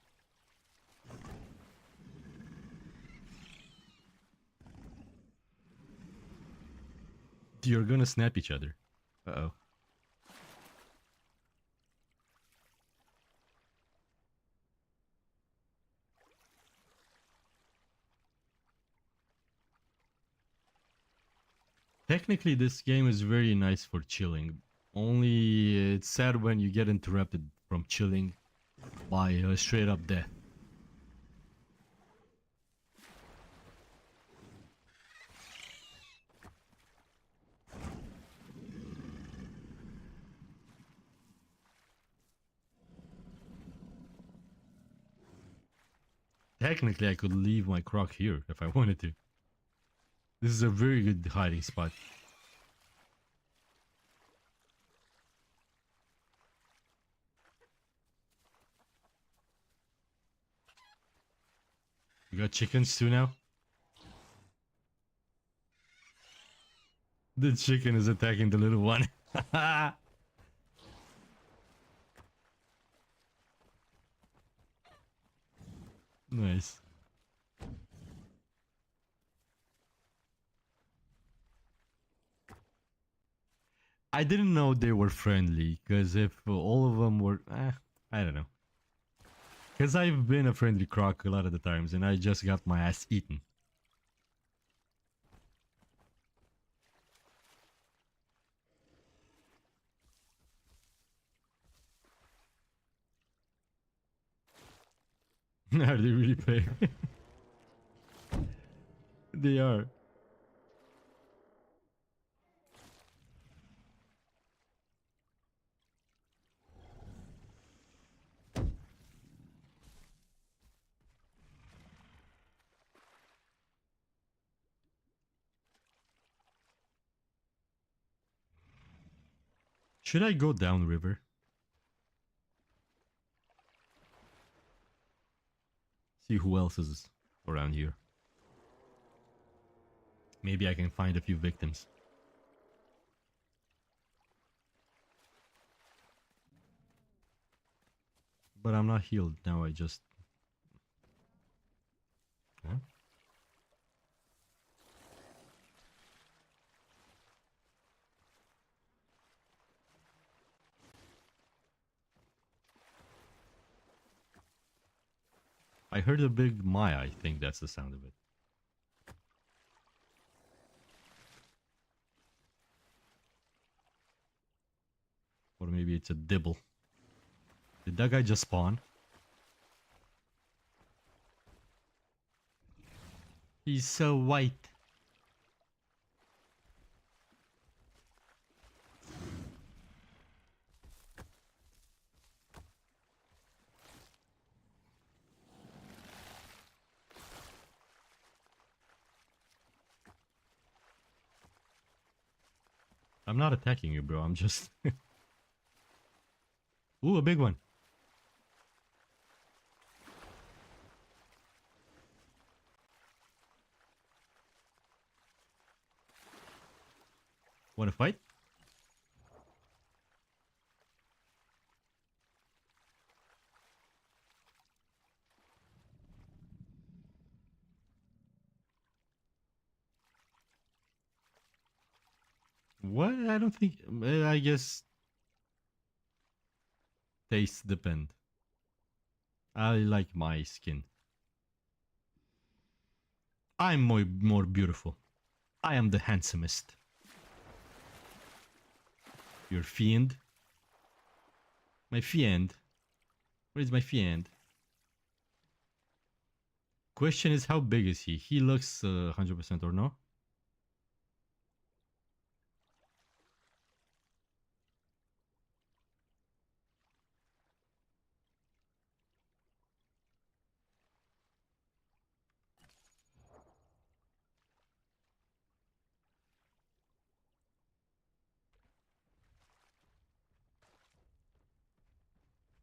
You're gonna snap each other. Uh-oh. Technically, this game is very nice for chilling. Only it's sad when you get interrupted from chilling by a straight up death. Technically, I could leave my croc here if I wanted to. This is a very good hiding spot. You got chickens too now? The chicken is attacking the little one. Nice. I didn't know they were friendly, because if all of them were... I don't know. Because I've been a friendly croc a lot of the times, and I just got my ass eaten. Are they really paying? They are. Should I go downriver? See who else is around here. Maybe I can find a few victims. But I'm not healed now, I just... Huh? I heard a big Maya, I think that's the sound of it. Or maybe it's a dibble. Did that guy just spawn? He's so white. I'm not attacking you, bro. I'm just... Ooh, a big one. Want to fight? What? I don't think... I guess... Tastes depend. I like my skin. I'm more beautiful. I am the handsomest. Your fiend? My fiend? Where is my fiend? Question is, how big is he? He looks 100% or no?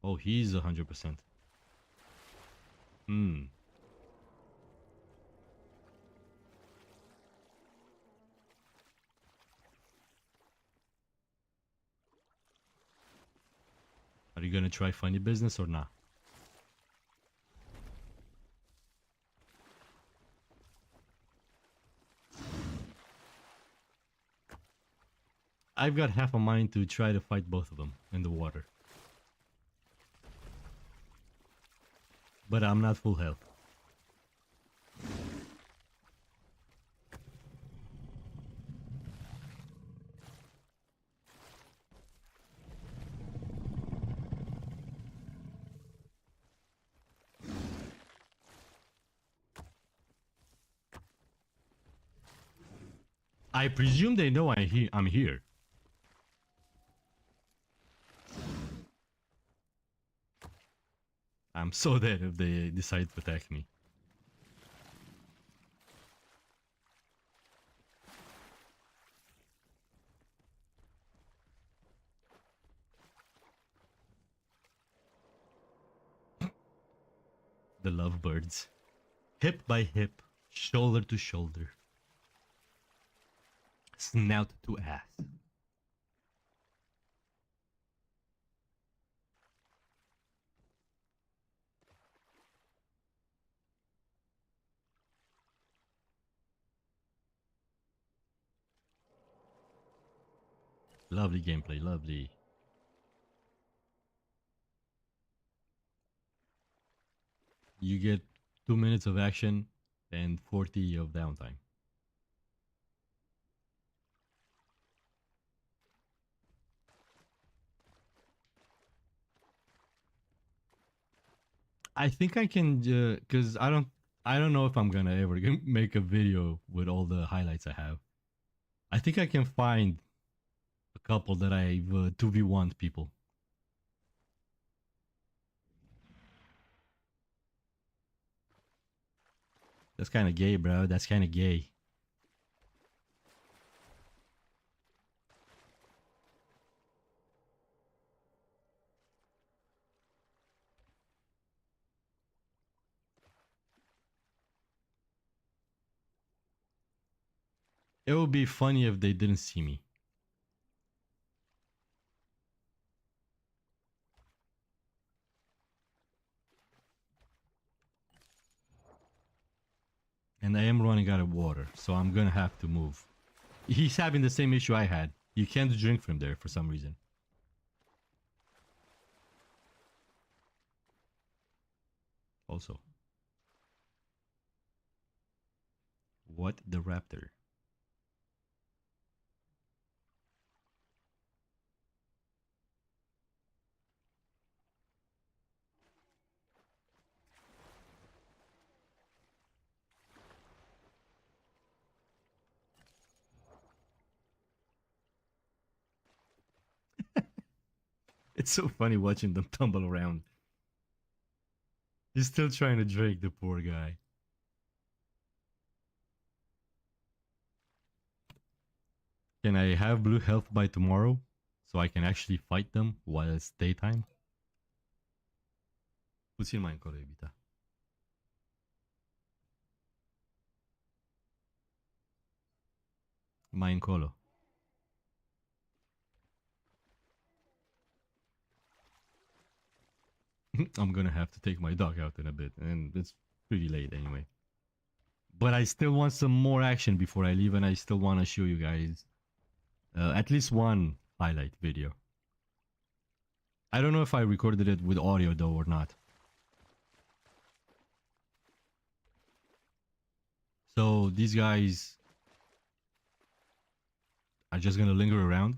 Oh, he's 100%. Hmm. Are you gonna try funny business or not? I've got half a mind to try to fight both of them in the water. But I'm not full health. I presume they know I'm here. I'm so dead if they decide to attack me. The lovebirds. Hip by hip, shoulder to shoulder. Snout to ass. Lovely gameplay, lovely. You get 2 minutes of action and 40 of downtime. I think I can, cause I don't know if I'm gonna ever make a video with all the highlights I have. I think I can find a couple that I've 2v1 people. That's kind of gay, bro. That's kind of gay. It would be funny if they didn't see me. And I am running out of water, so I'm gonna have to move. He's having the same issue I had. You can't drink from there for some reason. Also. What the raptor? It's so funny watching them tumble around. He's still trying to drink, the poor guy. Can I have blue health by tomorrow so I can actually fight them while it's daytime? Puțin mai încolo, iubita. Mai încolo. I'm gonna have to take my dog out in a bit, and it's pretty late anyway. But I still want some more action before I leave, and I still want to show you guys at least one highlight video. I don't know if I recorded it with audio though or not. So these guys are just gonna linger around.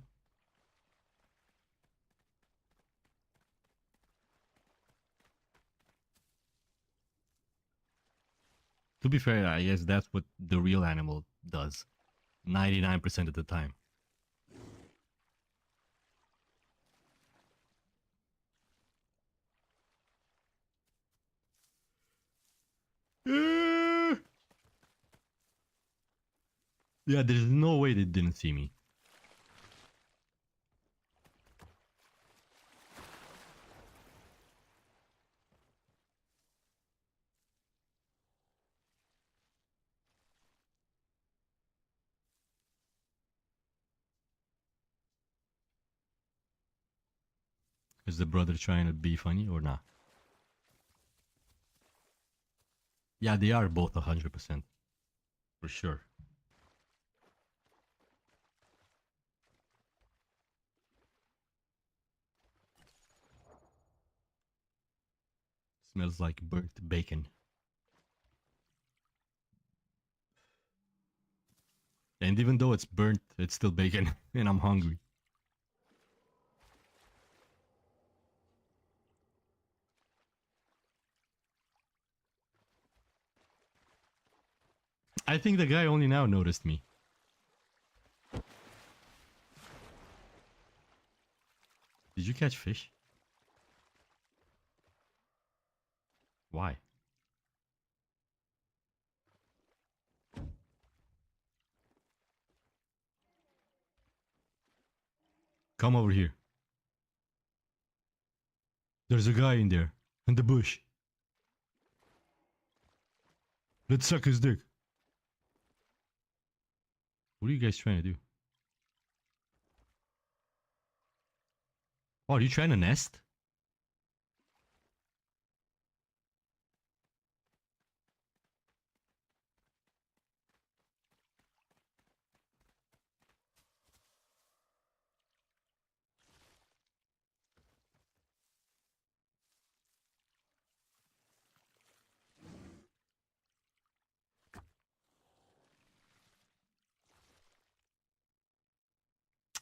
To be fair, I guess that's what the real animal does 99% of the time. Yeah, there's no way they didn't see me. Is the brother trying to be funny or not? Yeah, they are both 100%. For sure. Smells like burnt bacon. And even though it's burnt, it's still bacon, and I'm hungry. I think the guy only now noticed me. Did you catch fish? Why? Come over here. There's a guy in there, in the bush. Let's suck his dick. What are you guys trying to do? Oh, are you trying to nest?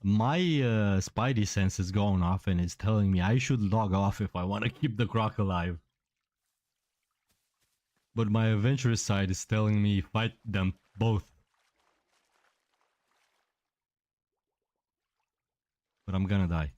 My spidey sense is going off and it's telling me I should log off if I want to keep the croc alive. But my adventurous side is telling me fight them both. But I'm gonna die.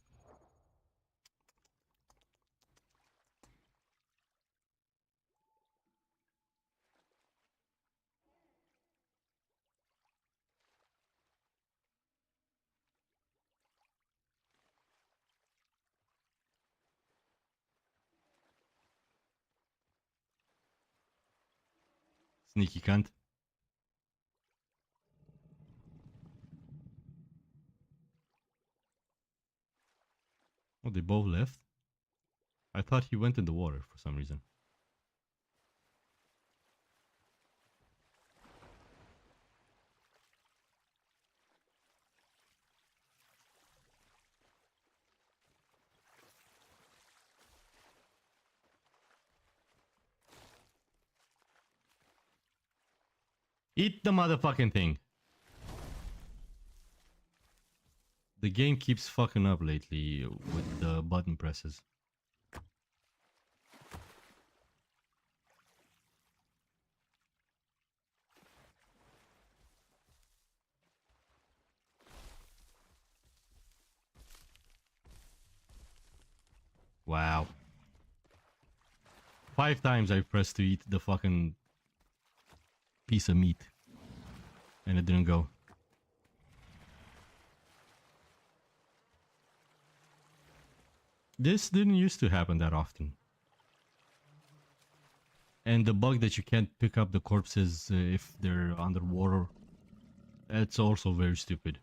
Sneaky cunt. Oh, they both left? I thought he went in the water for some reason. Eat the motherfucking thing. The game keeps fucking up lately with the button presses. Wow. 5 times I pressed to eat the fucking piece of meat. And it didn't go. This didn't used to happen that often. And the bug that you can't pick up the corpses if they're underwater, that's also very stupid.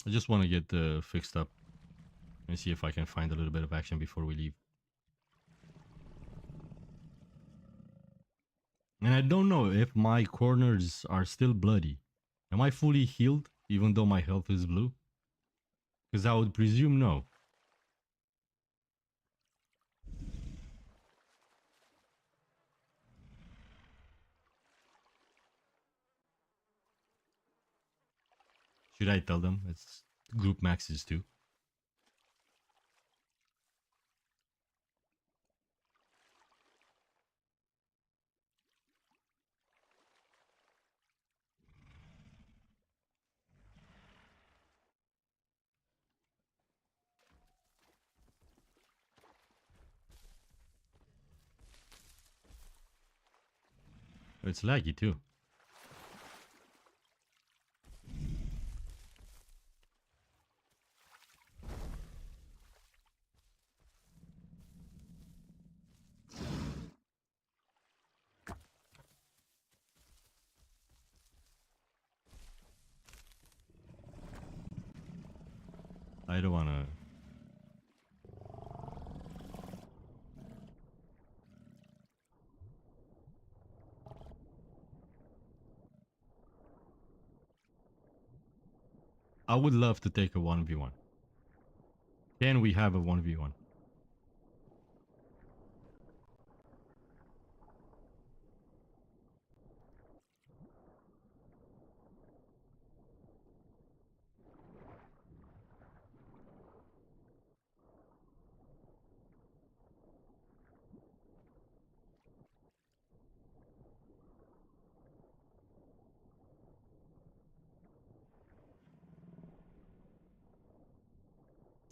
I just want to get fixed up and see if I can find a little bit of action before we leave. And I don't know if my corners are still bloody. Am I fully healed even though my health is blue? Because I would presume no. Should I tell them? It's group maxes too. It's laggy too. I don't wanna. I would love to take a 1v1. Can we have a 1v1?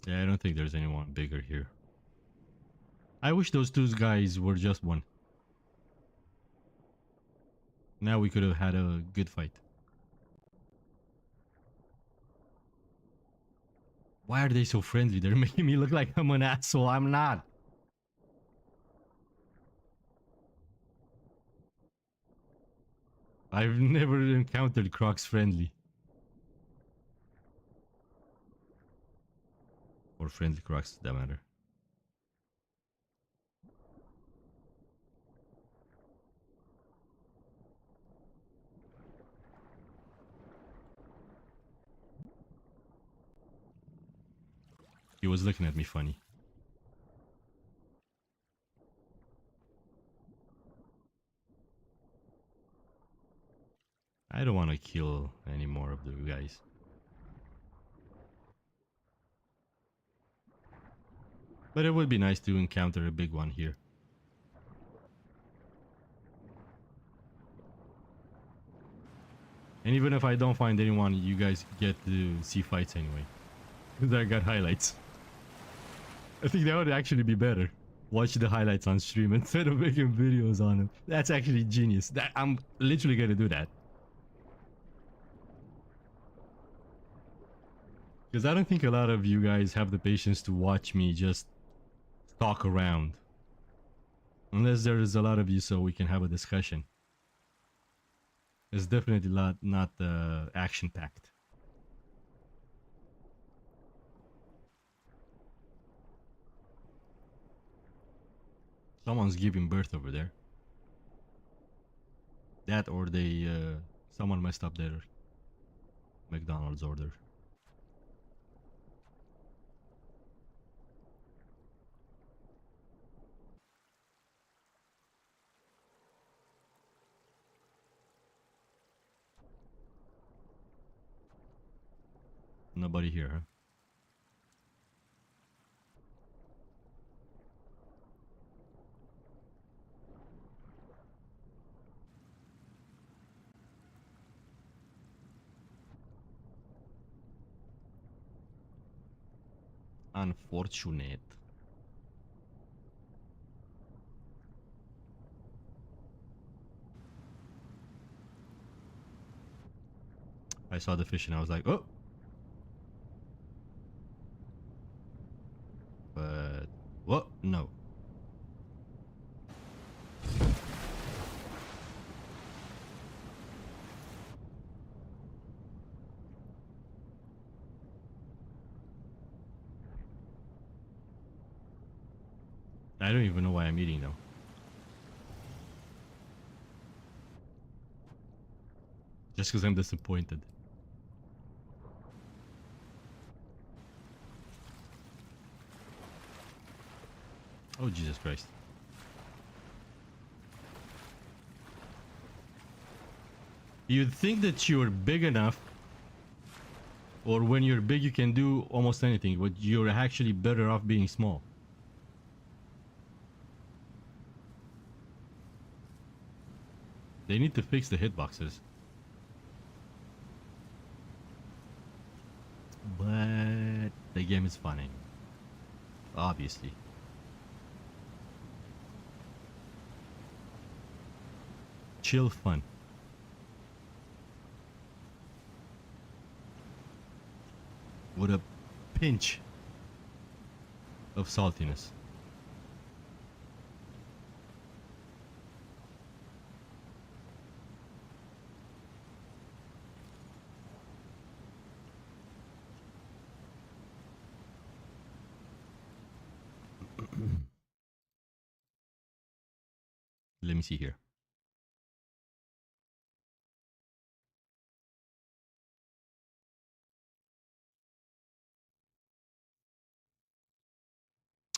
Yeah, I don't think there's anyone bigger here. I wish those two guys were just one. Now we could have had a good fight. Why are they so friendly? They're making me look like I'm an asshole. I'm not. I've never encountered crocs friendly. Or friendly crocs, for that matter. He was looking at me funny. I don't want to kill any more of the guys. But it would be nice to encounter a big one here. And even if I don't find anyone, you guys get to see fights anyway. Because I got highlights. I think that would actually be better. Watch the highlights on stream instead of making videos on them. That's actually genius. I'm literally gonna do that. Because I don't think a lot of you guys have the patience to watch me just talk around. Unless there is a lot of you so we can have a discussion. It's definitely not action-packed. Someone's giving birth over there. That or they someone messed up their McDonald's order. Nobody here, huh? Unfortunate. I saw the fish and I was like, oh! But what? No. I don't even know why I'm eating though. Just because I'm disappointed. Oh, Jesus Christ. You'd think that you're big enough, or when you're big you can do almost anything, but you're actually better off being small. They need to fix the hitboxes. But the game is funny. Obviously. Chill fun. With a pinch of saltiness. Let me see here.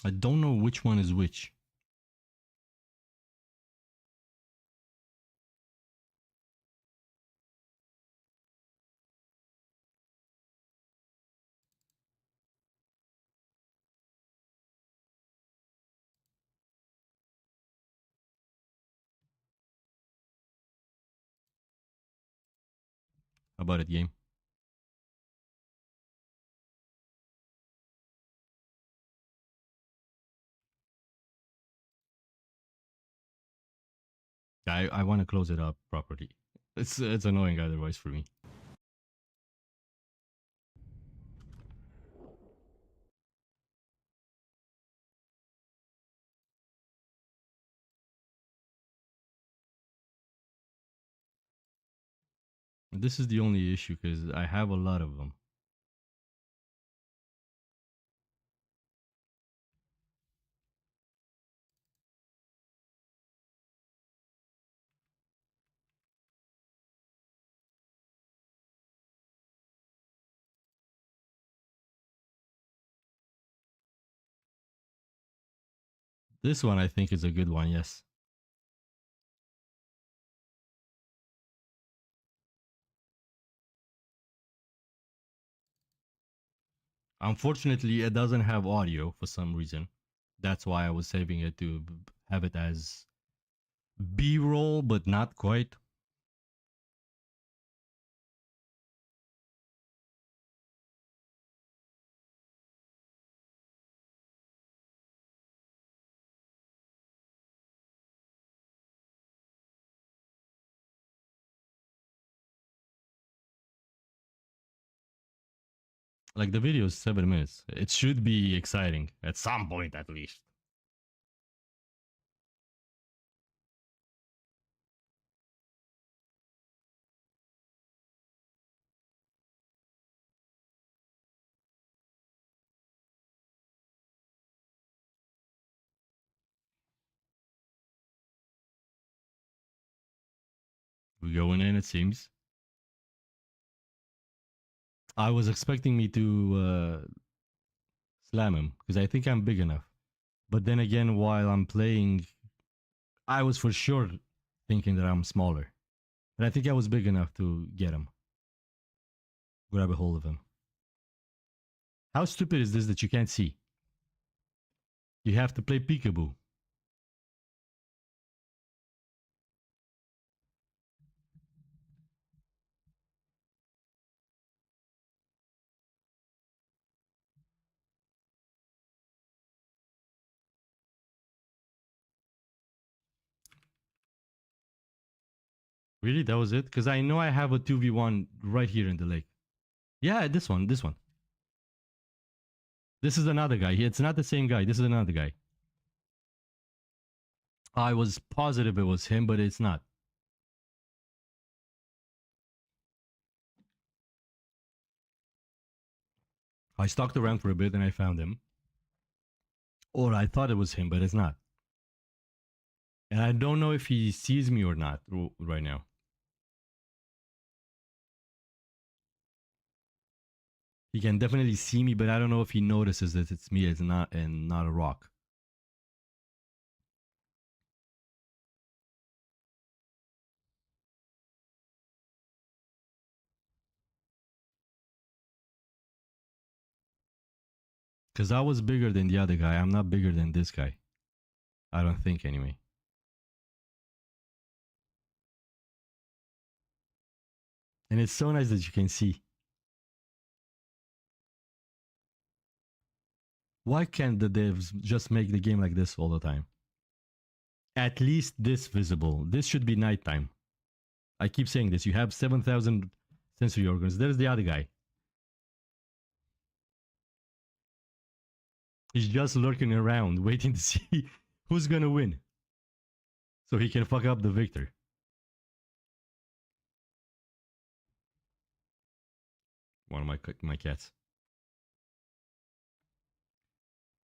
I don't know which one is which. How about it, game? I want to close it up properly. It's annoying otherwise for me. This is the only issue because I have a lot of them. This one I think is a good one, yes. Unfortunately, it doesn't have audio for some reason. That's why I was saving it to have it as B-roll, but not quite. Like the video is 7 minutes. It should be exciting at some point at least. We're going in, it seems. I was expecting me to slam him because I think I'm big enough. But then again, while I'm playing, I was for sure thinking that I'm smaller. And I think I was big enough to get him. Grab a hold of him. How stupid is this that you can't see? You have to play peekaboo. Really? That was it? Because I know I have a 2v1 right here in the lake. Yeah, this one. This is another guy. It's not the same guy. This is another guy. I was positive it was him, but it's not. I stalked around for a bit and I found him. Or I thought it was him, but it's not. And I don't know if he sees me or not right now. He can definitely see me, but I don't know if he notices that it's me and not a rock. Because I was bigger than the other guy. I'm not bigger than this guy. I don't think, anyway. And it's so nice that you can see. Why can't the devs just make the game like this all the time? At least this visible. This should be nighttime. I keep saying this. You have 7,000 sensory organs. There's the other guy. He's just lurking around, waiting to see who's gonna win. So he can fuck up the victor. One of my cats.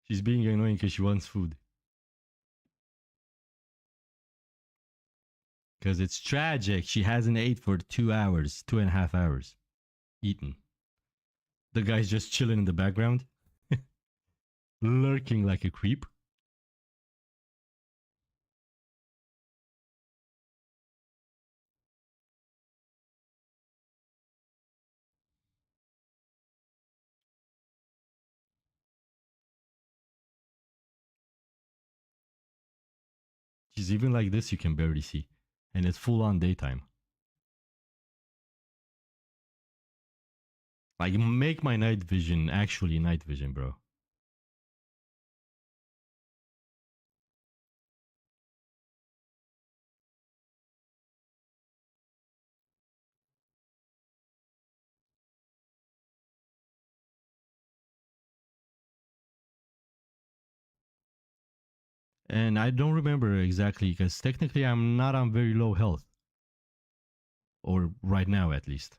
She's being annoying because she wants food. Because it's tragic. She hasn't ate for 2 hours, 2.5 hours. Eaten. The guy's just chilling in the background. Lurking like a creep. She's even like this, you can barely see. And it's full on daytime. Like, make my night vision actually night vision, bro. And I don't remember exactly, because technically I'm not on very low health. Or right now, at least.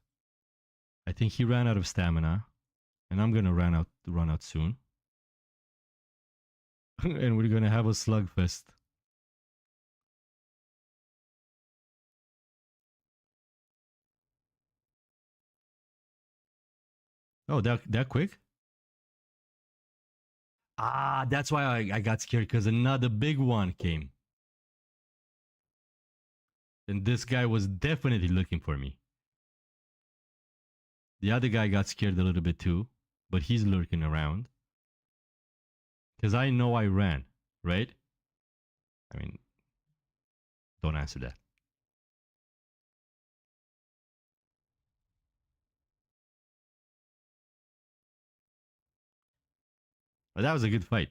I think he ran out of stamina. And I'm gonna run out soon. And we're gonna have a slugfest. Oh, that quick? Ah, that's why I got scared, because another big one came. And this guy was definitely looking for me. The other guy got scared a little bit too, but he's lurking around. Because I know I ran, right? I mean, don't answer that. But that was a good fight.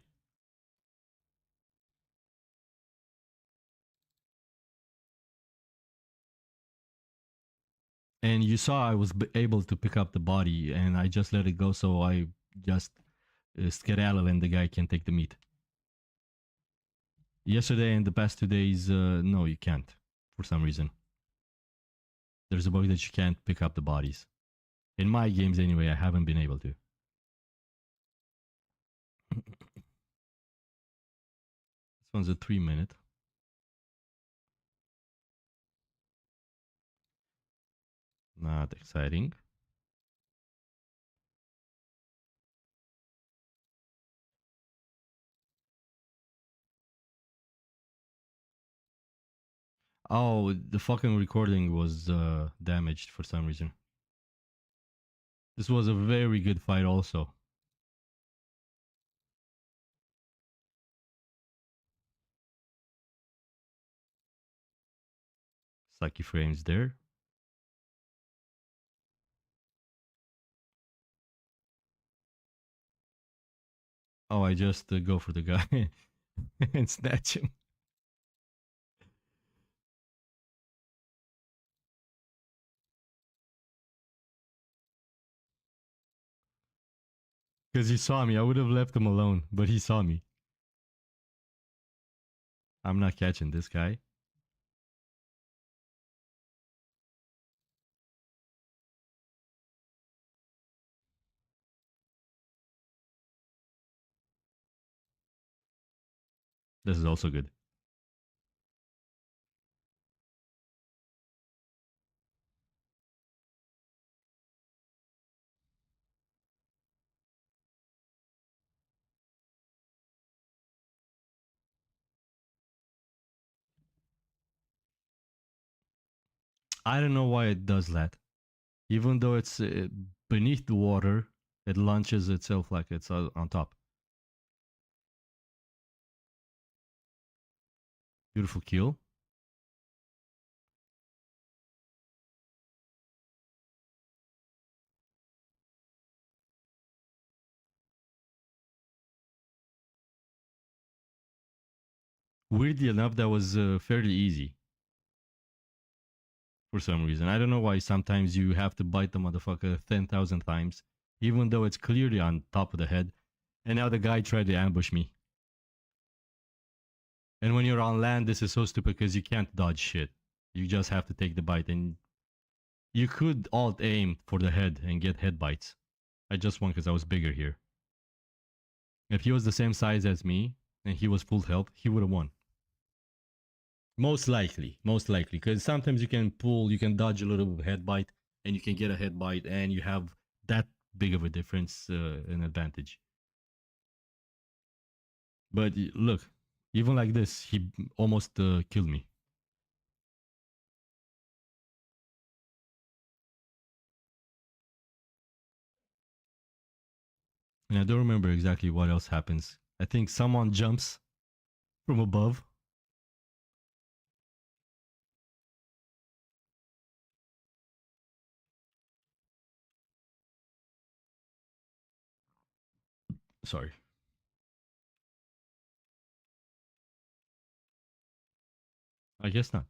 And you saw I was able to pick up the body, and I just let it go, so I just skedaddle and the guy can take the meat. Yesterday and the past 2 days, no, you can't, for some reason. There's a bug that you can't pick up the bodies. In my games anyway, I haven't been able to. This one's a 3-minute. Not exciting. Oh, the fucking recording was damaged for some reason. This was a very good fight also. Sucky frames there. Oh, I just go for the guy and snatch him. Because he saw me. I would have left him alone, but he saw me. I'm not catching this guy. This is also good. I don't know why it does that. Even though it's beneath the water, it launches itself like it's on top. Beautiful kill. Weirdly enough, that was fairly easy. For some reason. I don't know why sometimes you have to bite the motherfucker 10,000 times, even though it's clearly on top of the head. And now the guy tried to ambush me. And when you're on land, this is so stupid because you can't dodge shit. You just have to take the bite. And you could alt aim for the head and get head bites. I just won because I was bigger here. If he was the same size as me and he was full health, he would have won. Most likely, because sometimes you can dodge a little head bite, and you can get a head bite, and you have that big of a difference, an advantage. But look, even like this, he almost killed me. And I don't remember exactly what else happens. I think someone jumps from above. Sorry. I guess not.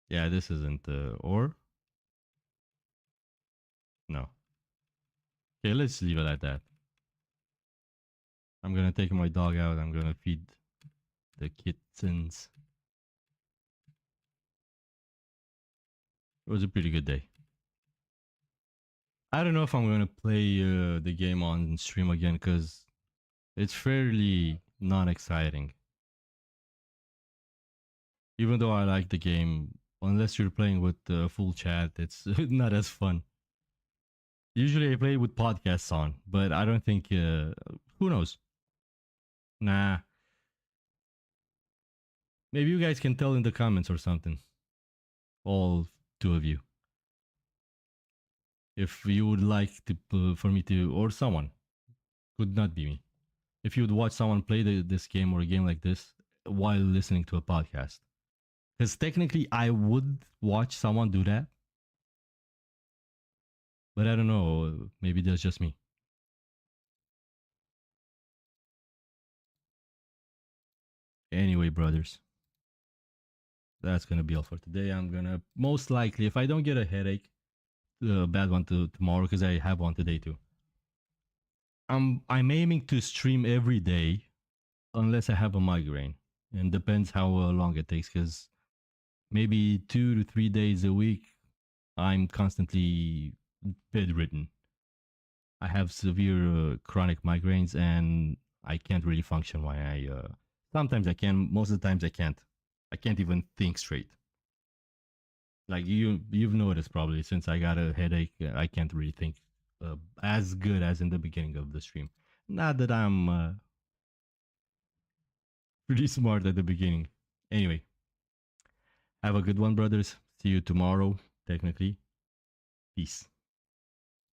Yeah, this isn't or. No. Okay, let's leave it at that. I'm gonna take my dog out. I'm gonna feed the kittens. It was a pretty good day. I don't know if I'm gonna play the game on stream again because it's fairly non-exciting. Even though I like the game, unless you're playing with full chat, it's not as fun. Usually I play with podcasts on, but I don't think. Who knows? Nah. Maybe you guys can tell in the comments or something. All two of you. If you would like to, for me to, or someone, could not be me. If you would watch someone play this game or a game like this while listening to a podcast. Because technically I would watch someone do that. But I don't know. Maybe that's just me. Anyway, brothers. That's going to be all for today. I'm going to, most likely, if I don't get a headache, a bad one tomorrow, because I have one today too. I'm aiming to stream every day unless I have a migraine. And depends how long it takes, because maybe 2 to 3 days a week, I'm constantly bedridden. I have severe chronic migraines, and I can't really function when I. Sometimes I can, most of the times I can't. I can't even think straight. Like you've noticed probably, since I got a headache, I can't really think as good as in the beginning of the stream. Not that I'm pretty smart at the beginning. Anyway, have a good one, brothers. See you tomorrow, technically. Peace.